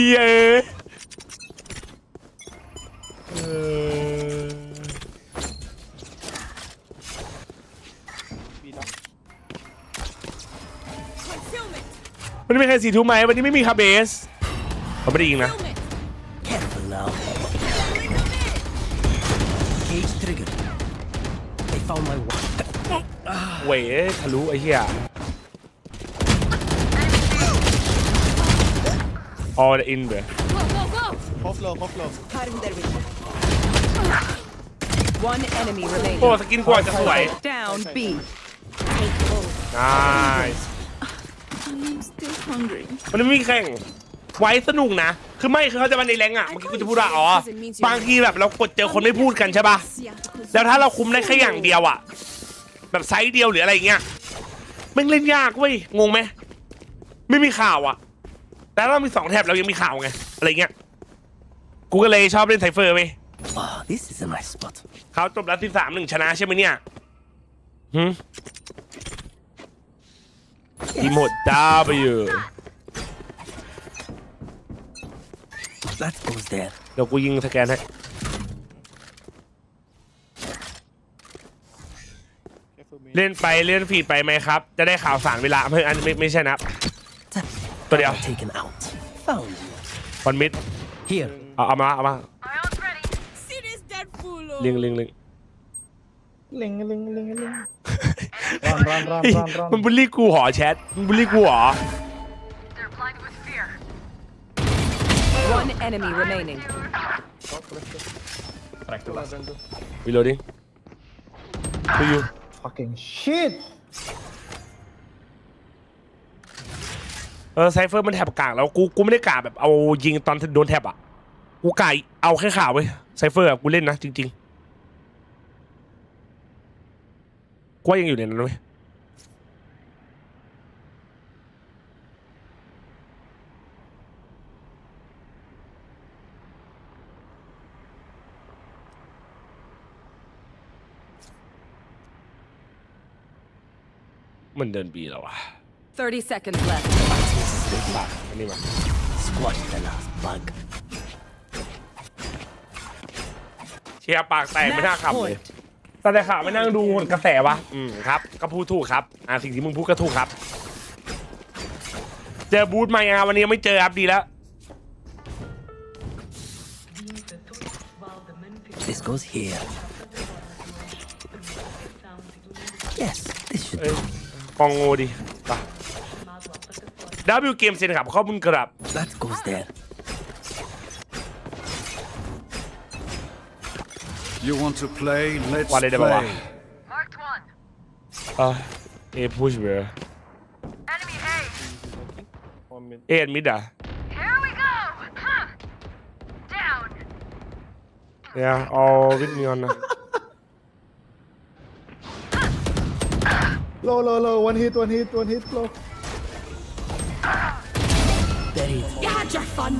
เย้วันนี้ไม่ใคร4 ทุ่มไหมวันนี้ไม่มีคาเบสเขาไม่ได้ยิงนะ Careful now. Cage triggered. They found my one. เว้ยทะลุไอ้เหี้ย all in เบร One enemy remaining. โอ้สกินกว่าจะสวย Down B. nice มันไม่มีแข่งไว้สนุกนะคือไม่คือเขาจะมาในแรงอ่ะเมื่อกี้กูจะพูดว่าบางทีแบบเรากดเจอคนไม่พูดกันใช่ป่ะแล้วถ้าเราคุมได้แค่อย่างเดียวอ่ะแบบไซส์เดียวหรืออะไรเงี้ยมันเล่นยากเว้ยงงไหมไม่มีข่าวอ่ะแต่เรามี2 แท็บเรายังมีข่าวไงอะไรเงี้ยกูก็เลยชอบเล่นไซเฟอร์ไหม This is a nice spot. เขาจบแล้ว13-1ชนะใช่ไหมเนี่ยทีมหมดW That goes there. เดี๋ยวกูยิงสแกนให้เล่นไปเล่นฟีดไปไหมครับจะได้ข่าวสารเวลาไม่ใช่นะตัวเดียว Taken out. Found you. วันมิด Here. เอามาลิง Ling. Run. มันบูลลี่กูหอแชทมันบูลลี่กูหรอ One enemy remaining. reloading to you Fucking shit. ไซเฟอร์มันแถบกากแล้วกูไม่ได้กาแบบเอายิงตอนโดนแถบอ่ะกูกาเอาแค่ข่าวไว้ไซเฟอร์กูเล่นนะจริงๆกูยังอยู่ในนั้นไหมมันเดินบีแล้วอ่ะ 30 seconds left. อันนี้มา Squash the last bug. เชียร์ปากแตกไม่น่าขำเลยแต่ข่าวไม่นั่งดูกระแสวะครับก็พูดถูกครับสิ่งที่มึงพูดก็ถูกครับเจอบูธมาวันนี้ยังไม่เจอครับดีแล้ว This goes here. Yes, this should do. กองโง่ดิป่ะWเกมเซ็นครับขอบคุณครับ That goes there. You want to play? Let's ว่าอะไรได้บ้างวะ play. A push เบอร์ A and mid อ่ะ Yeah all with me on นะ Low. One hit. Low. Buried. You had your fun.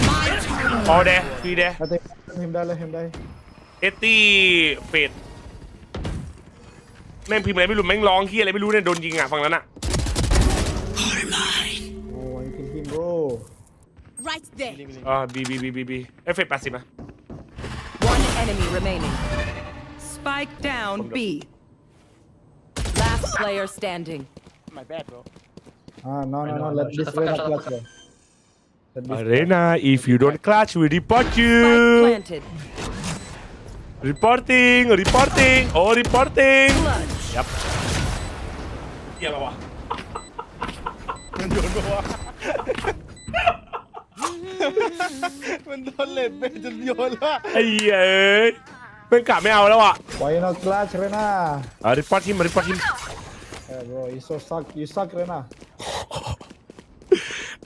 My turn. all there 3 there Let him die. 80เฟดแม่งพิมพ์อะไรไม่รู้แม่งร้องเฮียอะไรไม่รู้เนี่ยโดนยิงอ่ะฝั่งนั้นอ่ะ Oh, you can him, bro. Right there. B เอฟเฟกต์80นะ One enemy remaining. Spike down B. Last player standing. My bad, bro. No. Let this way not clutch, bro. Arena if you don't clutch we report you reporting oh reporting ยับเกี่ยวอะไรวะมันโยนปะวะมันโดนเล็ดไปจนโยนละไอ้เหี้ยเป็นกะไม่เอาแล้วอ่ะ Why not clutch Rena report him Yeah bro you suck Rena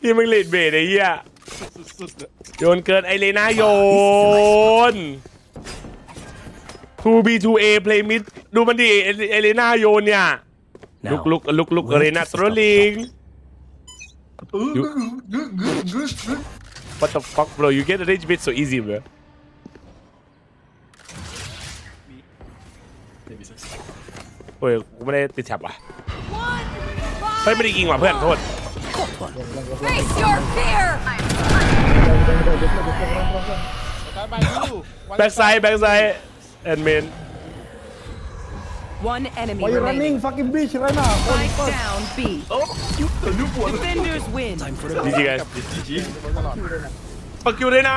นี่มึงเลดเบสไอ้เหี้ยโยนเกินไอเลน่าโยน 2B2A play mid ดูมันดิไอเลน่าโยนเนี่ยลุกเรน่าทรอลลิง What the fuck bro you get a rage bait so easy bro โอ้ยกูไม่ได้ติดแท็บว่ะเฮ้ยไม่ได้ยิงว่ะเพื่อนโทษ Face your fear. backside and main One enemy Why you remaining. running fucking bitch Rena Spike down B. Defenders win. GG guys fuck you เลยนะ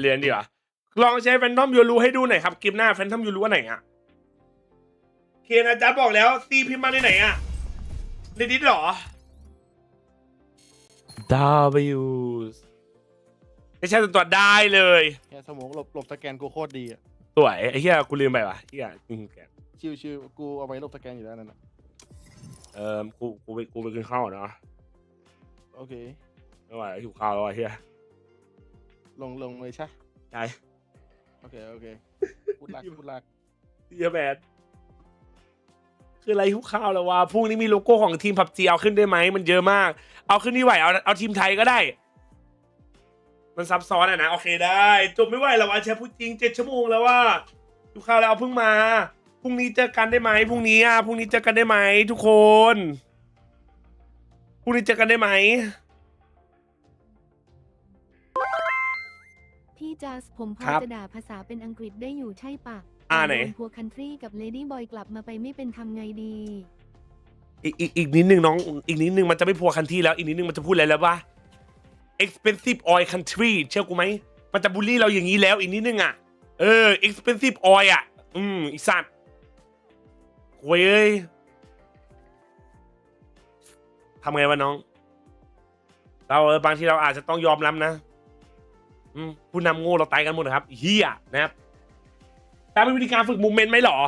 เรียนดีกว่าลองใช้แฟนทอมยูรูให้ดูหน่อยครับเกมหน้าแฟนทอมยูรูว่าไหนอ่ะเคนอาจารย์บอกแล้วตีพิมพ์มาในไหนอ่ะในดิสหรอ W ไม่ใช่ตัวได้เลยแค่สมองหลบสแกนกูโคตรดีอ่ะสวยไอ้เหี้ยกูลืมไปว่ะเหี้ยชิวกูเอาไว้หลบสแกนอยู่แล้วนั่นน่ะกูไปกินข้าวเนาะโอเคไม่ไหวหิวข้าวแล้วเหี้ยลงเลยใช่ใช่โอเคพูดลักเหี้ยแบดคืออะไรหิวข้าวแล้ววะพรุ่งนี้มีโลโก้ของทีมผับจีเอาขึ้นได้ไหมมันเยอะมากเอาขึ้นนี่ไหวเอาทีมไทยก็ได้มันซับซ้อนอ่ะนะโอเคได้จบไม่ไหวแล้ววะแชร์พูดจริง7 ชั่วโมงแล้วว่าหิวข้าวแล้วเอาเพิ่งมาพรุ่งนี้เจอกันได้ไหมพรุ่งนี้เจอกันได้ไหมทุกคนพรุ่งนี้เจอกันได้ไหมพี่จัสผมพอจะด่าภาษาเป็นอังกฤษได้อยู่ใช่ปะไหนพัวคันทรีกับเลดี้บอยกลับมาไปไม่เป็นทำไงดีอีกนิดนึงน้องอีกนิดนึงมันจะไม่พัวคันทรีแล้วอีกนิดนึงมันจะพูดอะไรแล้ววะ expensive oil country เชื่อกูไหมมันจะบูลลี่เราอย่างนี้แล้วอีกนิดนึงอ่ะexpensive oil อ่ะอีสัตว์โว้ยทำไงวะน้องเราบางทีเราอาจจะต้องยอมรับนะผู้นำโง่เราตายกันหมดนะครับเฮียนะครับแต่เป็นวิธีการฝึกมูเมนต์ไหมหรอ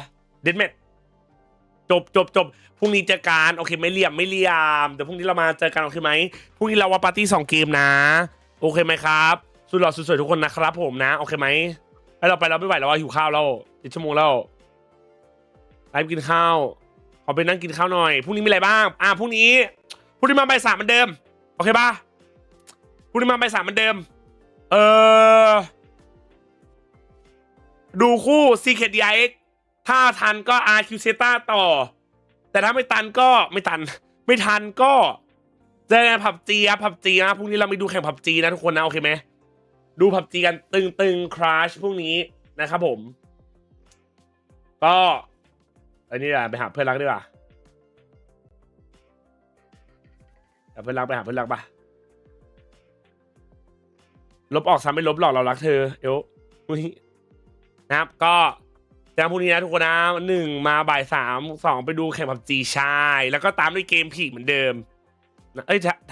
เด็ดเม็ดจบพรุ่งนี้เจอกันโอเคไม่เหลี่ยมแต่พรุ่งนี้เรามาเจอกันโอเคไหมพรุ่งนี้เราว่าปาร์ตี้2 เกมนะโอเคไหมครับสุดหล่อสุดสวยทุกคนนะครับผมนะโอเคไหมให้เราไปเราไม่ไหวแล้วหิวข้าวแล้ว7 ชั่วโมงแล้วไปกินข้าวขอไปนั่งกินข้าวหน่อยพรุ่งนี้มีอะไรบ้างพรุ่งนี้มาบ่าย 3เหมือนเดิมโอเคป่ะพรุ่งนี้มาบ่าย 3เหมือนเดิมดูคู่ Secret DIX ถ้าทันก็ RQ Zeta ต่อแต่ถ้าไม่ทันก็เจอกันผับจีนะพรุ่งนี้เราไปดูแข่งผับจีนะทุกคนนะโอเคไหมดูผับจีกันตึงคราชพรุ่งนี้นะครับผมก็อันนี้ไปหาเพื่อนรักดีกว่าไปหาเพื่อนรักปะลบออกซ้ำไม่ลบหรอกเรารักเธอพรุ่งนี้นะครับก็แต่พรุ่งนี้นะทุกคนนะ1มาบ่าย 3 2ไปดูแข่งผับจีชายแล้วก็ตามด้วยเกมผีเหมือนเดิม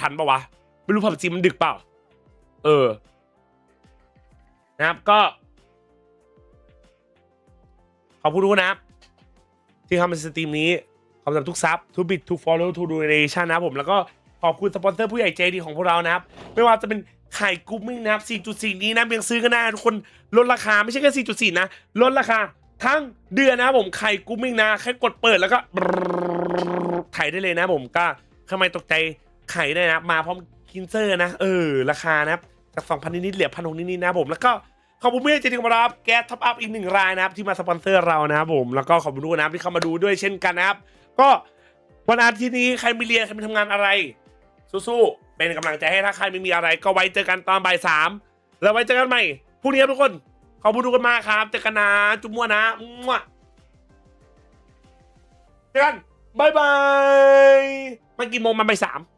ทันปะวะไม่รู้ผับจีมันดึกเปล่านะครับก็ขอบคุณทุกคนนะครับที่เข้ามาสตรีมนี้ขอบคุณทุกซับทุกบิตทุกฟอลโล่ทุกดูเนชั่นนะครับผมแล้วก็ขอบคุณสปอนเซอร์ผู้ใหญ่ใจดีของพวกเรานะครับไม่ว่าจะเป็นไข่กรุ๊ปมิ่งนะครับ 4.4 นี้นะยังซื้อกันได้ทุกคนลดราคาไม่ใช่แค่ 4.4 นะลดราคาทั้งเดือนนะครับผมไข่กรุ๊ปมิ่งนะแค่กดเปิดแล้วก็ไข่ได้เลยนะผมก็ทำไมตกใจไข่ได้นะมาพร้อมคินเซอร์นะราคานะครับจาก 2,000 นิดๆเหลือ 1,600 นิดๆนะผมแล้วก็ขอบคุณผู้ใหญ่ใจดีของเราครับแก๊สท็อปอัพอีก1 รายนะครับที่มาสปอนเซอร์เรานะครับผมแล้วก็ขอบคุณทุกคนนะครับที่เข้ามาดูด้วยเช่นกันนะครับก็วันอาทิตย์นี้ใครมีเรียนใครมีทำงานอะไรสู้ๆเป็นกำลังใจให้ถ้าใครไม่มีอะไรก็ไว้เจอกันตอนบ่าย 3แล้วไว้เจอกันใหม่พรุ่งนี้ครับทุกคนขอบคุณทุกคนมากครับเจอกันนะจุ๊บมั่วนะเจอกันบายมากี่โมงมาบ่าย 3